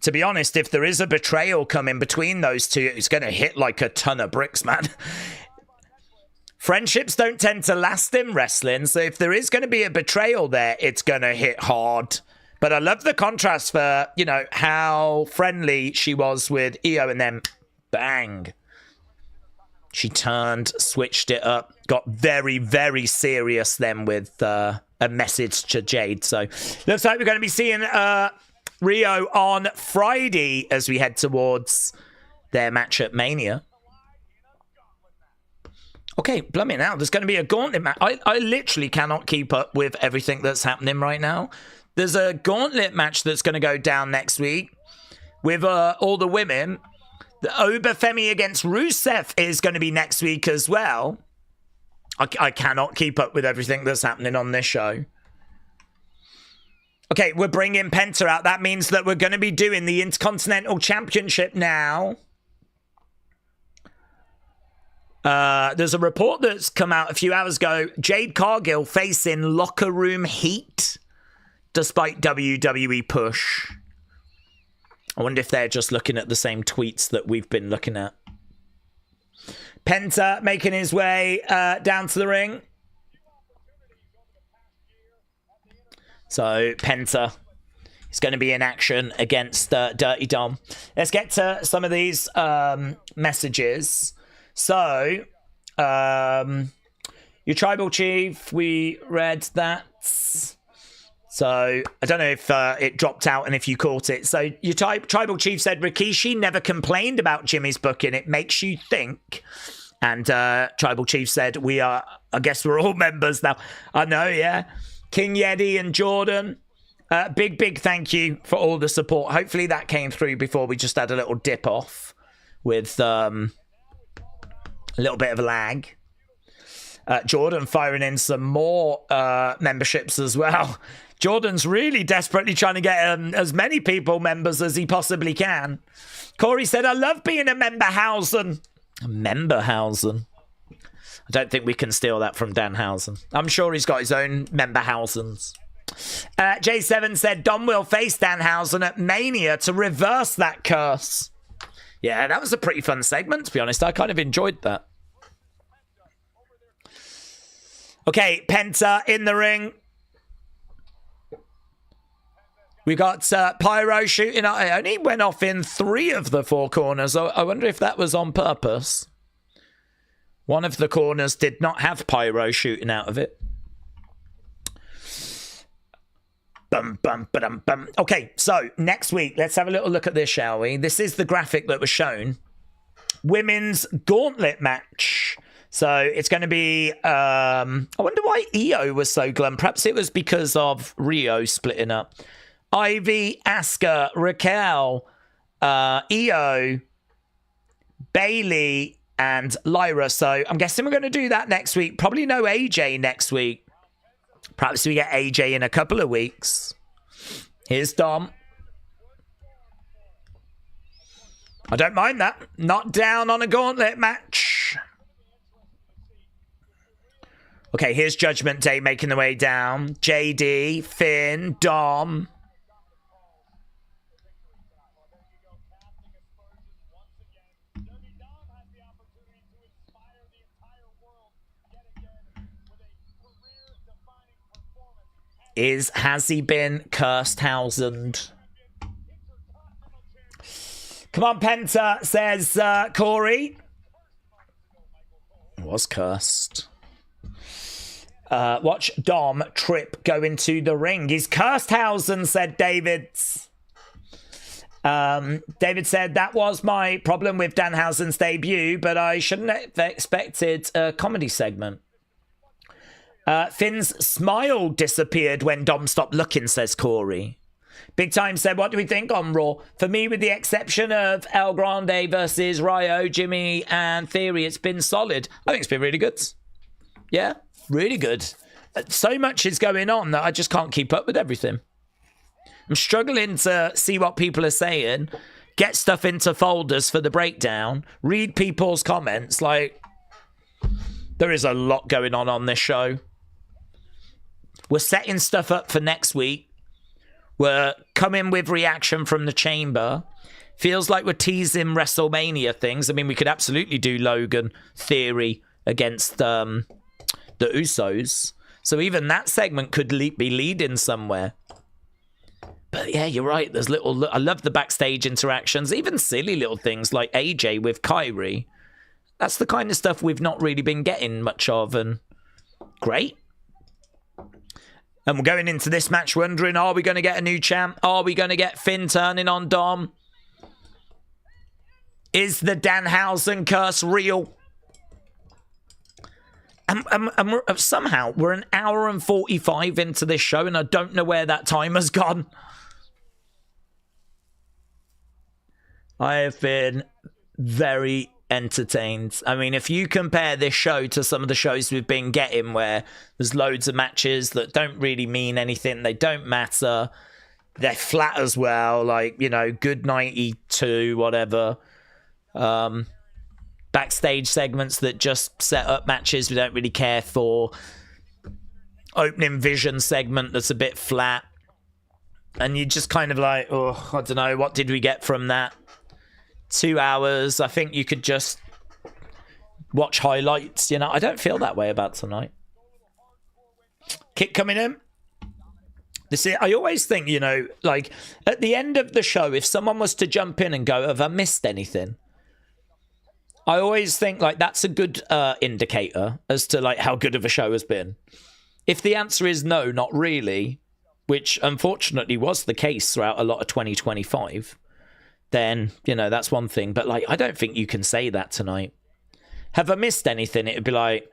To be honest, if there is a betrayal coming between those two, it's going to hit like a ton of bricks, man. Friendships don't tend to last in wrestling, so if there is going to be a betrayal there, it's going to hit hard. But I love the contrast for, how friendly she was with EO and then bang. She turned, switched it up, got very, very serious then with a message to Jade. So looks like we're going to be seeing Rio on Friday as we head towards their match at Mania. Okay, blimey now, there's going to be a gauntlet match. I literally cannot keep up with everything that's happening right now. There's a gauntlet match that's going to go down next week with all the women. The Obafemi against Rusev is going to be next week as well. I cannot keep up with everything that's happening on this show. Okay, we're bringing Penta out. That means that we're going to be doing the Intercontinental Championship now. There's a report that's come out a few hours ago. Jade Cargill facing locker room heat despite WWE push. I wonder if they're just looking at the same tweets that we've been looking at. Penta making his way down to the ring. So Penta is going to be in action against Dirty Dom. Let's get to some of these messages. So, your tribal chief, we read that. So, I don't know if it dropped out and if you caught it. So, your tribal chief said, Rikishi never complained about Jimmy's booking. It makes you think. And tribal chief said, I guess we're all members now. I know, yeah. King Yeti and Jordan, big thank you for all the support. Hopefully that came through before we just had a little dip off with a little bit of a lag. Jordan firing in some more memberships as well. Jordan's really desperately trying to get as many people members as he possibly can. Corey said, I love being a memberhausen. A memberhausen? I don't think we can steal that from Danhausen. I'm sure he's got his own memberhausens. J7 said, Dom will face Danhausen at Mania to reverse that curse. Yeah, that was a pretty fun segment, to be honest. I kind of enjoyed that. Okay, Penta in the ring. We got Pyro shooting. I only went off in 3 of the 4 corners. I wonder if that was on purpose. One of the corners did not have Pyro shooting out of it. Bum, bum, ba-dum, bum. Okay, so next week, let's have a little look at this, shall we? This is the graphic that was shown. Women's gauntlet match. So it's going to be, I wonder why Io was so glum. Perhaps it was because of Rio splitting up. Ivy, Asuka, Raquel, Io, Bailey, and Lyra. So I'm guessing we're going to do that next week. Probably no AJ next week. Perhaps we get AJ in a couple of weeks. Here's Dom. I don't mind that. Not down on a gauntlet match. Okay, here's Judgment Day making the way down. JD, Finn, Dom. Has he been Cursed-housened? Come on, Penta, says Corey. Was cursed. Watch Dom trip go into the ring. He's Cursed-housened, said David. David said, that was my problem with Danhausen's debut, but I shouldn't have expected a comedy segment. Finn's smile disappeared when Dom stopped looking, says Corey. Big Time said, what do we think on Raw? For me, with the exception of El Grande versus Ryo, Jimmy, and Theory, it's been solid. I think it's been really good. Yeah, really good. So much is going on that I just can't keep up with everything. I'm struggling to see what people are saying, get stuff into folders for the breakdown, read people's comments. Like, there is a lot going on this show. We're setting stuff up for next week. We're coming with reaction from the chamber. Feels like we're teasing WrestleMania things. I mean, we could absolutely do Logan Theory against the Usos. So even that segment could be leading somewhere. But yeah, you're right. There's little... I love the backstage interactions. Even silly little things like AJ with Kyrie. That's the kind of stuff we've not really been getting much of. And great. And we're going into this match wondering, are we going to get a new champ? Are we going to get Finn turning on Dom? Is the Danhausen curse real? And somehow we're an hour and 45 into this show and I don't know where that time has gone. I have been very entertained. I mean, if you compare this show to some of the shows we've been getting where there's loads of matches that don't really mean anything, they don't matter, they're flat as well, like, you know, Good 92, whatever. Backstage segments that just set up matches we don't really care for. Opening Vision segment that's a bit flat. And you just kind of like, oh, I don't know, what did we get from that? 2 hours. I think you could just watch highlights, you know. I don't feel that way about tonight. Kick coming in. I always think, you know, like at the end of the show, if someone was to jump in and go, have I missed anything? I always think like that's a good indicator as to like how good of a show has been. If the answer is no, not really, which unfortunately was the case throughout a lot of 2025, then, you know, that's one thing. But, like, I don't think you can say that tonight. Have I missed anything? It'd be like,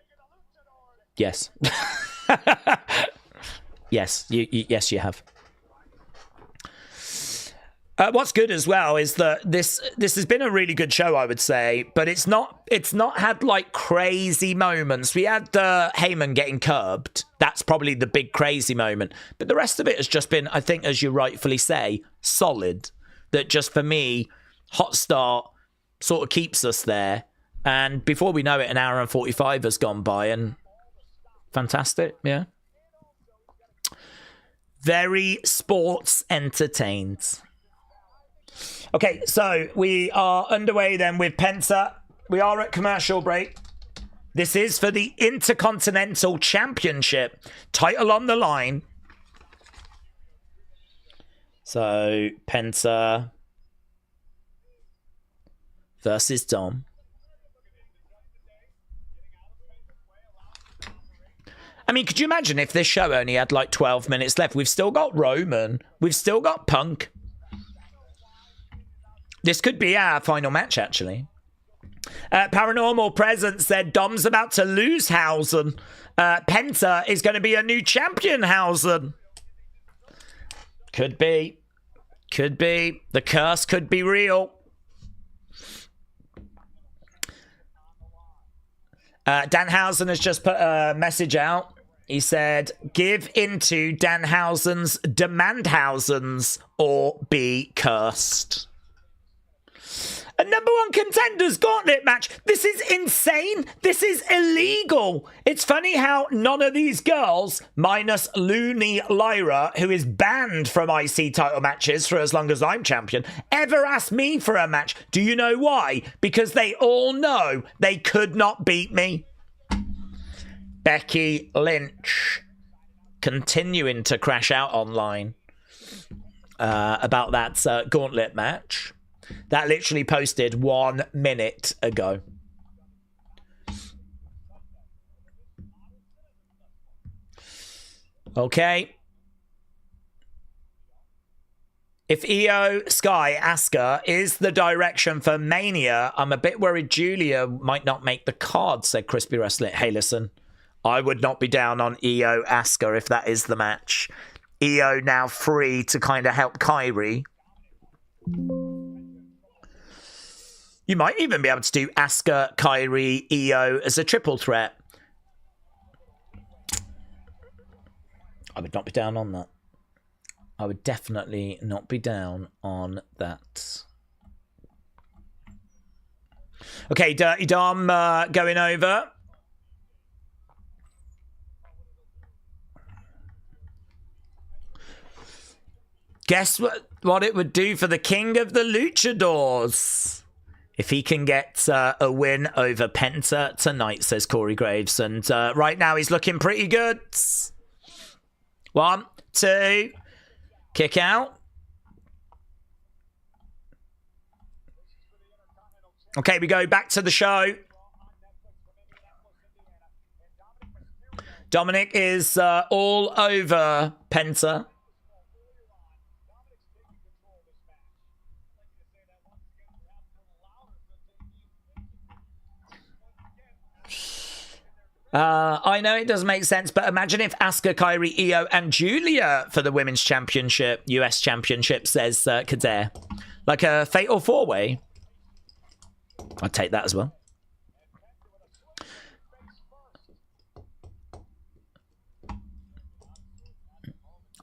yes. Yes, yes, you have. What's good as well is that this has been a really good show, I would say, but it's not had like crazy moments. We had Heyman getting curbed. That's probably the big crazy moment. But the rest of it has just been, I think, as you rightfully say, solid. That just for me, hot start sort of keeps us there. And before we know it, an hour and 45 has gone by, and fantastic, yeah. Very sports entertained. Okay, so we are underway then with Penta. We are at commercial break. This is for the Intercontinental Championship. Title on the line. So, Penta versus Dom. I mean, could you imagine if this show only had like 12 minutes left? We've still got Roman. We've still got Punk. This could be our final match, actually. Paranormal Presence said Dom's about to lose Hausen. Penta is going to be a new champion, Hausen. Could be. Could be. The curse could be real. Danhausen has just put a message out. He said, give into Danhausen's Demandhausens or be cursed. A number one contenders gauntlet match. This is insane. This is illegal. It's funny how none of these girls, minus Looney Lyra, who is banned from IC title matches for as long as I'm champion, ever asked me for a match. Do you know why? Because they all know they could not beat me. Becky Lynch continuing to crash out online about that gauntlet match. That literally posted 1 minute ago. Okay. If Io, Sky, Asuka is the direction for Mania, I'm a bit worried Julia might not make the card, said Crispy Wrestling. Hey, listen, I would not be down on Io, Asuka if that is the match. Io now free to kind of help Kairi. You might even be able to do Asuka, Kairi, Io as a triple threat. I would not be down on that. I would definitely not be down on that. Okay, Dirty Dom going over. Guess what it would do for the king of the luchadors? If he can get a win over Penta tonight, says Corey Graves. And right now he's looking pretty good. 1, 2, kick out. Okay, we go back to the show. Dominik is all over Penta. I know it doesn't make sense, but imagine if Asuka, Kairi, Io, and Julia for the Women's Championship, US Championship, says Kader. Like a fatal four-way. I'd take that as well.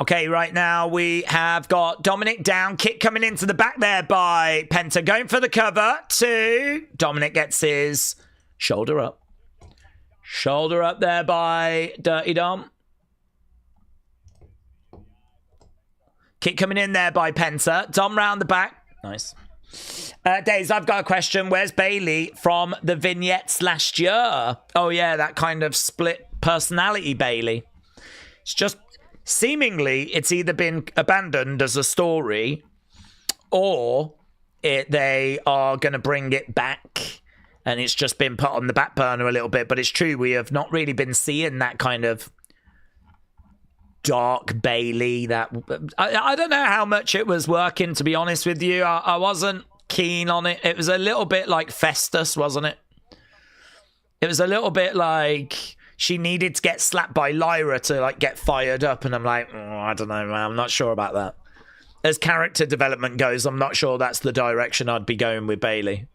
Okay, right now we have got Dominik down. Kick coming into the back there by Penta. Going for the cover. 2. Dominik gets his shoulder up. Shoulder up there by Dirty Dom. Kick coming in there by Penta. Dom round the back. Nice. Days, I've got a question. Where's Bailey from the vignettes last year? Oh, yeah, that kind of split personality Bailey. It's just seemingly it's either been abandoned as a story or they are going to bring it back. And it's just been put on the back burner a little bit. But it's true, we have not really been seeing that kind of dark Bailey. That I don't know how much it was working, to be honest with you. I wasn't keen on it. It was a little bit like Festus, wasn't it? It was a little bit like she needed to get slapped by Lyra to like get fired up. And I'm like, I don't know, man. I'm not sure about that. As character development goes, I'm not sure that's the direction I'd be going with Bailey.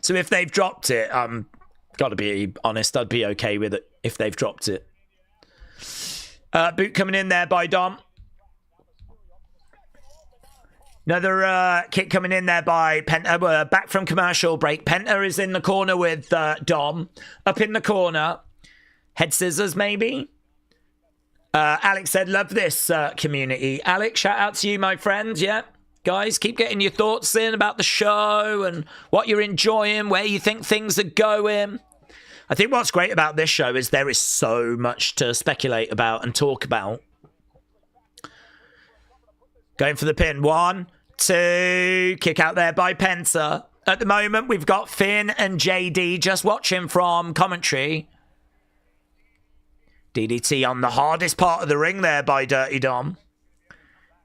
So if they've dropped it, got to be honest, I'd be okay with it if they've dropped it. Boot coming in there by Dom. Another kick coming in there by Penta. Back from commercial break. Penta is in the corner with Dom. Up in the corner. Head scissors, maybe? Alex said, love this community. Alex, shout out to you, my friend. Yeah. Guys, keep getting your thoughts in about the show and what you're enjoying, where you think things are going. I think what's great about this show is there is so much to speculate about and talk about. Going for the pin. 1, 2. Kick out there by Penta. At the moment, we've got Finn and JD just watching from commentary. DDT on the hardest part of the ring there by Dirty Dom.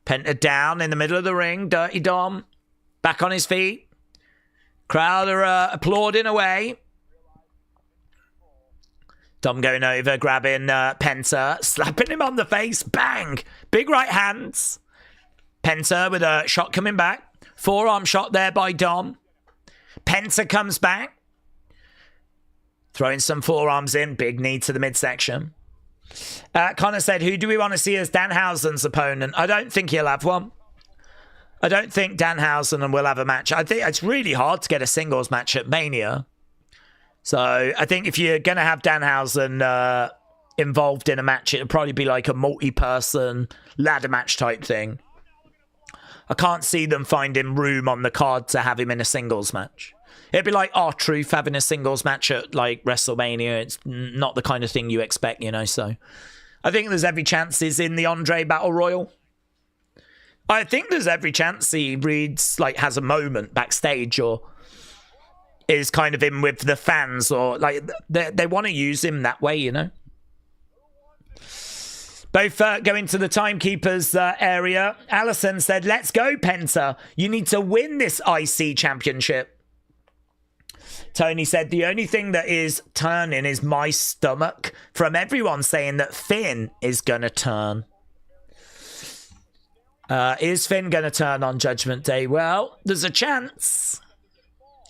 Penta down in the middle of the ring. Dirty Dom back on his feet. Crowd are applauding away. Dom going over, grabbing Penta, slapping him on the face. Bang! Big right hands. Penta with a shot coming back. Forearm shot there by Dom. Penta comes back. Throwing some forearms in. Big knee to the midsection. Connor said, who do we want to see as Danhausen's opponent? I don't think he'll have one. I don't think Danhausen will have a match. I think it's really hard to get a singles match at Mania. So I think if you're going to have Danhausen involved in a match, it'll probably be like a multi-person ladder match type thing. I can't see them finding room on the card to have him in a singles match. It'd be like R-Truth having a singles match at like WrestleMania. It's not the kind of thing you expect, you know. So I think there's every chance he's in the Andre Battle Royal. I think there's every chance he has a moment backstage or is kind of in with the fans, or like they want to use him that way, you know. Both go into the timekeepers area. Allison said, let's go, Penta. You need to win this IC championship. Tony said, the only thing that is turning is my stomach from everyone saying that Finn is going to turn. Is Finn going to turn on Judgment Day? Well, there's a chance.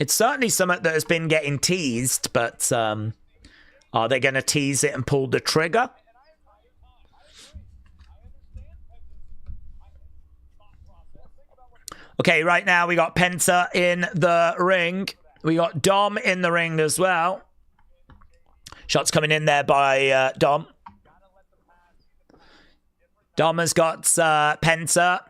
It's certainly something that has been getting teased, but are they going to tease it and pull the trigger? Okay, right now we got Penta in the ring. We got Dom in the ring as well. Shots coming in there by Dom. Dom has got Penta.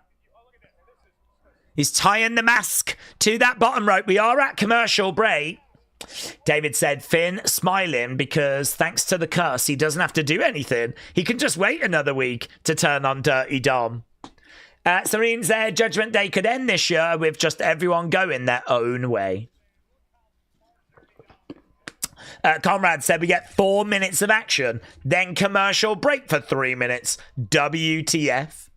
He's tying the mask to that bottom rope. We are at commercial break. David said, Finn smiling because thanks to the curse, he doesn't have to do anything. He can just wait another week to turn on Dirty Dom. Serene said, Judgment Day could end this year with just everyone going their own way. Conrad said we get 4 minutes of action, then commercial break for 3 minutes. WTF.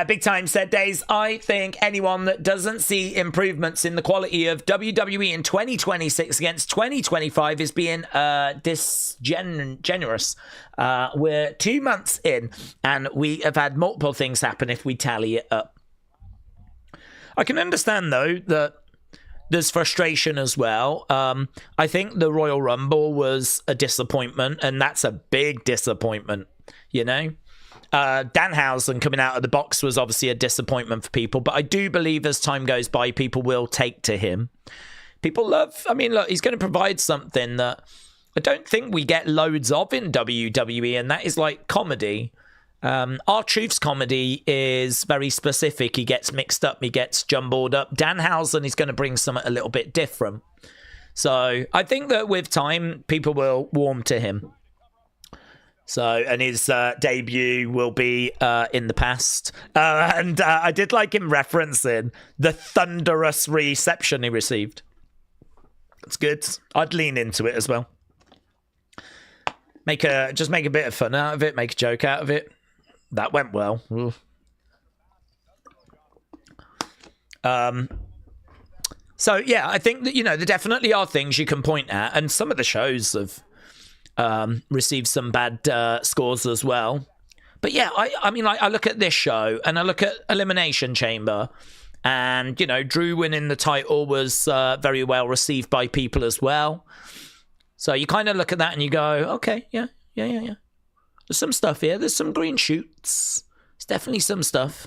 Big Time said, Days, I think anyone that doesn't see improvements in the quality of WWE in 2026 against 2025 is being disingenuous. We're 2 months in, and we have had multiple things happen if we tally it up. I can understand, though, that there's frustration as well. I think the Royal Rumble was a disappointment, and that's a big disappointment, you know? Danhausen coming out of the box was obviously a disappointment for people, but I do believe as time goes by, people will take to him. People love, I mean, look, he's going to provide something that I don't think we get loads of in WWE, and that is like comedy. R-Truth's comedy is very specific. He gets mixed up, he gets jumbled up. Danhausen is going to bring something a little bit different. So I think that with time, people will warm to him. So, and his debut will be in the past. And I did like him referencing the thunderous reception he received. It's good. I'd lean into it as well. Just make a bit of fun out of it. Make a joke out of it. That went well. So, yeah, I think that, you know, there definitely are things you can point at. And some of the shows have received some bad scores as well. But yeah, I mean, like, I look at this show and I look at Elimination Chamber, and, you know, Drew winning the title was very well received by people as well. So you kind of look at that and you go, okay, yeah. There's some stuff here. There's some green shoots. There's definitely some stuff.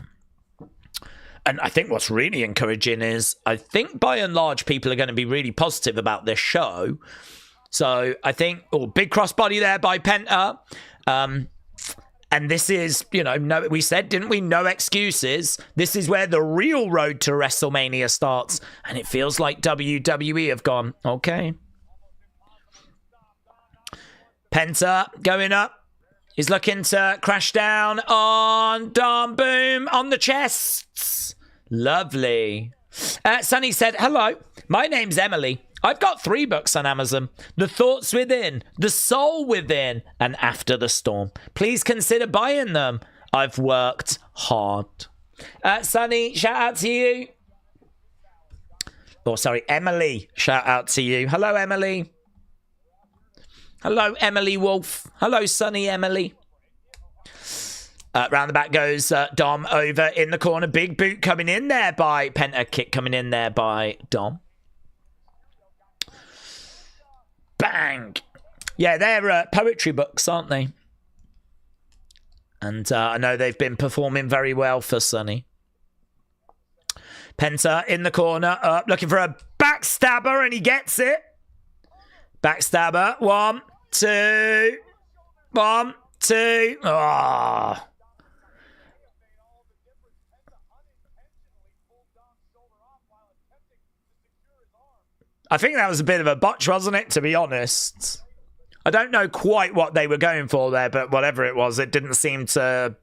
And I think what's really encouraging is I think by and large people are going to be really positive about this show. So I think, big crossbody there by Penta. And this is, you know, we said, didn't we? No excuses. This is where the real road to WrestleMania starts. And it feels like WWE have gone, okay. Penta going up. He's looking to crash down on Dom. Boom on the chests. Lovely. Sunny said, hello, my name's Emily. I've got 3 books on Amazon. The Thoughts Within, The Soul Within, and After the Storm. Please consider buying them. I've worked hard. Sunny, shout out to you. Oh, sorry, Emily, shout out to you. Hello, Emily. Hello, Emily Wolf. Hello, Sunny Emily. Round the back goes Dom over in the corner. Big boot coming in there by Penta. Kick coming in there by Dom. Bang. Yeah, they're poetry books, aren't they? And I know they've been performing very well for Sunny. Penta in the corner, looking for a backstabber, and he gets it. Backstabber. 1, 2. 1, 2. Oh. I think that was a bit of a botch, wasn't it, to be honest? I don't know quite what they were going for there, but whatever it was, it didn't seem to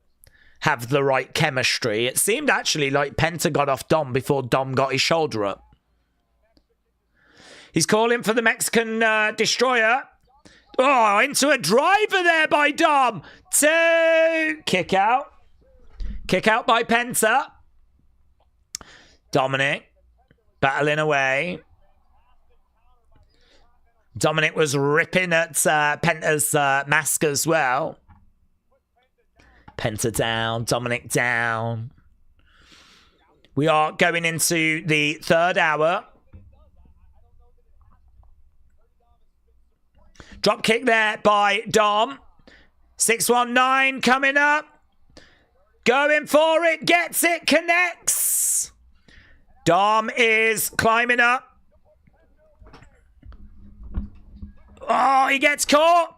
have the right chemistry. It seemed actually like Penta got off Dom before Dom got his shoulder up. He's calling for the Mexican Destroyer. Oh, into a driver there by Dom. 2. Kick out. Kick out by Penta. Dominik battling away. Dominik was ripping at Penta's mask as well. Penta down, Dominik down. We are going into the 3rd hour. Drop kick there by Dom. 619 coming up. Going for it, gets it, connects. Dom is climbing up. Oh, he gets caught.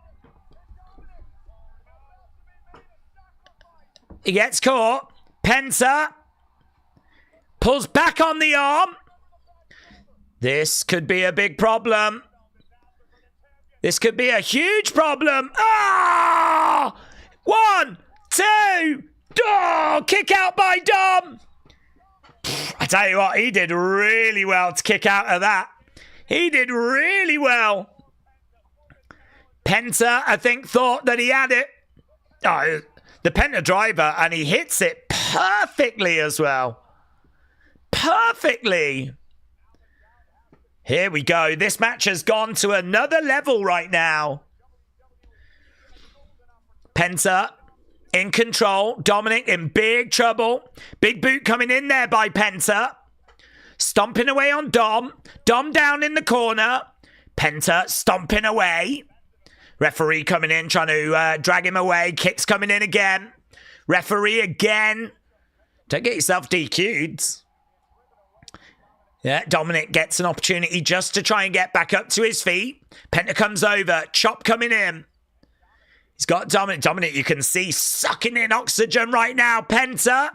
He gets caught. Penta pulls back on the arm. This could be a big problem. This could be a huge problem. Ah! 1, 2. Oh, kick out by Dom. I tell you what, he did really well to kick out of that. He did really well. Penta, I think, thought that he had it. Oh, the Penta driver, and he hits it perfectly as well. Perfectly. Here we go. This match has gone to another level right now. Penta in control. Dominik in big trouble. Big boot coming in there by Penta. Stomping away on Dom. Dom down in the corner. Penta stomping away. Referee coming in, trying to drag him away. Kicks coming in again. Referee again. Don't get yourself DQ'd. Yeah, Dominik gets an opportunity just to try and get back up to his feet. Penta comes over. Chop coming in. He's got Dominik. Dominik, you can see, sucking in oxygen right now. Penta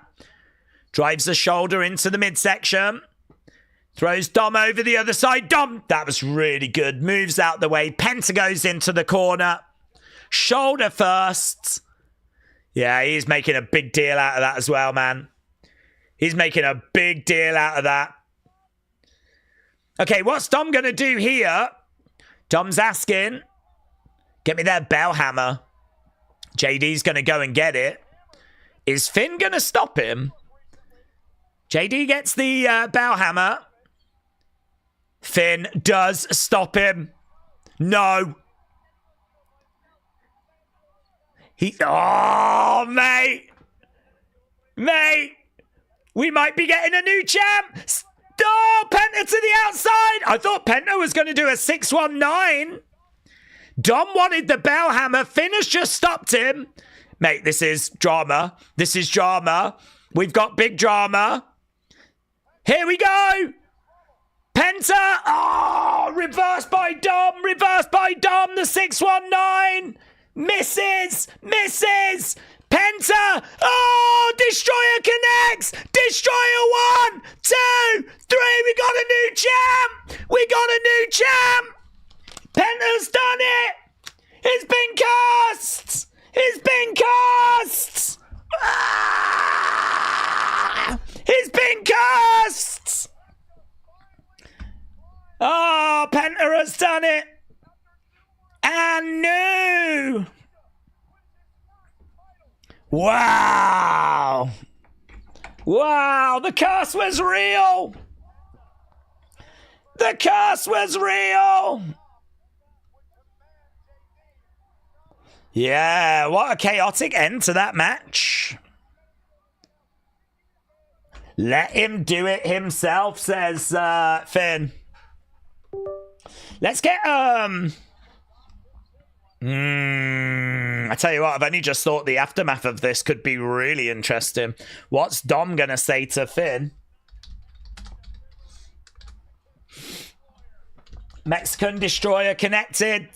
drives the shoulder into the midsection. Throws Dom over the other side. Dom, that was really good. Moves out the way. Penta goes into the corner. Shoulder first. Yeah, he's making a big deal out of that as well, man. He's making a big deal out of that. Okay, what's Dom going to do here? Dom's asking, get me that bell hammer. JD's going to go and get it. Is Finn going to stop him? JD gets the bell hammer. Finn does stop him. No. Oh, mate. Mate. We might be getting a new champ. Oh, Penta to the outside. I thought Penta was going to do a 619. Dom wanted the bell hammer. Finn has just stopped him. Mate, this is drama. This is drama. We've got big drama. Here we go. Penta. Oh, reversed by Dom. Reversed by Dom. The 619. Misses. Misses. Penta. Oh, Destroyer connects. Destroyer 1, 2, 3. We got a new champ. We got a new champ. Penta's done it. He's been cursed! He's been cursed! Ah! He's been cursed! Oh, Penta has done it! And no! Wow! Wow, the curse was real! The curse was real! Yeah, what a chaotic end to that match. Let him do it himself, says Finn. Let's get, I tell you what, I've only just thought the aftermath of this could be really interesting. What's Dom gonna say to Finn? Mexican Destroyer connected.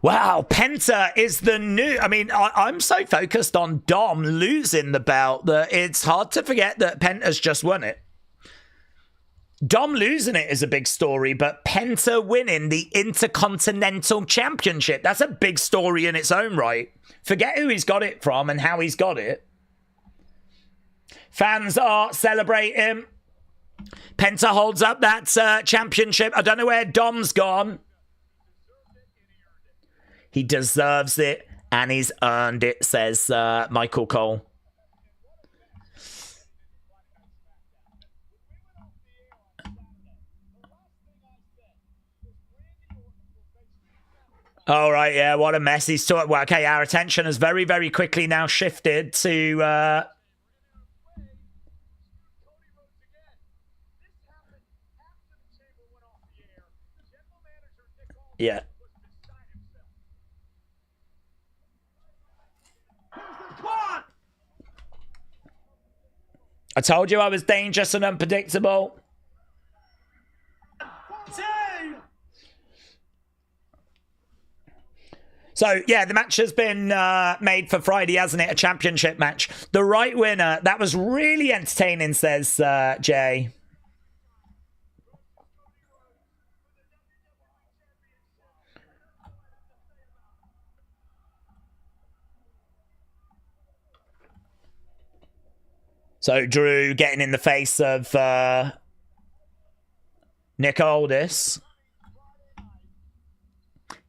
Wow, Penta is the new... I mean, I'm so focused on Dom losing the belt that it's hard to forget that Penta's just won it. Dom losing it is a big story, but Penta winning the Intercontinental Championship, that's a big story in its own right. Forget who he's got it from and how he's got it. Fans are celebrating. Penta holds up that championship. I don't know where Dom's gone. He deserves it, and he's earned it, says Michael Cole. All right, yeah, what a mess. He's talking. Well, okay, our attention has very, very quickly now shifted to... yeah. I told you I was dangerous and unpredictable. So, yeah, the match has been made for Friday, hasn't it? A championship match. The right winner. That was really entertaining, says Jay. So Drew getting in the face of Nick Aldis.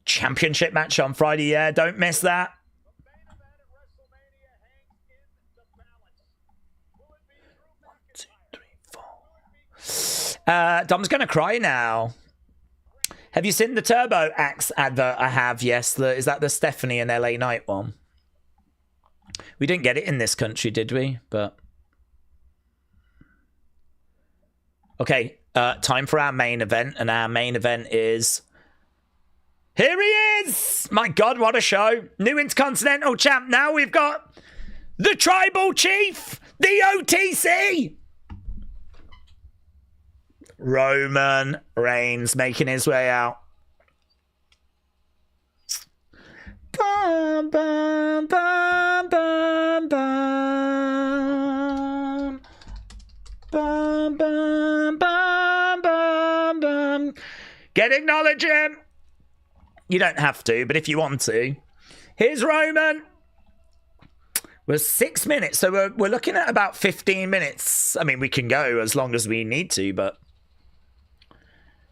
Championship match on Friday, yeah, don't miss that. One, two, three, four. Dom's gonna cry now. Have you seen the Turbo Axe advert? I have, yes. Is that the Stephanie and LA Knight one? We didn't get it in this country, did we? But... okay, time for our main event, and our main event is... here he is! My God, what a show. New Intercontinental Champ. Now we've got the Tribal Chief, the OTC. Roman Reigns making his way out. Bum, bum, bum, bum, bum. Bum, bum, bum, bum, bum. Get acknowledge him. You don't have to, but if you want to. Here's Roman. We're 6 minutes, so we're looking at about 15 minutes. I mean, we can go as long as we need to, but...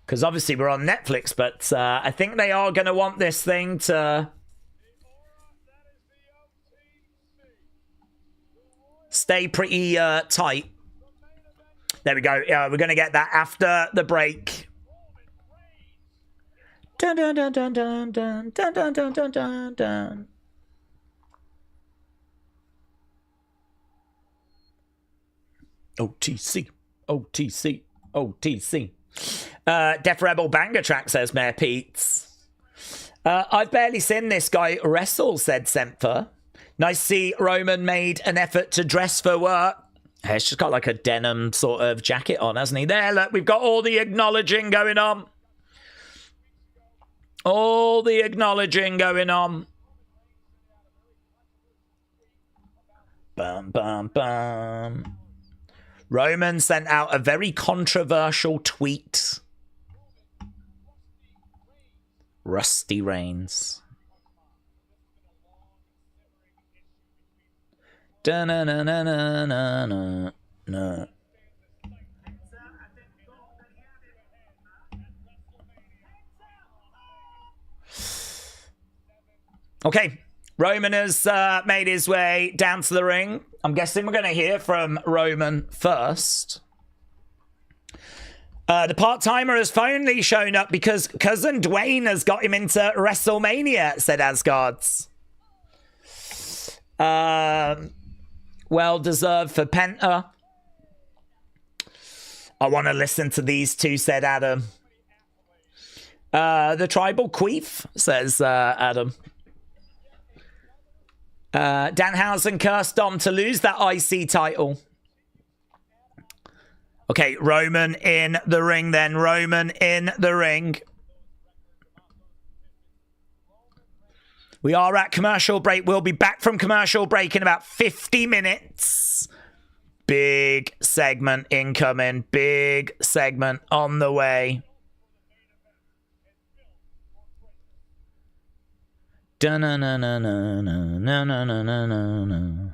because obviously we're on Netflix, but I think they are going to want this thing to... stay pretty tight. There we go. We're going to get that after the break. Dun, dun, dun, dun, dun, dun, dun, dun, dun, dun, dun, dun. OTC, OTC, OTC. Def Rebel banger track, says Mayor Pete's. I've barely seen this guy wrestle, said Sempher. Nice to see Roman made an effort to dress for work. He's just got like a denim sort of jacket on, hasn't he? There, look, we've got all the acknowledging going on. All the acknowledging going on. Bum, bum, bum. Roman sent out a very controversial tweet. Rusty Reigns. Da-na-na-na-na-na-na. Okay, Roman has made his way down to the ring. I'm guessing we're going to hear from Roman first. The part-timer has finally shown up because cousin Dwayne has got him into WrestleMania, said Asgard's. Well deserved for Penta. I want to listen to these two, said Adam. The tribal queef, says Adam. Danhausen cursed Dom to lose that IC title. Okay, Roman in the ring then. Roman in the ring. We are at commercial break. We'll be back from commercial break in about 50 minutes. Big segment incoming. Big segment on the way. Da-na-na-na-na-na-na-na-na-na-na.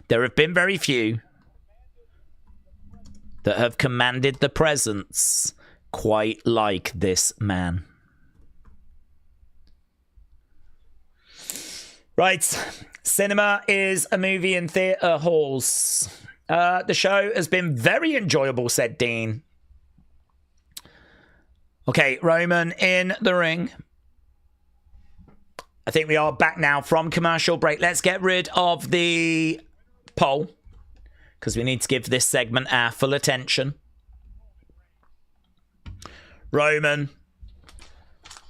There have been very few that have commanded the presence quite like this man. Right, cinema is a movie in theatre halls. The show has been very enjoyable, said Dean. Okay, Roman in the ring. I think we are back now from commercial break. Let's get rid of the poll because we need to give this segment our full attention. Roman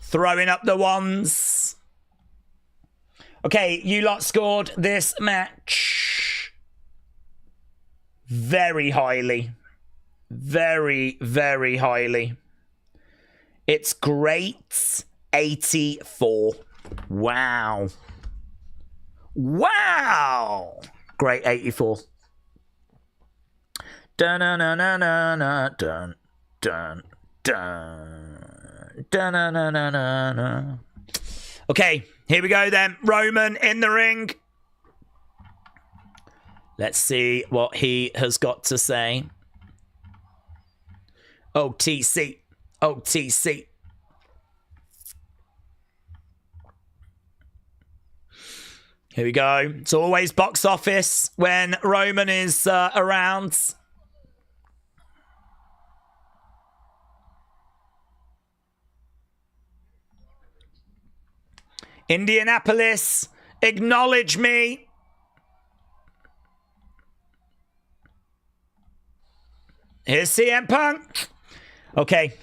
throwing up the ones. Okay, you lot scored this match very highly. Very, very highly. It's great 84. Wow. Wow. Great 84. Dun dun dun dun dun dun dun dun dun dun dun dun. Okay, here we go then. Roman in the ring. Let's see what he has got to say. OTC. OTC. Here we go. It's always box office when Roman is around. Indianapolis, acknowledge me. Here's CM Punk. Okay.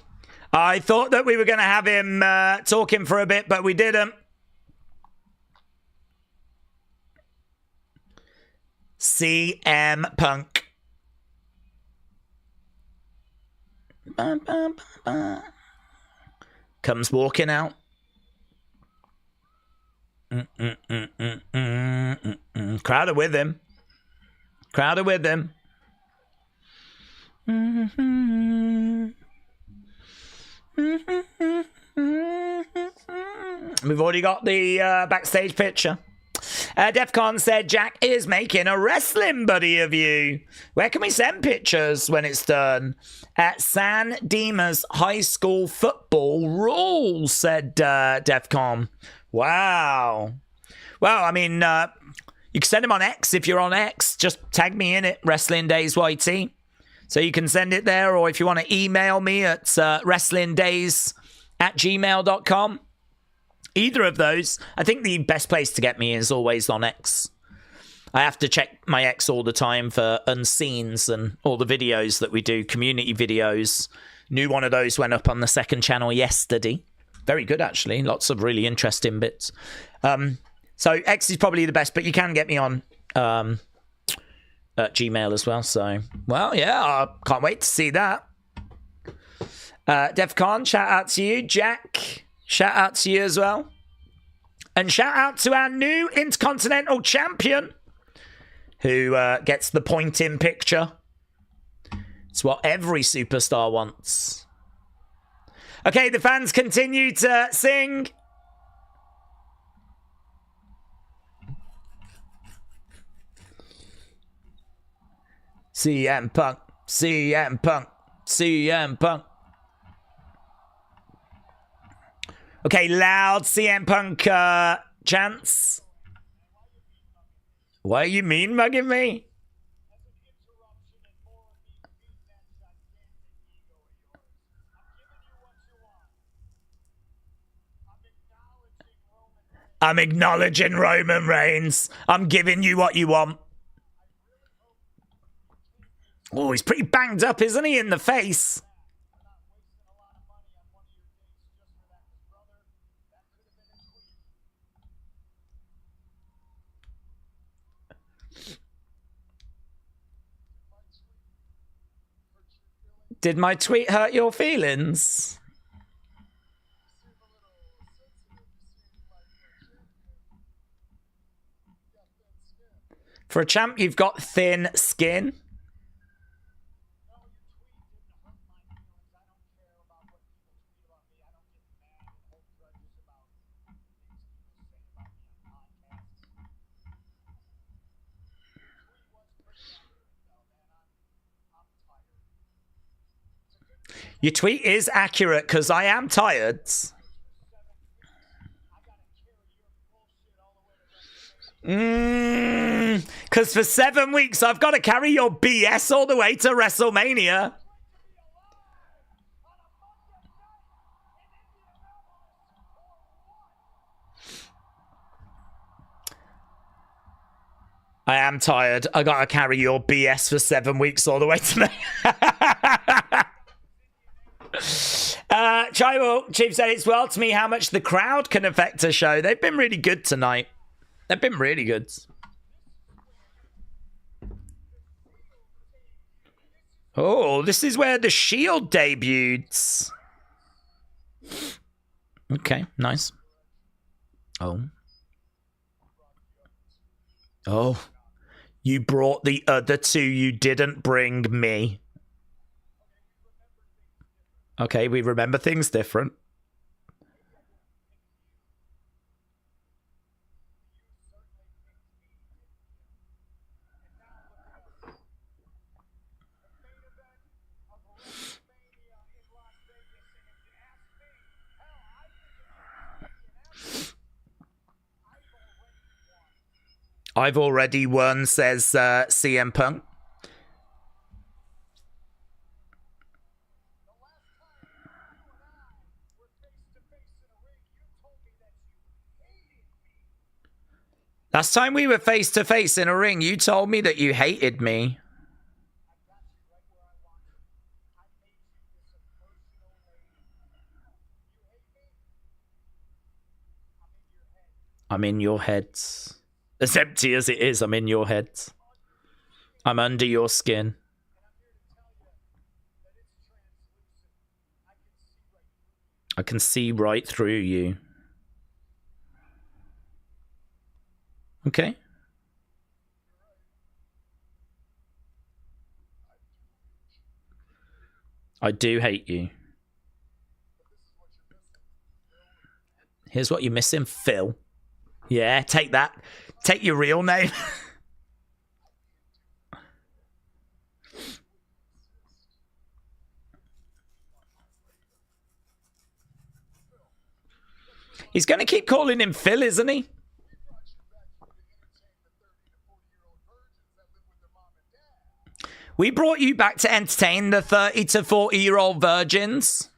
I thought that we were going to have him talking for a bit, but we didn't. CM Punk. Comes walking out. Crowd are with him. Crowd are with him. We've already got the backstage picture. Defcon said Jack is making a wrestling buddy of you. Where can we send pictures when it's done? At San Dimas High School Football Rules, said Defcon. Wow. Well, I mean, you can send them on X if you're on X. Just tag me in it, Wrestling Days YT. So you can send it there, or if you want to email me at wrestlingdays@gmail.com. Either of those. I think the best place to get me is always on X. I have to check my X all the time for unseens and all the videos that we do, community videos. New one of those went up on the second channel yesterday. Very good, actually. Lots of really interesting bits. So X is probably the best, but you can get me on Gmail as well. So, well, yeah, I can't wait to see that. Defcon, shout out to you. Jack, shout out to you as well. And shout out to our new Intercontinental Champion, who gets the point in picture. It's what every superstar wants. Okay, the fans continue to sing. CM Punk, CM Punk, CM Punk. Okay, loud CM Punk chants. What are you mean mugging me? I'm acknowledging Roman Reigns. I'm giving you what you want. Oh, he's pretty banged up, isn't he, in the face? Did my tweet hurt your feelings? For a champ, you've got thin skin. Your tweet is accurate because I am tired. Because for 7 weeks I've got to carry your BS all the way to WrestleMania. I am tired. I got to carry your BS for 7 weeks all the way to me. Tribal Chief said it's well to me how much the crowd can affect a show. They've been really good tonight. They've been really good. Oh, this is where the Shield debuts. Okay, nice. Oh. Oh. You brought the other two. You didn't bring me. Okay, we remember things different. I've already won, says CM Punk. Last time we were face to face in a ring, you told me that you hated me. I'm in your heads. As empty as it is, I'm in your heads. I'm under your skin. I can see right through you. Okay. I do hate you. Here's what you're missing, Phil. Yeah, take that. Take your real name. He's going to keep calling him Phil, isn't he? We brought you back to entertain the 30 to 40-year-old virgins.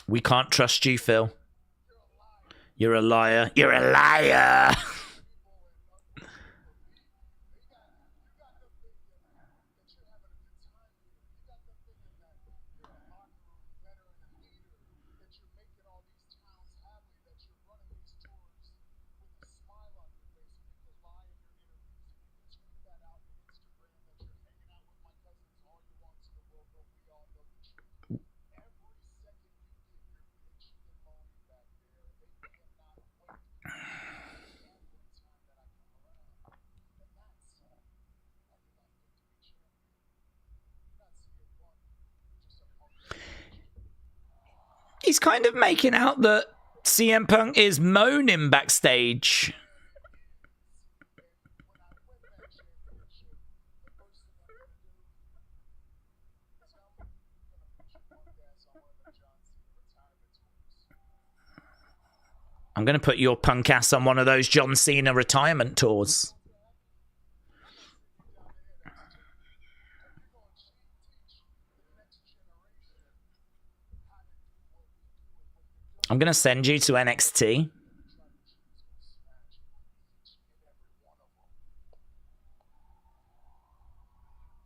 We can't trust you, Phil. You're a liar. You're a liar. He's kind of making out that CM Punk is moaning backstage. I'm going to put your punk ass on one of those John Cena retirement tours. I'm going to send you to NXT.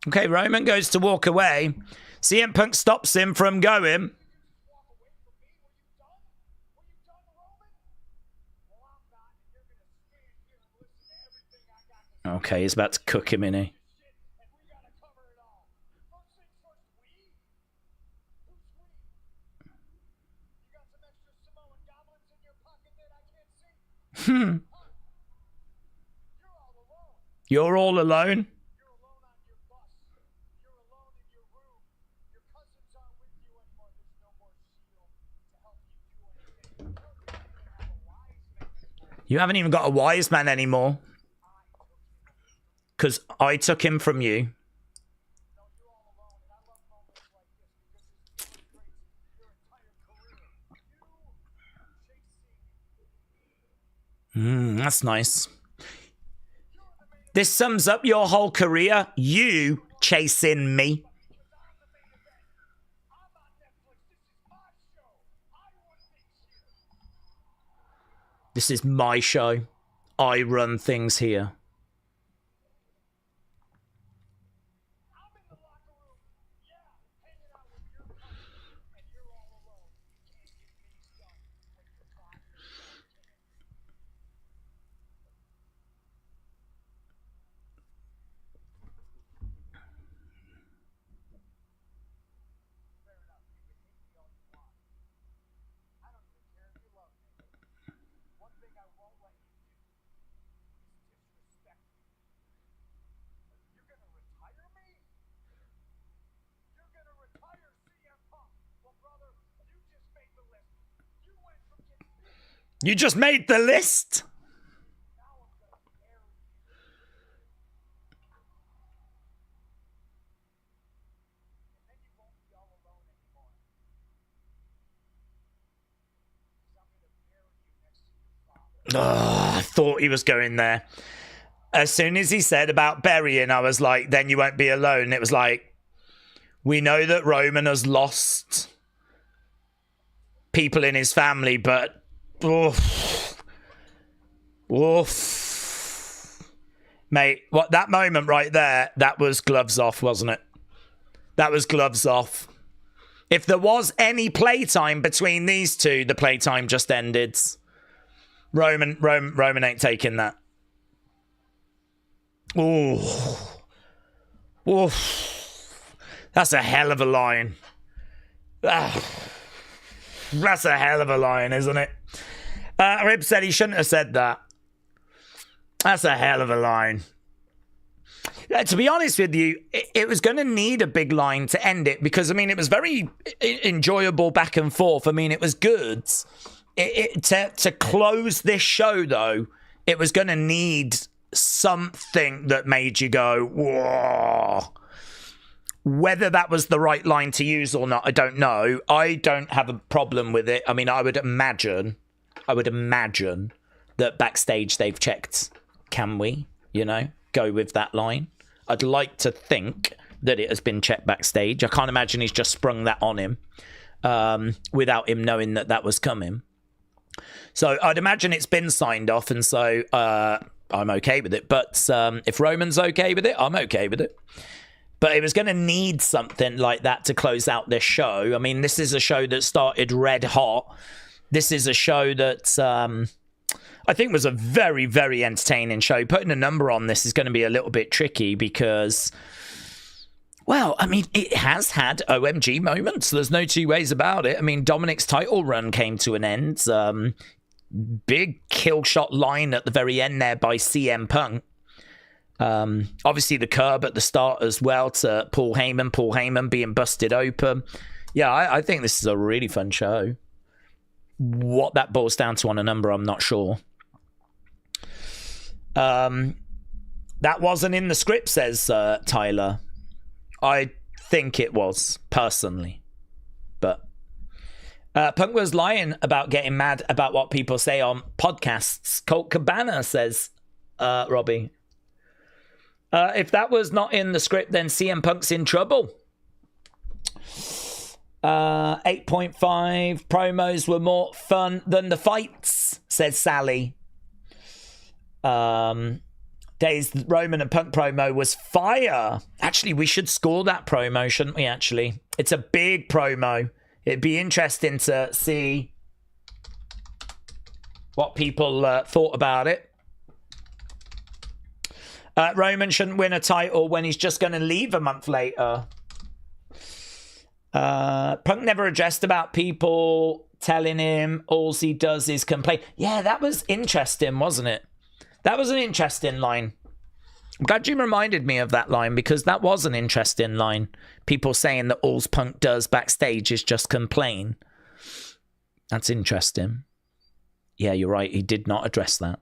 Okay, Roman goes to walk away. CM Punk stops him from going. Okay, he's about to cook him, innit? You're all alone? You haven't even got a wise man anymore. Because I took him from you. That's nice. This sums up your whole career. You chasing me. This is my show. I run things here. You just made the list? Oh, I thought he was going there. As soon as he said about burying, I was like, then you won't be alone. It was like, we know that Roman has lost people in his family, but oof. Oof. Mate, what that moment right there, that was gloves off, wasn't it? That was gloves off. If there was any playtime between these two, the playtime just ended. Roman ain't taking that. Ooh. Oof. That's a hell of a line. That's a hell of a line, isn't it? Rib said he shouldn't have said that. That's a hell of a line. To be honest with you, it was going to need a big line to end it because, I mean, it was very enjoyable back and forth. I mean, it was good. To close this show, though, it was going to need something that made you go, whoa. Whether that was the right line to use or not, I don't know. I don't have a problem with it. I mean, I would imagine that backstage they've checked, can we, go with that line? I'd like to think that it has been checked backstage. I can't imagine he's just sprung that on him. without him knowing that that was coming. So I'd imagine it's been signed off, and so I'm okay with it. But if Roman's okay with it, I'm okay with it. But it was going to need something like that to close out this show. I mean, this is a show that started red hot. This is a show that I think was a very, very entertaining show. Putting a number on this is going to be a little bit tricky because, well, I mean, it has had OMG moments. There's no two ways about it. I mean, Dominik's title run came to an end. Big kill shot line at the very end there by CM Punk. Obviously the curb at the start as well to Paul Heyman being busted open. Yeah, I think this is a really fun show. What that boils down to on a number, I'm not sure. That wasn't in the script, says Tyler. I think it was, personally. But Punk was lying about getting mad about what people say on podcasts. Colt Cabana, says Robbie. If that was not in the script, then CM Punk's in trouble. 8.5 promos were more fun than the fights, says Sally. Days Roman and Punk promo was fire. Actually, we should score that promo, shouldn't we, actually? It's a big promo. It'd be interesting to see what people thought about it. Roman shouldn't win a title when he's just going to leave a month later. Punk never addressed about people telling him all he does is complain. Yeah, that was interesting, wasn't it? That was an interesting line. I'm glad you reminded me of that line because that was an interesting line. People saying that all Punk does backstage is just complain. That's interesting. Yeah, you're right. He did not address that.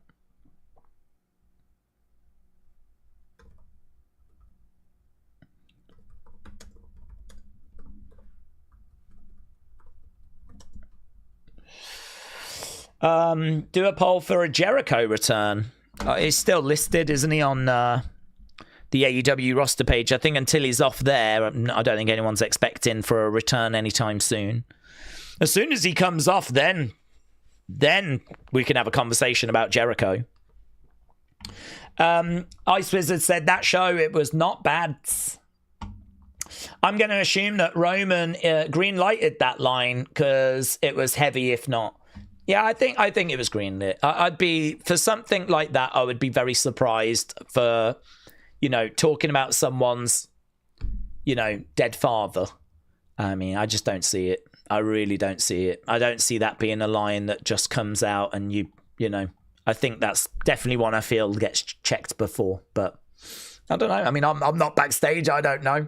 Do a poll for a Jericho return. He's still listed, isn't he, on the AEW roster page? I think until he's off there, I don't think anyone's expecting for a return anytime soon. As soon as he comes off, then we can have a conversation about Jericho. Ice Wizard said that show, it was not bad. I'm going to assume that Roman green-lighted that line because it was heavy, if not. Yeah, I think it was greenlit. I'd be, for something like that, I would be very surprised for, talking about someone's, dead father. I mean, I just don't see it. I really don't see it. I don't see that being a line that just comes out and I think that's definitely one I feel gets checked before. But I don't know. I mean, I'm not backstage. I don't know.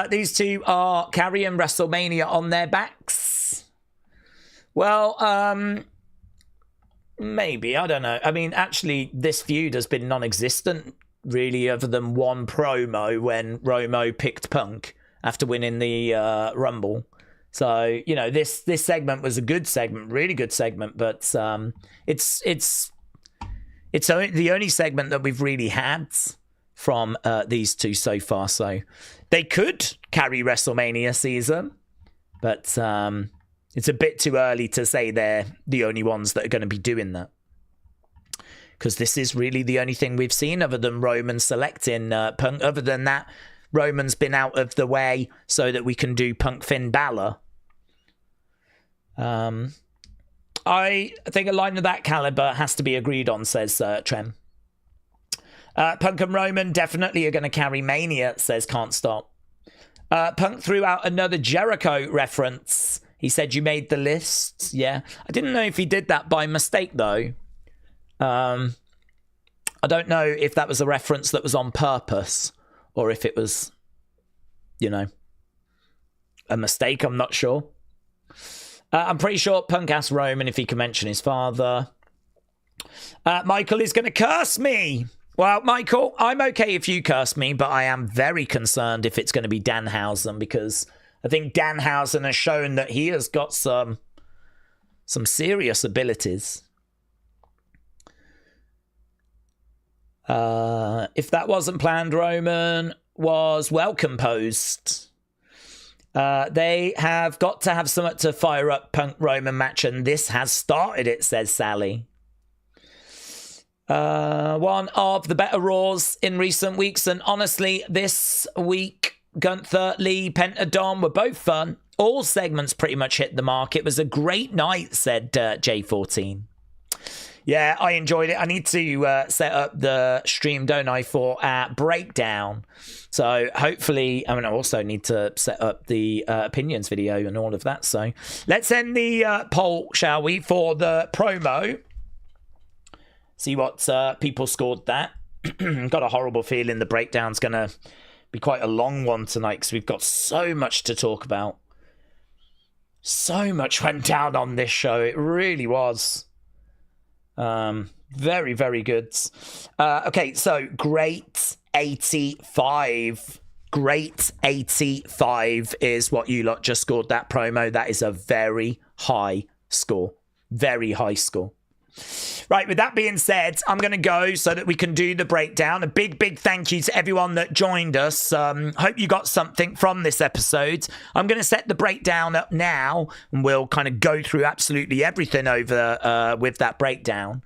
These two are carrying WrestleMania on their backs. Well, maybe. I don't know. I mean, actually, this feud has been non-existent, really, other than one promo when Romo picked Punk after winning the Rumble. So, this segment was a good segment, really good segment, but it's the only segment that we've really had from these two so far. So they could carry WrestleMania season, but it's a bit too early to say they're the only ones that are going to be doing that. Because this is really the only thing we've seen other than Roman selecting Punk. Other than that, Roman's been out of the way so that we can do Punk Finn Balor. I think a line of that caliber has to be agreed on, says Trem. Punk and Roman definitely are going to carry Mania, says Can't Stop. Punk threw out another Jericho reference. He said, you made the list. Yeah. I didn't know if he did that by mistake, though. I don't know if that was a reference that was on purpose or if it was, a mistake. I'm not sure. I'm pretty sure Punk asked Roman if he can mention his father. Michael is going to curse me. Well, Michael, I'm okay if you curse me, but I am very concerned if it's going to be Danhausen because I think Danhausen has shown that he has got some serious abilities. If that wasn't planned, Roman was well composed. They have got to have something to fire up Punk Roman match, and this has started, it says Sally. One of the better Raws in recent weeks, and honestly, this week, Gunther, Lee, Penta, Dom were both fun. All segments pretty much hit the mark. It was a great night, said J14. Yeah, I enjoyed it. I need to set up the stream, don't I, for Breakdown. So hopefully, I also need to set up the opinions video and all of that. So let's end the poll, shall we, for the promo. See what people scored that. Got a horrible feeling the breakdown's going to be quite a long one tonight because we've got so much to talk about. So much went down on this show. It really was. Very, very good. Okay, so Great 85. Great 85 is what you lot just scored that promo. That is a very high score. Very high score. Right, with that being said, I'm going to go so that we can do the breakdown. A big, big thank you to everyone that joined us. Hope you got something from this episode. I'm going to set the breakdown up now, and we'll kind of go through absolutely everything over with that breakdown.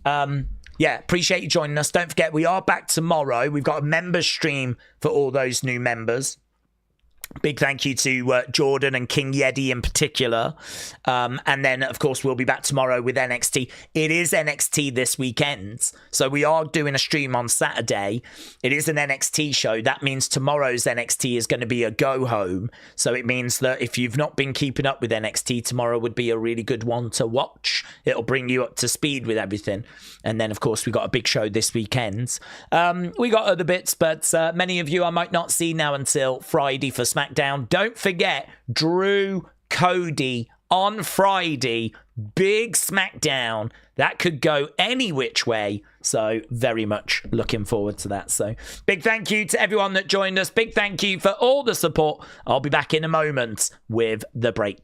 Yeah, appreciate you joining us. Don't forget, we are back tomorrow. We've got a members stream for all those new members. Big thank you to Jordan and King Yeti in particular. And then, of course, we'll be back tomorrow with NXT. It is NXT this weekend. So we are doing a stream on Saturday. It is an NXT show. That means tomorrow's NXT is going to be a go-home. So it means that if you've not been keeping up with NXT, tomorrow would be a really good one to watch. It'll bring you up to speed with everything. And then, of course, we got a big show this weekend. We got other bits, but many of you I might not see now until Friday for Smackdown. Don't forget, Drew Cody on Friday. Big Smackdown. That could go any which way. So very much looking forward to that. So big thank you to everyone that joined us. Big thank you for all the support. I'll be back in a moment with the breakdown.